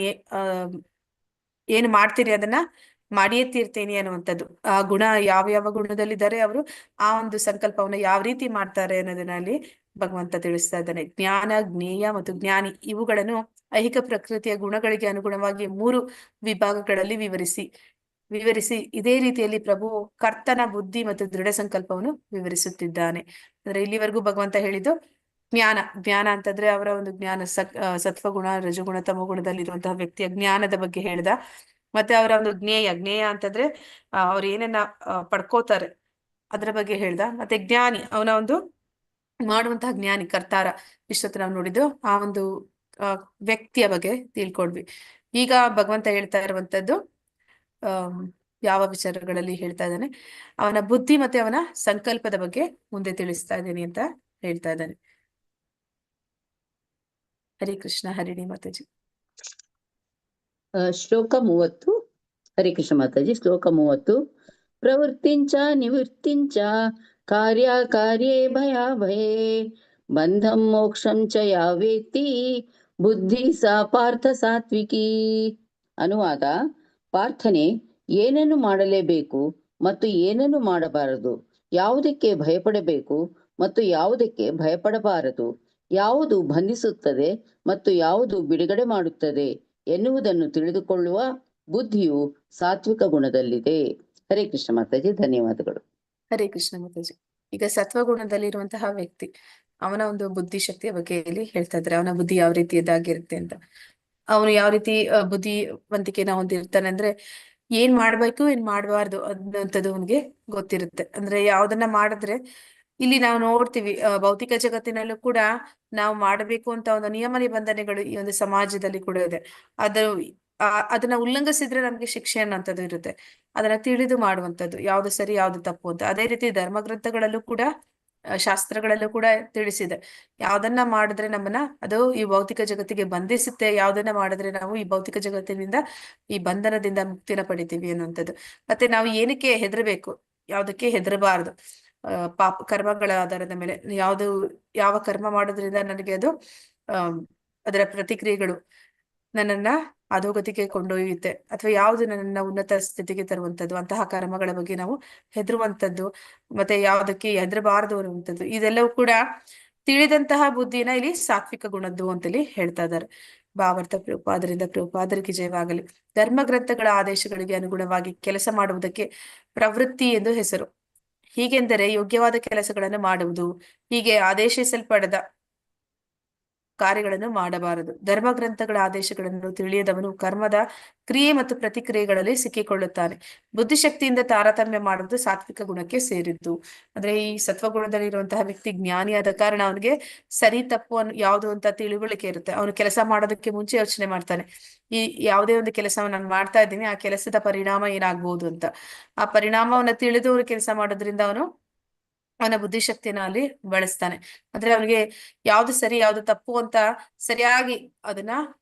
ಏನು ಮಾಡ್ತೀನಿ ಅದನ್ನ ಮಾಡಿಯೇ ತೀರ್ತೇನೆ ಅನ್ನುವಂಥದ್ದು. ಆ ಗುಣ ಯಾವ ಗುಣದಲ್ಲಿದ್ದಾರೆ ಅವರು ಆ ಒಂದು ಸಂಕಲ್ಪವನ್ನ ಯಾವ ರೀತಿ ಮಾಡ್ತಾರೆ ಅನ್ನೋದನ್ನ ಅಲ್ಲಿ ಭಗವಂತ ತಿಳಿಸ್ತಾ ಇದ್ದಾನೆ. ಜ್ಞಾನ, ಜ್ಞೇಯ ಮತ್ತು ಜ್ಞಾನಿ ಇವುಗಳನ್ನು ಐಹಿಕ ಪ್ರಕೃತಿಯ ಗುಣಗಳಿಗೆ ಅನುಗುಣವಾಗಿ 3 ವಿಭಾಗಗಳಲ್ಲಿ ವಿವರಿಸಿ ಇದೇ ರೀತಿಯಲ್ಲಿ ಪ್ರಭು ಕರ್ತನ ಬುದ್ಧಿ ಮತ್ತು ದೃಢ ಸಂಕಲ್ಪವನ್ನು ವಿವರಿಸುತ್ತಿದ್ದಾನೆ. ಅಂದ್ರೆ ಇಲ್ಲಿವರೆಗೂ ಭಗವಂತ ಹೇಳಿದ್ದು ಜ್ಞಾನ ಅಂತಂದ್ರೆ ಅವರ ಒಂದು ಜ್ಞಾನ ಸತ್ವಗುಣ, ರಜಗುಣ, ತಮಗುಣದಲ್ಲಿರುವಂತಹ ವ್ಯಕ್ತಿಯ ಜ್ಞಾನದ ಬಗ್ಗೆ ಹೇಳ್ದ. ಮತ್ತೆ ಅವರ ಒಂದು ಜ್ಞೇಯ ಅಂತಂದ್ರೆ ಅವ್ರು ಏನನ್ನ ಪಡ್ಕೋತಾರೆ ಅದರ ಬಗ್ಗೆ ಹೇಳ್ದ. ಮತ್ತೆ ಜ್ಞಾನಿ, ಅವನ ಒಂದು ಮಾಡುವಂತಹ ಜ್ಞಾನಿ, ಕರ್ತಾರ. ಇಷ್ಟೊತ್ತು ನಾವು ನೋಡಿದ್ದು ಆ ಒಂದು ವ್ಯಕ್ತಿಯ ಬಗ್ಗೆ ತಿಳ್ಕೊಂಡ್ವಿ. ಈಗ ಭಗವಂತ ಹೇಳ್ತಾ ಇರುವಂತದ್ದು ಯಾವ ವಿಚಾರಗಳಲ್ಲಿ ಹೇಳ್ತಾ ಇದ್ದಾನೆ, ಅವನ ಬುದ್ಧಿ ಮತ್ತೆ ಅವನ ಸಂಕಲ್ಪದ ಬಗ್ಗೆ ಮುಂದೆ ತಿಳಿಸ್ತಾ ಇದ್ದೀನಿ ಅಂತ ಹೇಳ್ತಾ ಇದ್ದಾನೆ. ಹರೇ ಕೃಷ್ಣ. ಹರಿಣಿ ಮಾತಾಜಿ. ಶ್ಲೋಕ 30. ಹರೇ ಕೃಷ್ಣ ಮಾತಾಜಿ. ಶ್ಲೋಕ 30. ಪ್ರವೃತ್ತಿಂಚ ನಿವೃತ್ತಿಂಚ ಕಾರ್ಯೇ ಭಯಾಭಯೇ ಬಂಧಂ ಮೋಕ್ಷಂ ಚ ಯಾವೇತಿ ಬುದ್ಧಿ ಸಾ ಪಾರ್ಥ ಸಾತ್ವಿಕಿ. ಅನುವಾದ: ಪಾರ್ಥನೆ, ಏನನ್ನು ಮಾಡಲೇಬೇಕು ಮತ್ತು ಏನನ್ನು ಮಾಡಬಾರದು, ಯಾವುದಕ್ಕೆ ಭಯಪಡಬೇಕು ಮತ್ತು ಯಾವುದಕ್ಕೆ ಭಯಪಡಬಾರದು, ಯಾವುದು ಬಂಧಿಸುತ್ತದೆ ಮತ್ತು ಯಾವುದು ಬಿಡುಗಡೆ ಮಾಡುತ್ತದೆ ಎನ್ನುವುದನ್ನು ತಿಳಿದುಕೊಳ್ಳುವ ಬುದ್ಧಿಯು ಸಾತ್ವಿಕ ಗುಣದಲ್ಲಿದೆ. ಹರೇ ಕೃಷ್ಣ ಮಾತಾಜಿ. ಧನ್ಯವಾದಗಳು. ಹರೇ ಕೃಷ್ಣ ಮಾತಾಜಿ. ಈಗ ಸತ್ವಗುಣದಲ್ಲಿರುವಂತಹ ವ್ಯಕ್ತಿ, ಅವನ ಒಂದು ಬುದ್ಧಿಶಕ್ತಿಯ ಬಗ್ಗೆ ಇಲ್ಲಿ ಹೇಳ್ತಾ ಇದ್ರೆ, ಅವನ ಬುದ್ಧಿ ಯಾವ ರೀತಿಯದಾಗಿರುತ್ತೆ ಅಂತ. ಅವನು ಯಾವ ರೀತಿ ಬುದ್ಧಿವಂತಿಕೆನ ಹೊಂದಿರ್ತಾನೆ ಅಂದ್ರೆ ಏನ್ ಮಾಡ್ಬೇಕು ಏನ್ ಮಾಡಬಾರ್ದು ಅನ್ನೋಂಥದ್ದು ಅವನಿಗೆ ಗೊತ್ತಿರುತ್ತೆ. ಅಂದ್ರೆ ಯಾವ್ದನ್ನ ಮಾಡಿದ್ರೆ, ಇಲ್ಲಿ ನಾವು ನೋಡ್ತೀವಿ ಭೌತಿಕ ಜಗತ್ತಿನಲ್ಲೂ ಕೂಡ ನಾವು ಮಾಡಬೇಕು ಅಂತ ಒಂದು ನಿಯಮ ನಿಬಂಧನೆಗಳು ಈ ಒಂದು ಸಮಾಜದಲ್ಲಿ ಕೂಡ ಇದೆ. ಅದನ್ನ ಉಲ್ಲಂಘಿಸಿದ್ರೆ ನಮ್ಗೆ ಶಿಕ್ಷೆ ಅನ್ನೋಂಥದ್ದು ಇರುತ್ತೆ. ಅದನ್ನ ತಿಳಿದು ಮಾಡುವಂಥದ್ದು, ಯಾವ್ದು ಸರಿ ಯಾವ್ದು ತಪ್ಪು ಅಂತ. ಅದೇ ರೀತಿ ಧರ್ಮಗ್ರಂಥಗಳಲ್ಲೂ ಕೂಡ ಶಾಸ್ತ್ರಗಳಲ್ಲೂ ಕೂಡ ತಿಳಿಸಿದೆ, ಯಾವ್ದನ್ನ ಮಾಡಿದ್ರೆ ನಮ್ಮನ್ನ ಅದು ಈ ಭೌತಿಕ ಜಗತ್ತಿಗೆ ಬಂಧಿಸುತ್ತೆ, ಯಾವ್ದನ್ನ ಮಾಡಿದ್ರೆ ನಾವು ಈ ಭೌತಿಕ ಜಗತ್ತಿನಿಂದ ಈ ಬಂಧನದಿಂದ ಮುಕ್ತಿನ ಪಡಿತೀವಿ ಅನ್ನುವಂಥದ್ದು. ಮತ್ತೆ ನಾವು ಏನಕ್ಕೆ ಹೆದರ್ಬೇಕು, ಯಾವ್ದಕ್ಕೆ ಹೆದರಬಾರದು. ಪಾಪ ಕರ್ಮಗಳ ಆಧಾರದ ಮೇಲೆ ಯಾವ ಕರ್ಮ ಮಾಡೋದ್ರಿಂದ ನನಗೆ ಅದು ಅದರ ಪ್ರತಿಕ್ರಿಯೆಗಳು ನನ್ನನ್ನ ಅಧೋಗತಿಗೆ ಕೊಂಡೊಯ್ಯುತ್ತೆ ಅಥವಾ ಯಾವುದು ನನ್ನನ್ನ ಉನ್ನತ ಸ್ಥಿತಿಗೆ ತರುವಂತದ್ದು, ಅಂತಹ ಕರ್ಮಗಳ ಬಗ್ಗೆ ನಾವು ಹೆದರುವಂತದ್ದು, ಮತ್ತೆ ಯಾವುದಕ್ಕೆ ಹೆದರಬಾರದು ಅನ್ನುವಂಥದ್ದು, ಇದೆಲ್ಲವೂ ಕೂಡ ತಿಳಿದಂತಹ ಬುದ್ಧಿನ ಇಲ್ಲಿ ಸಾತ್ವಿಕ ಗುಣದ್ದು ಅಂತೇಳಿ ಹೇಳ್ತಾ ಇದ್ದಾರೆ. ಭಾವಾರ್ಥ ಪ್ರಭುಪಾದರಿಗೆ ಜಯವಾಗಲಿ. ಧರ್ಮ ಗ್ರಂಥಗಳ ಆದೇಶಗಳಿಗೆ ಅನುಗುಣವಾಗಿ ಕೆಲಸ ಮಾಡುವುದಕ್ಕೆ ಪ್ರವೃತ್ತಿ ಎಂದು ಹೆಸರು. ಹೀಗೆಂದರೆ ಯೋಗ್ಯವಾದ ಕೆಲಸಗಳನ್ನು ಮಾಡುವುದು, ಹೀಗೆ ಆದೇಶಿಸಲ್ಪಡದ ಕಾರ್ಯಗಳನ್ನು ಮಾಡಬಾರದು. ಧರ್ಮ ಗ್ರಂಥಗಳ ಆದೇಶಗಳನ್ನು ತಿಳಿಯದವನು ಕರ್ಮದ ಕ್ರಿಯೆ ಮತ್ತು ಪ್ರತಿಕ್ರಿಯೆಗಳಲ್ಲಿ ಸಿಕ್ಕಿಕೊಳ್ಳುತ್ತಾನೆ. ಬುದ್ಧಿಶಕ್ತಿಯಿಂದ ತಾರತಮ್ಯ ಮಾಡುವುದು ಸಾತ್ವಿಕ ಗುಣಕ್ಕೆ ಸೇರಿದ್ದು. ಅಂದ್ರೆ ಈ ಸತ್ವಗುಣದಲ್ಲಿರುವಂತಹ ವ್ಯಕ್ತಿ ಜ್ಞಾನಿಯಾದ ಕಾರಣ ಅವನಿಗೆ ಸರಿ ತಪ್ಪು ಯಾವುದು ಅಂತ ತಿಳುವಳಿಕೆ ಇರುತ್ತೆ. ಅವನು ಕೆಲಸ ಮಾಡೋದಕ್ಕೆ ಮುಂಚೆ ಯೋಚನೆ ಮಾಡ್ತಾನೆ, ಈ ಯಾವುದೇ ಒಂದು ಕೆಲಸವನ್ನು ನಾನು ಮಾಡ್ತಾ ಇದ್ದೀನಿ, ಆ ಕೆಲಸದ ಪರಿಣಾಮ ಏನಾಗ್ಬೋದು ಅಂತ. ಆ ಪರಿಣಾಮವನ್ನ ತಿಳಿದು ಅವನು ಕೆಲಸ ಮಾಡೋದ್ರಿಂದ ಅವನ ಬುದ್ಧಿಶಕ್ತಿನ ಅಲ್ಲಿ ಬಳಸ್ತಾನೆ. ಅಂದ್ರೆ ಅವನಿಗೆ ಯಾವ್ದು ಸರಿ ಯಾವ್ದು ತಪ್ಪು ಅಂತ ಸರಿಯಾಗಿ ಅದನ್ನ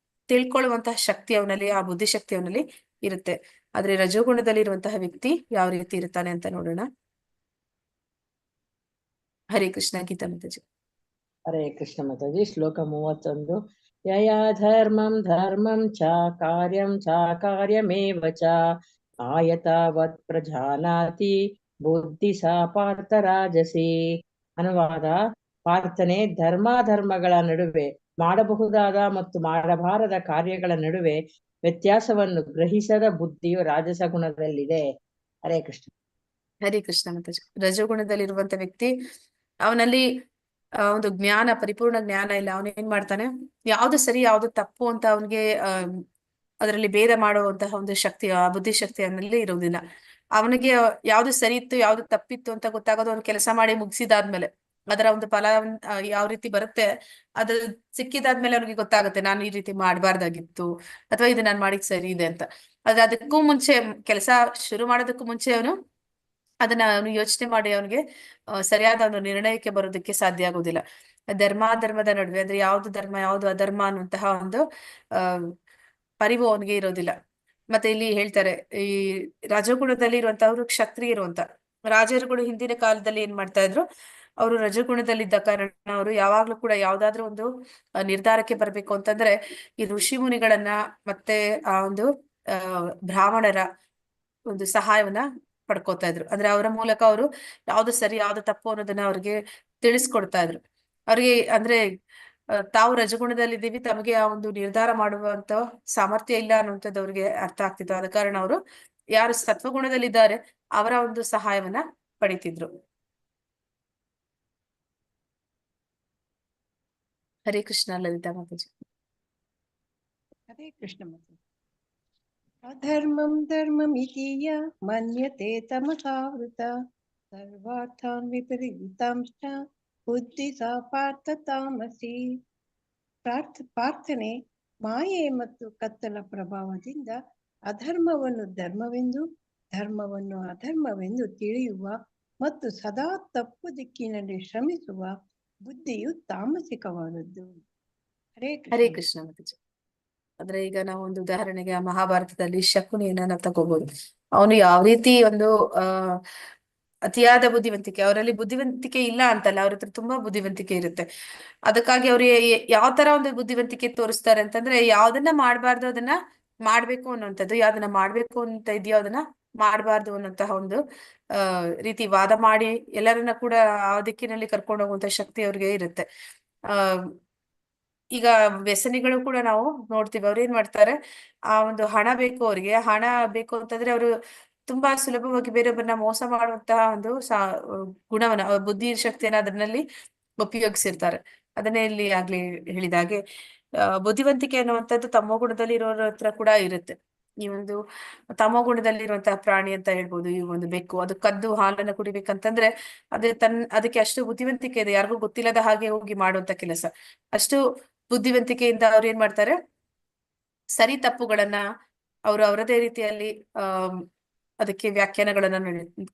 ತಿಳ್ಕೊಳ್ಳುವಂತಹ ಶಕ್ತಿ ಅವನಲ್ಲಿ, ಆ ಬುದ್ಧಿಶಕ್ತಿ ಅವನಲ್ಲಿ ಇರುತ್ತೆ. ಆದ್ರೆ ರಜೋಗುಣದಲ್ಲಿರುವಂತಹ ವ್ಯಕ್ತಿ ಯಾವ ರೀತಿ ಇರ್ತಾನೆ ಅಂತ ನೋಡೋಣ. ಹರೇ ಕೃಷ್ಣ. ಗೀತಾ ಮಾತಾಜಿ. ಹರೇ ಕೃಷ್ಣ ಮಾತಾಜಿ. ಶ್ಲೋಕ 31. ಯಯಾ ಧರ್ಮಂ ಧರ್ಮಂ ಚ ಕಾರ್ಯಮೇವ ಚ ಆಯತಾವತ್ ಪ್ರಜಾನಾತಿ ಬುದ್ಧಿ ಸಾ ಪಾರ್ಥ ರಾಜಸಿ. ಅನುವಾದ: ಪಾರ್ಥನೆ, ಧರ್ಮಾಧರ್ಮಗಳ ನಡುವೆ, ಮಾಡಬಹುದಾದ ಮತ್ತು ಮಾಡಬಾರದ ಕಾರ್ಯಗಳ ನಡುವೆ ವ್ಯತ್ಯಾಸವನ್ನು ಗ್ರಹಿಸದ ಬುದ್ಧಿಯು ರಾಜಸ ಗುಣದಲ್ಲಿದೆ. ಹರೇ ಕೃಷ್ಣ. ಹರೇ ಕೃಷ್ಣ ಮಾತಾಜಿ. ರಜೋಗುಣದಲ್ಲಿರುವಂತ ವ್ಯಕ್ತಿ, ಅವನಲ್ಲಿ ಒಂದು ಪರಿಪೂರ್ಣ ಜ್ಞಾನ ಇಲ್ಲ. ಅವನು ಏನ್ ಮಾಡ್ತಾನೆ, ಯಾವ್ದು ಸರಿ ಯಾವ್ದು ತಪ್ಪು ಅಂತ ಅವನಿಗೆ ಅದರಲ್ಲಿ ಭೇದ ಮಾಡುವಂತಹ ಒಂದು ಶಕ್ತಿ, ಆ ಬುದ್ಧಿಶಕ್ತಿ ಅವನಲ್ಲಿ ಇರುವುದಿಲ್ಲ. ಅವನಿಗೆ ಯಾವ್ದು ಸರಿ ಇತ್ತು ಯಾವ್ದು ತಪ್ಪಿತ್ತು ಅಂತ ಗೊತ್ತಾಗೋದು ಅವನು ಕೆಲಸ ಮಾಡಿ ಮುಗಿಸಿದಾದ್ಮೇಲೆ. ಅದರ ಒಂದು ಫಲ ಯಾವ ರೀತಿ ಬರುತ್ತೆ ಅದು ಸಿಕ್ಕಿದಾದ್ಮೇಲೆ ಅವನಿಗೆ ಗೊತ್ತಾಗುತ್ತೆ, ನಾನು ಈ ರೀತಿ ಮಾಡಬಾರ್ದಾಗಿತ್ತು ಅಥವಾ ಇದು ನಾನು ಮಾಡಿದ್ ಸರಿ ಇದೆ ಅಂತ. ಅದಕ್ಕೂ ಮುಂಚೆ, ಕೆಲಸ ಶುರು ಮಾಡೋದಕ್ಕೂ ಮುಂಚೆ ಅವನು ಯೋಚನೆ ಮಾಡಿ ಅವನಿಗೆ ಸರಿಯಾದ ಒಂದು ನಿರ್ಣಯಕ್ಕೆ ಬರೋದಕ್ಕೆ ಸಾಧ್ಯ ಆಗುದಿಲ್ಲ. ಧರ್ಮಾಧರ್ಮದ ನಡುವೆ, ಅಂದ್ರೆ ಯಾವ್ದು ಧರ್ಮ ಯಾವ್ದು ಅಧರ್ಮ ಅನ್ನುವಂತಹ ಒಂದು ಪರಿವು ಅವನಿಗೆ ಇರೋದಿಲ್ಲ. ಮತ್ತೆ ಇಲ್ಲಿ ಹೇಳ್ತಾರೆ, ಈ ರಜಗುಣದಲ್ಲಿ ಇರುವಂತವ್ರು ಕ್ಷತ್ರಿಯರು ಅಂತ. ರಾಜರುಗಳು ಹಿಂದಿನ ಕಾಲದಲ್ಲಿ ಏನ್ ಮಾಡ್ತಾ ಇದ್ರು, ಅವರು ರಜಗುಣದಲ್ಲಿದ್ದ ಕಾರಣ ಅವರು ಯಾವಾಗ್ಲೂ ಕೂಡ ಯಾವ್ದಾದ್ರು ಒಂದು ನಿರ್ಧಾರಕ್ಕೆ ಬರ್ಬೇಕು ಅಂತಂದ್ರೆ ಈ ಋಷಿ ಮುನಿಗಳನ್ನ ಮತ್ತೆ ಆ ಒಂದು ಬ್ರಾಹ್ಮಣರ ಒಂದು ಸಹಾಯವನ್ನ ಪಡ್ಕೋತಾ ಇದ್ರು. ಅಂದ್ರೆ ಅವರ ಮೂಲಕ ಅವರು ಯಾವ್ದು ಸರಿ ಯಾವ್ದು ತಪ್ಪು ಅನ್ನೋದನ್ನ ಅವ್ರಿಗೆ ತಿಳಿಸ್ಕೊಡ್ತಾ ಇದ್ರು. ಅವ್ರಿಗೆ ಅಂದ್ರೆ ತಾವು ರಜಗುಣದಲ್ಲಿದ್ದೀವಿ, ತಮಗೆ ಆ ಒಂದು ನಿರ್ಧಾರ ಮಾಡುವಂತ ಸಾಮರ್ಥ್ಯ ಇಲ್ಲ ಅನ್ನುವಂಥದ್ದು ಅವ್ರಿಗೆ ಅರ್ಥ ಆಗ್ತಿತ್ತು. ಆದ ಕಾರಣ ಅವರು ಯಾರು ಸತ್ವಗುಣದಲ್ಲಿದ್ದಾರೆ ಅವರ ಒಂದು ಸಹಾಯವನ್ನ ಪಡಿತಿದ್ರು. ಹರೇ ಕೃಷ್ಣ. ಲಲಿತಾ ಮಾತಾಜಿ. ಹರೇ ಕೃಷ್ಣ ಮಾತಾಜಿ. ಅಧರ್ಮಂ ಧರ್ಮಮಿತೀಯ ಮನ್ಯತೆ ತಮಸಾವೃತ ಸರ್ವಾರ್ಥಾನ್ ವಿಪರೀತಾಂಶ ಬುದ್ಧಿ ಸಾ ಪಾರ್ಥ ತಾಮಸಿ. ಪ್ರಾರ್ಥನೆ: ಮಾಯೆ ಮತ್ತು ಕತ್ತಲ ಪ್ರಭಾವದಿಂದ ಅಧರ್ಮವನ್ನು ಧರ್ಮವೆಂದು, ಧರ್ಮವನ್ನು ಅಧರ್ಮವೆಂದು ತಿಳಿಯುವ ಮತ್ತು ಸದಾ ತಪ್ಪು ದಿಕ್ಕಿನಲ್ಲಿ ಶ್ರಮಿಸುವ ಬುದ್ಧಿಯು ತಾಮಸಿಕವಾದದ್ದು. ಹರೇ ಕೃಷ್ಣ ಮಾತಾಜಿ. ಅಂದ್ರೆ ಈಗ ನಾವು ಒಂದು ಉದಾಹರಣೆಗೆ ಮಹಾಭಾರತದಲ್ಲಿ ಶಕುನಿಯನ್ನ ನಾವು ತಗೋಬಹುದು. ಅವನು ಯಾವ ರೀತಿ ಒಂದು ಅತಿಯಾದ ಬುದ್ಧಿವಂತಿಕೆ, ಅವರಲ್ಲಿ ಬುದ್ಧಿವಂತಿಕೆ ಇಲ್ಲ ಅಂತಲ್ಲ, ಅವ್ರ ಹತ್ರ ತುಂಬಾ ಬುದ್ಧಿವಂತಿಕೆ ಇರುತ್ತೆ. ಅದಕ್ಕಾಗಿ ಅವ್ರು ಯಾವ ತರ ಒಂದು ಬುದ್ಧಿವಂತಿಕೆ ತೋರಿಸ್ತಾರೆ ಅಂತಂದ್ರೆ, ಯಾವ್ದನ್ನ ಮಾಡ್ಬಾರ್ದು ಅದನ್ನ ಮಾಡ್ಬೇಕು ಅನ್ನುವಂಥದ್ದು, ಯಾವ್ದನ್ನ ಮಾಡ್ಬೇಕು ಅಂತ ಇದೆಯೋ ಅದನ್ನ ಮಾಡ್ಬಾರ್ದು ಅನ್ನುವಂತಹ ಒಂದು ರೀತಿ ವಾದ ಮಾಡಿ ಎಲ್ಲರನ್ನ ಕೂಡ ಆ ದಿಕ್ಕಿನಲ್ಲಿ ಕರ್ಕೊಂಡು ಹೋಗುವಂತ ಶಕ್ತಿ ಅವ್ರಿಗೆ ಇರುತ್ತೆ. ಈಗ ವ್ಯಸನಿಗಳು ಕೂಡ ನಾವು ನೋಡ್ತೀವಿ, ಅವ್ರು ಏನ್ ಮಾಡ್ತಾರೆ, ಆ ಒಂದು ಹಣ ಬೇಕು ಅವ್ರಿಗೆ, ಹಣ ಬೇಕು ಅಂತಂದ್ರೆ ಅವರು ತುಂಬಾ ಸುಲಭವಾಗಿ ಬೇರೊಬ್ಬರನ್ನ ಮೋಸ ಮಾಡುವಂತಹ ಒಂದು ಗುಣವನ್ನ, ಬುದ್ಧಿ ಶಕ್ತಿಯನ್ನ ಅದರಲ್ಲಿ ಉಪಯೋಗಿಸಿರ್ತಾರೆ. ಅದನ್ನೇ ಇಲ್ಲಿ ಆಗ್ಲಿ ಹೇಳಿದ ಹಾಗೆ ಬುದ್ಧಿವಂತಿಕೆ ಅನ್ನುವಂಥದ್ದು ತಮ್ಮ ಗುಣದಲ್ಲಿ ಇರೋರ ಹತ್ರ ಕೂಡ ಇರುತ್ತೆ. ಈ ಒಂದು ತಮ್ಮ ಗುಣದಲ್ಲಿರುವಂತಹ ಪ್ರಾಣಿ ಅಂತ ಹೇಳ್ಬೋದು ಈ ಒಂದು ಬೆಕ್ಕು. ಅದು ಕದ್ದು ಹಾಲನ್ನ ಕುಡಿಬೇಕಂತಂದ್ರೆ ಅದಕ್ಕೆ ಅಷ್ಟು ಬುದ್ಧಿವಂತಿಕೆ ಇದೆ, ಯಾರಿಗೂ ಗೊತ್ತಿಲ್ಲದ ಹಾಗೆ ಹೋಗಿ ಮಾಡುವಂತ ಕೆಲಸ. ಅಷ್ಟು ಬುದ್ಧಿವಂತಿಕೆಯಿಂದ ಅವ್ರು ಏನ್ ಮಾಡ್ತಾರೆ, ಸರಿ ತಪ್ಪುಗಳನ್ನ ಅವರು ಅವರದೇ ರೀತಿಯಲ್ಲಿ ಅದಕ್ಕೆ ವ್ಯಾಖ್ಯಾನಗಳನ್ನ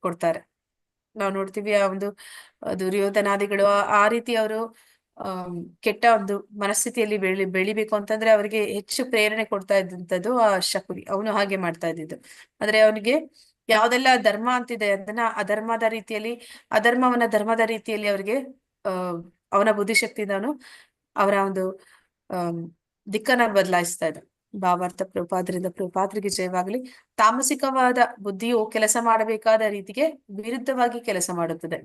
ಕೊಡ್ತಾರೆ. ನಾವು ನೋಡ್ತೀವಿ ಆ ಒಂದು ದುರ್ಯೋಧನಾದಿಗಳು ಆ ರೀತಿ ಅವರು ಕೆಟ್ಟ ಒಂದು ಮನಸ್ಥಿತಿಯಲ್ಲಿ ಬೆಳಿಬೇಕು ಅಂತಂದ್ರೆ ಅವರಿಗೆ ಹೆಚ್ಚು ಪ್ರೇರಣೆ ಕೊಡ್ತಾ ಇದ್ದಂಥದ್ದು ಆ ಶಕುನಿ. ಅವನು ಹಾಗೆ ಮಾಡ್ತಾ ಇದ್ದಿದ್ದು. ಆದ್ರೆ ಅವನಿಗೆ ಯಾವ್ದೆಲ್ಲ ಧರ್ಮ ಅಂತಿದೆ ಅದನ್ನ ಅಧರ್ಮದ ರೀತಿಯಲ್ಲಿ, ಅಧರ್ಮವನ್ನ ಧರ್ಮದ ರೀತಿಯಲ್ಲಿ ಅವ್ರಿಗೆ ಅವನ ಬುದ್ಧಿಶಕ್ತಿಯಿಂದನು ಅವರ ಒಂದು ದಿಕ್ಕನ್ನ ಬದಲಾಯಿಸ್ತಾ ಇದ್ದ. ಭಾವಾರ್ಥ ಪ್ರಭುಪಾದರಿಂದ ಪ್ರಭುಪಾದರಿಗೆ ಜಯವಾಗಲಿ. ತಾಮಸಿಕವಾದ ಬುದ್ಧಿಯು ಕೆಲಸ ಮಾಡಬೇಕಾದ ರೀತಿಗೆ ವಿರುದ್ಧವಾಗಿ ಕೆಲಸ ಮಾಡುತ್ತದೆ.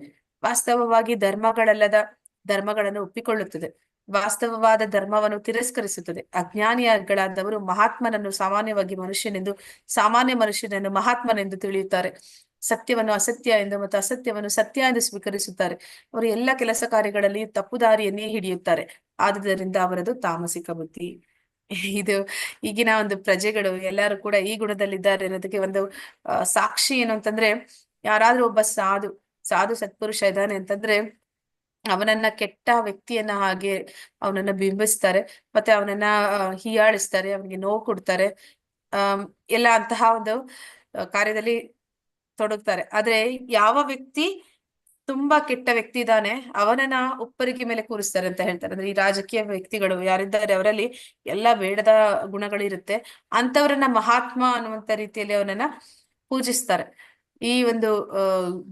ವಾಸ್ತವವಾಗಿ ಧರ್ಮಗಳಲ್ಲದ ಧರ್ಮಗಳನ್ನು ಒಪ್ಪಿಕೊಳ್ಳುತ್ತದೆ. ವಾಸ್ತವವಾದ ಧರ್ಮವನ್ನು ತಿರಸ್ಕರಿಸುತ್ತದೆ. ಅಜ್ಞಾನಿಗಳಾದವರು ಮಹಾತ್ಮನನ್ನು ಸಾಮಾನ್ಯವಾಗಿ ಮನುಷ್ಯನೆಂದು, ಸಾಮಾನ್ಯ ಮನುಷ್ಯನನ್ನು ಮಹಾತ್ಮನೆಂದು ತಿಳಿಯುತ್ತಾರೆ. ಸತ್ಯವನ್ನು ಅಸತ್ಯ ಎಂದು ಮತ್ತು ಅಸತ್ಯವನ್ನು ಸತ್ಯ ಎಂದು ಸ್ವೀಕರಿಸುತ್ತಾರೆ. ಅವರು ಎಲ್ಲ ಕೆಲಸ ಕಾರ್ಯಗಳಲ್ಲಿ ತಪ್ಪುದಾರಿಯನ್ನೇ ಹಿಡಿಯುತ್ತಾರೆ. ಆದುದರಿಂದ ಅವರದು ತಾಮಸಿಕ ಬುದ್ಧಿ. ಇದು ಈಗಿನ ಒಂದು ಪ್ರಜೆಗಳು ಎಲ್ಲರೂ ಕೂಡ ಈ ಗುಣದಲ್ಲಿದ್ದಾರೆ ಅನ್ನೋದಕ್ಕೆ ಒಂದು ಸಾಕ್ಷಿ ಏನು ಅಂತಂದ್ರೆ, ಯಾರಾದ್ರೂ ಒಬ್ಬ ಸಾಧು ಸತ್ಪುರುಷ ಇದ್ದಾನೆ ಅಂತಂದ್ರೆ ಅವನನ್ನ ಕೆಟ್ಟ ವ್ಯಕ್ತಿಯನ್ನ ಹಾಗೆ ಅವನನ್ನ ಬಿಂಬಿಸ್ತಾರೆ, ಮತ್ತೆ ಅವನನ್ನ ಹೀಯಾಳಿಸ್ತಾರೆ, ಅವನಿಗೆ ನೋವು ಕೊಡ್ತಾರೆ, ಎಲ್ಲ ಅಂತಹ ಒಂದು ಕಾರ್ಯದಲ್ಲಿ ತೊಡಗ್ತಾರೆ. ಆದ್ರೆ ಯಾವ ವ್ಯಕ್ತಿ ತುಂಬಾ ಕೆಟ್ಟ ವ್ಯಕ್ತಿ ಇದ್ದಾನೆ ಅವನನ್ನ ಉಪ್ಪರಿಗೆ ಮೇಲೆ ಕೂರಿಸ್ತಾರೆ ಅಂತ ಹೇಳ್ತಾರೆ. ಅಂದ್ರೆ ಈ ರಾಜಕೀಯ ವ್ಯಕ್ತಿಗಳು ಯಾರಿದ್ದಾರೆ ಅವರಲ್ಲಿ ಎಲ್ಲ ಬೇಡದ ಗುಣಗಳಿರುತ್ತೆ, ಅಂತವರನ್ನ ಮಹಾತ್ಮ ಅನ್ನುವಂತ ರೀತಿಯಲ್ಲಿ ಅವನನ್ನ ಪೂಜಿಸ್ತಾರೆ. ಈ ಒಂದು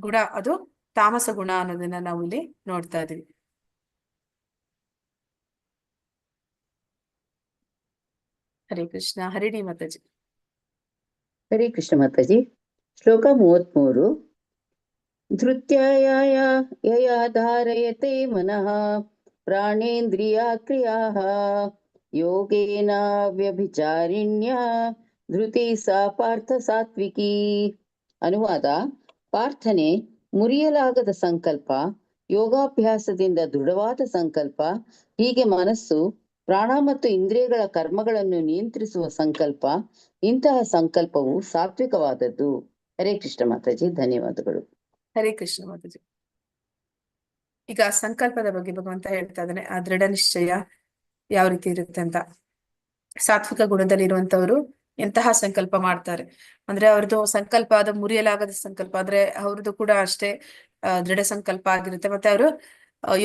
ಗುಣ ಅದು ತಾಮಸ ಗುಣ ಅನ್ನೋದನ್ನ ನಾವು ಇಲ್ಲಿ ನೋಡ್ತಾ ಇದೀವಿ. ಹರೇ ಕೃಷ್ಣ. ಹರಿಣಿ ಮಾತಾಜಿ. ಹರೇ ಕೃಷ್ಣ ಮಾತಾಜಿ. ಶ್ಲೋಕ 33. ಧೃತ್ಯಾಯ ಯಯಾ ಧಾರಯತೆ ಮನಃ ಪ್ರಾಣೇಂದ್ರಿಯಾ ಕ್ರಿಯಾಃ ಯೋಗೇನ ವ್ಯಭಿಚಾರಿಣ್ಯಾ ಧೃತಿ ಸಾ ಪಾರ್ಥ ಸಾತ್ವಿಕಿ. ಅನುವಾದ: ಪಾರ್ಥನೆ, ಮುರಿಯಲಾಗದ ಸಂಕಲ್ಪ, ಯೋಗಾಭ್ಯಾಸದಿಂದ ದೃಢವಾದ ಸಂಕಲ್ಪ, ಹೀಗೆ ಮನಸ್ಸು, ಪ್ರಾಣ ಮತ್ತು ಇಂದ್ರಿಯಗಳ ಕರ್ಮಗಳನ್ನು ನಿಯಂತ್ರಿಸುವ ಸಂಕಲ್ಪ, ಇಂತಹ ಸಂಕಲ್ಪವು ಸಾತ್ವಿಕವಾದದ್ದು. ಹರೇ ಕೃಷ್ಣ ಮಾತಾಜಿ. ಧನ್ಯವಾದಗಳು. ಹರೇ ಕೃಷ್ಣ ಮಾತಾಜಿ. ಈಗ ಸಂಕಲ್ಪದ ಬಗ್ಗೆ ಭಗವಂತ ಹೇಳ್ತಾ ಇದ್ದಾನೆ. ಆ ದೃಢ ನಿಶ್ಚಯ ಯಾವ ರೀತಿ ಇರುತ್ತೆ ಅಂತ. ಸಾತ್ವಿಕ ಗುಣದಲ್ಲಿರುವಂತವ್ರು ಎಂತಹ ಸಂಕಲ್ಪ ಮಾಡ್ತಾರೆ ಅಂದ್ರೆ ಅವ್ರದ್ದು ಸಂಕಲ್ಪ ಅದು ಮುರಿಯಲಾಗದ ಸಂಕಲ್ಪ, ಅಂದ್ರೆ ಅವ್ರದ್ದು ಕೂಡ ಅಷ್ಟೇ ದೃಢ ಸಂಕಲ್ಪ ಆಗಿರುತ್ತೆ. ಮತ್ತೆ ಅವರು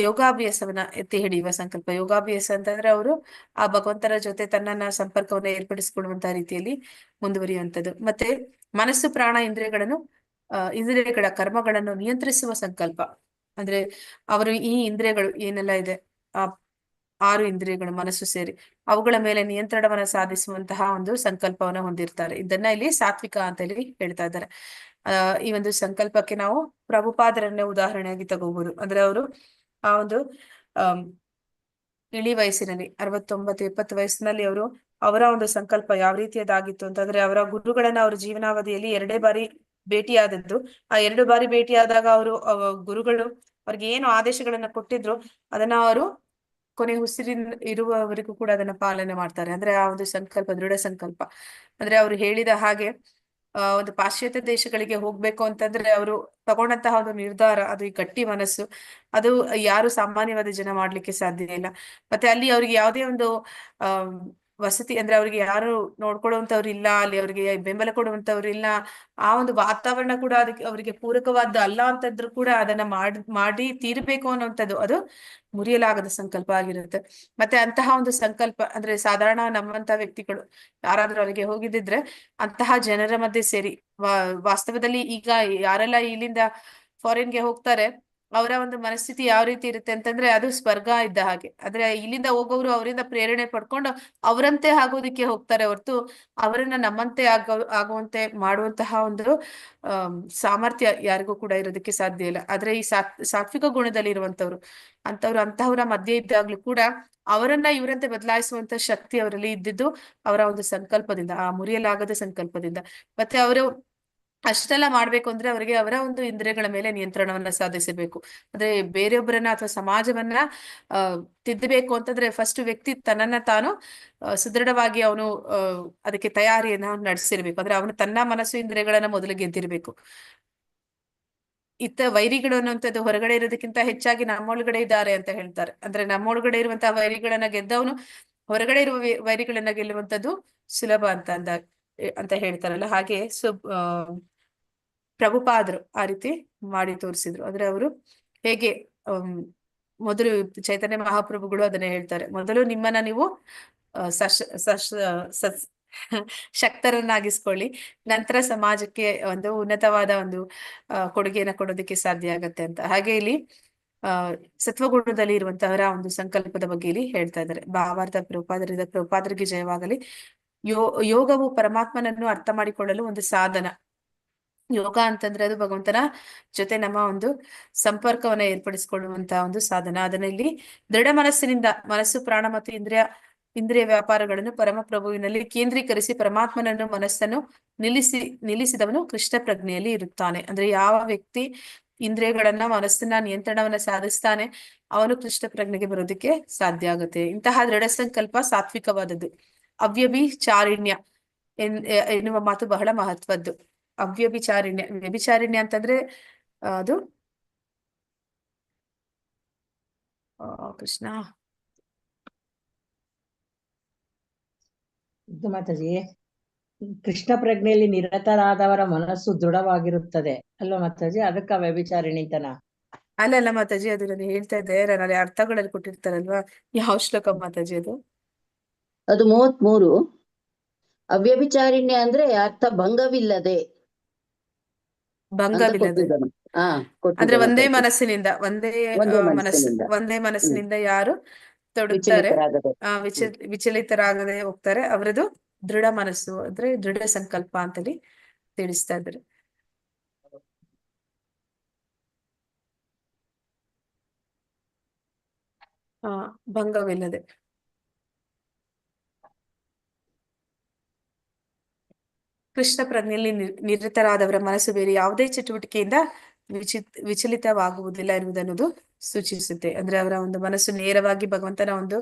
ಯೋಗಾಭ್ಯಾಸವನ್ನ ಎತ್ತಿ ಹಿಡಿಯುವ ಸಂಕಲ್ಪ. ಯೋಗಾಭ್ಯಾಸ ಅಂತಂದ್ರೆ ಅವರು ಆ ಭಗವಂತನ ಜೊತೆ ತನ್ನನ್ನ ಸಂಪರ್ಕವನ್ನ ಏರ್ಪಡಿಸಿಕೊಳ್ಳುವಂತಹ ರೀತಿಯಲ್ಲಿ ಮುಂದುವರಿಯುವಂಥದ್ದು. ಮತ್ತೆ ಮನಸ್ಸು, ಪ್ರಾಣ, ಇಂದ್ರಿಯಗಳ ಕರ್ಮಗಳನ್ನು ನಿಯಂತ್ರಿಸುವ ಸಂಕಲ್ಪ. ಅಂದ್ರೆ ಅವರು ಈ ಇಂದ್ರಿಯಗಳು ಏನೆಲ್ಲ ಇದೆ, ಆ 6 ಇಂದ್ರಿಯಗಳು ಮನಸ್ಸು ಸೇರಿ ಅವುಗಳ ಮೇಲೆ ನಿಯಂತ್ರಣವನ್ನ ಸಾಧಿಸುವಂತಹ ಒಂದು ಸಂಕಲ್ಪವನ್ನ ಹೊಂದಿರ್ತಾರೆ. ಇದನ್ನ ಇಲ್ಲಿ ಸಾತ್ವಿಕ ಅಂತ ಹೇಳಿ ಹೇಳ್ತಾ ಇದ್ದಾರೆ. ಈ ಒಂದು ಸಂಕಲ್ಪಕ್ಕೆ ನಾವು ಪ್ರಭುಪಾದರನ್ನೇ ಉದಾಹರಣೆಯಾಗಿ ತಗೋಬಹುದು. ಅಂದ್ರೆ ಅವರು ಆ ಒಂದು ಇಳಿ ವಯಸ್ಸಿನಲ್ಲಿ 69-70 ವಯಸ್ಸಿನಲ್ಲಿ ಅವರ ಒಂದು ಸಂಕಲ್ಪ ಯಾವ ರೀತಿಯದಾಗಿತ್ತು ಅಂತಂದ್ರೆ, ಅವರ ಗುರುಗಳನ್ನ ಅವ್ರ ಜೀವನಾವಧಿಯಲ್ಲಿ 2 ಬಾರಿ ಭೇಟಿಯಾದದ್ದು. ಆ 2 ಬಾರಿ ಭೇಟಿಯಾದಾಗ ಗುರುಗಳು ಅವ್ರಿಗೆ ಏನು ಆದೇಶಗಳನ್ನ ಕೊಟ್ಟಿದ್ರು ಅದನ್ನ ಅವರು ಕೊನೆ ಉಸಿರಿನ ಇರುವವರೆಗೂ ಕೂಡ ಅದನ್ನ ಪಾಲನೆ ಮಾಡ್ತಾರೆ. ಅಂದ್ರೆ ಆ ಒಂದು ಸಂಕಲ್ಪ ದೃಢ ಸಂಕಲ್ಪ. ಅಂದ್ರೆ ಅವ್ರು ಹೇಳಿದ ಹಾಗೆ ಒಂದು ಪಾಶ್ಚಾತ್ಯ ದೇಶಗಳಿಗೆ ಹೋಗ್ಬೇಕು ಅಂತಂದ್ರೆ ಅವರು ತಗೊಂಡಂತಹ ಒಂದು ನಿರ್ಧಾರ, ಅದು ಈ ಗಟ್ಟಿ ಮನಸ್ಸು, ಅದು ಯಾರು ಸಾಮಾನ್ಯವಾದ ಜನ ಮಾಡ್ಲಿಕ್ಕೆ ಸಾಧ್ಯ ಇಲ್ಲ. ಮತ್ತೆ ಅಲ್ಲಿ ಅವ್ರಿಗೆ ಯಾವುದೇ ಒಂದು ವಸತಿ ಅಂದ್ರೆ ಅವ್ರಿಗೆ ಯಾರು ನೋಡ್ಕೊಳ್ಳುವಂತವ್ರು ಇಲ್ಲ, ಅಲ್ಲಿ ಅವ್ರಿಗೆ ಬೆಂಬಲ ಕೊಡುವಂತವ್ರು ಇಲ್ಲ, ಆ ಒಂದು ವಾತಾವರಣ ಕೂಡ ಅದಕ್ಕೆ ಅವರಿಗೆ ಪೂರಕವಾದ ಅಲ್ಲ ಅಂತಂದ್ರು ಕೂಡ ಅದನ್ನ ಮಾಡಿ ತೀರ್ಬೇಕು ಅನ್ನುವಂಥದ್ದು ಅದು ಮುರಿಯಲಾಗದ ಸಂಕಲ್ಪ ಆಗಿರುತ್ತೆ. ಮತ್ತೆ ಅಂತಹ ಒಂದು ಸಂಕಲ್ಪ ಅಂದ್ರೆ ಸಾಧಾರಣ ನಮ್ಮಂತಹ ವ್ಯಕ್ತಿಗಳು ಯಾರಾದ್ರೂ ಅಲ್ಲಿಗೆ ಹೋಗಿದ್ದಿದ್ರೆ ಅಂತಹ ಜನರ ಮಧ್ಯೆ ಸೇರಿ ವಾಸ್ತವದಲ್ಲಿ ಈಗ ಯಾರೆಲ್ಲ ಇಲ್ಲಿಂದ ಫಾರಿನ್ಗೆ ಹೋಗ್ತಾರೆ ಅವರ ಒಂದು ಮನಸ್ಥಿತಿ ಯಾವ ರೀತಿ ಇರುತ್ತೆ ಅಂತಂದ್ರೆ ಅದು ಸ್ವರ್ಗ ಇದ್ದ ಹಾಗೆ. ಆದ್ರೆ ಇಲ್ಲಿಂದ ಹೋಗೋರು ಅವರಿಂದ ಪ್ರೇರಣೆ ಪಡ್ಕೊಂಡು ಅವರಂತೆ ಆಗೋದಿಕ್ಕೆ ಹೋಗ್ತಾರೆ ಹೊರತು ಅವರನ್ನ ನಮ್ಮಂತೆ ಆಗುವಂತೆ ಮಾಡುವಂತಹ ಒಂದು ಸಾಮರ್ಥ್ಯ ಯಾರಿಗೂ ಕೂಡ ಇರೋದಕ್ಕೆ ಸಾಧ್ಯ ಇಲ್ಲ. ಆದ್ರೆ ಈ ಸಾತ್ವಿಕ ಗುಣದಲ್ಲಿ ಇರುವಂತವ್ರು ಅಂತಹವರ ಮಧ್ಯೆ ಇದ್ದಾಗ್ಲೂ ಕೂಡ ಅವರನ್ನ ಇವರಂತೆ ಬದಲಾಯಿಸುವಂತ ಶಕ್ತಿ ಅವರಲ್ಲಿ ಇದ್ದಿದ್ದು ಅವರ ಒಂದು ಸಂಕಲ್ಪದಿಂದ, ಆ ಮುರಿಯಲಾಗದ ಸಂಕಲ್ಪದಿಂದ. ಮತ್ತೆ ಅವರು ಅಷ್ಟೆಲ್ಲ ಮಾಡ್ಬೇಕು ಅಂದ್ರೆ ಅವರಿಗೆ ಅವರ ಒಂದು ಇಂದ್ರಿಯಗಳ ಮೇಲೆ ನಿಯಂತ್ರಣವನ್ನ ಸಾಧಿಸಬೇಕು. ಅಂದ್ರೆ ಬೇರೆಯೊಬ್ಬರನ್ನ ಅಥವಾ ಸಮಾಜವನ್ನ ತಿದ್ದಬೇಕು ಅಂತಂದ್ರೆ ಫಸ್ಟ್ ವ್ಯಕ್ತಿ ತನ್ನನ್ನ ತಾನು ಸುದೃಢವಾಗಿ ಅವನು ಅದಕ್ಕೆ ತಯಾರಿಯನ್ನ ನಡೆಸಿರ್ಬೇಕು. ಅಂದ್ರೆ ಅವನು ತನ್ನ ಮನಸ್ಸು ಇಂದ್ರಿಯಗಳನ್ನ ಮೊದಲು ಗೆದ್ದಿರ್ಬೇಕು. ವೈರಿಗಳು ಅನ್ನುವಂಥದ್ದು ಹೊರಗಡೆ ಇರೋದಕ್ಕಿಂತ ಹೆಚ್ಚಾಗಿ ನಮ್ಮೊಳಗಡೆ ಇದ್ದಾರೆ ಅಂತ ಹೇಳ್ತಾರೆ. ಅಂದ್ರೆ ನಮ್ಮೊಳಗಡೆ ಇರುವಂತಹ ವೈರಿಗಳನ್ನ ಗೆದ್ದವನು ಹೊರಗಡೆ ಇರುವ ವೈರಿಗಳನ್ನ ಗೆಲ್ಲುವಂಥದ್ದು ಸುಲಭ ಅಂತ ಹೇಳ್ತಾರಲ್ಲ, ಹಾಗೆ ಪ್ರಭುಪಾದರು ಆ ರೀತಿ ಮಾಡಿ ತೋರಿಸಿದ್ರು. ಅಂದ್ರೆ ಅವರು ಹೇಗೆ ಮೊದಲು ಚೈತನ್ಯ ಮಹಾಪ್ರಭುಗಳು ಅದನ್ನ ಹೇಳ್ತಾರೆ, ಮೊದಲು ನಿಮ್ಮನ್ನ ನೀವು ಶಕ್ತರನ್ನಾಗಿಸ್ಕೊಳ್ಳಿ. ನಂತರ ಸಮಾಜಕ್ಕೆ ಒಂದು ಉನ್ನತವಾದ ಒಂದು ಕೊಡುಗೆಯನ್ನು ಕೊಡೋದಕ್ಕೆ ಸಾಧ್ಯ ಆಗತ್ತೆ ಅಂತ. ಹಾಗೆ ಇಲ್ಲಿ ಸತ್ವಗುಣದಲ್ಲಿ ಇರುವಂತಹರ ಒಂದು ಸಂಕಲ್ಪದ ಬಗ್ಗೆ ಇಲ್ಲಿ ಹೇಳ್ತಾ ಇದ್ದಾರೆ. ಭಾವಾರ್ಥ ಪ್ರಭುಪಾದರಿಗೆ ಜಯವಾಗಲಿ. ಯೋಗವು ಪರಮಾತ್ಮನನ್ನು ಅರ್ಥ ಮಾಡಿಕೊಳ್ಳಲು ಒಂದು ಸಾಧನ. ಯೋಗ ಅಂತಂದ್ರೆ ಅದು ಭಗವಂತನ ಜೊತೆ ನಮ್ಮ ಒಂದು ಸಂಪರ್ಕವನ್ನ ಏರ್ಪಡಿಸಿಕೊಳ್ಳುವಂತಹ ಒಂದು ಸಾಧನ. ಅದನ್ನ ಇಲ್ಲಿ ದೃಢ ಮನಸ್ಸಿನಿಂದ, ಮನಸ್ಸು, ಪ್ರಾಣ ಮತ್ತು ಇಂದ್ರಿಯ ವ್ಯಾಪಾರಗಳನ್ನು ಪರಮಪ್ರಭುವಿನಲ್ಲಿ ಕೇಂದ್ರೀಕರಿಸಿ ಪರಮಾತ್ಮನನ್ನು ಮನಸ್ಸನ್ನು ನಿಲ್ಲಿಸಿದವನು ಕೃಷ್ಣ ಪ್ರಜ್ಞೆಯಲ್ಲಿ ಇರುತ್ತಾನೆ. ಅಂದ್ರೆ ಯಾವ ವ್ಯಕ್ತಿ ಇಂದ್ರಿಯಗಳನ್ನ, ಮನಸ್ಸನ್ನ ನಿಯಂತ್ರಣವನ್ನ ಸಾಧಿಸ್ತಾನೆ, ಅವನು ಕೃಷ್ಣ ಪ್ರಜ್ಞೆಗೆ ಬರೋದಕ್ಕೆ ಸಾಧ್ಯ ಆಗುತ್ತೆ. ಇಂತಹ ದೃಢ ಸಂಕಲ್ಪ ಸಾತ್ವಿಕವಾದದ್ದು. ಅವ್ಯಭಿಚಾರಿಣ್ಯ ಎನ್ನುವ ಮಾತು ಬಹಳ ಮಹತ್ವದ್ದು. ವ್ಯಭಿಚಾರಿಣ್ಯ ಅಂತಂದ್ರೆ ಅದು ಕೃಷ್ಣ ಇದು ಮಾತಾಜಿ, ಕೃಷ್ಣ ಪ್ರಜ್ಞೆಯಲ್ಲಿ ನಿರತರಾದವರ ಮನಸ್ಸು ದೃಢವಾಗಿರುತ್ತದೆ ಅಲ್ವಾ ಮಾತಾಜಿ? ಅದಕ್ಕ ವ್ಯಭಿಚಾರಿಣಿತನ ಅಲ್ಲ ಮಾತಾಜಿ, ಅದು ನಾನು ಹೇಳ್ತಾ ಇದ್ದೆ, ನಾನು ಅಲ್ಲಿ ಅರ್ಥಗಳಲ್ಲಿ ಕೊಟ್ಟಿರ್ತಾರಲ್ವಾ. ಯಾವ ಶ್ಲೋಕ ಮಾತಾಜಿ ಅದು? ಅದು 33. ಅವ್ಯಭಿಚಾರಿಣ್ಯ ಅಂದ್ರೆ ಅರ್ಥ ಭಂಗವಿಲ್ಲದೆ ಅಂತ ಭಂಗವಿಲ್ಲದೆ, ಕೊಟ್ಟಿದ್ದಾನೆ. ಅಂದ್ರೆ ಒಂದೇ ಮಾತಾಜಿ. ಮನಸ್ಸಿನಿಂದ, ಒಂದೇ ಮನಸ್ಸಿನಿಂದ ಯಾರು ತೊಡಗ್ತಾರೆ, ವಿಚಲಿತರಾಗದೆ. ವಿಚಲಿತರಾಗದೆ ಹೋಗ್ತಾರೆ, ಅವರದು ದೃಢ ಮನಸ್ಸು ಅಂದ್ರೆ ದೃಢ ಸಂಕಲ್ಪ ಅಂತೇಳಿ ತಿಳಿಸ್ತಾ ಇದ್ದಾರೆ. ಭಂಗವಿಲ್ಲದೆ. ಕೃಷ್ಣ ಪ್ರಜ್ಞೆಯಲ್ಲಿ ನಿರತರಾದವರ ಮನಸ್ಸು ಬೇರೆ ಯಾವುದೇ ಚಟುವಟಿಕೆಯಿಂದ ವಿಚಲಿತವಾಗುವುದಿಲ್ಲ ಎನ್ನುವುದನ್ನೋದು ಸೂಚಿಸುತ್ತೆ. ಅಂದ್ರೆ ಅವರ ಒಂದು ಮನಸ್ಸು ನೇರವಾಗಿ ಭಗವಂತನ ಒಂದು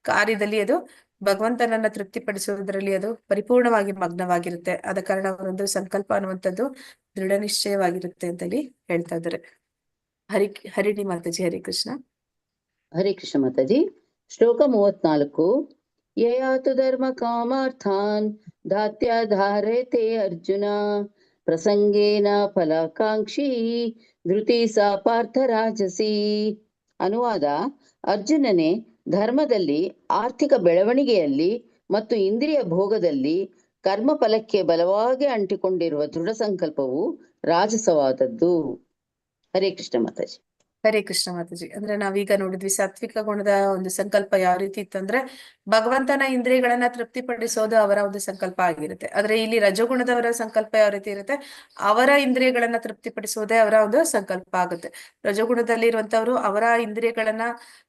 ಕಾರ್ಯದಲ್ಲಿ, ಅದು ಭಗವಂತನನ್ನ ತೃಪ್ತಿಪಡಿಸುವುದರಲ್ಲಿ ಅದು ಪರಿಪೂರ್ಣವಾಗಿ ಮಗ್ನವಾಗಿರುತ್ತೆ. ಆದ ಕಾರಣ ಅವರೊಂದು ಸಂಕಲ್ಪ ಅನ್ನುವಂಥದ್ದು ದೃಢ ನಿಶ್ಚಯವಾಗಿರುತ್ತೆ ಅಂತೇಳಿ ಹೇಳ್ತಾ ಇದ್ದಾರೆ. ಹರಿಣಿ ಮಾತಾಜಿ. ಹರಿ ಕೃಷ್ಣ. ಹರೇ ಕೃಷ್ಣ ಮಾತಾಜಿ. ಶ್ಲೋಕ 34. ಯಯಾತು ಧರ್ಮ ಕಾಮಾರ್ಥಾನ್ ಧಾತ್ಯಾಧಾರೇತೆ ಅರ್ಜುನ ಪ್ರಸಂಗೇನ ಫಲಾಕಾಂಕ್ಷಿ ಧೃತಿ ಸಾ ಪಾರ್ಥ ರಾಜಸಿ. ಅನುವಾದ: ಅರ್ಜುನನೇ, ಧರ್ಮದಲ್ಲಿ, ಆರ್ಥಿಕ ಬೆಳವಣಿಗೆಯಲ್ಲಿ ಮತ್ತು ಇಂದ್ರಿಯ ಭೋಗದಲ್ಲಿ ಕರ್ಮ ಫಲಕ್ಕೆ ಬಲವಾಗಿ ಅಂಟಿಕೊಂಡಿರುವ ದೃಢ ಸಂಕಲ್ಪವು ರಾಜಸವಾದದ್ದು. ಹರೇ ಕೃಷ್ಣ ಮಾತಾಜಿ. ಹರೇ ಕೃಷ್ಣ ಮಾತಾಜಿ. ಅಂದ್ರೆ ನಾವೀಗ ನೋಡಿದ್ವಿ ಸಾತ್ವಿಕ ಗುಣದ ಒಂದು ಸಂಕಲ್ಪ ಯಾವ ರೀತಿ ಇತ್ತಂದ್ರೆ ಭಗವಂತನ ಇಂದ್ರಿಯಗಳನ್ನ ತೃಪ್ತಿಪಡಿಸೋದು ಅವರ ಒಂದು ಸಂಕಲ್ಪ ಆಗಿರುತ್ತೆ. ಆದ್ರೆ ಇಲ್ಲಿ ರಜಗುಣದವರ ಸಂಕಲ್ಪ ಯಾವ ರೀತಿ ಇರುತ್ತೆ, ಅವರ ಇಂದ್ರಿಯಗಳನ್ನ ತೃಪ್ತಿಪಡಿಸೋದೇ ಅವರ ಒಂದು ಸಂಕಲ್ಪ ಆಗುತ್ತೆ. ರಜಗುಣದಲ್ಲಿ ಇರುವಂತವ್ರು ಅವರ ಇಂದ್ರಿಯಗಳನ್ನ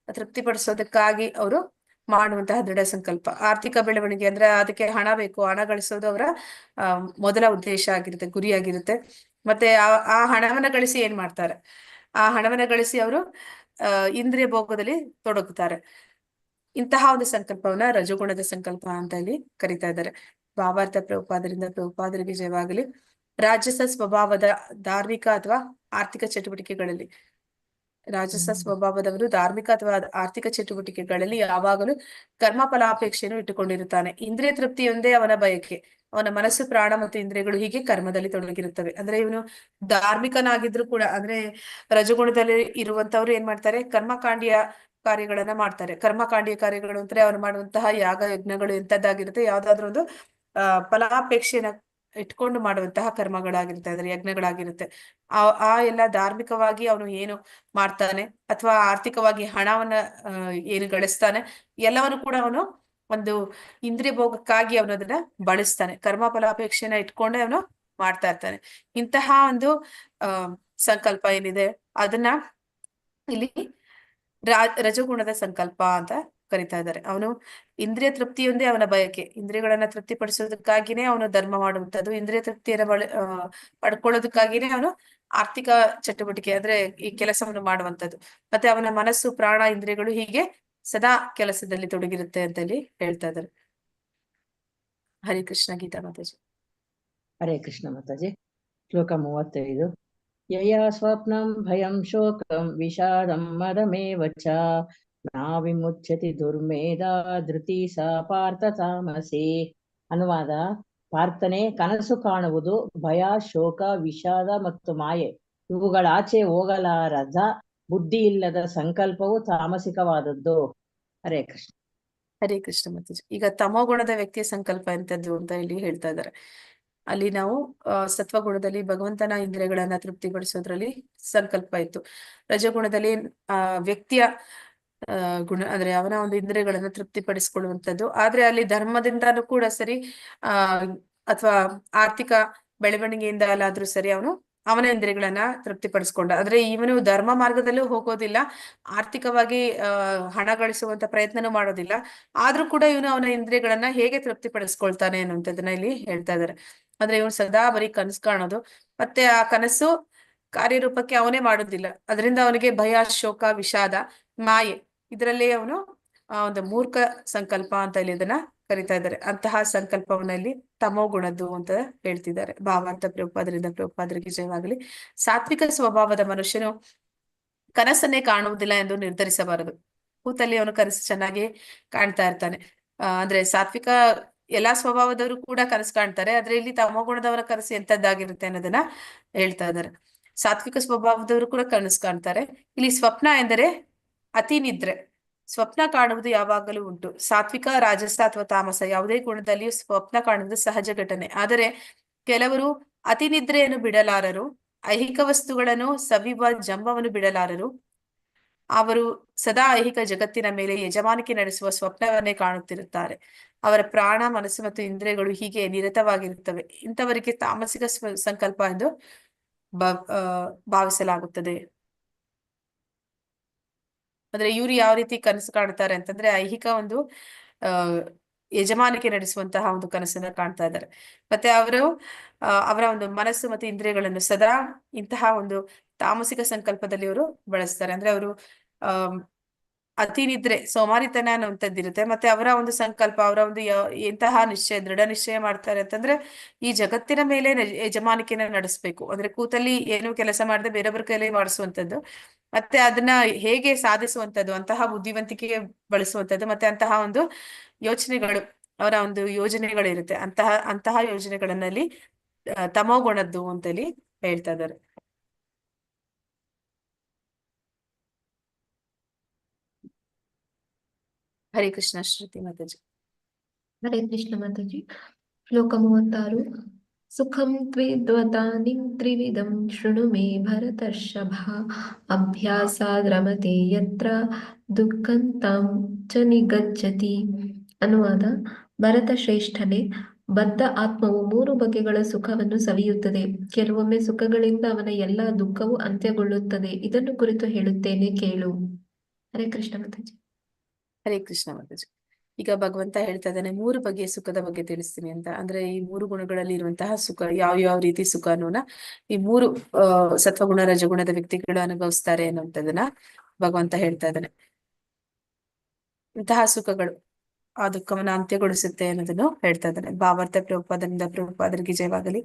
ತೃಪ್ತಿಪಡಿಸೋದಕ್ಕಾಗಿ ಅವರು ಮಾಡುವಂತಹ ದೃಢ ಸಂಕಲ್ಪ. ಆರ್ಥಿಕ ಬೆಳವಣಿಗೆ ಅಂದ್ರೆ ಅದಕ್ಕೆ ಹಣ ಬೇಕು, ಹಣ ಗಳಿಸೋದು ಅವರ ಮೊದಲ ಉದ್ದೇಶ ಆಗಿರುತ್ತೆ, ಗುರಿಯಾಗಿರುತ್ತೆ. ಮತ್ತೆ ಆ ಹಣವನ್ನ ಗಳಿಸಿ ಏನ್ ಮಾಡ್ತಾರೆ, ಆ ಹಣವನ್ನ ಗಳಿಸಿ ಅವರು ಇಂದ್ರಿಯ ಭೋಗದಲ್ಲಿ ತೊಡಗುತ್ತಾರೆ. ಇಂತಹ ಒಂದು ಸಂಕಲ್ಪವನ್ನ ರಜಗುಣದ ಸಂಕಲ್ಪ ಅಂತ ಇಲ್ಲಿ ಕರಿತಾ ಇದ್ದಾರೆ. ಭಾವಾರ್ಥ ಪ್ರಭುಪಾದರಿಗೆ ಜಯವಾಗಲಿ. ರಾಜಸ ಸ್ವಭಾವದ ಧಾರ್ಮಿಕ ಅಥವಾ ಆರ್ಥಿಕ ಚಟುವಟಿಕೆಗಳಲ್ಲಿ, ರಾಜಸ ಸ್ವಭಾವದವರು ಧಾರ್ಮಿಕ ಅಥವಾ ಆರ್ಥಿಕ ಚಟುವಟಿಕೆಗಳಲ್ಲಿ ಯಾವಾಗಲೂ ಕರ್ಮ ಫಲಾಪೇಕ್ಷೆಯನ್ನು ಇಟ್ಟುಕೊಂಡಿರುತ್ತಾನೆ. ಇಂದ್ರಿಯ ತೃಪ್ತಿಯೊಂದೇ ಅವನ ಬಯಕೆ. ಅವನ ಮನಸ್ಸು, ಪ್ರಾಣ ಮತ್ತು ಇಂದ್ರಿಯಗಳು ಹೀಗೆ ಕರ್ಮದಲ್ಲಿ ತೊಡಗಿರುತ್ತವೆ. ಅಂದ್ರೆ ಇವನು ಧಾರ್ಮಿಕನಾಗಿದ್ರು ಕೂಡ, ಅಂದ್ರೆ ರಜಗುಣದಲ್ಲಿ ಇರುವಂತವ್ರು ಏನ್ ಮಾಡ್ತಾರೆ, ಕರ್ಮಕಾಂಡೀಯ ಕಾರ್ಯಗಳನ್ನ ಮಾಡ್ತಾರೆ. ಕರ್ಮಕಾಂಡೀಯ ಕಾರ್ಯಗಳು ಅಂದ್ರೆ ಅವ್ರು ಮಾಡುವಂತಹ ಯಾಗ ಯಜ್ಞಗಳು ಎಂತದ್ದಾಗಿರುತ್ತೆ, ಯಾವ್ದಾದ್ರು ಒಂದು ಫಲಾಪೇಕ್ಷೆನ ಇಟ್ಕೊಂಡು ಮಾಡುವಂತಹ ಕರ್ಮಗಳಾಗಿರುತ್ತೆ, ಅಂದ್ರೆ ಯಜ್ಞಗಳಾಗಿರುತ್ತೆ. ಆ ಎಲ್ಲ ಧಾರ್ಮಿಕವಾಗಿ ಅವನು ಏನು ಮಾಡ್ತಾನೆ ಅಥವಾ ಆರ್ಥಿಕವಾಗಿ ಹಣವನ್ನ ಏನು ಗಳಿಸ್ತಾನೆ, ಎಲ್ಲವನ್ನು ಕೂಡ ಅವನು ಒಂದು ಇಂದ್ರಿಯ ಭೋಗಕ್ಕಾಗಿ ಅವನು ಅದನ್ನ ಬಳಸ್ತಾನೆ. ಕರ್ಮ ಫಲಾಪೇಕ್ಷೆನ ಇಟ್ಕೊಂಡೆ ಅವನು ಮಾಡ್ತಾ ಇರ್ತಾನೆ. ಇಂತಹ ಒಂದು ಸಂಕಲ್ಪ ಏನಿದೆ ಅದನ್ನ ಇಲ್ಲಿ ರಜಗುಣದ ಸಂಕಲ್ಪ ಅಂತ ಕರಿತಾ ಇದ್ದಾರೆ. ಅವನು ಇಂದ್ರಿಯ ತೃಪ್ತಿಯೊಂದೇ ಅವನ ಬಯಕೆ. ಇಂದ್ರಿಯಗಳನ್ನ ತೃಪ್ತಿಪಡಿಸೋದಕ್ಕಾಗಿನೇ ಅವನು ಧರ್ಮ ಮಾಡುವಂಥದ್ದು, ಇಂದ್ರಿಯ ತೃಪ್ತಿಯನ್ನ ಪಡ್ಕೊಳ್ಳೋದಕ್ಕಾಗಿನೇ ಅವನು ಆರ್ಥಿಕ ಚಟುವಟಿಕೆ ಅಂದ್ರೆ ಈ ಕೆಲಸವನ್ನು ಮಾಡುವಂಥದ್ದು. ಮತ್ತೆ ಅವನ ಮನಸ್ಸು, ಪ್ರಾಣ, ಇಂದ್ರಿಯಗಳು ಹೀಗೆ ಸದಾ ಕೆಲಸದಲ್ಲಿ ತೊಡಗಿರುತ್ತೆ ಅಂತ ಹೇಳಿ ಹೇಳ್ತಾ ಇದ್ದಾರೆ. ಹರಿ ಕೃಷ್ಣ. ಗೀತಾ ಮಾತಾಜಿ. ಹರೇ ಕೃಷ್ಣ ಮಾತಾಜಿ. ಶ್ಲೋಕ 35. ಯಯಾ ಸ್ವಪ್ನಂ ಭಯಂ ಶೋಕಂ ವಿಷಾದಂ ಮದಮೇವ ಚ ನಾವಿಮುಚ್ಯತಿ ದುರ್ಮೇಧಾ ಧೃತಿ ಸಾ ಪಾರ್ಥ ತಾಮಸಿ. ಅನುವಾದ: ಪಾರ್ಥನೆ, ಕನಸು ಕಾಣುವುದು, ಭಯ, ಶೋಕ, ವಿಷಾದ ಮತ್ತು ಮಾಯೆ ಇವುಗಳಾಚೆ ಹೋಗಲಾರದ ಬುದ್ಧಿ ಇಲ್ಲದ ಸಂಕಲ್ಪವು ತಾಮಸಿಕವಾದದ್ದು. ಹರೇ ಕೃಷ್ಣ. ಹರೇ ಕೃಷ್ಣ ಮಾತಾಜಿ. ಈಗ ತಮೋಗುಣದ ವ್ಯಕ್ತಿಯ ಸಂಕಲ್ಪ ಎಂತದ್ದು ಅಂತ ಇಲ್ಲಿ ಹೇಳ್ತಾ ಇದ್ದಾರೆ. ಅಲ್ಲಿ ನಾವು ಸತ್ವಗುಣದಲ್ಲಿ ಭಗವಂತನ ಇಂದ್ರಿಯಗಳನ್ನ ತೃಪ್ತಿಪಡಿಸೋದ್ರಲ್ಲಿ ಸಂಕಲ್ಪ ಇತ್ತು. ರಜಗುಣದಲ್ಲಿ ವ್ಯಕ್ತಿಯ ಗುಣ ಅಂದ್ರೆ ಅವನ ಒಂದು ಇಂದ್ರಿಯಗಳನ್ನ ತೃಪ್ತಿಪಡಿಸಿಕೊಳ್ಳುವಂಥದ್ದು. ಆದ್ರೆ ಅಲ್ಲಿ ಧರ್ಮದಿಂದಾನು ಕೂಡ ಸರಿ, ಅಥವಾ ಆರ್ಥಿಕ ಬೆಳವಣಿಗೆಯಿಂದ ಅಲ್ಲಾದ್ರೂ ಸರಿ ಅವನ ಇಂದ್ರಿಯಗಳನ್ನ ತೃಪ್ತಿಪಡಿಸ್ಕೊಂಡ. ಆದ್ರೆ ಇವನು ಧರ್ಮ ಮಾರ್ಗದಲ್ಲೂ ಹೋಗೋದಿಲ್ಲ, ಆರ್ಥಿಕವಾಗಿ ಹಣ ಗಳಿಸುವಂತ ಪ್ರಯತ್ನನೂ ಮಾಡೋದಿಲ್ಲ. ಆದ್ರೂ ಕೂಡ ಇವನು ಅವನ ಇಂದ್ರಿಯಗಳನ್ನ ಹೇಗೆ ತೃಪ್ತಿಪಡಿಸ್ಕೊಳ್ತಾನೆ ಅನ್ನುವಂಥದ್ದನ್ನ ಇಲ್ಲಿ ಹೇಳ್ತಾ ಇದಾರೆ. ಅಂದ್ರೆ ಇವನು ಸದಾ ಬರೀ ಕನಸು ಕಾಣೋದು, ಮತ್ತೆ ಆ ಕನಸು ಕಾರ್ಯರೂಪಕ್ಕೆ ಅವನೇ ಮಾಡೋದಿಲ್ಲ. ಅದರಿಂದ ಅವನಿಗೆ ಭಯ, ಶೋಕ, ವಿಷಾದ, ಮಾಯೆ, ಇದರಲ್ಲಿ ಅವನು ಒಂದು ಮೂರ್ಖ ಸಂಕಲ್ಪ ಅಂತ ಇಲ್ಲಿ ಇದನ್ನ ಕರಿತಾ ಇದ್ದಾರೆ. ಅಂತಹ ಸಂಕಲ್ಪವನ್ನಲ್ಲಿ ತಮೋ ಗುಣದ್ದು ಅಂತ ಹೇಳ್ತಿದ್ದಾರೆ. ಭಾವಾರ್ಥ ಪ್ರಭುಪಾದರಿಂದ ಪ್ರಭುಪಾದರಿಗೆ ಜಯವಾಗಲಿ. ಸಾತ್ವಿಕ ಸ್ವಭಾವದ ಮನುಷ್ಯನು ಕನಸನ್ನೇ ಕಾಣುವುದಿಲ್ಲ ಎಂದು ನಿರ್ಧರಿಸಬಾರದು. ಕೂತಲ್ಲಿ ಅವನು ಕನಸು ಚೆನ್ನಾಗಿ ಕಾಣ್ತಾ ಇರ್ತಾನೆ. ಅಂದ್ರೆ ಸಾತ್ವಿಕ ಎಲ್ಲಾ ಸ್ವಭಾವದವರು ಕೂಡ ಕನಸು ಕಾಣ್ತಾರೆ, ಆದ್ರೆ ಇಲ್ಲಿ ತಮೋಗುಣದವರ ಕನಸು ಎಂತದ್ದಾಗಿರುತ್ತೆ ಅನ್ನೋದನ್ನ ಹೇಳ್ತಾ ಇದ್ದಾರೆ. ಸಾತ್ವಿಕ ಸ್ವಭಾವದವರು ಕೂಡ ಕನಸು ಕಾಣ್ತಾರೆ. ಇಲ್ಲಿ ಸ್ವಪ್ನ ಎಂದರೆ ಅತಿ ನಿದ್ರೆ. ಸ್ವಪ್ನ ಕಾಣುವುದು ಯಾವಾಗಲೂ ಉಂಟು. ಸಾತ್ವಿಕ, ರಾಜಸ ಅಥವಾ ತಾಮಸ ಯಾವುದೇ ಗುಣದಲ್ಲಿಯೂ ಸ್ವಪ್ನ ಕಾಣುವುದು ಸಹಜ ಘಟನೆ. ಆದರೆ ಕೆಲವರು ಅತಿ ನಿದ್ರೆಯನ್ನು ಬಿಡಲಾರರು, ಐಹಿಕ ವಸ್ತುಗಳನ್ನು ಸವಿಯುವ ಜಂಬವನ್ನು ಬಿಡಲಾರರು. ಅವರು ಸದಾ ಐಹಿಕ ಜಗತ್ತಿನ ಮೇಲೆ ಯಜಮಾನಿಕೆ ನಡೆಸುವ ಸ್ವಪ್ನವನ್ನೇ ಕಾಣುತ್ತಿರುತ್ತಾರೆ. ಅವರ ಪ್ರಾಣ, ಮನಸ್ಸು ಮತ್ತು ಇಂದ್ರಿಯಗಳು ಹೀಗೆ ನಿರತವಾಗಿರುತ್ತವೆ. ಇಂಥವರಿಗೆ ತಾಮಸಿಕ ಸಂಕಲ್ಪ ಎಂದು ಭಾವಿಸಲಾಗುತ್ತದೆ. ಅಂದ್ರೆ ಇವ್ರು ಯಾವ ರೀತಿ ಕನಸು ಕಾಣ್ತಾರೆ ಅಂತಂದ್ರೆ ಐಹಿಕ ಒಂದು ಯಜಮಾನಿಕೆ ನಡೆಸುವಂತಹ ಒಂದು ಕನಸನ್ನ ಕಾಣ್ತಾ ಇದ್ದಾರೆ. ಮತ್ತೆ ಅವರ ಒಂದು ಮನಸ್ಸು ಮತ್ತು ಇಂದ್ರಿಯಗಳನ್ನು ಸದಾ ಇಂತಹ ಒಂದು ತಾಮಸಿಕ ಸಂಕಲ್ಪದಲ್ಲಿ ಅವರು ಬಳಸ್ತಾರೆ. ಅಂದ್ರೆ ಅವರು ಅತಿ ನಿದ್ರೆ, ಸೋಮಾರಿತನ ಅನ್ನುವಂಥದ್ದಿರುತ್ತೆ. ಮತ್ತೆ ಅವರ ಒಂದು ಸಂಕಲ್ಪ, ಅವರ ಒಂದು ಎಂತಹ ನಿಶ್ಚಯ, ದೃಢ ನಿಶ್ಚಯ ಮಾಡ್ತಾರೆ ಅಂತಂದ್ರೆ ಈ ಜಗತ್ತಿನ ಮೇಲೆ ಯಜಮಾನಿಕೆನ ನಡೆಸ್ಬೇಕು. ಅಂದ್ರೆ ಕೂತಲ್ಲಿ ಏನು ಕೆಲಸ ಮಾಡದೆ ಬೇರೊಬ್ಬರ ಕೈಲಿ ಮಾಡಿಸುವಂಥದ್ದು, ಮತ್ತೆ ಅದನ್ನ ಹೇಗೆ ಸಾಧಿಸುವಂಥದ್ದು, ಅಂತಹ ಬುದ್ಧಿವಂತಿಕೆಗೆ ಬಳಸುವಂಥದ್ದು, ಮತ್ತೆ ಅಂತಹ ಒಂದು ಯೋಚನೆಗಳು, ಅವರ ಒಂದು ಯೋಜನೆಗಳಿರುತ್ತೆ. ಅಂತಹ ಯೋಜನೆಗಳನ್ನಲ್ಲಿ ತಮೋಗುಣದ್ದು ಅಂತೇಳಿ ಹೇಳ್ತಾ ಇದ್ದಾರೆ. ಹರೇ ಕೃಷ್ಣ ಶ್ರುತಿ ಮಾತಾಜಿ. ಹರೇ ಕೃಷ್ಣ ಮಾತಾಜಿ. ಶ್ಲೋಕ 36. ಸುಖಂ ತ್ವಿದ್ವತಾನಿಂ ತ್ರಿವಿಧಂ ಶೃಣು ಮೇ ಭರತರ್ಷಭ ಅಭ್ಯಾಸಾದ್ ರಮತೆ ಯತ್ರ ದುಃಖಂತಾಂ ಚ ನಿಗಚ್ಚತಿ. ಅನುವಾದ: ಭರತ ಶ್ರೇಷ್ಠನೇ, ಬದ್ಧ ಆತ್ಮವು 3 ಬಗೆಗಳ ಸುಖವನ್ನು ಸವಿಯುತ್ತದೆ. ಕೆಲವೊಮ್ಮೆ ಸುಖಗಳಿಂದ ಅವನ ಎಲ್ಲ ದುಃಖವು ಅಂತ್ಯಗೊಳ್ಳುತ್ತದೆ. ಇದನ್ನು ಕುರಿತು ಹೇಳುತ್ತೇನೆ ಕೇಳು. ಹರೇ ಕೃಷ್ಣ ಮಾತಾಜಿ. ಹರೇ ಕೃಷ್ಣ ಮಾತಾಜಿ. ಈಗ ಭಗವಂತ ಹೇಳ್ತಾ ಇದ್ದಾನೆ 3 ಬಗೆಯ ಸುಖದ ಬಗ್ಗೆ ತಿಳಿಸ್ತೀನಿ ಅಂತ. ಅಂದ್ರೆ ಈ 3 ಗುಣಗಳಲ್ಲಿ ಇರುವಂತಹ ಸುಖ ಯಾವ ರೀತಿ ಸುಖ ಅನ್ನೋನ ಈ 3 ಸತ್ವಗುಣ, ರಜಗುಣದ ವ್ಯಕ್ತಿಗಳು ಅನುಭವಿಸ್ತಾರೆ ಅನ್ನುವಂಥದ್ದನ್ನ ಭಗವಂತ ಹೇಳ್ತಾ ಇದ್ದಾನೆ. ಇಂತಹ ಸುಖಗಳು ಆ ದುಃಖವನ್ನ ಅಂತ್ಯಗೊಳಿಸುತ್ತೆ ಅನ್ನೋದನ್ನು ಹೇಳ್ತಾ ಇದ್ದಾನೆ. ಭಾವಾರ್ಥ ಪ್ರಭುಪಾದರಿಂದ ಪ್ರಭುಪಾದರಿಗೆ ಜಯವಾಗಲಿ.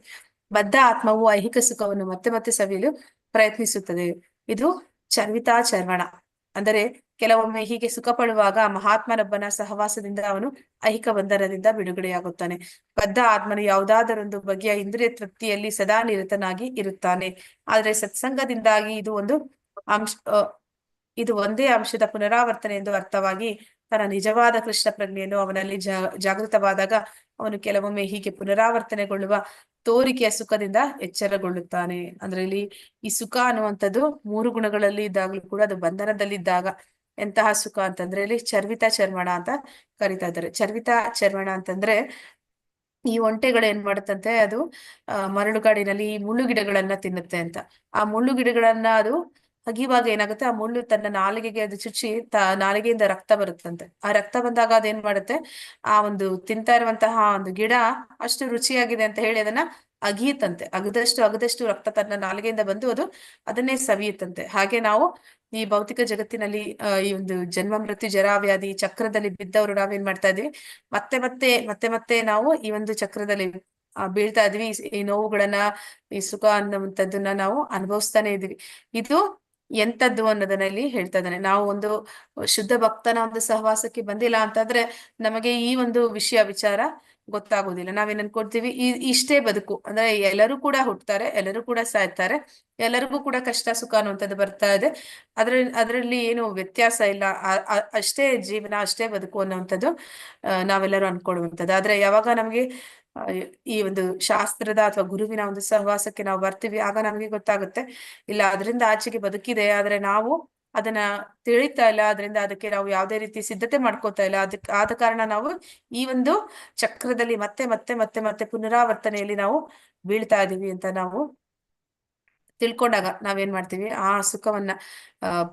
ಬದ್ಧ ಆತ್ಮವು ಐಹಿಕ ಸುಖವನ್ನು ಮತ್ತೆ ಮತ್ತೆ ಸವಿಯಲು ಪ್ರಯತ್ನಿಸುತ್ತದೆ. ಇದು ಚರ್ವಿತಾ ಚರ್ವಣ. ಅಂದರೆ ಕೆಲವೊಮ್ಮೆ ಹೀಗೆ ಸುಖ ಪಡುವಾಗ ಮಹಾತ್ಮನೊಬ್ಬನ ಸಹವಾಸದಿಂದ ಅವನು ಐಹಿಕ ಬಂಧನದಿಂದ ಬಿಡುಗಡೆಯಾಗುತ್ತಾನೆ. ಬದ್ಧ ಆತ್ಮನು ಯಾವುದಾದರೊಂದು ಬಗೆಯ ಇಂದ್ರಿಯ ತೃಪ್ತಿಯಲ್ಲಿ ಸದಾ ನಿರತನಾಗಿ ಇರುತ್ತಾನೆ. ಆದ್ರೆ ಸತ್ಸಂಗದಿಂದಾಗಿ ಇದು ಒಂದೇ ಅಂಶದ ಪುನರಾವರ್ತನೆ ಎಂದು ಅರ್ಥವಾಗಿ ತನ್ನ ನಿಜವಾದ ಕೃಷ್ಣ ಪ್ರಜ್ಞೆಯನ್ನು ಅವನಲ್ಲಿ ಜಾಗೃತವಾದಾಗ ಅವನು ಕೆಲವೊಮ್ಮೆ ಹೀಗೆ ಪುನರಾವರ್ತನೆಗೊಳ್ಳುವ ತೋರಿಕೆಯ ಸುಖದಿಂದ ಎಚ್ಚರಗೊಳ್ಳುತ್ತಾನೆ. ಅಂದ್ರೆ ಇಲ್ಲಿ ಈ ಸುಖ ಅನ್ನುವಂಥದ್ದು 3 ಗುಣಗಳಲ್ಲಿ ಇದ್ದಾಗಲೂ ಕೂಡ ಅದು ಬಂಧನದಲ್ಲಿದ್ದಾಗ ಎಂತಹ ಸುಖ ಅಂತಂದ್ರೆ ಇಲ್ಲಿ ಚರ್ವಿತ ಚರ್ಮಣ ಅಂತ ಕರಿತಾ ಇದ್ದಾರೆ. ಚರ್ವಿತ ಚರ್ಮಣ ಅಂತಂದ್ರೆ ಈ ಒಂಟೆಗಳು ಏನ್ ಮಾಡುತ್ತಂತೆ, ಅದು ಮರಳುಗಾಡಿನಲ್ಲಿ ಈ ಮುಳ್ಳು ಗಿಡಗಳನ್ನ ತಿನ್ನುತ್ತೆ ಅಂತ. ಆ ಮುಳ್ಳು ಗಿಡಗಳನ್ನ ಅದು ಅಗಿವಾಗ ಏನಾಗುತ್ತೆ, ಆ ಮುಳ್ಳು ತನ್ನ ನಾಲಿಗೆಗೆ ಅದು ಚುಚ್ಚಿ ನಾಲಿಗೆಯಿಂದ ರಕ್ತ ಬರುತ್ತಂತೆ. ಆ ರಕ್ತ ಬಂದಾಗ ಅದೇನ್ ಮಾಡುತ್ತೆ, ಆ ಒಂದು ತಿಂತಾ ಇರುವಂತಹ ಒಂದು ಗಿಡ ಅಷ್ಟು ರುಚಿಯಾಗಿದೆ ಅಂತ ಹೇಳಿ ಅದನ್ನ ಅಗಿಯುತ್ತಂತೆ. ಅಗದಷ್ಟು ರಕ್ತ ತನ್ನ ನಾಲಿಗೆಯಿಂದ ಬಂದು ಅದು ಅದನ್ನೇ ಸವಿಯುತ್ತಂತೆ. ಹಾಗೆ ನಾವು ಈ ಭೌತಿಕ ಜಗತ್ತಿನಲ್ಲಿ ಈ ಒಂದು ಜನ್ಮ, ಮೃತ್ಯು, ಜರಾ, ವ್ಯಾಧಿ ಚಕ್ರದಲ್ಲಿ ಬಿದ್ದವರು ನಾವೇನ್ ಮಾಡ್ತಾ ಇದೀವಿ, ಮತ್ತೆ ನಾವು ಈ ಒಂದು ಚಕ್ರದಲ್ಲಿ ಬೀಳ್ತಾ ಇದೀವಿ. ಈ ನೋವುಗಳನ್ನ, ಈ ಸುಖ ಅನ್ನುವಂಥದ್ದನ್ನ ನಾವು ಅನುಭವಿಸ್ತಾನೆ ಇದೀವಿ. ಇದು ಎಂತದ್ದು ಅನ್ನೋದನ್ನ ಇಲ್ಲಿ ಹೇಳ್ತಾ ಇದ್ದಾನೆ. ನಾವು ಒಂದು ಶುದ್ಧ ಭಕ್ತನ ಒಂದು ಸಹವಾಸಕ್ಕೆ ಬಂದಿಲ್ಲ ಅಂತಂದ್ರೆ ನಮಗೆ ಈ ಒಂದು ವಿಚಾರ ಗೊತ್ತಾಗೋದಿಲ್ಲ. ನಾವೇನ್ ಅನ್ಕೊಳ್ತೀವಿ ಇಷ್ಟೇ ಬದುಕು, ಅಂದ್ರೆ ಎಲ್ಲರೂ ಕೂಡ ಹುಟ್ಟುತ್ತಾರೆ, ಎಲ್ಲರೂ ಕೂಡ ಸಾಯ್ತಾರೆ, ಎಲ್ಲರಿಗೂ ಕೂಡ ಕಷ್ಟ ಸುಖ ಅನ್ನುವಂಥದ್ದು ಬರ್ತಾ ಇದೆ, ಅದರಲ್ಲಿ ಏನು ವ್ಯತ್ಯಾಸ ಇಲ್ಲ, ಅಷ್ಟೇ ಜೀವನ, ಅಷ್ಟೇ ಬದುಕು ಅನ್ನುವಂಥದ್ದು ನಾವೆಲ್ಲರೂ ಅನ್ಕೊಳ್ಳುವಂಥದ್ದು. ಆದ್ರೆ ಯಾವಾಗ ನಮ್ಗೆ ಆ, ಈ ಒಂದು ಶಾಸ್ತ್ರದ ಅಥವಾ ಗುರುವಿನ ಒಂದು ಸಹವಾಸಕ್ಕೆ ನಾವು ಬರ್ತೀವಿ, ಆಗ ನಮಗೆ ಗೊತ್ತಾಗುತ್ತೆ, ಇಲ್ಲ ಅದರಿಂದ ಆಚೆಗೆ ಬದುಕಿದೆ, ಆದ್ರೆ ನಾವು ಅದನ್ನ ತಿಳಿತಾ ಇಲ್ಲ, ಅದಕ್ಕೆ ನಾವು ಯಾವುದೇ ರೀತಿ ಸಿದ್ಧತೆ ಮಾಡ್ಕೋತಾ ಇಲ್ಲ. ಆದ ಕಾರಣ ನಾವು ಈ ಒಂದು ಚಕ್ರದಲ್ಲಿ ಮತ್ತೆ ಮತ್ತೆ ಮತ್ತೆ ಮತ್ತೆ ಪುನರಾವರ್ತನೆಯಲ್ಲಿ ನಾವು ಬೀಳ್ತಾ ಇದೀವಿ ಅಂತ ನಾವು ತಿಳ್ಕೊಂಡಾಗ ನಾವೇನ್ ಮಾಡ್ತೀವಿ, ಆ ಸುಖವನ್ನ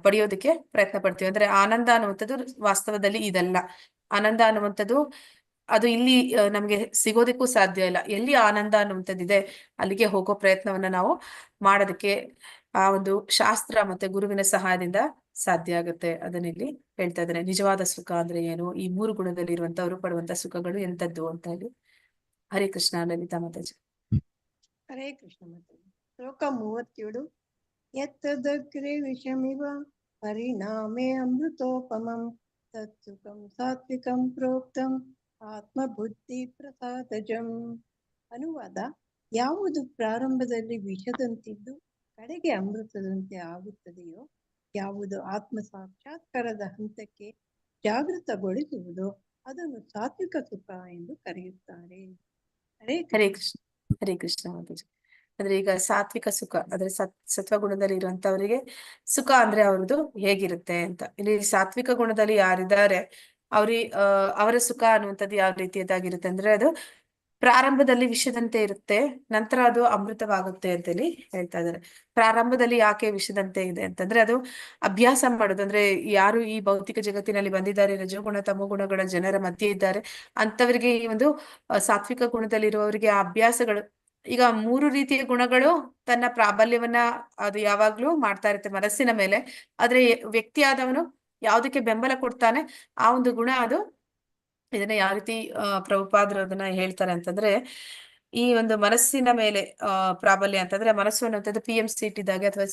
ಪಡೆಯೋದಕ್ಕೆ ಪ್ರಯತ್ನ ಪಡ್ತೀವಿ. ಅಂದ್ರೆ ಆನಂದ ಅನ್ನುವಂಥದ್ದು ವಾಸ್ತವದಲ್ಲಿ ಇದಲ್ಲ. ಆನಂದ ಅನ್ನುವಂಥದ್ದು ಅದು ಇಲ್ಲಿ ನಮ್ಗೆ ಸಿಗೋದಕ್ಕೂ ಸಾಧ್ಯ ಇಲ್ಲ. ಎಲ್ಲಿ ಆನಂದ ಅನ್ನುವಂಥದ್ದಿದೆ ಅಲ್ಲಿಗೆ ಹೋಗೋ ಪ್ರಯತ್ನವನ್ನ ನಾವು ಮಾಡೋದಕ್ಕೆ ಆ ಒಂದು ಶಾಸ್ತ್ರ ಮತ್ತೆ ಗುರುವಿನ ಸಹಾಯದಿಂದ ಸಾಧ್ಯ ಆಗುತ್ತೆ. ಅದನ್ನಿಲ್ಲಿ ಹೇಳ್ತಾ ಇದ್ದಾರೆ. ನಿಜವಾದ ಸುಖ ಅಂದ್ರೆ ಏನು, ಈ 3 ಗುಣದಲ್ಲಿ ಇರುವಂತವ್ರು ಪಡುವಂತ ಸುಖಗಳು ಎಂತದ್ದು ಅಂತ ಹೇಳಿ. ಹರೇ ಕೃಷ್ಣ. ಲಲಿತಾ ಮಾತಾಜಿ. ಹರೇ ಕೃಷ್ಣ ಮಾತಾಜಿ. ಶ್ಲೋಕ 37. ಯತ್ತದಗ್ರೆ ವಿಷಮಿವ ಪರಿಣಾಮೇ ಅಮೃತೋಪಮಂ ತತ್ಸುಖಂ ಸಾತ್ವಿಕಂ ಪ್ರೋಕ್ತಂ ಆತ್ಮಬುದ್ಧಿ ಪ್ರಸಾದಜಂ. ಅನುವಾದ: ಯಾವುದು ಪ್ರಾರಂಭದಲ್ಲಿ ವಿಷದಂತಿದ್ದು ಕಡೆಗೆ ಅಮೃತದಂತೆ ಆಗುತ್ತದೆಯೋ, ಯಾವುದು ಆತ್ಮ ಸಾಕ್ಷಾತ್ಕಾರದ ಹಂತಕ್ಕೆ ಜಾಗೃತಗೊಳಿಸುವುದೋ ಅದನ್ನು ಸಾತ್ವಿಕ ಸುಖ ಎಂದು ಕರೆಯುತ್ತಾರೆ. ಹರೇ ಹರೇ ಕೃಷ್ಣ. ಹರೇ ಕೃಷ್ಣ ಮಾತಾಜಿ. ಅಂದ್ರೆ ಈಗ ಸಾತ್ವಿಕ ಸುಖ, ಅಂದ್ರೆ ಸತ್ವಗುಣದಲ್ಲಿ ಇರುವಂತವರಿಗೆ ಸುಖ ಅಂದ್ರೆ ಅವ್ರದ್ದು ಹೇಗಿರುತ್ತೆ ಅಂತ. ಇಲ್ಲಿ ಸಾತ್ವಿಕ ಗುಣದಲ್ಲಿ ಯಾರಿದ್ದಾರೆ ಅವರ ಸುಖ ಅನ್ನುವಂಥದ್ದು ಯಾವ ರೀತಿಯದಾಗಿರುತ್ತೆ ಅಂದ್ರೆ, ಅದು ಪ್ರಾರಂಭದಲ್ಲಿ ವಿಷದಂತೆ ಇರುತ್ತೆ, ನಂತರ ಅದು ಅಮೃತವಾಗುತ್ತೆ ಅಂತೇಳಿ ಹೇಳ್ತಾ ಇದ್ದಾರೆ. ಪ್ರಾರಂಭದಲ್ಲಿ ಯಾಕೆ ವಿಷದಂತೆ ಇದೆ ಅಂತಂದ್ರೆ, ಅದು ಅಭ್ಯಾಸ ಮಾಡೋದು. ಅಂದ್ರೆ ಯಾರು ಈ ಭೌತಿಕ ಜಗತ್ತಿನಲ್ಲಿ ಬಂದಿದ್ದಾರೆ, ರಜೋಗುಣ ತಮೋಗುಣಗಳ ಜನರ ಮಧ್ಯೆ ಇದ್ದಾರೆ, ಅಂತವರಿಗೆ ಈ ಒಂದು ಸಾತ್ವಿಕ ಗುಣದಲ್ಲಿರುವವರಿಗೆ ಆ ಅಭ್ಯಾಸಗಳು, ಈಗ 3 ರೀತಿಯ ಗುಣಗಳು ತನ್ನ ಪ್ರಾಬಲ್ಯವನ್ನ ಅದು ಯಾವಾಗ್ಲೂ ಮಾಡ್ತಾ ಇರುತ್ತೆ ಮನಸ್ಸಿನ ಮೇಲೆ. ಆದ್ರೆ ವ್ಯಕ್ತಿ ಆದವನು ಯಾವುದಕ್ಕೆ ಬೆಂಬಲ ಕೊಡ್ತಾನೆ, ಆ ಒಂದು ಗುಣ ಅದು. ಇದನ್ನ ಯಾವ ರೀತಿ ಪ್ರಭುಪಾದರು ಅದನ್ನ ಹೇಳ್ತಾರೆ ಅಂತಂದ್ರೆ, ಈ ಒಂದು ಮನಸ್ಸಿನ ಮೇಲೆ ಪ್ರಾಬಲ್ಯ ಅಂತಂದ್ರೆ, ಮನಸ್ಸು ಅನ್ನುವಂಥದ್ದು PM ಸೀಟ್ ಇದ್ದಾಗೆ ಅಥವಾ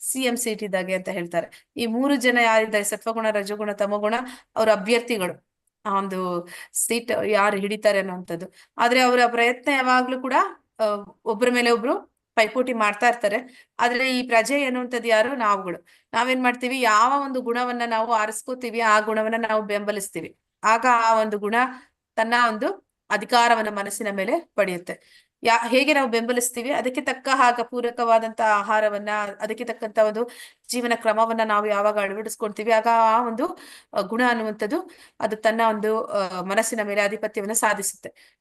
CM ಸೀಟ್ ಇದ್ದಾಗೆ ಅಂತ ಹೇಳ್ತಾರೆ. ಈ 3 ಜನ ಯಾರಿದ್ದಾರೆ, ಸತ್ವಗುಣ ರಜೋಗುಣ ತಮೋಗುಣ, ಅವ್ರ ಅಭ್ಯರ್ಥಿಗಳು, ಆ ಒಂದು ಸೀಟ್ ಯಾರು ಹಿಡಿತಾರೆ ಅನ್ನುವಂಥದ್ದು. ಆದ್ರೆ ಅವರ ಪ್ರಯತ್ನ ಯಾವಾಗ್ಲೂ ಕೂಡ ಒಬ್ಬರ ಮೇಲೆ ಒಬ್ರು ಪೈಪೋಟಿ ಮಾಡ್ತಾ ಇರ್ತಾರೆ. ಆದ್ರೆ ಈ ಪ್ರಜೆ ಅನ್ನುವಂಥದ್ದು ಯಾರು, ನಾವುಗಳು. ನಾವೇನ್ ಮಾಡ್ತೀವಿ, ಯಾವ ಒಂದು ಗುಣವನ್ನ ನಾವು ಆರಿಸ್ಕೋತೀವಿ, ಆ ಗುಣವನ್ನ ನಾವು ಬೆಂಬಲಿಸ್ತೀವಿ. ಆಗ ಆ ಒಂದು ಗುಣ ತನ್ನ ಒಂದು ಅಧಿಕಾರವನ್ನ ಮನಸ್ಸಿನ ಮೇಲೆ ಪಡೆಯುತ್ತೆ. ಹೇಗೆ ನಾವು ಬೆಂಬಲಿಸ್ತೀವಿ, ಅದಕ್ಕೆ ತಕ್ಕ ಹಾಗೆ ಪೂರಕವಾದಂತ ಆಹಾರವನ್ನ, ಅದಕ್ಕೆ ತಕ್ಕಂತ ಒಂದು ಜೀವನ ಕ್ರಮವನ್ನ ನಾವು ಯಾವಾಗ ಅಳವಡಿಸ್ಕೊಳ್ತೀವಿ, ಆಗ ಆ ಒಂದು ಗುಣ ಅನ್ನುವಂಥದ್ದು ಅದು ತನ್ನ ಒಂದು ಮನಸ್ಸಿನ ಮೇಲೆ ಆಧಿಪತ್ಯವನ್ನ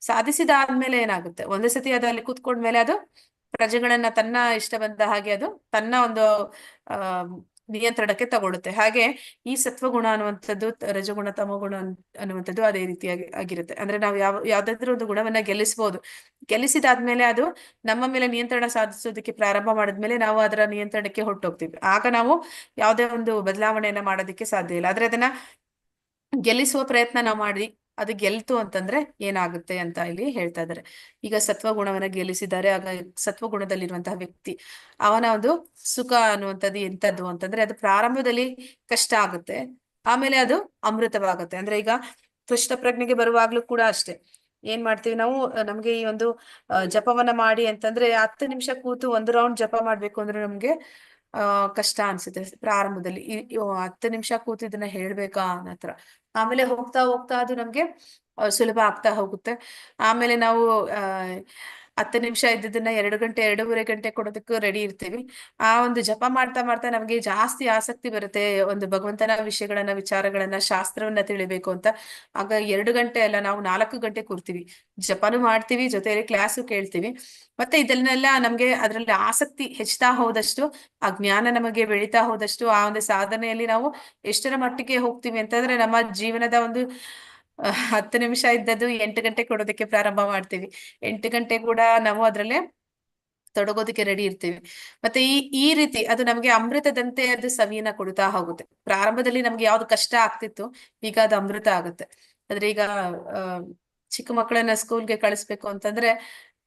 ಸಾಧಿಸಿದಾದ್ಮೇಲೆ ಏನಾಗುತ್ತೆ, ಒಂದು ಸತಿ ಅದು ಅಲ್ಲಿ ಕೂತ್ಕೊಂಡ್ಮೇಲೆ ಅದು ಪ್ರಜೆಗಳನ್ನ ತನ್ನ ಇಷ್ಟ ಬಂದ ಹಾಗೆ ಅದು ತನ್ನ ಒಂದು ನಿಯಂತ್ರಣಕ್ಕೆ ತಗೊಳುತ್ತೆ. ಹಾಗೆ ಈ ಸತ್ವಗುಣ ಅನ್ನುವಂಥದ್ದು, ರಜಗುಣ ತಮೋಗುಣ ಅನ್ನುವಂಥದ್ದು ಅದೇ ರೀತಿಯಾಗಿ ಆಗಿರುತ್ತೆ. ಅಂದ್ರೆ ನಾವು ಯಾವ್ದಾದ್ರೂ ಒಂದು ಗುಣವನ್ನ ಗೆಲ್ಲಿಸಿದಾದ್ಮೇಲೆ ಅದು ನಮ್ಮ ಮೇಲೆ ನಿಯಂತ್ರಣ ಸಾಧಿಸೋದಕ್ಕೆ ಪ್ರಾರಂಭ ಮಾಡಿದ್ಮೇಲೆ ನಾವು ಅದರ ನಿಯಂತ್ರಣಕ್ಕೆ ಹೊರಟೋಗ್ತೀವಿ. ಆಗ ನಾವು ಯಾವುದೇ ಒಂದು ಬದಲಾವಣೆಯನ್ನ ಮಾಡೋದಕ್ಕೆ ಸಾಧ್ಯ ಇಲ್ಲ. ಆದ್ರೆ ಅದನ್ನ ಗೆಲ್ಲಿಸುವ ಪ್ರಯತ್ನ ನಾವು ಮಾಡಿ ಅದು ಗೆಲ್ತು ಅಂತಂದ್ರೆ ಏನಾಗುತ್ತೆ ಅಂತ ಇಲ್ಲಿ ಹೇಳ್ತಾ ಇದ್ದಾರೆ. ಈಗ ಸತ್ವಗುಣವನ್ನ ಗೆಲ್ಲಿಸಿದ್ದಾರೆ, ಆಗ ಸತ್ವಗುಣದಲ್ಲಿರುವಂತಹ ವ್ಯಕ್ತಿ ಅವನ ಒಂದು ಸುಖ ಅನ್ನುವಂಥದ್ದು ಎಂತದ್ದು ಅಂತಂದ್ರೆ, ಅದು ಪ್ರಾರಂಭದಲ್ಲಿ ಕಷ್ಟ ಆಗುತ್ತೆ, ಆಮೇಲೆ ಅದು ಅಮೃತವಾಗುತ್ತೆ. ಅಂದ್ರೆ ಈಗ ಕೃಷ್ಣ ಪ್ರಜ್ಞೆಗೆ ಬರುವಾಗ್ಲೂ ಕೂಡ ಅಷ್ಟೇ, ಏನ್ ಮಾಡ್ತೀವಿ ನಾವು, ನಮ್ಗೆ ಈ ಒಂದು ಜಪವನ್ನ ಮಾಡಿ ಅಂತಂದ್ರೆ 10 ನಿಮಿಷ ಕೂತು 1 ರೌಂಡ್ ಜಪ ಮಾಡ್ಬೇಕು ಅಂದ್ರೆ ನಮ್ಗೆ ಕಷ್ಟ ಅನ್ಸುತ್ತೆ ಪ್ರಾರಂಭದಲ್ಲಿ. 10 ನಿಮಿಷ ಕೂತು ಇದನ್ನ ಹೇಳ್ಬೇಕಾ ಅನ್ನತ್ರ. ಆಮೇಲೆ ಹೋಗ್ತಾ ಹೋಗ್ತಾ ಅದು ನಮ್ಗೆ ಸುಲಭ ಆಗ್ತಾ ಹೋಗುತ್ತೆ. ಆಮೇಲೆ ನಾವು 10 ನಿಮಿಷ ಇದ್ದದನ್ನ 2 ಗಂಟೆ 2.5 ಗಂಟೆ ಕೊಡೋದಕ್ಕೂ ರೆಡಿ ಇರ್ತೀವಿ. ಆ ಒಂದು ಜಪ ಮಾಡ್ತಾ ಮಾಡ್ತಾ ನಮ್ಗೆ ಜಾಸ್ತಿ ಆಸಕ್ತಿ ಬರುತ್ತೆ ಒಂದು ಭಗವಂತನ ವಿಚಾರಗಳನ್ನ ಶಾಸ್ತ್ರವನ್ನ ತಿಳಿಬೇಕು ಅಂತ. ಆಗ 2 ಗಂಟೆ ಅಲ್ಲ, ನಾವು 4 ಗಂಟೆ ಕೂರ್ತೀವಿ, ಜಪನೂ ಮಾಡ್ತೀವಿ, ಜೊತೆಯಲ್ಲಿ ಕ್ಲಾಸು ಕೇಳ್ತೀವಿ. ಮತ್ತೆ ಇದನ್ನೆಲ್ಲ ನಮ್ಗೆ ಅದರಲ್ಲಿ ಆಸಕ್ತಿ ಹೆಚ್ಚುತ್ತಾ ಹೋದಷ್ಟು, ಆ ಜ್ಞಾನ ನಮಗೆ ಬೆಳೀತಾ ಹೋದಷ್ಟು, ಆ ಒಂದು ಸಾಧನೆಯಲ್ಲಿ ನಾವು ಎಷ್ಟರ ಮಟ್ಟಿಗೆ ಹೋಗ್ತೀವಿ ಅಂತಂದ್ರೆ, ನಮ್ಮ ಜೀವನದ ಒಂದು 10 ನಿಮಿಷ ಇದ್ದದ್ದು 8 ಗಂಟೆ ಕೊಡೋದಕ್ಕೆ ಪ್ರಾರಂಭ ಮಾಡ್ತೀವಿ. 8 ಗಂಟೆ ಕೂಡ ನಾವು ಅದ್ರಲ್ಲೇ ತೊಡಗೋದಕ್ಕೆ ರೆಡಿ ಇರ್ತೀವಿ. ಮತ್ತೆ ಈ ರೀತಿ ಅದು ನಮ್ಗೆ ಅಮೃತದಂತೆ ಅದು ಸವಿಯನ್ನ ಕೊಡ್ತಾ ಹೋಗುತ್ತೆ. ಪ್ರಾರಂಭದಲ್ಲಿ ನಮ್ಗೆ ಯಾವ್ದು ಕಷ್ಟ ಆಗ್ತಿತ್ತು, ಈಗ ಅದು ಅಮೃತ ಆಗುತ್ತೆ. ಆದ್ರೆ ಈಗ ಚಿಕ್ಕ ಮಕ್ಕಳನ್ನ ಸ್ಕೂಲ್ಗೆ ಕಳಿಸ್ಬೇಕು ಅಂತಂದ್ರೆ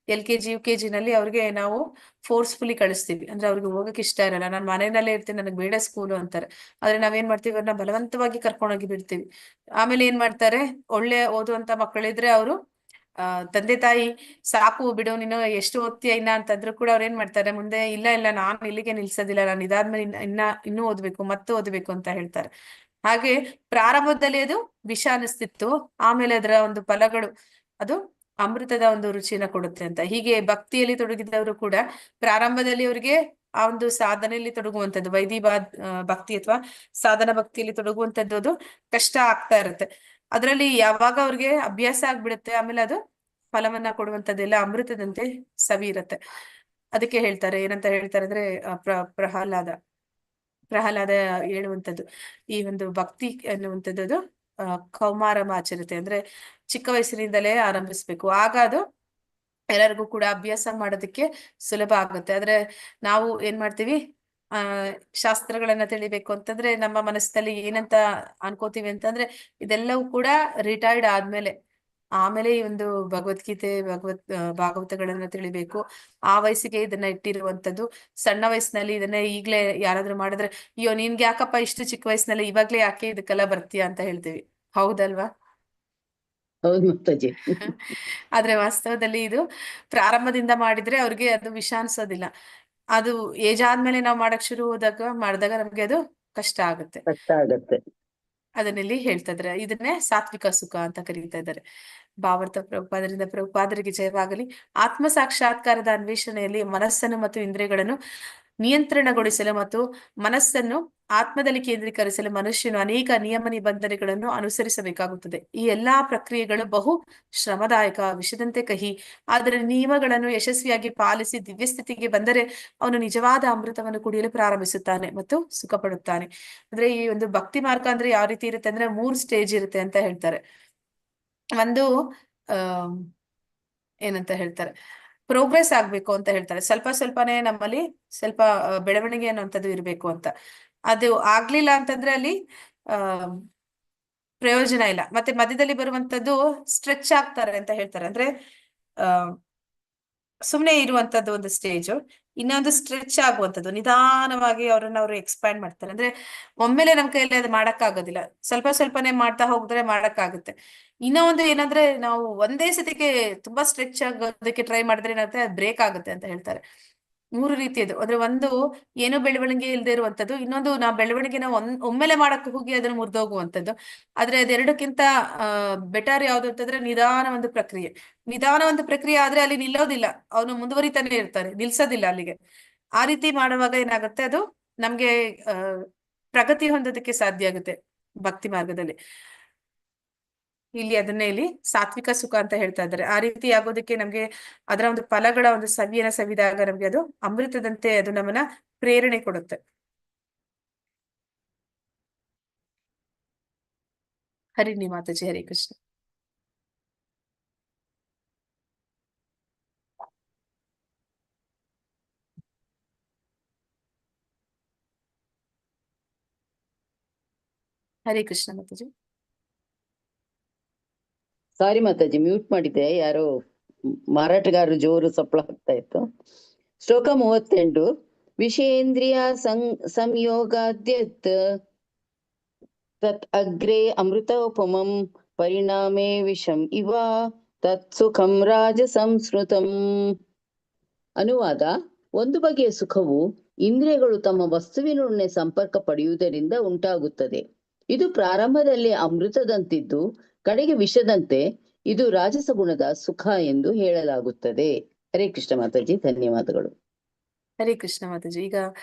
LKG UKG ನಲ್ಲಿ ಅವ್ರಿಗೆ ನಾವು ಫೋರ್ಸ್ಫುಲಿ ಕಳಿಸ್ತೀವಿ. ಅಂದ್ರೆ ಅವ್ರಿಗೆ ಹೋಗಕ್ ಇಷ್ಟ ಇರಲ್ಲ, ನಾನು ಮನೆಯಲ್ಲೇ ಇರ್ತೀನಿ, ನನಗೆ ಬೇಡ ಸ್ಕೂಲು ಅಂತಾರೆ. ಆದ್ರೆ ನಾವೇನ್ ಮಾಡ್ತೀವಿ, ಅವ್ರನ್ನ ಬಲವಂತವಾಗಿ ಕರ್ಕೊಂಡೋಗಿ ಬಿಡ್ತೀವಿ. ಆಮೇಲೆ ಏನ್ ಮಾಡ್ತಾರೆ, ಒಳ್ಳೆ ಓದುವಂತ ಮಕ್ಕಳಿದ್ರೆ ಅವರು ತಂದೆ ತಾಯಿ ಸಾಕು ಬಿಡು ನೀನು ಎಷ್ಟು ಓದ್ತೀಯ ಇನ್ನ ಅಂತಂದ್ರು ಕೂಡ ಅವ್ರು ಏನ್ ಮಾಡ್ತಾರೆ ಮುಂದೆ ಇಲ್ಲ ಇಲ್ಲ ನಾನು ಇಲ್ಲಿಗೆ ನಿಲ್ಸೋದಿಲ್ಲ, ನಾನು ಇದಾದ್ಮೇಲೆ ಇನ್ನೂ ಓದ್ಬೇಕು ಮತ್ತೆ ಓದ್ಬೇಕು ಅಂತ ಹೇಳ್ತಾರೆ. ಹಾಗೆ ಪ್ರಾರಂಭದಲ್ಲಿ ಅದು ವಿಷ ಅನಿಸ್ತಿತ್ತು, ಆಮೇಲೆ ಅದರ ಒಂದು ಫಲಗಳು ಅದು ಅಮೃತದ ಒಂದು ರುಚಿನ ಕೊಡುತ್ತೆ ಅಂತ. ಹೀಗೆ ಭಕ್ತಿಯಲ್ಲಿ ತೊಡಗಿದವರು ಕೂಡ ಪ್ರಾರಂಭದಲ್ಲಿ ಅವರಿಗೆ ಆ ಒಂದು ಸಾಧನೆಯಲ್ಲಿ ತೊಡಗುವಂಥದ್ದು ಭಕ್ತಿ ಅಥವಾ ಸಾಧನ ಭಕ್ತಿಯಲ್ಲಿ ತೊಡಗುವಂಥದ್ದು ಅದು ಕಷ್ಟ ಆಗ್ತಾ ಇರುತ್ತೆ. ಅದರಲ್ಲಿ ಯಾವಾಗ ಅವ್ರಿಗೆ ಅಭ್ಯಾಸ ಆಗ್ಬಿಡುತ್ತೆ ಆಮೇಲೆ ಅದು ಫಲವನ್ನ ಕೊಡುವಂಥದ್ದೆಲ್ಲ ಅಮೃತದಂತೆ ಸವಿ ಇರುತ್ತೆ. ಅದಕ್ಕೆ ಹೇಳ್ತಾರೆ, ಏನಂತ ಹೇಳ್ತಾರೆ ಅಂದ್ರೆ ಪ್ರಹ್ಲಾದ ಹೇಳುವಂಥದ್ದು ಈ ಒಂದು ಭಕ್ತಿ ಅನ್ನುವಂಥದ್ದು ಕೌಮಾರಮಾಚರತೆ ಅಂದ್ರೆ ಚಿಕ್ಕ ವಯಸ್ಸಿನಿಂದಲೇ ಆರಂಭಿಸ್ಬೇಕು, ಆಗ ಅದು ಎಲ್ಲರಿಗೂ ಕೂಡ ಅಭ್ಯಾಸ ಮಾಡೋದಕ್ಕೆ ಸುಲಭ ಆಗುತ್ತೆ. ಆದ್ರೆ ನಾವು ಏನ್ ಮಾಡ್ತೀವಿ, ಶಾಸ್ತ್ರಗಳನ್ನ ತಿಳಿಬೇಕು ಅಂತಂದ್ರೆ ನಮ್ಮ ಮನಸ್ಸಿನಲ್ಲಿ ಏನಂತ ಅನ್ಕೋತೀವಿ ಅಂತಂದ್ರೆ ಇದೆಲ್ಲವೂ ಕೂಡ ರಿಟೈರ್ಡ್ ಆದ್ಮೇಲೆ, ಆಮೇಲೆ ಈ ಒಂದು ಭಗವದ್ಗೀತೆ ಭಾಗವತಗಳನ್ನ ತಿಳಿಬೇಕು. ಆ ವಯಸ್ಸಿಗೆ ಇದನ್ನ ಇಟ್ಟಿರುವಂತದ್ದು. ಸಣ್ಣ ವಯಸ್ಸಿನಲ್ಲಿ ಇದನ್ನ ಈಗ್ಲೇ ಯಾರಾದ್ರೂ ಮಾಡಿದ್ರೆ ಅಯ್ಯೋ ನಿನ್ಗೆ ಯಾಕಪ್ಪ ಇಷ್ಟು ಚಿಕ್ಕ ವಯಸ್ಸಿನಲ್ಲಿ ಇವಾಗ್ಲೇ ಯಾಕೆ ಇದಕ್ಕೆಲ್ಲ ಬರ್ತೀಯ ಅಂತ ಹೇಳ್ತೀವಿ, ಹೌದಲ್ವಾ? ಹೌದು ಮಾತಾಜಿ. ಆದ್ರೆ ವಾಸ್ತವದಲ್ಲಿ ಇದು ಪ್ರಾರಂಭದಿಂದ ಮಾಡಿದ್ರೆ ಅವ್ರಿಗೆ ಅದು ವಿಷ ಅನ್ಸೋದಿಲ್ಲ. ಅದು ಏಜ್ ಆದ್ಮೇಲೆ ನಾವು ಮಾಡಕ್ ಶುರು ಮಾಡಿದಾಗ ನಮ್ಗೆ ಅದು ಕಷ್ಟ ಆಗುತ್ತೆ. ಕಷ್ಟ ಆಗತ್ತೆ. ಅದನ್ನೆಲ್ಲಿ ಹೇಳ್ತಾ ಇದಾರೆ, ಇದನ್ನೇ ಸಾತ್ವಿಕ ಸುಖ ಅಂತ ಕರೀತಾ ಇದ್ದಾರೆ. ಭಾವಾರ್ಥ ಪ್ರಭುಪಾದರಿಗೆ ಜಯವಾಗಲಿ. ಆತ್ಮ ಸಾಕ್ಷಾತ್ಕಾರದ ಅನ್ವೇಷಣೆಯಲ್ಲಿ ಮನಸ್ಸನ್ನು ಮತ್ತು ಇಂದ್ರಿಯಗಳನ್ನು ನಿಯಂತ್ರಣಗೊಳಿಸಲು ಮತ್ತು ಮನಸ್ಸನ್ನು ಆತ್ಮದಲ್ಲಿ ಕೇಂದ್ರೀಕರಿಸಲು ಮನುಷ್ಯನು ಅನೇಕ ನಿಯಮ ನಿಬಂಧನೆಗಳನ್ನು ಅನುಸರಿಸಬೇಕಾಗುತ್ತದೆ. ಈ ಎಲ್ಲಾ ಪ್ರಕ್ರಿಯೆಗಳು ಬಹು ಶ್ರಮದಾಯಕ, ವಿಷದಂತೆ ಕಹಿ. ಆದರೆ ನಿಯಮಗಳನ್ನು ಯಶಸ್ವಿಯಾಗಿ ಪಾಲಿಸಿ ದಿವ್ಯ ಸ್ಥಿತಿಗೆ ಬಂದರೆ ಅವನು ನಿಜವಾದ ಅಮೃತವನ್ನು ಕುಡಿಯಲು ಪ್ರಾರಂಭಿಸುತ್ತಾನೆ ಮತ್ತು ಸುಖ ಪಡುತ್ತಾನೆ. ಅಂದ್ರೆ ಈ ಒಂದು ಭಕ್ತಿ ಮಾರ್ಗ ಅಂದ್ರೆ ಯಾವ ರೀತಿ ಇರುತ್ತೆ ಅಂದ್ರೆ 3 ಸ್ಟೇಜ್ ಇರುತ್ತೆ ಅಂತ ಹೇಳ್ತಾರೆ. ಒಂದು ಏನಂತ ಹೇಳ್ತಾರೆ, ಪ್ರೋಗ್ರೆಸ್ ಆಗ್ಬೇಕು ಅಂತ ಹೇಳ್ತಾರೆ. ಸ್ವಲ್ಪ ಸ್ವಲ್ಪನೇ ನಮ್ಮಲ್ಲಿ ಸ್ವಲ್ಪ ಬೆಳವಣಿಗೆ ಅನ್ನುವಂಥದ್ದು ಇರ್ಬೇಕು ಅಂತ. ಅದು ಆಗ್ಲಿಲ್ಲ ಅಂತಂದ್ರೆ ಅಲ್ಲಿ ಪ್ರಯೋಜನ ಇಲ್ಲ. ಮತ್ತೆ ಮಧ್ಯದಲ್ಲಿ ಬರುವಂತದ್ದು ಸ್ಟ್ರೆಚ್ ಆಗ್ತಾರೆ ಅಂತ ಹೇಳ್ತಾರೆ. ಅಂದ್ರೆ ಸುಮ್ನೆ ಇರುವಂತದ್ದು ಒಂದು ಸ್ಟೇಜು. ಇನ್ನೊಂದು ಸ್ಟ್ರೆಚ್ ಆಗುವಂಥದ್ದು, ನಿಧಾನವಾಗಿ ಅವ್ರು ಎಕ್ಸ್ಪ್ಯಾಂಡ್ ಮಾಡ್ತಾರೆ. ಅಂದ್ರೆ ಒಮ್ಮೆಲೆ ನಮ್ ಕೈಯಲ್ಲಿ ಅದು ಮಾಡಕ್ಕಾಗೋದಿಲ್ಲ, ಸ್ವಲ್ಪ ಸ್ವಲ್ಪನೇ ಮಾಡ್ತಾ ಹೋಗಿದ್ರೆ ಮಾಡಕ್ಕಾಗುತ್ತೆ. ಇನ್ನೂ ಒಂದು ಏನಂದ್ರೆ ನಾವು ಒಂದೇ ಸತಿಗೆ ತುಂಬಾ ಸ್ಟ್ರೆಚ್ ಆಗೋದಕ್ಕೆ ಟ್ರೈ ಮಾಡಿದ್ರೆ ಏನಾಗುತ್ತೆ, ಅದು ಬ್ರೇಕ್ ಆಗುತ್ತೆ ಅಂತ ಹೇಳ್ತಾರೆ. 3 ರೀತಿಯದು. ಅಂದ್ರೆ ಒಂದು ಏನೋ ಬೆಳವಣಿಗೆ ಇಲ್ಲದೆ ಇರುವಂತದ್ದು, ಇನ್ನೊಂದು ನಾವು ಬೆಳವಣಿಗೆನ ಒಮ್ಮೆಲೆ ಮಾಡಕ್ ಹೋಗಿ ಅದನ್ನ ಮುರಿದೋಗುವಂಥದ್ದು. ಆದ್ರೆ ಅದೆರಡಕ್ಕಿಂತ ಬೆಟರ್ ಯಾವ್ದು ಅಂತಂದ್ರೆ ನಿಧಾನ ಒಂದು ಪ್ರಕ್ರಿಯೆ ಆದ್ರೆ ಅಲ್ಲಿ ನಿಲ್ಲೋದಿಲ್ಲ, ಅವನು ಮುಂದುವರಿತಾನೆ ಇರ್ತಾರೆ, ನಿಲ್ಸೋದಿಲ್ಲ ಅಲ್ಲಿಗೆ. ಆ ರೀತಿ ಮಾಡುವಾಗ ಏನಾಗುತ್ತೆ, ಅದು ನಮ್ಗೆ ಪ್ರಗತಿ ಹೊಂದೋದಕ್ಕೆ ಸಾಧ್ಯ ಆಗುತ್ತೆ ಭಕ್ತಿ ಮಾರ್ಗದಲ್ಲಿ. ಇಲ್ಲಿ ಸಾತ್ವಿಕ ಸುಖ ಅಂತ ಹೇಳ್ತಾ ಇದ್ದಾರೆ. ಆ ರೀತಿ ಆಗೋದಕ್ಕೆ ನಮ್ಗೆ ಅದರ ಒಂದು ಫಲಗಳ ಒಂದು ಸವಿಯನ್ನ ಸವಿದಾಗ ನಮ್ಗೆ ಅದು ಅಮೃತದಂತೆ ಅದು ನಮ್ಮನ್ನ ಪ್ರೇರಣೆ ಕೊಡುತ್ತೆ. ಹರಿಣಿ ಮಾತಾಜಿ, ಹರೇ ಕೃಷ್ಣ. ಹರೇ ಕೃಷ್ಣ ಮಾತಾಜಿ. ಸಾರಿ ಮಾತಾಜಿ, ಮ್ಯೂಟ್ ಮಾಡಿದ್ದೆ. ಯಾರೋ ಮಾರಾಟಗಾರರು ಜೋರು ಸಪ್ಪಳ ಹಾಕ್ತಾ ಇತ್ತು. ಶ್ಲೋಕ 38. ವಿಷೇಂದ್ರಿಯ ಸಂಯೋಗಾದ್ಯತ್ ತತ್ ಅಗ್ರೇ ಅಮೃತೋಪಮಂ ಪರಿಣಾಮೇ ವಿಷಂ ಇವ ತತ್ ಸುಖಂ ರಾಜ ಸಂಸ್ಕೃತಂ. ಅನುವಾದ: ಒಂದು ಬಗೆಯ ಸುಖವು ಇಂದ್ರಿಯಗಳು ತಮ್ಮ ವಸ್ತುವಿನೊಡನೆ ಸಂಪರ್ಕ ಪಡೆಯುವುದರಿಂದ ಉಂಟಾಗುತ್ತದೆ. ಇದು ಪ್ರಾರಂಭದಲ್ಲಿ ಅಮೃತದಂತಿದ್ದು ಕಡೆಗೆ ವಿಷದಂತೆ. ಇದು ರಾಜಸ ಗುಣದ ಸುಖ ಎಂದು ಹೇಳಲಾಗುತ್ತದೆ. ಹರೇ ಕೃಷ್ಣ ಮಾತಾಜಿ, ಧನ್ಯವಾದಗಳು. ಹರೇ ಕೃಷ್ಣ ಮಾತಾಜಿ. ಈಗ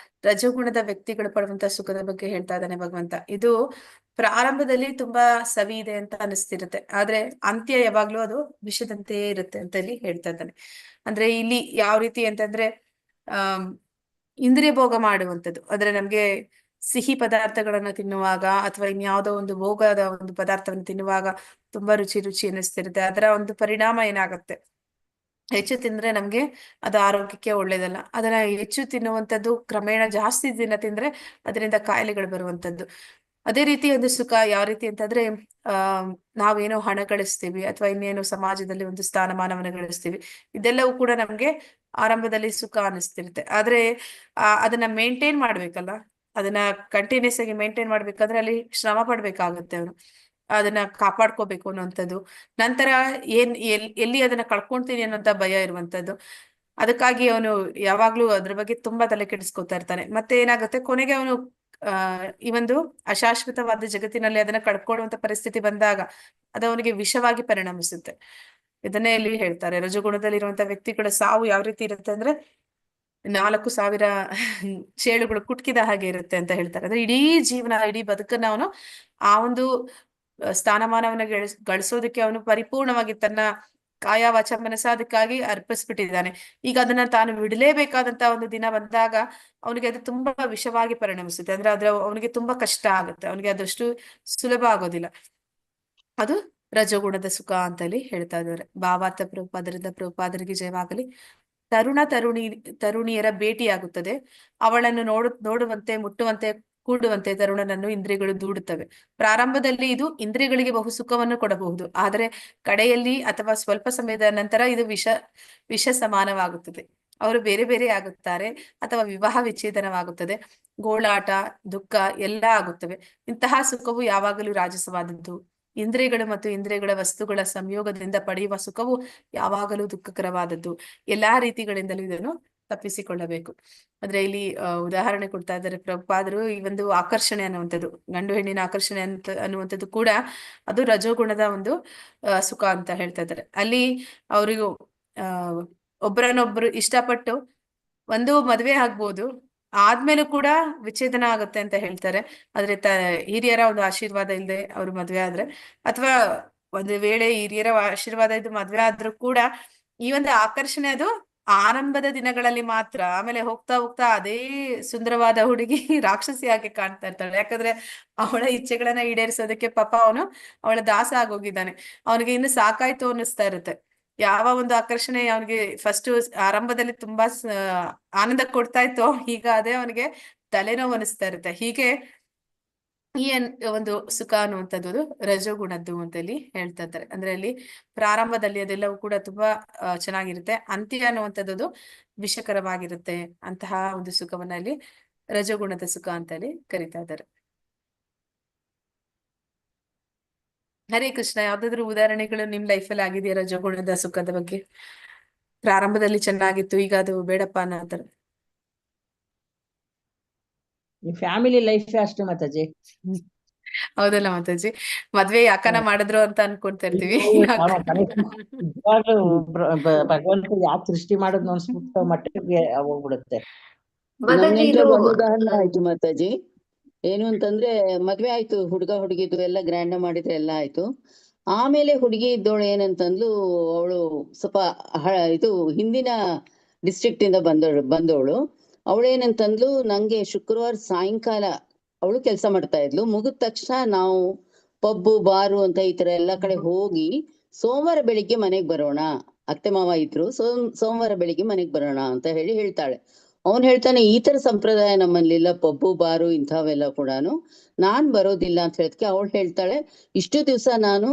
ರಜೋಗುಣದ ವ್ಯಕ್ತಿಗಳು ಪಡುವಂತ ಸುಖದ ಬಗ್ಗೆ ಹೇಳ್ತಾ ಇದ್ದಾನೆ ಭಗವಂತ. ಇದು ಪ್ರಾರಂಭದಲ್ಲಿ ತುಂಬಾ ಸವಿ ಇದೆ ಅಂತ ಅನಿಸ್ತಿರುತ್ತೆ, ಆದ್ರೆ ಅಂತ್ಯ ಯಾವಾಗ್ಲೂ ಅದು ವಿಷದಂತೆಯೇ ಇರುತ್ತೆ ಅಂತ ಇಲ್ಲಿ ಹೇಳ್ತಾ ಇದ್ದಾನೆ. ಅಂದ್ರೆ ಇಲ್ಲಿ ಯಾವ ರೀತಿ ಅಂತಂದ್ರೆ ಇಂದ್ರಿಯ ಭೋಗ ಮಾಡುವಂಥದ್ದು, ಅಂದ್ರೆ ನಮ್ಗೆ ಸಿಹಿ ಪದಾರ್ಥಗಳನ್ನ ತಿನ್ನುವಾಗ ಅಥವಾ ಇನ್ಯಾವುದೋ ಒಂದು ಭೋಗದ ಒಂದು ಪದಾರ್ಥವನ್ನು ತಿನ್ನುವಾಗ ತುಂಬಾ ರುಚಿ ಅನ್ನಿಸ್ತಿರುತ್ತೆ. ಅದರ ಒಂದು ಪರಿಣಾಮ ಏನಾಗುತ್ತೆ, ಹೆಚ್ಚು ತಿಂದ್ರೆ ನಮ್ಗೆ ಅದು ಆರೋಗ್ಯಕ್ಕೆ ಒಳ್ಳೇದಲ್ಲ. ಅದನ್ನ ಹೆಚ್ಚು ತಿನ್ನುವಂಥದ್ದು ಕ್ರಮೇಣ ಜಾಸ್ತಿ ದಿನ ತಿಂದ್ರೆ ಅದರಿಂದ ಕಾಯಿಲೆಗಳು ಬರುವಂಥದ್ದು. ಅದೇ ರೀತಿ ಒಂದು ಸುಖ ಯಾವ ರೀತಿ ಅಂತಂದ್ರೆ ನಾವೇನೋ ಹಣ ಗಳಿಸ್ತೀವಿ ಅಥವಾ ಇನ್ನೇನೋ ಸಮಾಜದಲ್ಲಿ ಒಂದು ಸ್ಥಾನಮಾನವನ್ನು ಗಳಿಸ್ತೀವಿ, ಇದೆಲ್ಲವೂ ಕೂಡ ನಮ್ಗೆ ಆರಂಭದಲ್ಲಿ ಸುಖ ಅನಿಸ್ತಿರುತ್ತೆ. ಆದ್ರೆ ಅದನ್ನ ಮೇಂಟೈನ್ ಮಾಡ್ಬೇಕಲ್ಲ, ಅದನ್ನ ಕಂಟಿನ್ಯೂಸ್ ಆಗಿ ಮೇಂಟೈನ್ ಮಾಡ್ಬೇಕಂದ್ರೆ ಅಲ್ಲಿ ಶ್ರಮ ಪಡ್ಬೇಕಾಗುತ್ತೆ ಅವನು. ಅದನ್ನ ಕಾಪಾಡ್ಕೋಬೇಕು ಅನ್ನುವಂಥದ್ದು. ನಂತರ ಎಲ್ಲಿ ಅದನ್ನ ಕಳ್ಕೊಂತೀನಿ ಅನ್ನೋಂಥ ಭಯ ಇರುವಂತದ್ದು. ಅದಕ್ಕಾಗಿ ಅವನು ಯಾವಾಗ್ಲೂ ಅದ್ರ ಬಗ್ಗೆ ತುಂಬಾ ತಲೆ ಕೆಡಿಸ್ಕೊತಾ ಇರ್ತಾನೆ. ಮತ್ತೆ ಏನಾಗುತ್ತೆ, ಕೊನೆಗೆ ಅವನು ಈ ಒಂದು ಅಶಾಶ್ವತವಾದ ಜಗತ್ತಿನಲ್ಲಿ ಅದನ್ನ ಕಳ್ಕೊಳ್ಳುವಂತ ಪರಿಸ್ಥಿತಿ ಬಂದಾಗ ಅದು ಅವನಿಗೆ ವಿಷವಾಗಿ ಪರಿಣಮಿಸುತ್ತೆ. ಇದನ್ನೇ ಇಲ್ಲಿ ಹೇಳ್ತಾರೆ, ರಜಗುಣದಲ್ಲಿರುವಂತ ವ್ಯಕ್ತಿಗಳ ಸಾವು ಯಾವ ರೀತಿ ಇರುತ್ತೆ ಅಂದ್ರೆ 4,000 ಚೇಳುಗಳು ಕುಟ್ಕಿದ ಹಾಗೆ ಇರುತ್ತೆ ಅಂತ ಹೇಳ್ತಾರೆ. ಅಂದ್ರೆ ಇಡೀ ಜೀವನ, ಇಡೀ ಬದುಕನ್ನ ಅವನು ಆ ಒಂದು ಸ್ಥಾನಮಾನವನ್ನ ಗಳಿಸೋದಕ್ಕೆ ಅವನು ಪರಿಪೂರ್ಣವಾಗಿ ತನ್ನ ಕಾಯ ವಾಚ ಮನಸ ಅದಕ್ಕಾಗಿ ಅರ್ಪಿಸ್ಬಿಟ್ಟಿದ್ದಾನೆ. ಈಗ ಅದನ್ನ ತಾನು ಬಿಡಲೇಬೇಕಾದಂತ ಒಂದು ದಿನ ಬಂದಾಗ ಅವನಿಗೆ ಅದು ತುಂಬಾ ವಿಷವಾಗಿ ಪರಿಣಮಿಸುತ್ತೆ. ಅಂದ್ರೆ ಅವನಿಗೆ ತುಂಬಾ ಕಷ್ಟ ಆಗುತ್ತೆ, ಅವನಿಗೆ ಅದಷ್ಟು ಸುಲಭ ಆಗೋದಿಲ್ಲ. ಅದು ರಜಗುಣದ ಸುಖ ಅಂತೇಳಿ ಹೇಳ್ತಾ ಇದ್ದಾರೆ. ಭಾವಾರ್ಥ ಪ್ರಭುಪಾದರಿಂದ ಪ್ರಭುಪಾದರಿಗೆ ಜಯವಾಗಲಿ. ತರುಣಿಯರ ಭೇಟಿಯಾಗುತ್ತದೆ. ಅವಳನ್ನು ನೋಡುವಂತೆ, ಮುಟ್ಟುವಂತೆ, ಕೂಡುವಂತೆ ತರುಣನನ್ನು ಇಂದ್ರಿಯಗಳು ದೂಡುತ್ತವೆ. ಪ್ರಾರಂಭದಲ್ಲಿ ಇದು ಇಂದ್ರಿಯಗಳಿಗೆ ಬಹು ಸುಖವನ್ನು ಕೊಡಬಹುದು, ಆದರೆ ಕಡೆಯಲ್ಲಿ ಅಥವಾ ಸ್ವಲ್ಪ ಸಮಯದ ನಂತರ ಇದು ವಿಷ ಸಮಾನವಾಗುತ್ತದೆ. ಅವರು ಬೇರೆ ಬೇರೆ ಆಗುತ್ತಾರೆ ಅಥವಾ ವಿವಾಹ ವಿಚ್ಛೇದನವಾಗುತ್ತದೆ, ಗೋಳಾಟ, ದುಃಖ ಎಲ್ಲ ಆಗುತ್ತವೆ. ಇಂತಹ ಸುಖವು ಯಾವಾಗಲೂ ರಾಜಸವಾದದ್ದು. ಇಂದ್ರಿಯಗಳು ಮತ್ತು ಇಂದ್ರಿಯಗಳ ವಸ್ತುಗಳ ಸಂಯೋಗದಿಂದ ಪಡೆಯುವ ಸುಖವು ಯಾವಾಗಲೂ ದುಃಖಕರವಾದದ್ದು. ಎಲ್ಲಾ ರೀತಿಗಳಿಂದಲೂ ಇದನ್ನು ತಪ್ಪಿಸಿಕೊಳ್ಳಬೇಕು. ಅಂದ್ರೆ ಇಲ್ಲಿ ಉದಾಹರಣೆ ಕೊಡ್ತಾ ಇದ್ದಾರೆ ಪ್ರಭುಪಾದರು. ಈ ಒಂದು ಆಕರ್ಷಣೆ ಅನ್ನುವಂಥದ್ದು, ಗಂಡು ಹೆಣ್ಣಿನ ಆಕರ್ಷಣೆ ಅನ್ನುವಂಥದ್ದು ಕೂಡ ಅದು ರಜೋಗುಣದ ಒಂದು ಸುಖ ಅಂತ ಹೇಳ್ತಾ ಇದ್ದಾರೆ. ಅಲ್ಲಿ ಅವರಿಗೂ ಒಬ್ಬರನ್ನೊಬ್ರು ಇಷ್ಟಪಟ್ಟು ಒಂದು ಮದುವೆ ಆಗ್ಬೋದು, ಆದ್ಮೇಲೂ ಕೂಡ ವಿಚ್ಛೇದನ ಆಗುತ್ತೆ ಅಂತ ಹೇಳ್ತಾರೆ. ಆದ್ರೆ ಹಿರಿಯರ ಒಂದು ಆಶೀರ್ವಾದ ಇಲ್ಲದೆ ಅವ್ರು ಮದ್ವೆ ಆದ್ರೆ, ಅಥವಾ ಒಂದು ವೇಳೆ ಹಿರಿಯರ ಆಶೀರ್ವಾದ ಇದ್ದು ಮದ್ವೆ ಆದ್ರೂ ಕೂಡ ಈ ಒಂದು ಆಕರ್ಷಣೆ ಅದು ಆರಂಭದ ದಿನಗಳಲ್ಲಿ ಮಾತ್ರ. ಆಮೇಲೆ ಹೋಗ್ತಾ ಹೋಗ್ತಾ ಅದೇ ಸುಂದರವಾದ ಹುಡುಗಿ ರಾಕ್ಷಸಿಯಾಗಿ ಕಾಣ್ತಾ ಇರ್ತಾಳೆ. ಯಾಕಂದ್ರೆ ಅವಳ ಇಚ್ಛೆಗಳನ್ನ ಈಡೇರಿಸೋದಕ್ಕೆ ಪಾಪ ಅವನು ಅವಳ ದಾಸ ಆಗೋಗಿದ್ದಾನೆ. ಅವನಿಗೆ ಇನ್ನು ಸಾಕಾಯ್ತು ಅನ್ನಿಸ್ತಾ ಇರುತ್ತೆ. ಯಾವ ಒಂದು ಆಕರ್ಷಣೆ ಅವನಿಗೆ ಫಸ್ಟ್ ಆರಂಭದಲ್ಲಿ ತುಂಬಾ ಆನಂದ ಕೊಡ್ತಾ ಇತ್ತೋ, ಈಗ ಅದೇ ಅವನಿಗೆ ತಲೆನೋವು ಅನಿಸ್ತಾ ಇರುತ್ತೆ. ಹೀಗೆ ಈ ಒಂದು ಸುಖ ಅನ್ನುವಂಥದ್ದು ರಜೋಗುಣದ್ದು ಅಂತೇಳಿ ಹೇಳ್ತಾ ಇದ್ದಾರೆ. ಅಂದ್ರೆ ಅಲ್ಲಿ ಪ್ರಾರಂಭದಲ್ಲಿ ಅದೆಲ್ಲವೂ ಕೂಡ ತುಂಬಾ ಚೆನ್ನಾಗಿರುತ್ತೆ, ಅಂತ್ಯ ಅನ್ನುವಂಥದ್ದು ವಿಷಕರವಾಗಿರುತ್ತೆ. ಅಂತಹ ಒಂದು ಸುಖವನ್ನ ಅಲ್ಲಿ ರಜೋಗುಣದ ಸುಖ ಅಂತೇಳಿ ಕರಿತಾ ಇದ್ದಾರೆ. ಹರೇ ಕೃಷ್ಣ. ಯಾವ್ದಾದ್ರು ಉದಾಹರಣೆಗಳು ನಿಮ್ ಲೈಫಲ್ಲಿ ಆಗಿದೆಯಾ ರಜೋಗುಣದ ಸುಖದ ಬಗ್ಗೆ? ಪ್ರಾರಂಭದಲ್ಲಿ ಚೆನ್ನಾಗಿತ್ತು, ಈಗ ಅದು ಬೇಡಪ್ಪ ಅನ್ನೋ. ಈ ಫ್ಯಾಮಿಲಿ ಲೈಫ್ ಅಷ್ಟು ಮಾತಾಜಿ. ಹೌದಲ್ಲ ಮಾತಾಜಿ, ಮದ್ವೆ ಯಾಕನ ಮಾಡಿದ್ರು ಅಂತ ಅನ್ಕೊಂತ ಇರ್ತೀವಿ. ಭಗವಂತ ಯಾಕೆ ಸೃಷ್ಟಿ ಮಾಡೋದು ಅನ್ಸ್ಬಿಟ್ಟು ಮಟ್ಟಿಗೆ ಹೋಗ್ಬಿಡುತ್ತೆ. ಮಾತಾಜಿ ಇದು ಒಂದು ಉದಾಹರಣೆ ಆಯ್ತು ಮಾತಾಜಿ. ಏನು ಅಂತಂದ್ರೆ ಮದ್ವೆ ಆಯ್ತು, ಹುಡುಗ ಹುಡುಗಿದು ಎಲ್ಲ ಗ್ರ್ಯಾಂಡ್ ಮಾಡಿದ್ರೆ ಎಲ್ಲ ಆಯ್ತು. ಆಮೇಲೆ ಹುಡುಗಿ ಇದ್ದವಳು ಏನಂತಂದ್ಲು, ಅವಳು ಸ್ವಲ್ಪ ಇದು ಹಿಂದಿನ ಡಿಸ್ಟ್ರಿಕ್ಟ್ ಇಂದ ಬಂದವಳು. ಅವಳೇನಂತಂದ್ಲು, ನಂಗೆ ಶುಕ್ರವಾರ ಸಾಯಂಕಾಲ ಅವಳು ಕೆಲಸ ಮಾಡ್ತಾ ಇದ್ಲು, ಮುಗಿದ ತಕ್ಷಣ ನಾವು ಪಬ್ಬು ಬಾರು ಅಂತ ಈ ತರ ಎಲ್ಲಾ ಕಡೆ ಹೋಗಿ ಸೋಮವಾರ ಬೆಳಿಗ್ಗೆ ಮನೆಗ್ ಬರೋಣ, ಅತ್ತೆ ಮಾವ ಇದ್ರು, ಸೋಮವಾರ ಬೆಳಿಗ್ಗೆ ಮನೆಗ್ ಬರೋಣ ಅಂತ ಹೇಳ್ತಾಳೆ. ಅವನ್ ಹೇಳ್ತಾನೆ, ಈ ತರ ಸಂಪ್ರದಾಯ ನಮ್ಮಲ್ಲಿಲ್ಲ, ಪಬ್ಬು ಬಾರು ಇಂಥವೆಲ್ಲ ಕೂಡಾನು ನಾನ್ ಬರೋದಿಲ್ಲ ಅಂತ ಹೇಳದ್ಕೆ ಅವಳು ಹೇಳ್ತಾಳೆ, ಇಷ್ಟು ದಿವ್ಸ ನಾನು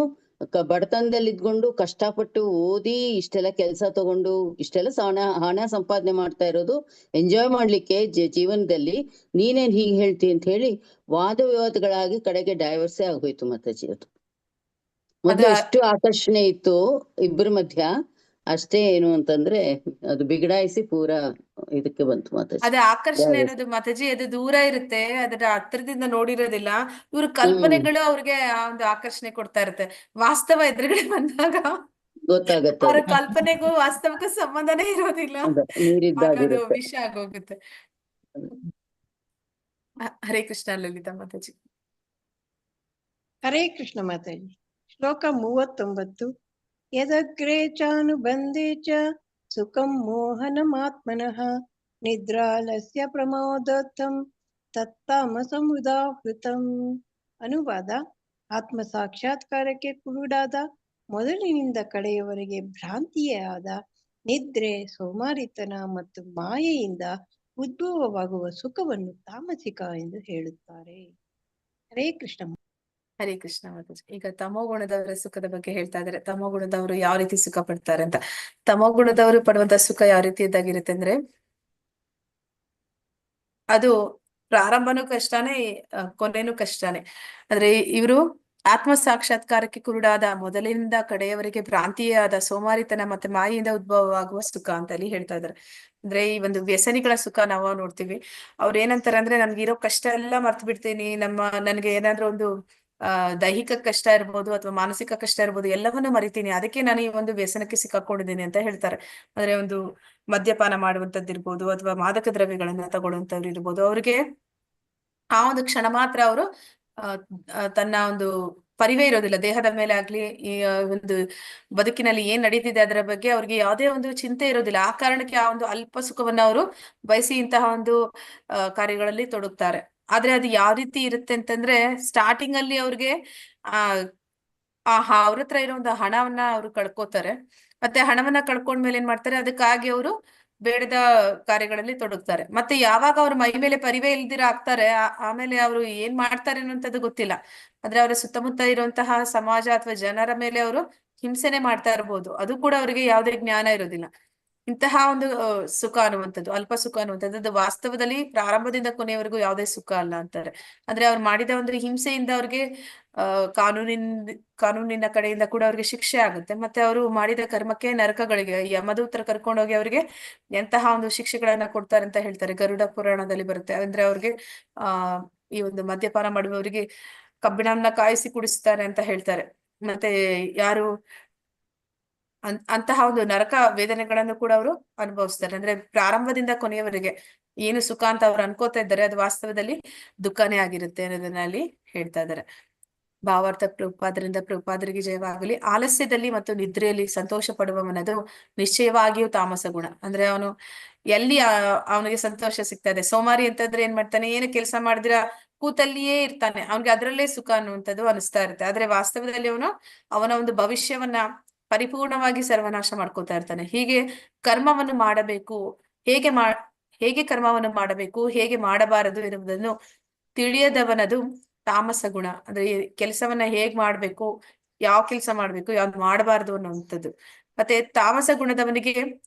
ಬಡತನದಲ್ಲಿ ಇದ್ಕೊಂಡು ಕಷ್ಟಪಟ್ಟು ಓದಿ ಇಷ್ಟೆಲ್ಲ ಕೆಲಸ ತಗೊಂಡು ಇಷ್ಟೆಲ್ಲ ಹಣ ಸಂಪಾದನೆ ಮಾಡ್ತಾ ಇರೋದು ಎಂಜಾಯ್ ಮಾಡ್ಲಿಕ್ಕೆ ಜೀವನದಲ್ಲಿ, ನೀನೇನ್ ಹೀಗೆ ಹೇಳ್ತಿ ಅಂತ ಹೇಳಿ ವಾದ ವಿವಾದಗಳಾಗಿ ಕಡೆಗೆ ಡೈವರ್ಸೇ ಆಗೋಯ್ತು ಮಾತಾಜಿ. ಅದು ಮೊದ್ಲು ಎಷ್ಟು ಆಕರ್ಷಣೆ ಇತ್ತು ಇಬ್ಬರ ಮಧ್ಯ, ಅಷ್ಟೇ ಏನು ಅಂತಂದ್ರೆ ಅದು ಬಿಗಡಾಯಿಸಿ ಪೂರಾ ಇದಕ್ಕೆ ಬಂತು ಮಾತಾಜಿ. ಅದೇ ಆಕರ್ಷಣೆ ಅನ್ನೋದು ಮಾತಾಜಿ, ಅದು ದೂರ ಇರುತ್ತೆ, ಅದರ ಹತ್ರದಿಂದ ನೋಡಿರೋದಿಲ್ಲ. ಇವ್ರ ಕಲ್ಪನೆಗಳು ಅವ್ರಿಗೆ ಆ ಒಂದು ಆಕರ್ಷಣೆ ಕೊಡ್ತಾ ಇರುತ್ತೆ. ವಾಸ್ತವ ಎದುರುಗಡೆ ಬಂದಾಗ ಗೊತ್ತಾಗತ್ತೆ, ಅವ್ರ ಕಲ್ಪನೆಗೂ ವಾಸ್ತವಕ್ಕೂ ಸಂಬಂಧನೇ ಇರೋದಿಲ್ಲ, ಅದು ವಿಷ ಆಗೋಗುತ್ತೆ. ಹರೇ ಕೃಷ್ಣ ಲಲಿತಾ ಮಾತಾಜಿ. ಹರೇ ಕೃಷ್ಣ ಮಾತಾಜಿ. ಶ್ಲೋಕ 39. ಯದಗ್ರೇ ಚಾನುಬಂಧೇ ಚ ಸುಖಂ ಮೋಹನಮಾತ್ಮನಃ ನಿದ್ರಾಲಸ್ಯ ಪ್ರಮೋದೋತ್ಥಂ ತತ್ತಾಮಸಂ ಉದಾಹೃತಂ. ಅನುವಾದ: ಆತ್ಮ ಸಾಕ್ಷಾತ್ಕಾರಕ್ಕೆ ಕುರುಡಾದ ಮೊದಲಿನಿಂದ ಕಡೆಯವರೆಗೆ ಭ್ರಾಂತಿಯೇ ಆದ ನಿದ್ರೆ, ಸೋಮಾರಿತನ ಮತ್ತು ಮಾಯೆಯಿಂದ ಉದ್ಭವವಾಗುವ ಸುಖವನ್ನು ತಾಮಸಿಕ ಎಂದು ಹೇಳುತ್ತಾರೆ. ಹರೇ ಕೃಷ್ಣ. ಹರೇ ಕೃಷ್ಣ ಮಾತಾಜಿ. ಈಗ ತಮೋಗುಣದವರ ಸುಖದ ಬಗ್ಗೆ ಹೇಳ್ತಾ ಇದ್ದಾರೆ. ತಮೋಗುಣದವರು ಯಾವ ರೀತಿ ಸುಖ ಪಡ್ತಾರೆ ಅಂತ. ತಮೋಗುಣದವರು ಪಡುವಂತ ಸುಖ ಯಾವ ರೀತಿಯದ್ದಾಗಿರುತ್ತೆ ಅಂದ್ರೆ, ಅದು ಪ್ರಾರಂಭನೂ ಕಷ್ಟನೇ, ಕೊನೆನೂ ಕಷ್ಟನೇ. ಅಂದ್ರೆ ಇವರು ಆತ್ಮ ಸಾಕ್ಷಾತ್ಕಾರಕ್ಕೆ ಕುರುಡಾದ ಮೊದಲಿನಿಂದ ಕಡೆಯವರೆಗೆ ಭ್ರಾಂತಿಯೇ ಆದ ಸೋಮಾರಿತನ ಮತ್ತೆ ಮಾಯೆಯಿಂದ ಉದ್ಭವವಾಗುವ ಸುಖ ಅಂತ ಅಲ್ಲಿ ಹೇಳ್ತಾ ಇದ್ದಾರೆ. ಅಂದ್ರೆ ಈ ಒಂದು ವ್ಯಸನಿಗಳ ಸುಖ ನಾವು ನೋಡ್ತೀವಿ. ಅವ್ರು ಏನಂತಾರೆ ಅಂದ್ರೆ ನನ್ಗೆ ಇರೋ ಕಷ್ಟ ಎಲ್ಲ ಮರ್ತು ಬಿಡ್ತೀನಿ, ನನ್ಗೆ ಏನಾದ್ರೂ ಒಂದು ದೈಹಿಕ ಕಷ್ಟ ಇರ್ಬೋದು ಅಥವಾ ಮಾನಸಿಕ ಕಷ್ಟ ಇರ್ಬೋದು, ಎಲ್ಲವನ್ನೂ ಮರಿತೀನಿ, ಅದಕ್ಕೆ ನಾನು ಈ ಒಂದು ವ್ಯಸನಕ್ಕೆ ಸಿಕ್ಕಾಕೊಂಡಿದ್ದೀನಿ ಅಂತ ಹೇಳ್ತಾರೆ. ಅಂದ್ರೆ ಒಂದು ಮದ್ಯಪಾನ ಮಾಡುವಂತದ್ದಿರ್ಬೋದು ಅಥವಾ ಮಾದಕ ದ್ರವ್ಯಗಳನ್ನ ತಗೊಳ್ಳುವಂತವ್ರು ಇರ್ಬೋದು, ಅವ್ರಿಗೆ ಆ ಒಂದು ಕ್ಷಣ ಮಾತ್ರ ಅವರು ತನ್ನ ಒಂದು ಪರಿವೇ ಇರೋದಿಲ್ಲ, ದೇಹದ ಮೇಲೆ ಆಗ್ಲಿ ಈ ಒಂದು ಬದುಕಿನಲ್ಲಿ ಏನ್ ನಡೀತಿದೆ ಅದರ ಬಗ್ಗೆ ಅವ್ರಿಗೆ ಯಾವುದೇ ಒಂದು ಚಿಂತೆ ಇರೋದಿಲ್ಲ. ಆ ಕಾರಣಕ್ಕೆ ಆ ಒಂದು ಅಲ್ಪ ಸುಖವನ್ನ ಅವರು ಬಯಸಿ ಇಂತಹ ಒಂದು ಕಾರ್ಯಗಳಲ್ಲಿ ತೊಡಗ್ತಾರೆ. ಆದ್ರೆ ಅದು ಯಾವ ರೀತಿ ಇರುತ್ತೆ ಅಂತಂದ್ರೆ, ಸ್ಟಾರ್ಟಿಂಗ್ ಅಲ್ಲಿ ಅವ್ರಿಗೆ ಅವ್ರ ಹತ್ರ ಇರೋ ಒಂದು ಹಣವನ್ನ ಅವ್ರು ಕಳ್ಕೊತಾರೆ. ಮತ್ತೆ ಹಣವನ್ನ ಕಳ್ಕೊಂಡ್ಮೇಲೆ ಏನ್ ಮಾಡ್ತಾರೆ, ಅದಕ್ಕಾಗಿ ಅವರು ಬೇಡದ ಕಾರ್ಯಗಳಲ್ಲಿ ತೊಡಗ್ತಾರೆ. ಮತ್ತೆ ಯಾವಾಗ ಅವ್ರ ಮೈ ಮೇಲೆ ಪರಿವೇ ಇಲ್ದಿರ ಆಗ್ತಾರೆ, ಆಮೇಲೆ ಅವರು ಏನ್ ಮಾಡ್ತಾರೆ ಅನ್ನೋಂಥದ್ದು ಗೊತ್ತಿಲ್ಲ. ಆದ್ರೆ ಅವರ ಸುತ್ತಮುತ್ತ ಇರುವಂತಹ ಸಮಾಜ ಅಥವಾ ಜನರ ಮೇಲೆ ಅವರು ಹಿಂಸೆನೆ ಮಾಡ್ತಾ ಇರ್ಬೋದು, ಅದು ಕೂಡ ಅವರಿಗೆ ಯಾವುದೇ ಜ್ಞಾನ ಇರೋದಿಲ್ಲ. ಇಂತಹ ಒಂದು ಸುಖ ಅನ್ನುವಂಥದ್ದು, ಅಲ್ಪ ಸುಖ ಅನ್ನುವಂಥದ್ದು, ಅದು ವಾಸ್ತವದಲ್ಲಿ ಪ್ರಾರಂಭದಿಂದ ಕೊನೆಯವರೆಗೂ ಯಾವುದೇ ಸುಖ ಅಲ್ಲ ಅಂತಾರೆ. ಅಂದ್ರೆ ಅವ್ರು ಮಾಡಿದ ಒಂದು ಹಿಂಸೆಯಿಂದ ಅವ್ರಿಗೆ ಕಾನೂನಿನ ಕಡೆಯಿಂದ ಕೂಡ ಅವ್ರಿಗೆ ಶಿಕ್ಷೆ ಆಗುತ್ತೆ. ಮತ್ತೆ ಅವರು ಮಾಡಿದ ಕರ್ಮಕ್ಕೆ ನರಕಗಳಿಗೆ ಯಮದೂತರ ಕರ್ಕೊಂಡೋಗಿ ಅವ್ರಿಗೆ ಎಂತಹ ಒಂದು ಶಿಕ್ಷೆಗಳನ್ನ ಕೊಡ್ತಾರೆ ಅಂತ ಹೇಳ್ತಾರೆ. ಗರುಡ ಪುರಾಣದಲ್ಲಿ ಬರುತ್ತೆ. ಅಂದ್ರೆ ಅವ್ರಿಗೆ ಈ ಒಂದು ಮದ್ಯಪಾನ ಮಾಡುವವರಿಗೆ ಕಬ್ಬಿಣವನ್ನ ಕಾಯಿಸಿ ಕುಡಿಸ್ತಾರೆ ಅಂತ ಹೇಳ್ತಾರೆ. ಮತ್ತೆ ಯಾರು ಅಂತಹ ಒಂದು ನರಕ ವೇದನೆಗಳನ್ನು ಕೂಡ ಅವರು ಅನುಭವಿಸ್ತಾರೆ. ಅಂದ್ರೆ ಪ್ರಾರಂಭದಿಂದ ಕೊನೆಯವರೆಗೆ ಏನು ಸುಖ ಅಂತ ಅವ್ರು ಅನ್ಕೋತಾ ಇದ್ದಾರೆ, ಅದು ವಾಸ್ತವದಲ್ಲಿ ದುಃಖನೇ ಆಗಿರುತ್ತೆ ಅನ್ನೋದನ್ನ ಅಲ್ಲಿ ಹೇಳ್ತಾ ಇದ್ದಾರೆ. ಭಾವಾರ್ಥ ಪ್ರಭುಪಾದರಿಗೆ ಜಯವಾಗಲಿ. ಆಲಸ್ಯದಲ್ಲಿ ಮತ್ತು ನಿದ್ರೆಯಲ್ಲಿ ಸಂತೋಷ ಪಡುವವನದು ನಿಶ್ಚಯವಾಗಿಯೂ ತಾಮಸ ಗುಣ. ಅಂದ್ರೆ ಅವನು ಎಲ್ಲಿ ಅವನಿಗೆ ಸಂತೋಷ ಸಿಗ್ತದೆ. ಸೋಮಾರಿ ಅಂತಂದ್ರೆ ಏನ್ ಮಾಡ್ತಾನೆ, ಏನು ಕೆಲಸ ಮಾಡಿದ್ರ ಕೂತಲ್ಲಿಯೇ ಇರ್ತಾನೆ, ಅವ್ನಿಗೆ ಅದ್ರಲ್ಲೇ ಸುಖ ಅನ್ನುವಂಥದ್ದು ಅನಿಸ್ತಾ ಇರುತ್ತೆ. ಆದ್ರೆ ವಾಸ್ತವದಲ್ಲಿ ಅವನ ಒಂದು ಭವಿಷ್ಯವನ್ನ ಪರಿಪೂರ್ಣವಾಗಿ ಸರ್ವನಾಶ ಮಾಡ್ಕೋತಾ ಇರ್ತಾನೆ. ಹೀಗೆ ಕರ್ಮವನ್ನು ಮಾಡಬೇಕು, ಹೇಗೆ ಕರ್ಮವನ್ನು ಮಾಡಬೇಕು, ಹೇಗೆ ಮಾಡಬಾರದು ಎನ್ನುವುದನ್ನು ತಿಳಿಯದವನದು ತಾಮಸ ಗುಣ. ಅಂದ್ರೆ ಕೆಲಸವನ್ನ ಹೇಗ್ ಮಾಡ್ಬೇಕು, ಯಾವ ಕೆಲಸ ಮಾಡ್ಬೇಕು, ಯಾವ್ದು ಮಾಡಬಾರ್ದು ಅನ್ನುವಂಥದ್ದು. ಮತ್ತೆ ತಾಮಸ ಗುಣದವನಿಗೆ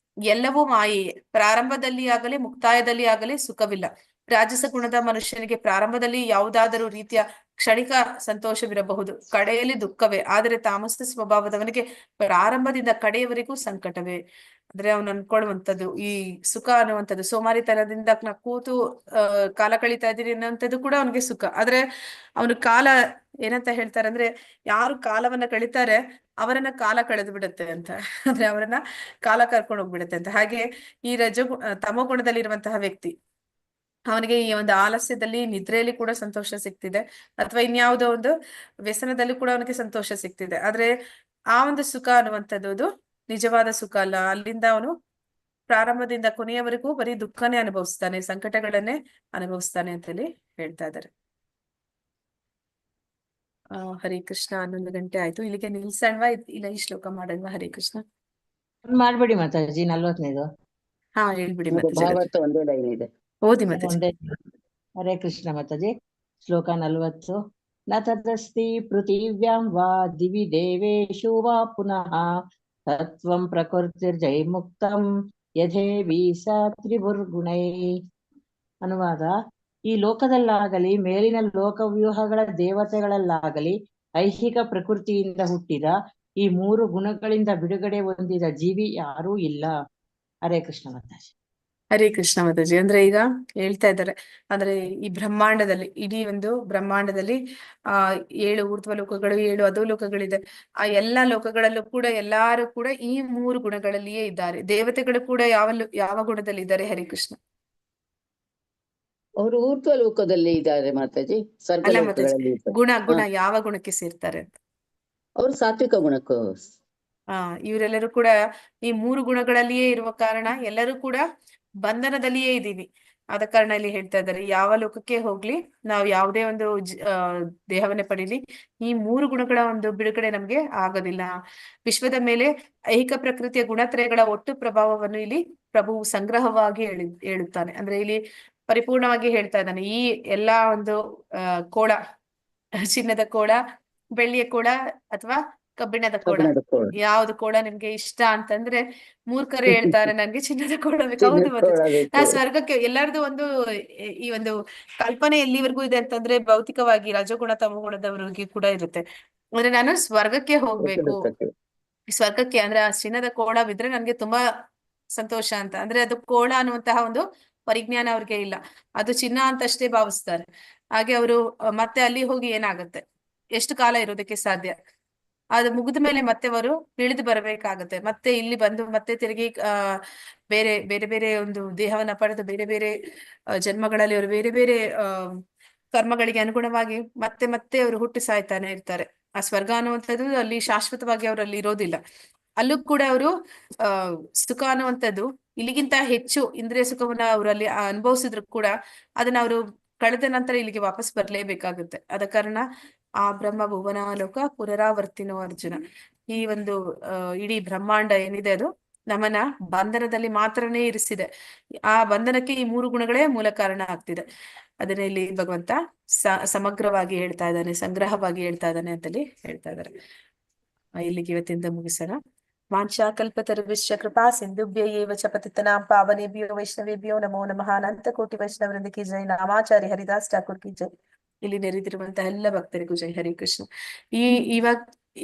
ಎಲ್ಲವೂ ಮಾಯೆಯೇ, ಪ್ರಾರಂಭದಲ್ಲಿ ಆಗಲಿ ಮುಕ್ತಾಯದಲ್ಲಿ ಆಗಲಿ ಸುಖವಿಲ್ಲ. ರಾಜಸ ಗುಣದ ಮನುಷ್ಯನಿಗೆ ಪ್ರಾರಂಭದಲ್ಲಿ ಯಾವುದಾದರೂ ರೀತಿಯ ಕ್ಷಣಿಕ ಸಂತೋಷವಿರಬಹುದು, ಕಡೆಯಲ್ಲಿ ದುಃಖವೇ. ಆದರೆ ತಾಮಸ ಸ್ವಭಾವದವನಿಗೆ ಪ್ರಾರಂಭದಿಂದ ಕಡೆಯವರೆಗೂ ಸಂಕಟವೇ. ಅಂದ್ರೆ ಅವನು ಅನ್ಕೊಳ್ಳುವಂಥದ್ದು ಈ ಸುಖ ಅನ್ನುವಂಥದ್ದು, ಸೋಮಾರಿತನದಿಂದ ನಾ ಕೂತು ಕಾಲ ಕಳೀತಾ ಇದ್ದೀನಿ ಅನ್ನೋಂಥದ್ದು ಕೂಡ ಅವನಿಗೆ ಸುಖ. ಆದ್ರೆ ಅವನು ಕಾಲ ಏನಂತ ಹೇಳ್ತಾರೆ ಅಂದ್ರೆ, ಯಾರು ಕಾಲವನ್ನ ಕಳೀತಾರೆ ಅವರನ್ನ ಕಾಲ ಕಳೆದು ಬಿಡುತ್ತೆ ಅಂತ, ಅಂದ್ರೆ ಅವರನ್ನ ಕಾಲ ಕರ್ಕೊಂಡು ಹೋಗ್ಬಿಡುತ್ತೆ ಅಂತ. ಹಾಗೆ ಈ ತಮೋಗುಣದಲ್ಲಿರುವಂತಹ ವ್ಯಕ್ತಿ, ಅವನಿಗೆ ಈ ಒಂದು ಆಲಸ್ಯದಲ್ಲಿ ನಿದ್ರೆಯಲ್ಲಿ ಕೂಡ ಸಂತೋಷ ಸಿಗ್ತಿದೆ, ಅಥವಾ ಇನ್ಯಾವುದೋ ಒಂದು ವ್ಯಸನದಲ್ಲಿ ಕೂಡ ಅವನಿಗೆ ಸಂತೋಷ ಸಿಗ್ತಿದೆ. ಆದ್ರೆ ಆ ಒಂದು ಸುಖ ಅನ್ನುವಂಥದ್ದು ನಿಜವಾದ ಸುಖ ಅಲ್ಲ. ಅಲ್ಲಿಂದ ಅವನು ಪ್ರಾರಂಭದಿಂದ ಕೊನೆಯವರೆಗೂ ಬರೀ ದುಃಖನೇ ಅನುಭವಿಸ್ತಾನೆ, ಸಂಕಟಗಳನ್ನೇ ಅನುಭವಿಸ್ತಾನೆ ಅಂತೇಳಿ ಹೇಳ್ತಾ ಇದ್ದಾರೆ. ಹರೇ ಕೃಷ್ಣ. 11 ಗಂಟೆ ಆಯ್ತು, ಇಲ್ಲಿಗೆ ನಿಲ್ಸಣ್ವಾ ಇಲ್ಲ ಈ ಶ್ಲೋಕ ಮಾಡಲ್ವಾ? ಹರೇ ಕೃಷ್ಣ. ಮಾಡ್ಬೇಡಿ ಮಾತಾಜಿ, 40ನೇದು. ಹಾ ಹೇಳ್ಬಿಡಿ ಮಾತಾಜಿ. ಭಾವಾರ್ಥ ಒಂದೇ ಲೈನ್ ಇದೆ, ಓದಿ ಮಾತಾಜಿ. ಒಂದೇ. ಹರೇ ಕೃಷ್ಣ ಮಾತಾಜಿ. ಶ್ಲೋಕ 40. ನ ತದಸ್ತಿ ಪೃಥಿವ್ಯಾಂ ವಾ ದಿವಿ ದೇವೇಶು ವಾ ಪುನಃ ತತ್ವಂ ಪ್ರಕೃತಿರ್ಜೈಮುಕ್ತಂ ಯಥೇವಿ ಸ ತ್ರಿಭುರ್ಗುಣೈ. ಅನುವಾದ: ಈ ಲೋಕದಲ್ಲಾಗಲಿ ಮೇಲಿನ ಲೋಕವ್ಯೂಹಗಳ ದೇವತೆಗಳಲ್ಲಾಗಲಿ ಐಹಿಕ ಪ್ರಕೃತಿಯಿಂದ ಹುಟ್ಟಿದ ಈ 3 ಗುಣಗಳಿಂದ ಬಿಡುಗಡೆ ಹೊಂದಿದ ಜೀವಿ ಯಾರೂ ಇಲ್ಲ. ಹರೇ ಕೃಷ್ಣ ಮಾತಾಜಿ. ಹರೇ ಕೃಷ್ಣ ಮಾತಾಜಿ. ಅಂದ್ರೆ ಈಗ ಹೇಳ್ತಾ ಇದ್ದಾರೆ, ಅಂದ್ರೆ ಈ ಬ್ರಹ್ಮಾಂಡದಲ್ಲಿ, ಇಡೀ ಒಂದು ಬ್ರಹ್ಮಾಂಡದಲ್ಲಿ 7 ಊರ್ಧ್ವ ಲೋಕಗಳು, 7 ಅಧೋಲೋಕಗಳಿದೆ. ಆ ಎಲ್ಲಾ ಲೋಕಗಳಲ್ಲೂ ಕೂಡ ಎಲ್ಲಾರು ಕೂಡ ಈ 3 ಗುಣಗಳಲ್ಲಿಯೇ ಇದ್ದಾರೆ. ದೇವತೆಗಳು ಕೂಡ ಯಾವ ಗುಣದಲ್ಲಿ ಇದ್ದಾರೆ? ಹರೇ ಕೃಷ್ಣ. ಅವರು ಊರ್ಧ್ವ ಲೋಕದಲ್ಲಿ ಇದ್ದಾರೆ ಮಾತಾಜಿ, ಸ್ವರ್ಗ ಅಲ್ಲ ಮಾತಾಜಿ, ಲೋಕಗಳಲ್ಲಿ ಇದ್ದಾರೆ. ಗುಣ ಯಾವ ಗುಣಕ್ಕೆ ಸೇರ್ತಾರೆ ಅಂತ? ಅವರು ಸಾತ್ವಿಕ ಗುಣಕ್ಕೂ. ಇವರೆಲ್ಲರೂ ಕೂಡ ಈ 3 ಗುಣಗಳಲ್ಲಿಯೇ ಇರುವ ಕಾರಣ ಎಲ್ಲರೂ ಕೂಡ ಬಂಧನದಲ್ಲಿಯೇ ಇದ್ದೀವಿ. ಆದ ಕಾರಣ ಇಲ್ಲಿ ಹೇಳ್ತಾ ಇದ್ದಾರೆ, ಯಾವ ಲೋಕಕ್ಕೆ ಹೋಗ್ಲಿ, ನಾವು ಯಾವುದೇ ಒಂದು ದೇಹವನ್ನೇ ಪಡೀಲಿ, ಈ 3 ಗುಣಗಳ ಒಂದು ಬಿಡುಗಡೆ ನಮ್ಗೆ ಆಗೋದಿಲ್ಲ. ವಿಶ್ವದ ಮೇಲೆ ಐಹಿಕ ಪ್ರಕೃತಿಯ ಗುಣತ್ರಯಗಳ ಒಟ್ಟು ಪ್ರಭಾವವನ್ನು ಇಲ್ಲಿ ಪ್ರಭುವು ಸಂಗ್ರಹವಾಗಿ ಹೇಳುತ್ತಾನೆ. ಅಂದ್ರೆ ಇಲ್ಲಿ ಪರಿಪೂರ್ಣವಾಗಿ ಹೇಳ್ತಾ ಇದ್ದಾನೆ. ಈ ಎಲ್ಲಾ ಒಂದು ಕೋಳ, ಚಿನ್ನದ ಕೋಳ, ಬೆಳ್ಳಿಯ ಕೋಳ ಅಥವಾ ಕಬ್ಬಿಣದ ಕೋಡ. ಕಬ್ಬಿಣದ ಕೋಡ. ಯಾವ್ದು ಕೋಡ ನಿಮ್ಗೆ ಇಷ್ಟ ಅಂತಂದ್ರೆ ಮೂರ್ಖರು ಹೇಳ್ತಾರೆ ನನ್ಗೆ ಚಿನ್ನದ ಕೋಡ ಬೇಕು. ಹೌದು ಚಿನ್ನದ ಮಾತಾಜಿ. ಕೋಡ ಬೇಕು. ಸ್ವರ್ಗಕ್ಕೆ ಎಲ್ಲರದು ಒಂದು ಈ ಒಂದು ಕಲ್ಪನೆ ಎಲ್ಲಿವರೆಗೂ ಇದೆ ಅಂತಂದ್ರೆ ಭೌತಿಕವಾಗಿ ರಜೋಗುಣ ತಮೋಗುಣದವರಿಗೆ ಕೂಡ ಇರುತ್ತೆ. ಅಂದ್ರೆ ನಾನು ಸ್ವರ್ಗಕ್ಕೆ ಹೋಗ್ಬೇಕು, ಸ್ವರ್ಗಕ್ಕೆ ಅಂದ್ರೆ ಆ ಚಿನ್ನದ ಕೋಡ ಬಿದ್ರೆ ನನ್ಗೆ ತುಂಬಾ ಸಂತೋಷ ಅಂತ. ಅಂದ್ರೆ ಅದು ಕೋಳ ಅನ್ನುವಂತಹ ಒಂದು ಪರಿಜ್ಞಾನ ಅವ್ರಿಗೆ ಇಲ್ಲ, ಅದು ಚಿನ್ನ ಅಂತಷ್ಟೇ ಭಾವಿಸ್ತಾರೆ. ಹಾಗೆ ಅವರು ಮತ್ತೆ ಅಲ್ಲಿ ಹೋಗಿ ಏನಾಗುತ್ತೆ, ಎಷ್ಟು ಕಾಲ ಇರೋದಕ್ಕೆ ಸಾಧ್ಯ, ಅದು ಮುಗಿದ ಮೇಲೆ ಮತ್ತೆ ಅವರು ಇಳಿದು ಬರಬೇಕಾಗತ್ತೆ. ಮತ್ತೆ ಇಲ್ಲಿ ಬಂದು ಮತ್ತೆ ತಿರುಗಿ ಬೇರೆ ಬೇರೆ ಬೇರೆ ಒಂದು ದೇಹವನ್ನ ಪಡೆದು ಬೇರೆ ಬೇರೆ ಜನ್ಮಗಳಲ್ಲಿ ಅವರು ಬೇರೆ ಬೇರೆ ಕರ್ಮಗಳಿಗೆ ಅನುಗುಣವಾಗಿ ಮತ್ತೆ ಮತ್ತೆ ಅವರು ಹುಟ್ಟಿ ಸಾಯ್ತಾನೆ ಇರ್ತಾರೆ. ಆ ಸ್ವರ್ಗ ಅನ್ನುವಂಥದ್ದು ಅಲ್ಲಿ ಶಾಶ್ವತವಾಗಿ ಅವರಲ್ಲಿ ಇರೋದಿಲ್ಲ. ಅಲ್ಲೂ ಕೂಡ ಅವರು ಸುಖ ಅನ್ನುವಂಥದ್ದು ಇಲ್ಲಿಗಿಂತ ಹೆಚ್ಚು ಇಂದ್ರಿಯ ಸುಖವನ್ನ ಅವರಲ್ಲಿ ಅನುಭವಿಸಿದ್ರು ಕೂಡ ಅದನ್ನ ಅವರು ಕಳೆದ ನಂತರ ಇಲ್ಲಿಗೆ ವಾಪಸ್ ಬರ್ಲೇಬೇಕಾಗುತ್ತೆ. ಆದ ಕಾರಣ ಆ ಬ್ರಹ್ಮ ಭುವನಾಲೋಕ ಪುನರಾವರ್ತಿನೋ ಅರ್ಜುನ, ಈ ಒಂದು ಇಡೀ ಬ್ರಹ್ಮಾಂಡ ಏನಿದೆ ಅದು ನಮ್ಮನ್ನ ಬಂಧನದಲ್ಲಿ ಮಾತ್ರನೇ ಇರಿಸಿದೆ. ಆ ಬಂಧನಕ್ಕೆ ಈ 3 ಗುಣಗಳೇ ಮೂಲ ಕಾರಣ ಆಗ್ತಿದೆ. ಅದನ್ನ ಇಲ್ಲಿ ಭಗವಂತ ಸಮಗ್ರವಾಗಿ ಹೇಳ್ತಾ ಇದ್ದಾನೆ, ಸಂಗ್ರಹವಾಗಿ ಹೇಳ್ತಾ ಇದ್ದಾನೆ ಅಂತಲ್ಲಿ ಹೇಳ್ತಾ ಇದ್ದಾರೆ. ಇಲ್ಲಿಗೆ ಇವತ್ತಿಂದ ಮುಗಿಸೋಣ. ವಾಂಛಾಕಲ್ಪತರುಶ್ಚ ಕೃಪಾ ಸಿಂಧುಭ್ಯ ಏವ ಚ ಪತಿತನಾಂ ಪಾವನೇಭ್ಯೋ ವೈಷ್ಣವೇಭ್ಯೋ ನಮೋ ನಮಃ. ಅನಂತ ಕೋಟಿ ವೈಷ್ಣವರಿಂದ ಕಿ ಜೈ. ನಾಮಾಚಾರ್ಯ ಹರಿದಾಸ್ ಠಾಕೂರ್ ಕಿ ಜೈ. ಇಲ್ಲಿ ನೆರೆದಿರುವಂತಹ ಎಲ್ಲ ಭಕ್ತರಿಗೂ ಜೈ. ಹರಿ ಕೃಷ್ಣ. ಇವಾಗ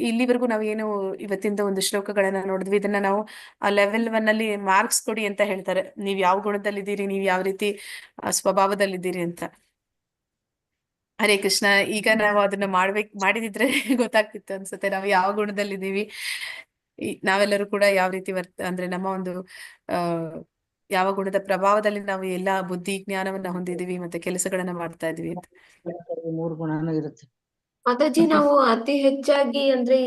ಇಲ್ಲಿವರೆಗೂ ನಾವು ಏನು ಇವತ್ತಿಂದ ಒಂದು ಶ್ಲೋಕಗಳನ್ನ ನೋಡಿದ್ವಿ. ಇದನ್ನ ನಾವು ಆ ಲೆವೆಲ್ 1 ಅಲ್ಲಿ ಮಾರ್ಕ್ಸ್ ಕೊಡಿ ಅಂತ ಹೇಳ್ತಾರೆ. ನೀವ್ ಯಾವ ಗುಣದಲ್ಲಿದ್ದೀರಿ, ನೀವ್ ಯಾವ ರೀತಿ ಸ್ವಭಾವದಲ್ಲಿದ್ದೀರಿ ಅಂತ. ಹರೇ ಕೃಷ್ಣ. ಈಗ ನಾವು ಅದನ್ನ ಮಾಡಿದಿದ್ರೆ ಗೊತ್ತಾಗ್ತಿತ್ತು ಅನ್ಸುತ್ತೆ ನಾವು ಯಾವ ಗುಣದಲ್ಲಿದ್ದೀವಿ, ನಾವೆಲ್ಲರೂ ಕೂಡ ಯಾವ ರೀತಿ ಅಂದ್ರೆ ನಮ್ಮ ಒಂದು ಯಾವ ಗುಣದ ಪ್ರಭಾವದಲ್ಲಿ ನಾವು ಎಲ್ಲಾ ಬುದ್ಧಿ ಜ್ಞಾನವನ್ನ ಹೊಂದಿದೀವಿ ಮತ್ತೆ ಕೆಲಸಗಳನ್ನ ಮಾಡ್ತಾ ಇದೀವಿ ಅಂತ. 3 ಗುಣನೂ ಇರುತ್ತೆ ಮಾತಾಜಿ. ನಾವು ಅತಿ ಹೆಚ್ಚಾಗಿ ಅಂದ್ರೆ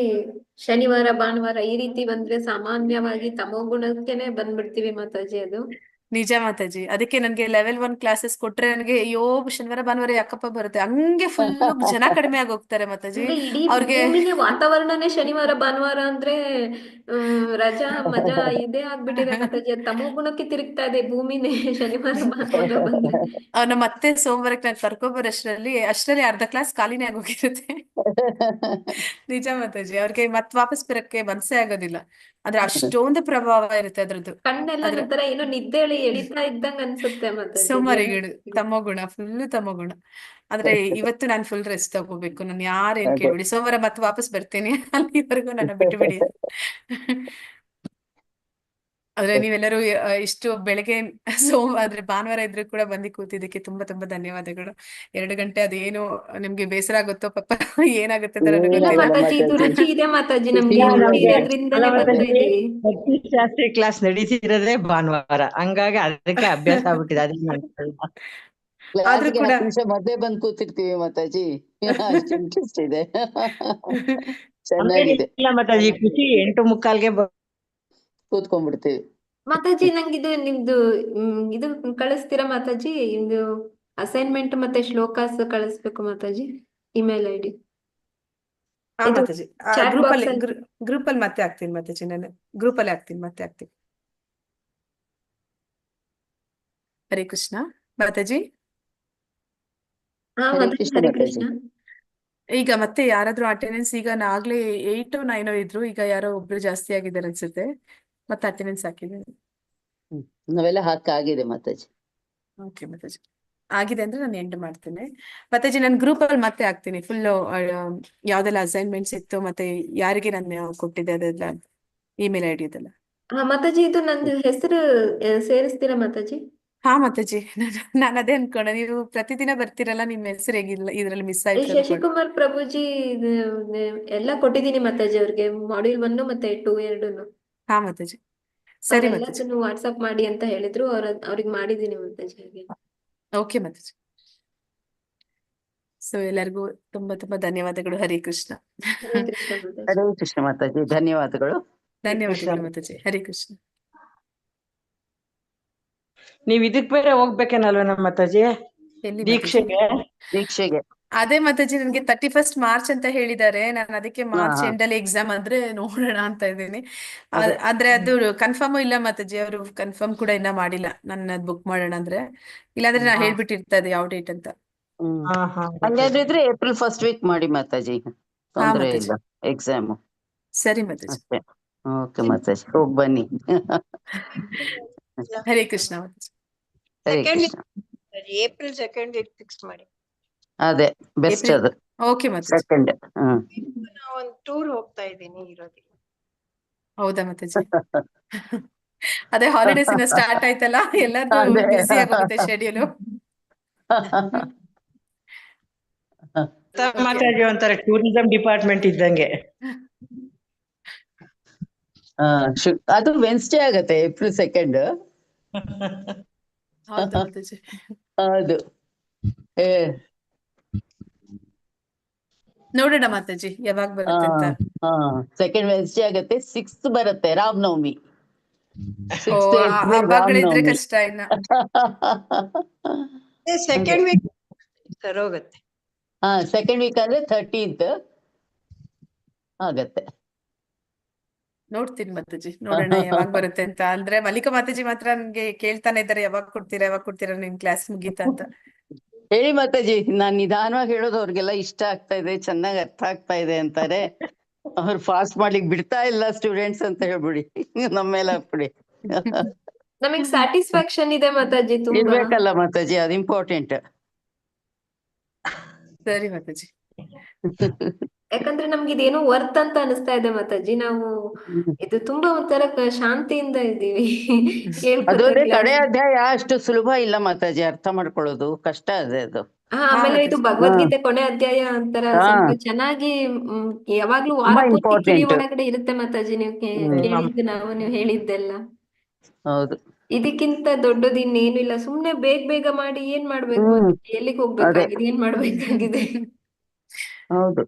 ಶನಿವಾರ ಭಾನುವಾರ ಈ ರೀತಿ ಬಂದ್ರೆ ಸಾಮಾನ್ಯವಾಗಿ ತಮೋ ಗುಣಕ್ಕೆನೆ ಬಂದ್ಬಿಡ್ತೀವಿ ಮಾತಾಜಿ. ಅದು ನಿಜ ಮಾತಾಜಿ. ಅದಕ್ಕೆ ನನ್ಗೆ ಲೆವೆಲ್ 1 ಕ್ಲಾಸಸ್ ಕೊಟ್ರೆ ನನಗೆ ಅಯ್ಯೋ ಶನಿವಾರ ಭಾನುವಾರ ಯಾಕಪ್ಪ ಬರುತ್ತೆ, ಹಂಗೆ ಫುಲ್ ಜನ ಕಡಿಮೆ ಆಗಿ ಹೋಗ್ತಾರೆ ಮಾತಾಜಿ. ಅಂದ್ರೆ ಇಡೀ ಅವ್ರಿಗೆ ಭೂಮಿನೇ ವಾತಾವರಣನೇ ಶನಿವಾರ ಭಾನುವಾರ ಅಂದ್ರೆ ರಜಾ ಮಜಾ ಇದೇ ಆಗ್ಬಿಟ್ಟಿದೆ ಮಾತಾಜಿ. ಅದು ತಮೋ ಗುಣಕ್ಕೆ ತಿರುಗ್ತಾ ಇದೆ ಭೂಮಿನೇ ಶನಿವಾರ ಭಾನುವಾರ ಬಂದ್ರೆ. ಅವ್ನ ಮತ್ತೆ ಸೋಮವಾರಕ್ಕೆ ನಾನು ಕರ್ಕೊಬರಷ್ಟರಲ್ಲಿ ಅರ್ಧ ಕ್ಲಾಸ್ ಖಾಲಿನೇ ಆಗೋಗಿರುತ್ತೆ. ನಿಜ ಮಾತಾಜಿ. ಅವ್ರಿಗೆ ಮತ್ ವಾಪಸ್ ಬರಕ್ಕೆ ಮನ್ಸೇ ಆಗೋದಿಲ್ಲ. ಅಂದ್ರೆ ಅಷ್ಟೊಂದು ಪ್ರಭಾವ ಇರುತ್ತೆ ಅದ್ರದ್ದು. ಕಣ್ಣೆಲ್ಲ ಒಂಥರ ಏನೋ ನಿದ್ದೆ ಎಳಿತಾ ಇದ್ದಂಗ ಅನ್ಸುತ್ತೆ ಮಾತಾಜಿ. ಸೋಮಾರಿಗಳು ತಮೋಗುಣ, ಫುಲ್ ತಮೋಗುಣ. ಆದ್ರೆ ಇವತ್ತು ನಾನು ಫುಲ್ ರೆಸ್ಟ್ ತಗೋಬೇಕು. ನಾನು ಯಾರೇನ್ ಕೇಳ್ಬಿಡಿ, ಸೋಮವಾರ ಮತ್ತೆ ವಾಪಸ್ ಬರ್ತೀನಿ, ಅಲ್ಲಿವರೆಗೂ ನನ್ನ ಬಿಟ್ಟು ಬಿಡಿ. ಆದ್ರೆ ನೀವೆಲ್ಲರೂ ಇಷ್ಟು ಬೆಳಗ್ಗೆ ಆದ್ರೆ ಭಾನುವಾರ ಇದ್ರು ಕೂಡ ಬಂದು ಕೂತಿದ್ದಕ್ಕೆ ತುಂಬಾ ತುಂಬಾ ಧನ್ಯವಾದಗಳು. 2 ಗಂಟೆ ಅದೇನು ನಿಮ್ಗೆ ಬೇಸರ ಆಗುತ್ತೋ ಪಾಪ, ಏನಾಗುತ್ತೆ ಅಂತ ನನಗೆ ಇಲ್ಲ ಗೊತ್ತಿಲ್ಲ. ಮಾತಾಜಿ, ಇದು ರುಚಿ ಇದೆ ಮಾತಾಜಿ. ನಮ್ಗೆ ರುಚಿ ಇರೋದ್ರಿಂದಲೇ ಬರ್ತಾ ಇದೀವಿ. ಶಾಸ್ತ್ರಿ ಕ್ಲಾಸ್ ನಡೀತಿರೋದೇ ಭಾನುವಾರ, ಹಂಗಾಗಿ ಅದಕ್ಕೆ ಅಭ್ಯಾಸ ಆಗ್ಬಿಟ್ಟಿದೆ. ಆದ್ರೂ ಕೂಡ 10 ನಿಮಿಷ ಮಧ್ಯೆ ಬಂದ್ ಕೂತಿರ್ತೀವಿ ಮಾತಾಜಿ. ಅಷ್ಟು ಇಂಟ್ರೆಸ್ಟ್ ಇದೆ. ಚೆನ್ನಾಗಿದೆ. ಮಾತಾಜಿ ಖುಷಿ 8:45ಗೆ ಕೂತ್ಕೊಂಡ್ಬಿಡ್ತೀವಿ. ಮಾತಾಜಿ ನಂಗಿದು ನಿಮ್ದು ಇದು ಕಳಿಸ್ತೀರಾ ಮಾತಾಜಿ? ಇದು ಅಸೈನ್ಮೆಂಟ್ ಮತ್ತೆ ಶ್ಲೋಕಾಸ್ ಕಳಿಸ್ಬೇಕು Mataji, email ID. Mataji group ಅಲ್ಲಿ ಮತ್ತೆ ಆಗ್ತೀನಿ ಮಾತಾಜಿ. ನಾನು ಗ್ರೂಪ್ ಅಲ್ಲಿ ಮತ್ತೆ ಆಗ್ತೀನಿ. ಹರೇ ಕೃಷ್ಣ ಮಾತಾಜಿ. ಹರೇ ಕೃಷ್ಣ. ಈಗ ಮತ್ತೆ ಯಾರಾದ್ರೂ ಅಟೆಂಡೆನ್ಸ್, ಈಗ ಆಗ್ಲೇ 8 or 9 ಇದ್ರು, ಈಗ ಯಾರೋ ಒಬ್ರು ಜಾಸ್ತಿ ಆಗಿದ್ದಾರೆ ಅನ್ಸುತ್ತೆ, ಮತ್ತೆ ಅಟೆಂಡೆನ್ಸ್ ಹಾಕಿದ್ದಾರೆ. ನಾವೆಲ್ಲ ಹಾಕಾಗಿದೆ ಮಾತಾಜಿ. ಓಕೆ ಮಾತಾಜಿ, ಆಗಿದೆ ಅಂದ್ರೆ ನಾನು ಎಂಡ್ ಮಾಡ್ತೇನೆ ಮಾತಾಜಿ. ನಾನು ಗ್ರೂಪ್ ಅಲ್ಲಿ ಮತ್ತೆ ಹಾಕ್ತೀನಿ ಫುಲ್ ಯಾವ್ದೆಲ್ಲ ಅಸೈನ್ಮೆಂಟ್ಸ್ ಇತ್ತು ಮತ್ತೆ ಯಾರಿಗೆ ನಾನು ಕೊಟ್ಟಿದ್ದೆ ಅದೆಲ್ಲ ಇಮೇಲ್ ಐಡಿ ಇದೆಲ್ಲ. ಮಾತಾಜಿ ಇದು ನಂದು ಹೆಸರು ಸೇರಿಸ್ತೀರಾ ಮಾತಾಜಿ? ಹಾ ಮಾತಾಜಿ, ನಾನು ಅದೇ ಅನ್ಕೊಂಡೆ, ನೀವು ಪ್ರತಿದಿನ ಬರ್ತೀರಲ್ಲ, ನಿಮ್ಮ ಹೆಸರು ಹೇಗಿಲ್ಲ ಇದ್ರಲ್ಲಿ ಮಿಸ್ ಆಯ್ತು. ಶಶಿಕುಮಾರ್ ಪ್ರಭುಜಿ ಎಲ್ಲ ಕೊಟ್ಟಿದ್ದೀನಿ ಮಾತಾಜಿ ಅವ್ರಿಗೆ, ಮಾಡ್ಯೂಲ್ 1 ಮತ್ತೆ 2 ಎರಡೂನು. ಹಾ ಮಾತಾಜಿ, ಸರಿ ಮಾತಾಜಿ. ವಾಟ್ಸ್ಆಪ್ ಮಾಡಿ ಅಂತ ಹೇಳಿದ್ರು, ಅವ್ರಿಗೆ ಮಾಡಿದ್ದೀನಿ ಮಾತಾಜಿ. ಹಾಗೆ ಓಕೆ ಮಾತಾಜಿ. ಸೊ ಎಲ್ಲರಿಗೂ ತುಂಬಾ ತುಂಬಾ ಧನ್ಯವಾದಗಳು. ಹರೇ ಕೃಷ್ಣ. ಹರೇ ಕೃಷ್ಣ ಮಾತಾಜಿ. ಹರೇ ಕೃಷ್ಣ ಮಾತಾಜಿ, ಧನ್ಯವಾದಗಳು. ಧನ್ಯವಾದಗಳು ಮಾತಾಜಿ. ಹರೇ ಕೃಷ್ಣ. ನೀವ್ ಇದಕ್ ಬೇರೆ ಹೋಗ್ಬೇಕೇನಲ್ವ ನಮ್ಮ ಮಾತಾಜಿ, ಎಲ್ಲಿ ದೀಕ್ಷೆಗೆ? ಅದೇ ಮಾತಾಜಿ, ನನ್ಗೆ 31st ಮಾರ್ಚ್ ಅಂತ ಹೇಳಿದ್ದಾರೆ. ನಾನು ಅದಕ್ಕೆ ಮಾರ್ಚ್ ಎಂಡ್ ಅಲ್ಲಿ ಎಕ್ಸಾಮ್ ಅಂದ್ರೆ ನೋಡೋಣ ಅಂತ ಇದ್ದೀನಿ. ಆದ್ರೆ ಅದು ಕನ್ಫರ್ಮ್ ಇಲ್ಲ ಮಾತಾಜಿ, ಅವರು ಕನ್ಫರ್ಮ್ ಕೂಡ ಇನ್ನ ಮಾಡಿಲ್ಲ. ನನ್ನ ಬುಕ್ ಮಾಡೋಣ ಅಂದ್ರೆ, ಇಲ್ಲಾಂದ್ರೆ ನಾ ಹೇಳ್ಬಿಟ್ಟಿರ್ತಾ ಇದೆ ಯಾವ ಡೇಟ್ ಅಂತ. ಹಂಗಾದ್ರೆ April 1st week ಮಾಡಿ ಮಾತಾಜಿ, ತೊಂದ್ರೆ ಇಲ್ಲ ಎಕ್ಸಾಮ್. ಸರಿ ಮಾತಾಜಿ. ಅಷ್ಟೇ. ಓಕೆ ಮಾತಾಜಿ, ಹೋಗ್ ಬನ್ನಿ. ಹರೇ ಕೃಷ್ಣ ಮಾತಾಜಿ. ಹರೇ ಸೆಕೆಂಡ್ ಕೃಷ್ಣ. ಏಪ್ರಿಲ್ 2 ಫಿಕ್ಸ್ ಮಾಡಿ. ಅದೇ ಬೆಸ್ಟ್ ಏಪ್ರಿಲ್ ಅದು, ಓಕೆ ಮಾತಾಜಿ. ಸೆಕೆಂಡ್. ಹ್ಮ್. ನಾವು ಒಂದು ಟೂರ್ ಹೋಗ್ತಾ ಇದ್ದೀನಿ ಇರೋದಿಲ್ಲ. ಹೌದಾ ಮಾತಾಜಿ? ಅದೇ ಹಾಲಿಡೇಸ್ ಇನ್ನ ಸ್ಟಾರ್ಟ್ ಆಯ್ತಲ್ಲ, ಎಲ್ಲಾರ್ದು ಅದೇ. ಬ್ಯುಸಿ ಆಗೋಗುತ್ತೆ ಶೆಡ್ಯೂಲು. ಮಾತಾಡಿ ಒಂಥರ ಟೂರಿಸಂ ಡಿಪಾರ್ಟ್ಮೆಂಟ್ ಇದ್ದಂಗೆ. ಅದು ವೆನ್ಸ್ಡೇ ಆಗತ್ತೆ, ಏಪ್ರಿಲ್ 2. ಹೌದಾ ಮಾತಾಜಿ? ಹೌದು. ನೋಡೋಣ ಮಾತಾಜಿ ಯಾವಾಗ ಬರುತ್ತೆ ಅಂತ. ಸೆಕೆಂಡ್ ವೆನ್ಸ್ಡೇ ಆಗತ್ತೆ. 6th ಬರುತ್ತೆ ರಾಮನವಮಿ. ಓ 6th ಏಪ್ರಿಲ್ ಅವಾಗಲೇ ಇದ್ರೆ ರಾಮನವಮಿ. ಕಷ್ಟ ಇನ್ನ. ಸೆಕೆಂಡ್ ವೀಕ್ ಸರೋಗತ್ತೆ. ಸೆಕೆಂಡ್ ವೀಕ್ ಅಂದ್ರೆ 13th ಆಗತ್ತೆ. ನೋಡ್ತೀನಿ ಮಾತಾಜಿ, ನೋಡೋಣ ಯಾವಾಗ ಬರುತ್ತೆ ಅಂತ. ಅಂದ್ರೆ ಮಲ್ಲಿಕಾ ಮಾತಾಜಿ ಮಾತ್ರ ನನ್ಗೆ ಕೇಳ್ತಾನೆ ಇದ್ದಾರೆ, ಯಾವಾಗ ಕೊಡ್ತೀರಾ ನಿಮ್ ಕ್ಲಾಸ್ ಮುಗೀತಾ ಅಂತ. ಹೇಳಿ ಮಾತಾಜಿ, ನಾನ್ ನಿಧಾನವಾಗಿ ಹೇಳೋದು ಅವ್ರಿಗೆಲ್ಲ ಇಷ್ಟ ಆಗ್ತಾ ಇದೆ, ಚೆನ್ನಾಗಿ ಅರ್ಥ ಆಗ್ತಾ ಇದೆ ಅಂತಾರೆ. ಅವ್ರು ಫಾಸ್ಟ್ ಮಾಡ್ಲಿಕ್ಕೆ ಬಿಡ್ತಾ ಇಲ್ಲ ಸ್ಟೂಡೆಂಟ್ಸ್ ಅಂತ ಹೇಳ್ಬಿಡಿ, ನಮ್ಮೇಲೆ ಹಾಕ್ಬಿಡಿ. ನಮಗ್ ಸ್ಯಾಟಿಸ್ಫ್ಯಾಕ್ಷನ್ ಇದೆ ಮಾತಾಜಿ ತುಂಬಾ. ಇರ್ಬೇಕಲ್ಲ ಮಾತಾಜಿ, ಅದು ಇಂಪಾರ್ಟೆಂಟ್. ಸರಿ ಮಾತಾಜಿ. ಯಾಕಂದ್ರೆ ನಮ್ಗೆ ಇದೇನೋ ವರ್ತ್ ಅಂತ ಅನಿಸ್ತಾ ಇದೆ ಮಾತಾಜಿ. ನಾವು ಇದು ತುಂಬಾ ಒಂಥರ ಶಾಂತಿಯಿಂದ ಇದ್ದೀವಿ ಅದೊಂದೇ ಹೇಳ್ಕೊತಾ ಕಡೆ ಕ್ಲಾಸ್. ಅಧ್ಯಾಯ ಅಷ್ಟು ಸುಲಭ ಇಲ್ಲ ಮಾತಾಜಿ, ಅರ್ಥ ಮಾಡ್ಕೊಳ್ಳೋದು ಕಷ್ಟ ಇದೆ ಅದು. ಆಮೇಲೆ ಇದು ಮಾತಾಜಿ. ಭಗವದ್ಗೀತೆ ಕೊನೆ ಅಧ್ಯಾಯ ಒಂಥರ ಹಾ. ಸ್ವಲ್ಪ ಚೆನ್ನಾಗಿ ಯಾವಾಗ್ಲೂ ವಾರ ತುಂಬಾ ಪೂರ್ತಿ ಕಿವಿ ಇಂಪಾರ್ಟೆಂಟ್. ಒಳಗಡೆ ಇರುತ್ತೆ ಮಾತಾಜಿ. ನೀವು ಕೇಳಿದ್ದು ನೀವು ಹೇಳಿದ್ದೆಲ್ಲ. ಹೌದು. ಇದಕ್ಕಿಂತ ದೊಡ್ಡದು ಇನ್ನೇನು ಇಲ್ಲ. ಸುಮ್ನೆ ಬೇಗ ಬೇಗ ಮಾಡಿ ಏನ್ ಮಾಡ್ಬೇಕು ಮಾತಾಜಿ? ಎಲ್ಲಿಗೆ ಹೋಗ್ಬೇಕಾಗಿದೆ, ಏನ್ ಮಾಡ್ಬೇಕಾಗಿದೆ? ಹೌದು,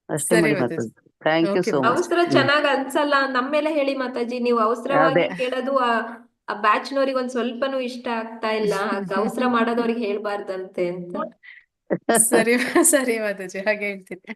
ಅಷ್ಟೇ ಸರಿ ಮಾಡಿ Mataji. Mataji. Thank you Okay, so much. ಅವಸರ ಚೆನ್ನಾಗ್ ಅನ್ಸಲ್ಲ. ನಮ್ಮೇಲೆ ಹೇಳಿ ಮಾತಾಜಿ, ನೀವು ಅವಸರವಾಗಿ ಅದೇ. ಕೇಳೋದು ಆ ಬ್ಯಾಚ್ನವ್ರಿಗೆ ಒಂದ್ ಸ್ವಲ್ಪನೂ ಇಷ್ಟ ಆಗ್ತಾ ಇಲ್ಲ. ಅವಸರ ಮಾಡೋದವ್ರಿಗೆ ಹೇಳ್ಬಾರ್ದಂತೆ ಅಂತ. ಸರಿ ಸರಿ ಮಾತಾಜಿ, ಹಾಗೆ ಹೇಳ್ತೀನಿ.